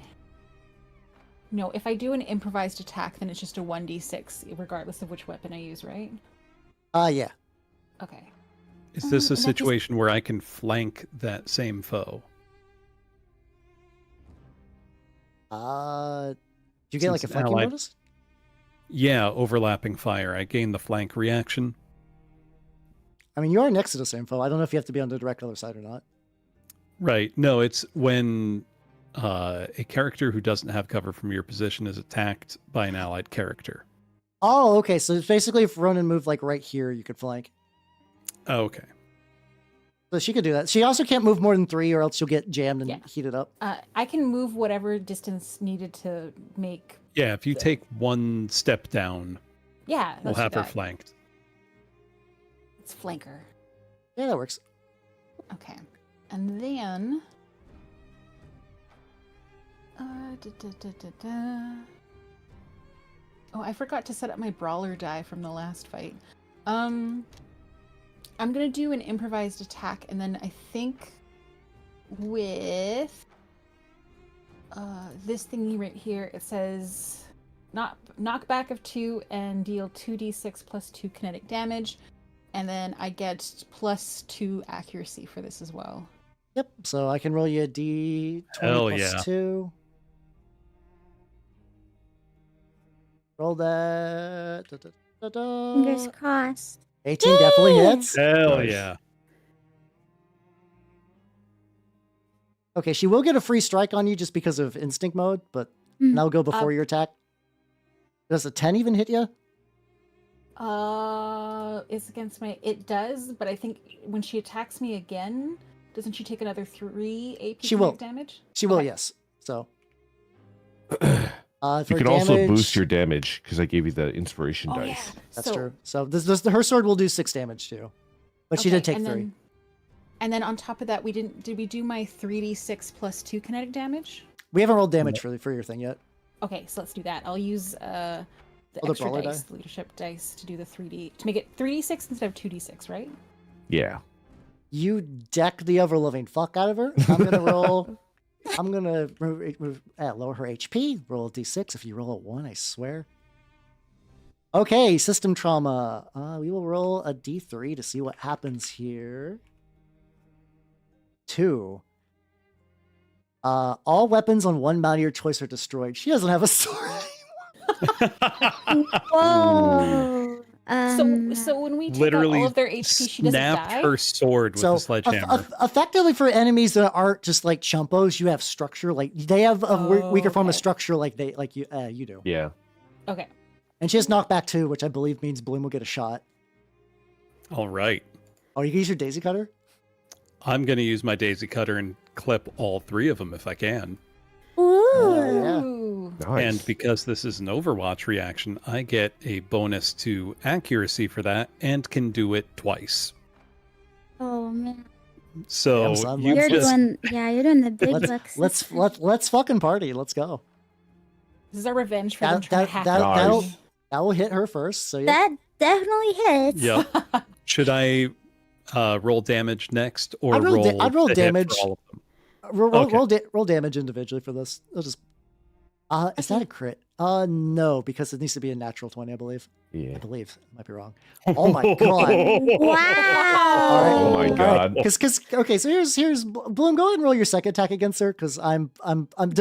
No, if I do an improvised attack, then it's just a 1d6, regardless of which weapon I use, right? Yeah. Okay. is this a in that case- situation where I can flank that same foe? Do you get like a Since flanking allied- bonus? Yeah, overlapping fire. I gain the flank reaction. I mean, you are next to the same foe. I don't know if you have to be on the direct other side or not. Right. No, it's when a character who doesn't have cover from your position is attacked by an allied character. Oh, okay. So it's basically if Ronenn moved like right here, you could flank. Oh, okay. So she could do that. She also can't move more than 3 or else she'll get jammed and Yeah. heated up. I can move whatever distance needed to make. Yeah, if you take one step down, Yeah, we'll let's do have her that. flanked. It's flanker. Yeah, that works. Okay. And then. Oh, I forgot to set up my brawler die from the last fight. I'm gonna do an improvised attack, and then I think with this thingy right here, it says knockback of 2 and deal 2d6 plus 2 kinetic damage, and then I get plus 2 accuracy for this as well. Yep. So I can roll you a D20 Hell plus yeah. 2. Roll that. Da, da, da, da. Fingers crossed. 18 definitely hits. Hell Nice. yeah. Okay, she will get a free strike on you just because of instinct mode, but that'll go before your attack. Does a 10 even hit you? It's against my. It does, but I think when she attacks me again, doesn't she take another 3 AP She will. damage? She will, Okay. yes. So. You For can also damage- boost your damage because I gave you the inspiration Oh dice. yeah, That's true. So her sword will do 6 damage too, but she Okay, did take and 3. Then, and then on top of that, did we do my 3d6 plus 2 kinetic damage? We haven't rolled damage for your thing yet. Okay, so let's do that. I'll use the the extra brawler dice, die? the leadership dice, to do the 3d to make it 3d6 instead of 2d6, right? Yeah. You deck the ever loving fuck out of her. I'm gonna roll. I'm gonna lower her HP. Roll a d6. If you roll a 1, I swear. Okay, system trauma. We will roll a d3 to see what happens here. 2. All weapons on one mount of your choice are destroyed. She doesn't have a sword. Whoa. So when we take out Literally all of their HP, she doesn't snapped die. her sword with So a sledgehammer. effectively, for enemies that aren't just like chumpos, you have structure. Like they have a weaker form of Okay. structure, like you do. Yeah. Okay. And she has knockback 2, which I believe means Bloom will get a shot. All right. Oh, you can use your daisy cutter. I'm going to use my daisy cutter and clip all 3 of them if I can. Ooh. Yeah. Ooh. Nice. And because this is an Overwatch reaction, I get a bonus to accuracy for that and can do it twice. Oh man. So Damn, son, you You're just doing the big bucks. Let's fucking party. Let's go. This is our revenge for That- them trying to that- hack that- our that'll- party. That will hit her first. So yeah. That definitely hits. Yep. Should I roll damage next or I'd roll the hit damage. for all of them? Roll, Okay. roll damage individually for this. I'll just. Is that a crit? No, because it needs to be a natural 20, I believe. Yeah. I believe. I might be wrong. Oh my god. Wow. Oh my God. Because okay, so here's Bloom. Go ahead and roll your second attack against her, because I'm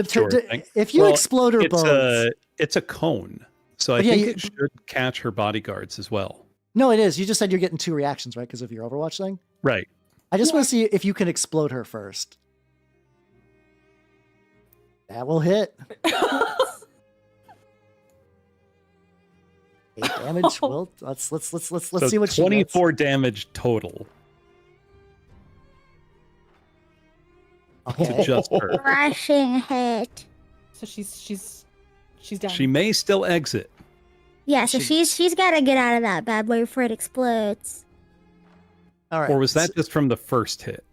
Sure thing. if you Well, explode her bones. It's a cone. So I But yeah, think you- it should catch her bodyguards as well. No, it is. You just said you're getting 2 reactions, right? Because of your Overwatch thing. Right. I just want to see if you can explode her first. That will hit. 8 damage. Well, let's So see what she gets. 24 damage total Okay. to just her. Rushing hit. So she's down. She may still exit. Yeah, so she's got to get out of that bad boy before it explodes. All right. Or was that just from the first hit?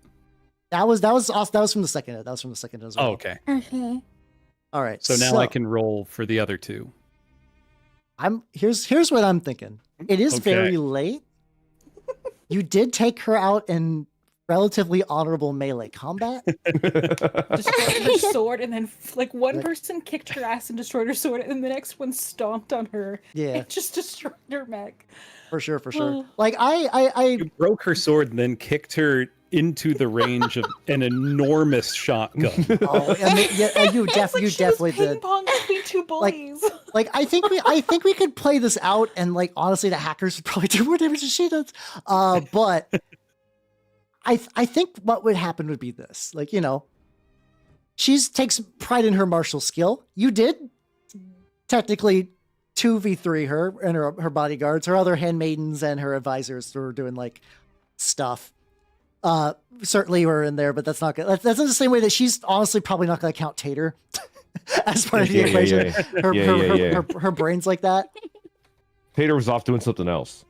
That was from the second hit. That was from the second hit as well. Oh, okay. Okay. All right. So now I can roll for the other 2. Here's what I'm thinking. It is Okay. very late. You did take her out in relatively honorable melee combat. destroyed her sword, and then like one person kicked her ass and destroyed her sword, and the next one stomped on her Yeah, and just destroyed her mech. for sure. Oh. Like I You broke her sword and then kicked her into the range of an enormous shotgun. oh, I mean, yeah, you It's like she definitely was did. ping-pong between 2 bullies. Like I think we could play this out, and like honestly, the hackers would probably do more damage than she does. But I think what would happen would be this: like she takes pride in her martial skill. You did technically 2v3 her and her bodyguards, her other handmaidens, and her advisors were doing like stuff. Certainly were in there, but that's not good. That's in the same way that she's honestly probably not going to count Tater as part of the equation. Her brain's like that. Tater was off doing something else.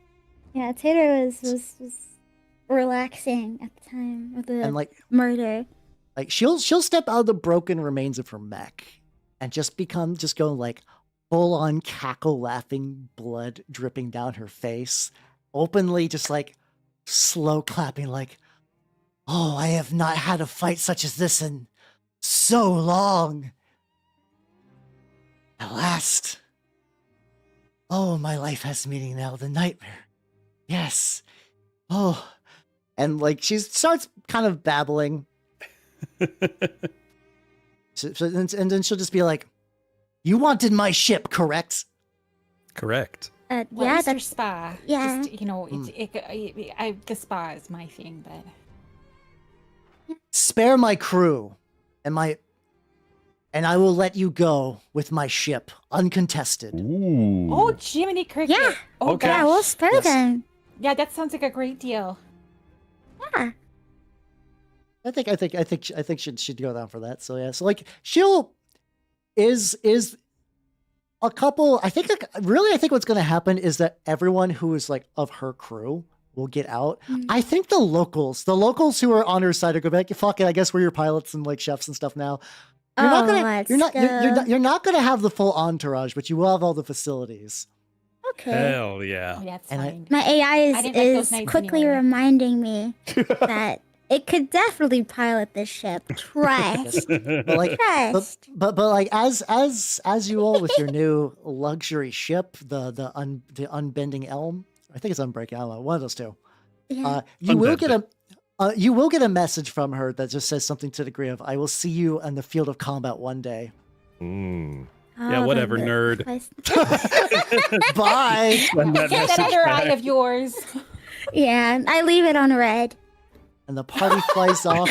Yeah, Tater was relaxing at the time of the And like murder. she'll step out of the broken remains of her mech and just go like full on cackle laughing, blood dripping down her face, openly just like slow clapping like, oh, I have not had a fight such as this in so long. At last. Oh, my life has meaning now. The nightmare. Yes. Oh. And like she starts kind of babbling. And then she'll just be like, "You wanted my ship, correct?" Correct. Well, Yeah, Mr. that's Spa. yeah. Just, the spa is my thing, but Spare my crew. and I will let you go with my ship uncontested. Ooh. Oh, Jiminy Cricket. Yeah. Oh, Okay. Yeah, gosh. we'll spare Yes. them. Yeah, that sounds like a great deal. Yeah. I think she'd go down for that. So yeah, so like she'll is a couple. I think what's going to happen is that everyone who is like of her crew will get out. Mm. I think the locals who are on her side are going to be like, fuck it, I guess we're your pilots and like chefs and stuff now. You're not gonna let's you're go. not gonna have the full entourage, but you will have all the facilities. Okay. Hell yeah. Oh, that's And I- fine. My AI I didn't like those is nights quickly anyway. reminding me that it could definitely pilot this ship. Trust. But like Trust. but like as you all with your new luxury ship, the unbending elm, I think it's unbreaking. I don't know, one of those two. Yeah. You will get a message from her that just says something to the degree of, "I will see you in the field of combat one day." Mm. Yeah, Oh, whatever, the nerd. place- Bye. Send that That message other eye back. of yours. yeah, I leave it on red. And the party flies off.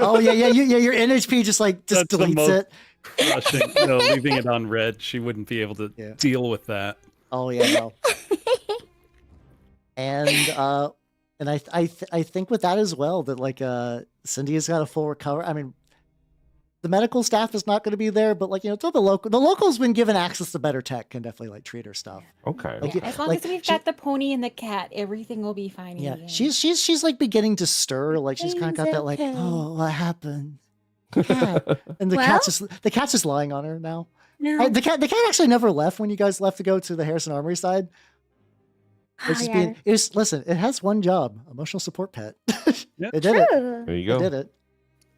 Oh yeah, your NHP just That's the deletes most- it. Crushing. No, leaving it on red. She wouldn't be able to Yeah. deal with that. Oh yeah, no. And I think with that as well that like Cindy has got a full recover. I mean, the medical staff is not going to be there, but like the locals been given access to better tech can definitely like treat her stuff. Okay. Like, Yeah, as long like, as we've she- got the pony and the cat, everything will be fine. in Yeah, the end. she's like beginning to stir. Like she's kind of got Things that like, okay. oh, what happened? Cat. And the cat's just lying on her now. No. The cat actually never left when you guys left to go to the Harrison Armory side. It's just yeah. listen, it has one job, emotional support pet. Yep. It did it. True. There you It go. did it.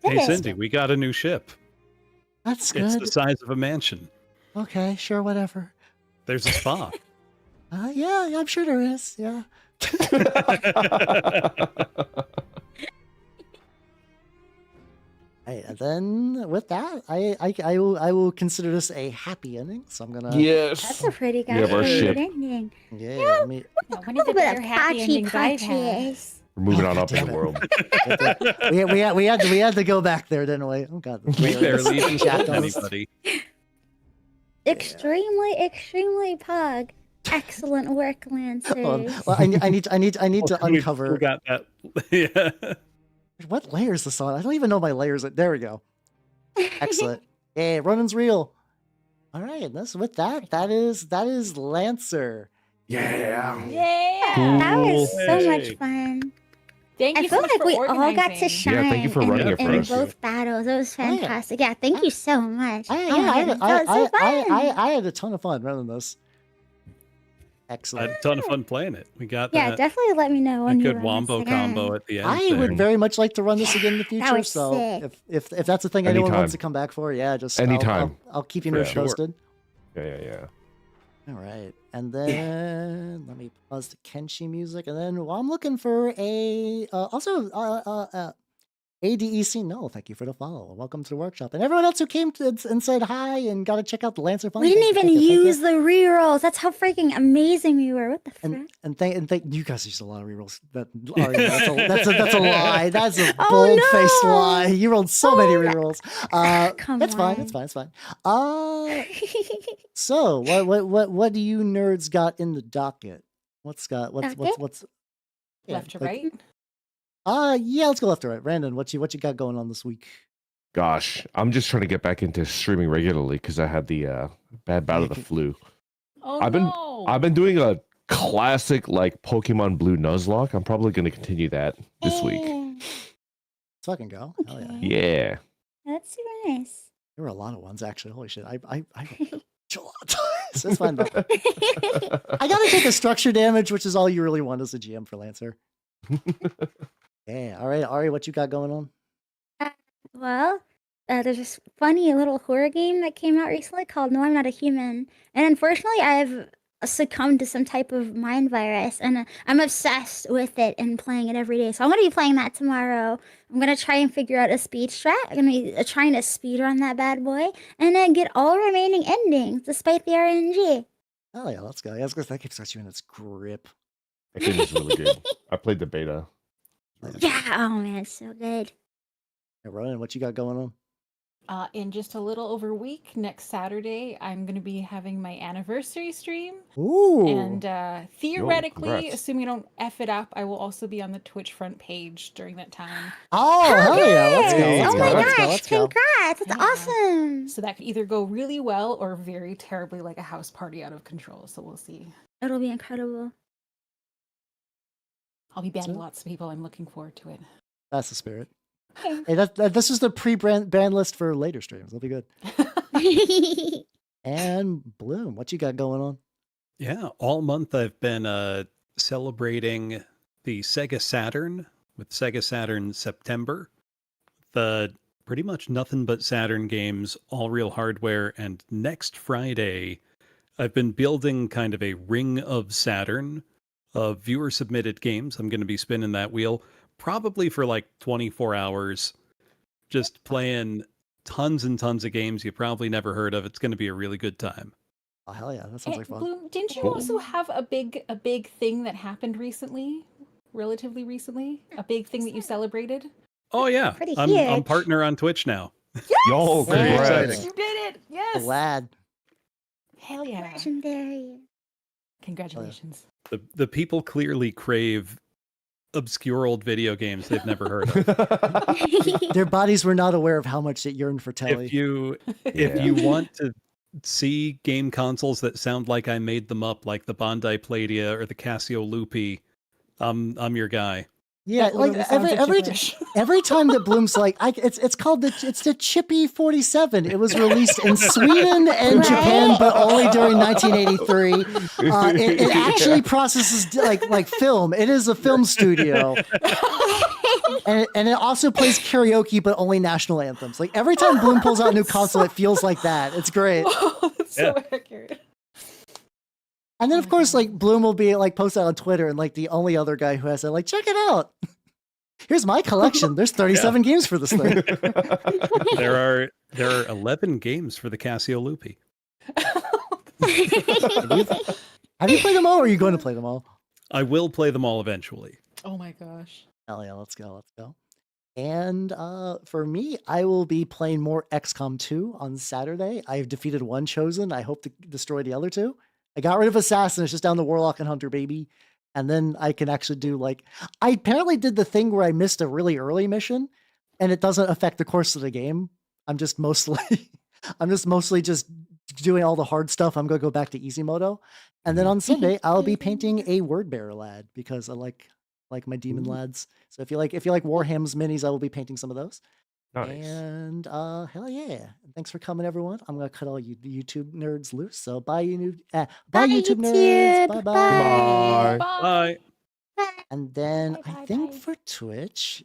Did Hey, it. Cindy, we got a new ship. That's It's good. the size of a mansion. Okay, sure, whatever. There's a spa. Yeah, I'm sure there is. Yeah. Right, and then with that, I will consider this a happy ending. So I'm gonna Yes. That's a pretty We have our goddamn ship. good ending. yeah. Let me Yeah, one of the Look at better that happy patchy endings I've patchy had. ace. We're moving Oh, on up in damn the it. world. we had to go back there, didn't we? Oh god, We barely even Chat told does. anybody. Extremely pug. Excellent work, Lancers. Well, I need to Who uncover got that? Yeah. what layers this on. I don't even know my layers. There we go. Excellent. Hey, Ronen's real. All right, and with that is Lancer. Yeah. Yeah. That was so Yay. much fun. Thank I you feel so much like for we all got to organizing. shine Yeah, thank you for running it in for us. both battles. It was Oh, yeah. fantastic. Yeah, thank you so much. I Oh my goodness, that was so fun. I had a ton of fun running this. I Excellent. had a ton of fun playing it. We got Yeah, that definitely let me know a when you good run wombo this again. combo at the end. I would there. very much like to run this again in the That future. was So sick. if that's the thing anyone Anytime. wants to come back for, yeah, just Anytime. I'll keep you For nerds sure. posted. Yeah. All right, and then let me pause the Kenshi music, and then while I'm looking for a ADEC, no, thank you for the follow. Welcome to the workshop, and everyone else who came and said hi and got to check out the Lancer Fun. We didn't thank even you, thank you. use the rerolls. That's how freaking amazing we were. What the frick? And thank you guys used a lot of rerolls. That's a lie. That's a Oh, bold-faced no. lie. You rolled so many Oh, no. rerolls. Come It's fine. on. It's fine. So what do you nerds got in the docket? What's yeah, Left to like- right. Yeah, let's go left to right. Randon, what you got going on this week? Gosh, I'm just trying to get back into streaming regularly because I had the bad bout of the flu. Oh I've I've been doing a classic like Pokemon Blue Nuzlocke. I'm probably going to continue that this week. Let's fucking go. Hell yeah. Okay. Yeah. That's super nice. There were a lot of ones actually. Holy shit. I a lot of times. It's fine though. I gotta take a structure damage, which is all you really want as a GM for Lancer. Yeah. All right, Ari, what you got going on? Well, there's this funny little horror game that came out recently called No, I'm Not a Human. And unfortunately, I've succumbed to some type of mind virus, and I'm obsessed with it and playing it every day. So I'm going to be playing that tomorrow. I'm going to try and figure out a speed strat. I'm going to be trying to speed run that bad boy and then get all remaining endings despite the RNG. Oh yeah, let's go. Yeah, that keeps got you in its grip. That game is really good. I played the beta. Yeah, oh man, it's so good. Hey, Ronan, what you got going on? In just a little over a week, next Saturday, I'm going to be having my anniversary stream. Ooh. And theoretically, congrats. assuming you don't F it up, I will also be on the Twitch front page during that time. Oh, hell yeah. Let's go. Yes! Let's Oh go. my Let's go. gosh! Let's go. Congrats! That's Yeah. awesome. So that could either go really well or very terribly like a house party out of control. So we'll see. It'll be incredible. I'll be banning So- lots of people. I'm looking forward to it. That's the spirit. Hey, this is the ban list for later streams. It'll be good. And Bloom, what you got going on? Yeah, all month I've been celebrating the Sega Saturn with Sega Saturn September. The pretty much nothing but Saturn games, all real hardware, and next Friday I've been building kind of a ring of Saturn of viewer submitted games. I'm going to be spinning that wheel probably for like 24 hours, just playing tons and tons of games you probably never heard of. It's going to be a really good time. Oh, hell yeah. That sounds like fun. Bloom, didn't you Cool. also have a big thing that happened recently? Relatively recently? A big thing that you celebrated? Oh yeah, Pretty I'm huge. partner on Twitch now. Yo, Very congrats. exciting. You did it! Yes! Glad. Hell yeah. Legendary. Congratulations. The people clearly crave obscure old video games they've never heard of. Their bodies were not aware of how much it yearned for telly. If you Yeah. want to see game consoles that sound like I made them up, like the Bandai Pladia or the Casio Loopy, I'm your guy. Yeah, That like literally sounds gibberish. every time that Bloom's like, it's called the Chippy 47. It was released in Sweden and Right? Japan, but only during 1983. It actually processes like film. It is a film studio, and it also plays karaoke, but only national anthems. Like every time Bloom pulls out a new console, it feels like that. It's great. Oh, that's so accurate. And then of course, like Bloom will be like post that on Twitter, and like the only other guy who has it, like, check it out. Here's my collection. There's 37 games for this thing. There are 11 games for the Casio Loopy. Have you played them all, or are you going to play them all? I will play them all eventually. Oh my gosh. Hell yeah, let's go, let's go. And for me, I will be playing more XCOM 2 on Saturday. I've defeated one chosen. I hope to destroy the other two. I got rid of Assassin. It's just down to Warlock and Hunter, baby. And then I can actually do like, I apparently did the thing where I missed a really early mission, and it doesn't affect the course of the game. I'm just mostly just doing all the hard stuff. I'm gonna go back to easy modo. And then on Sunday, I'll be painting a word bearer lad because I like my demon lads. So if you like Warham's minis, I will be painting some of those. Nice. And hell yeah. Thanks for coming, everyone. I'm gonna cut all you YouTube nerds loose. So bye YouTube nerds. Bye bye. Bye. Bye. And then Bye, I bye, think bye. for Twitch,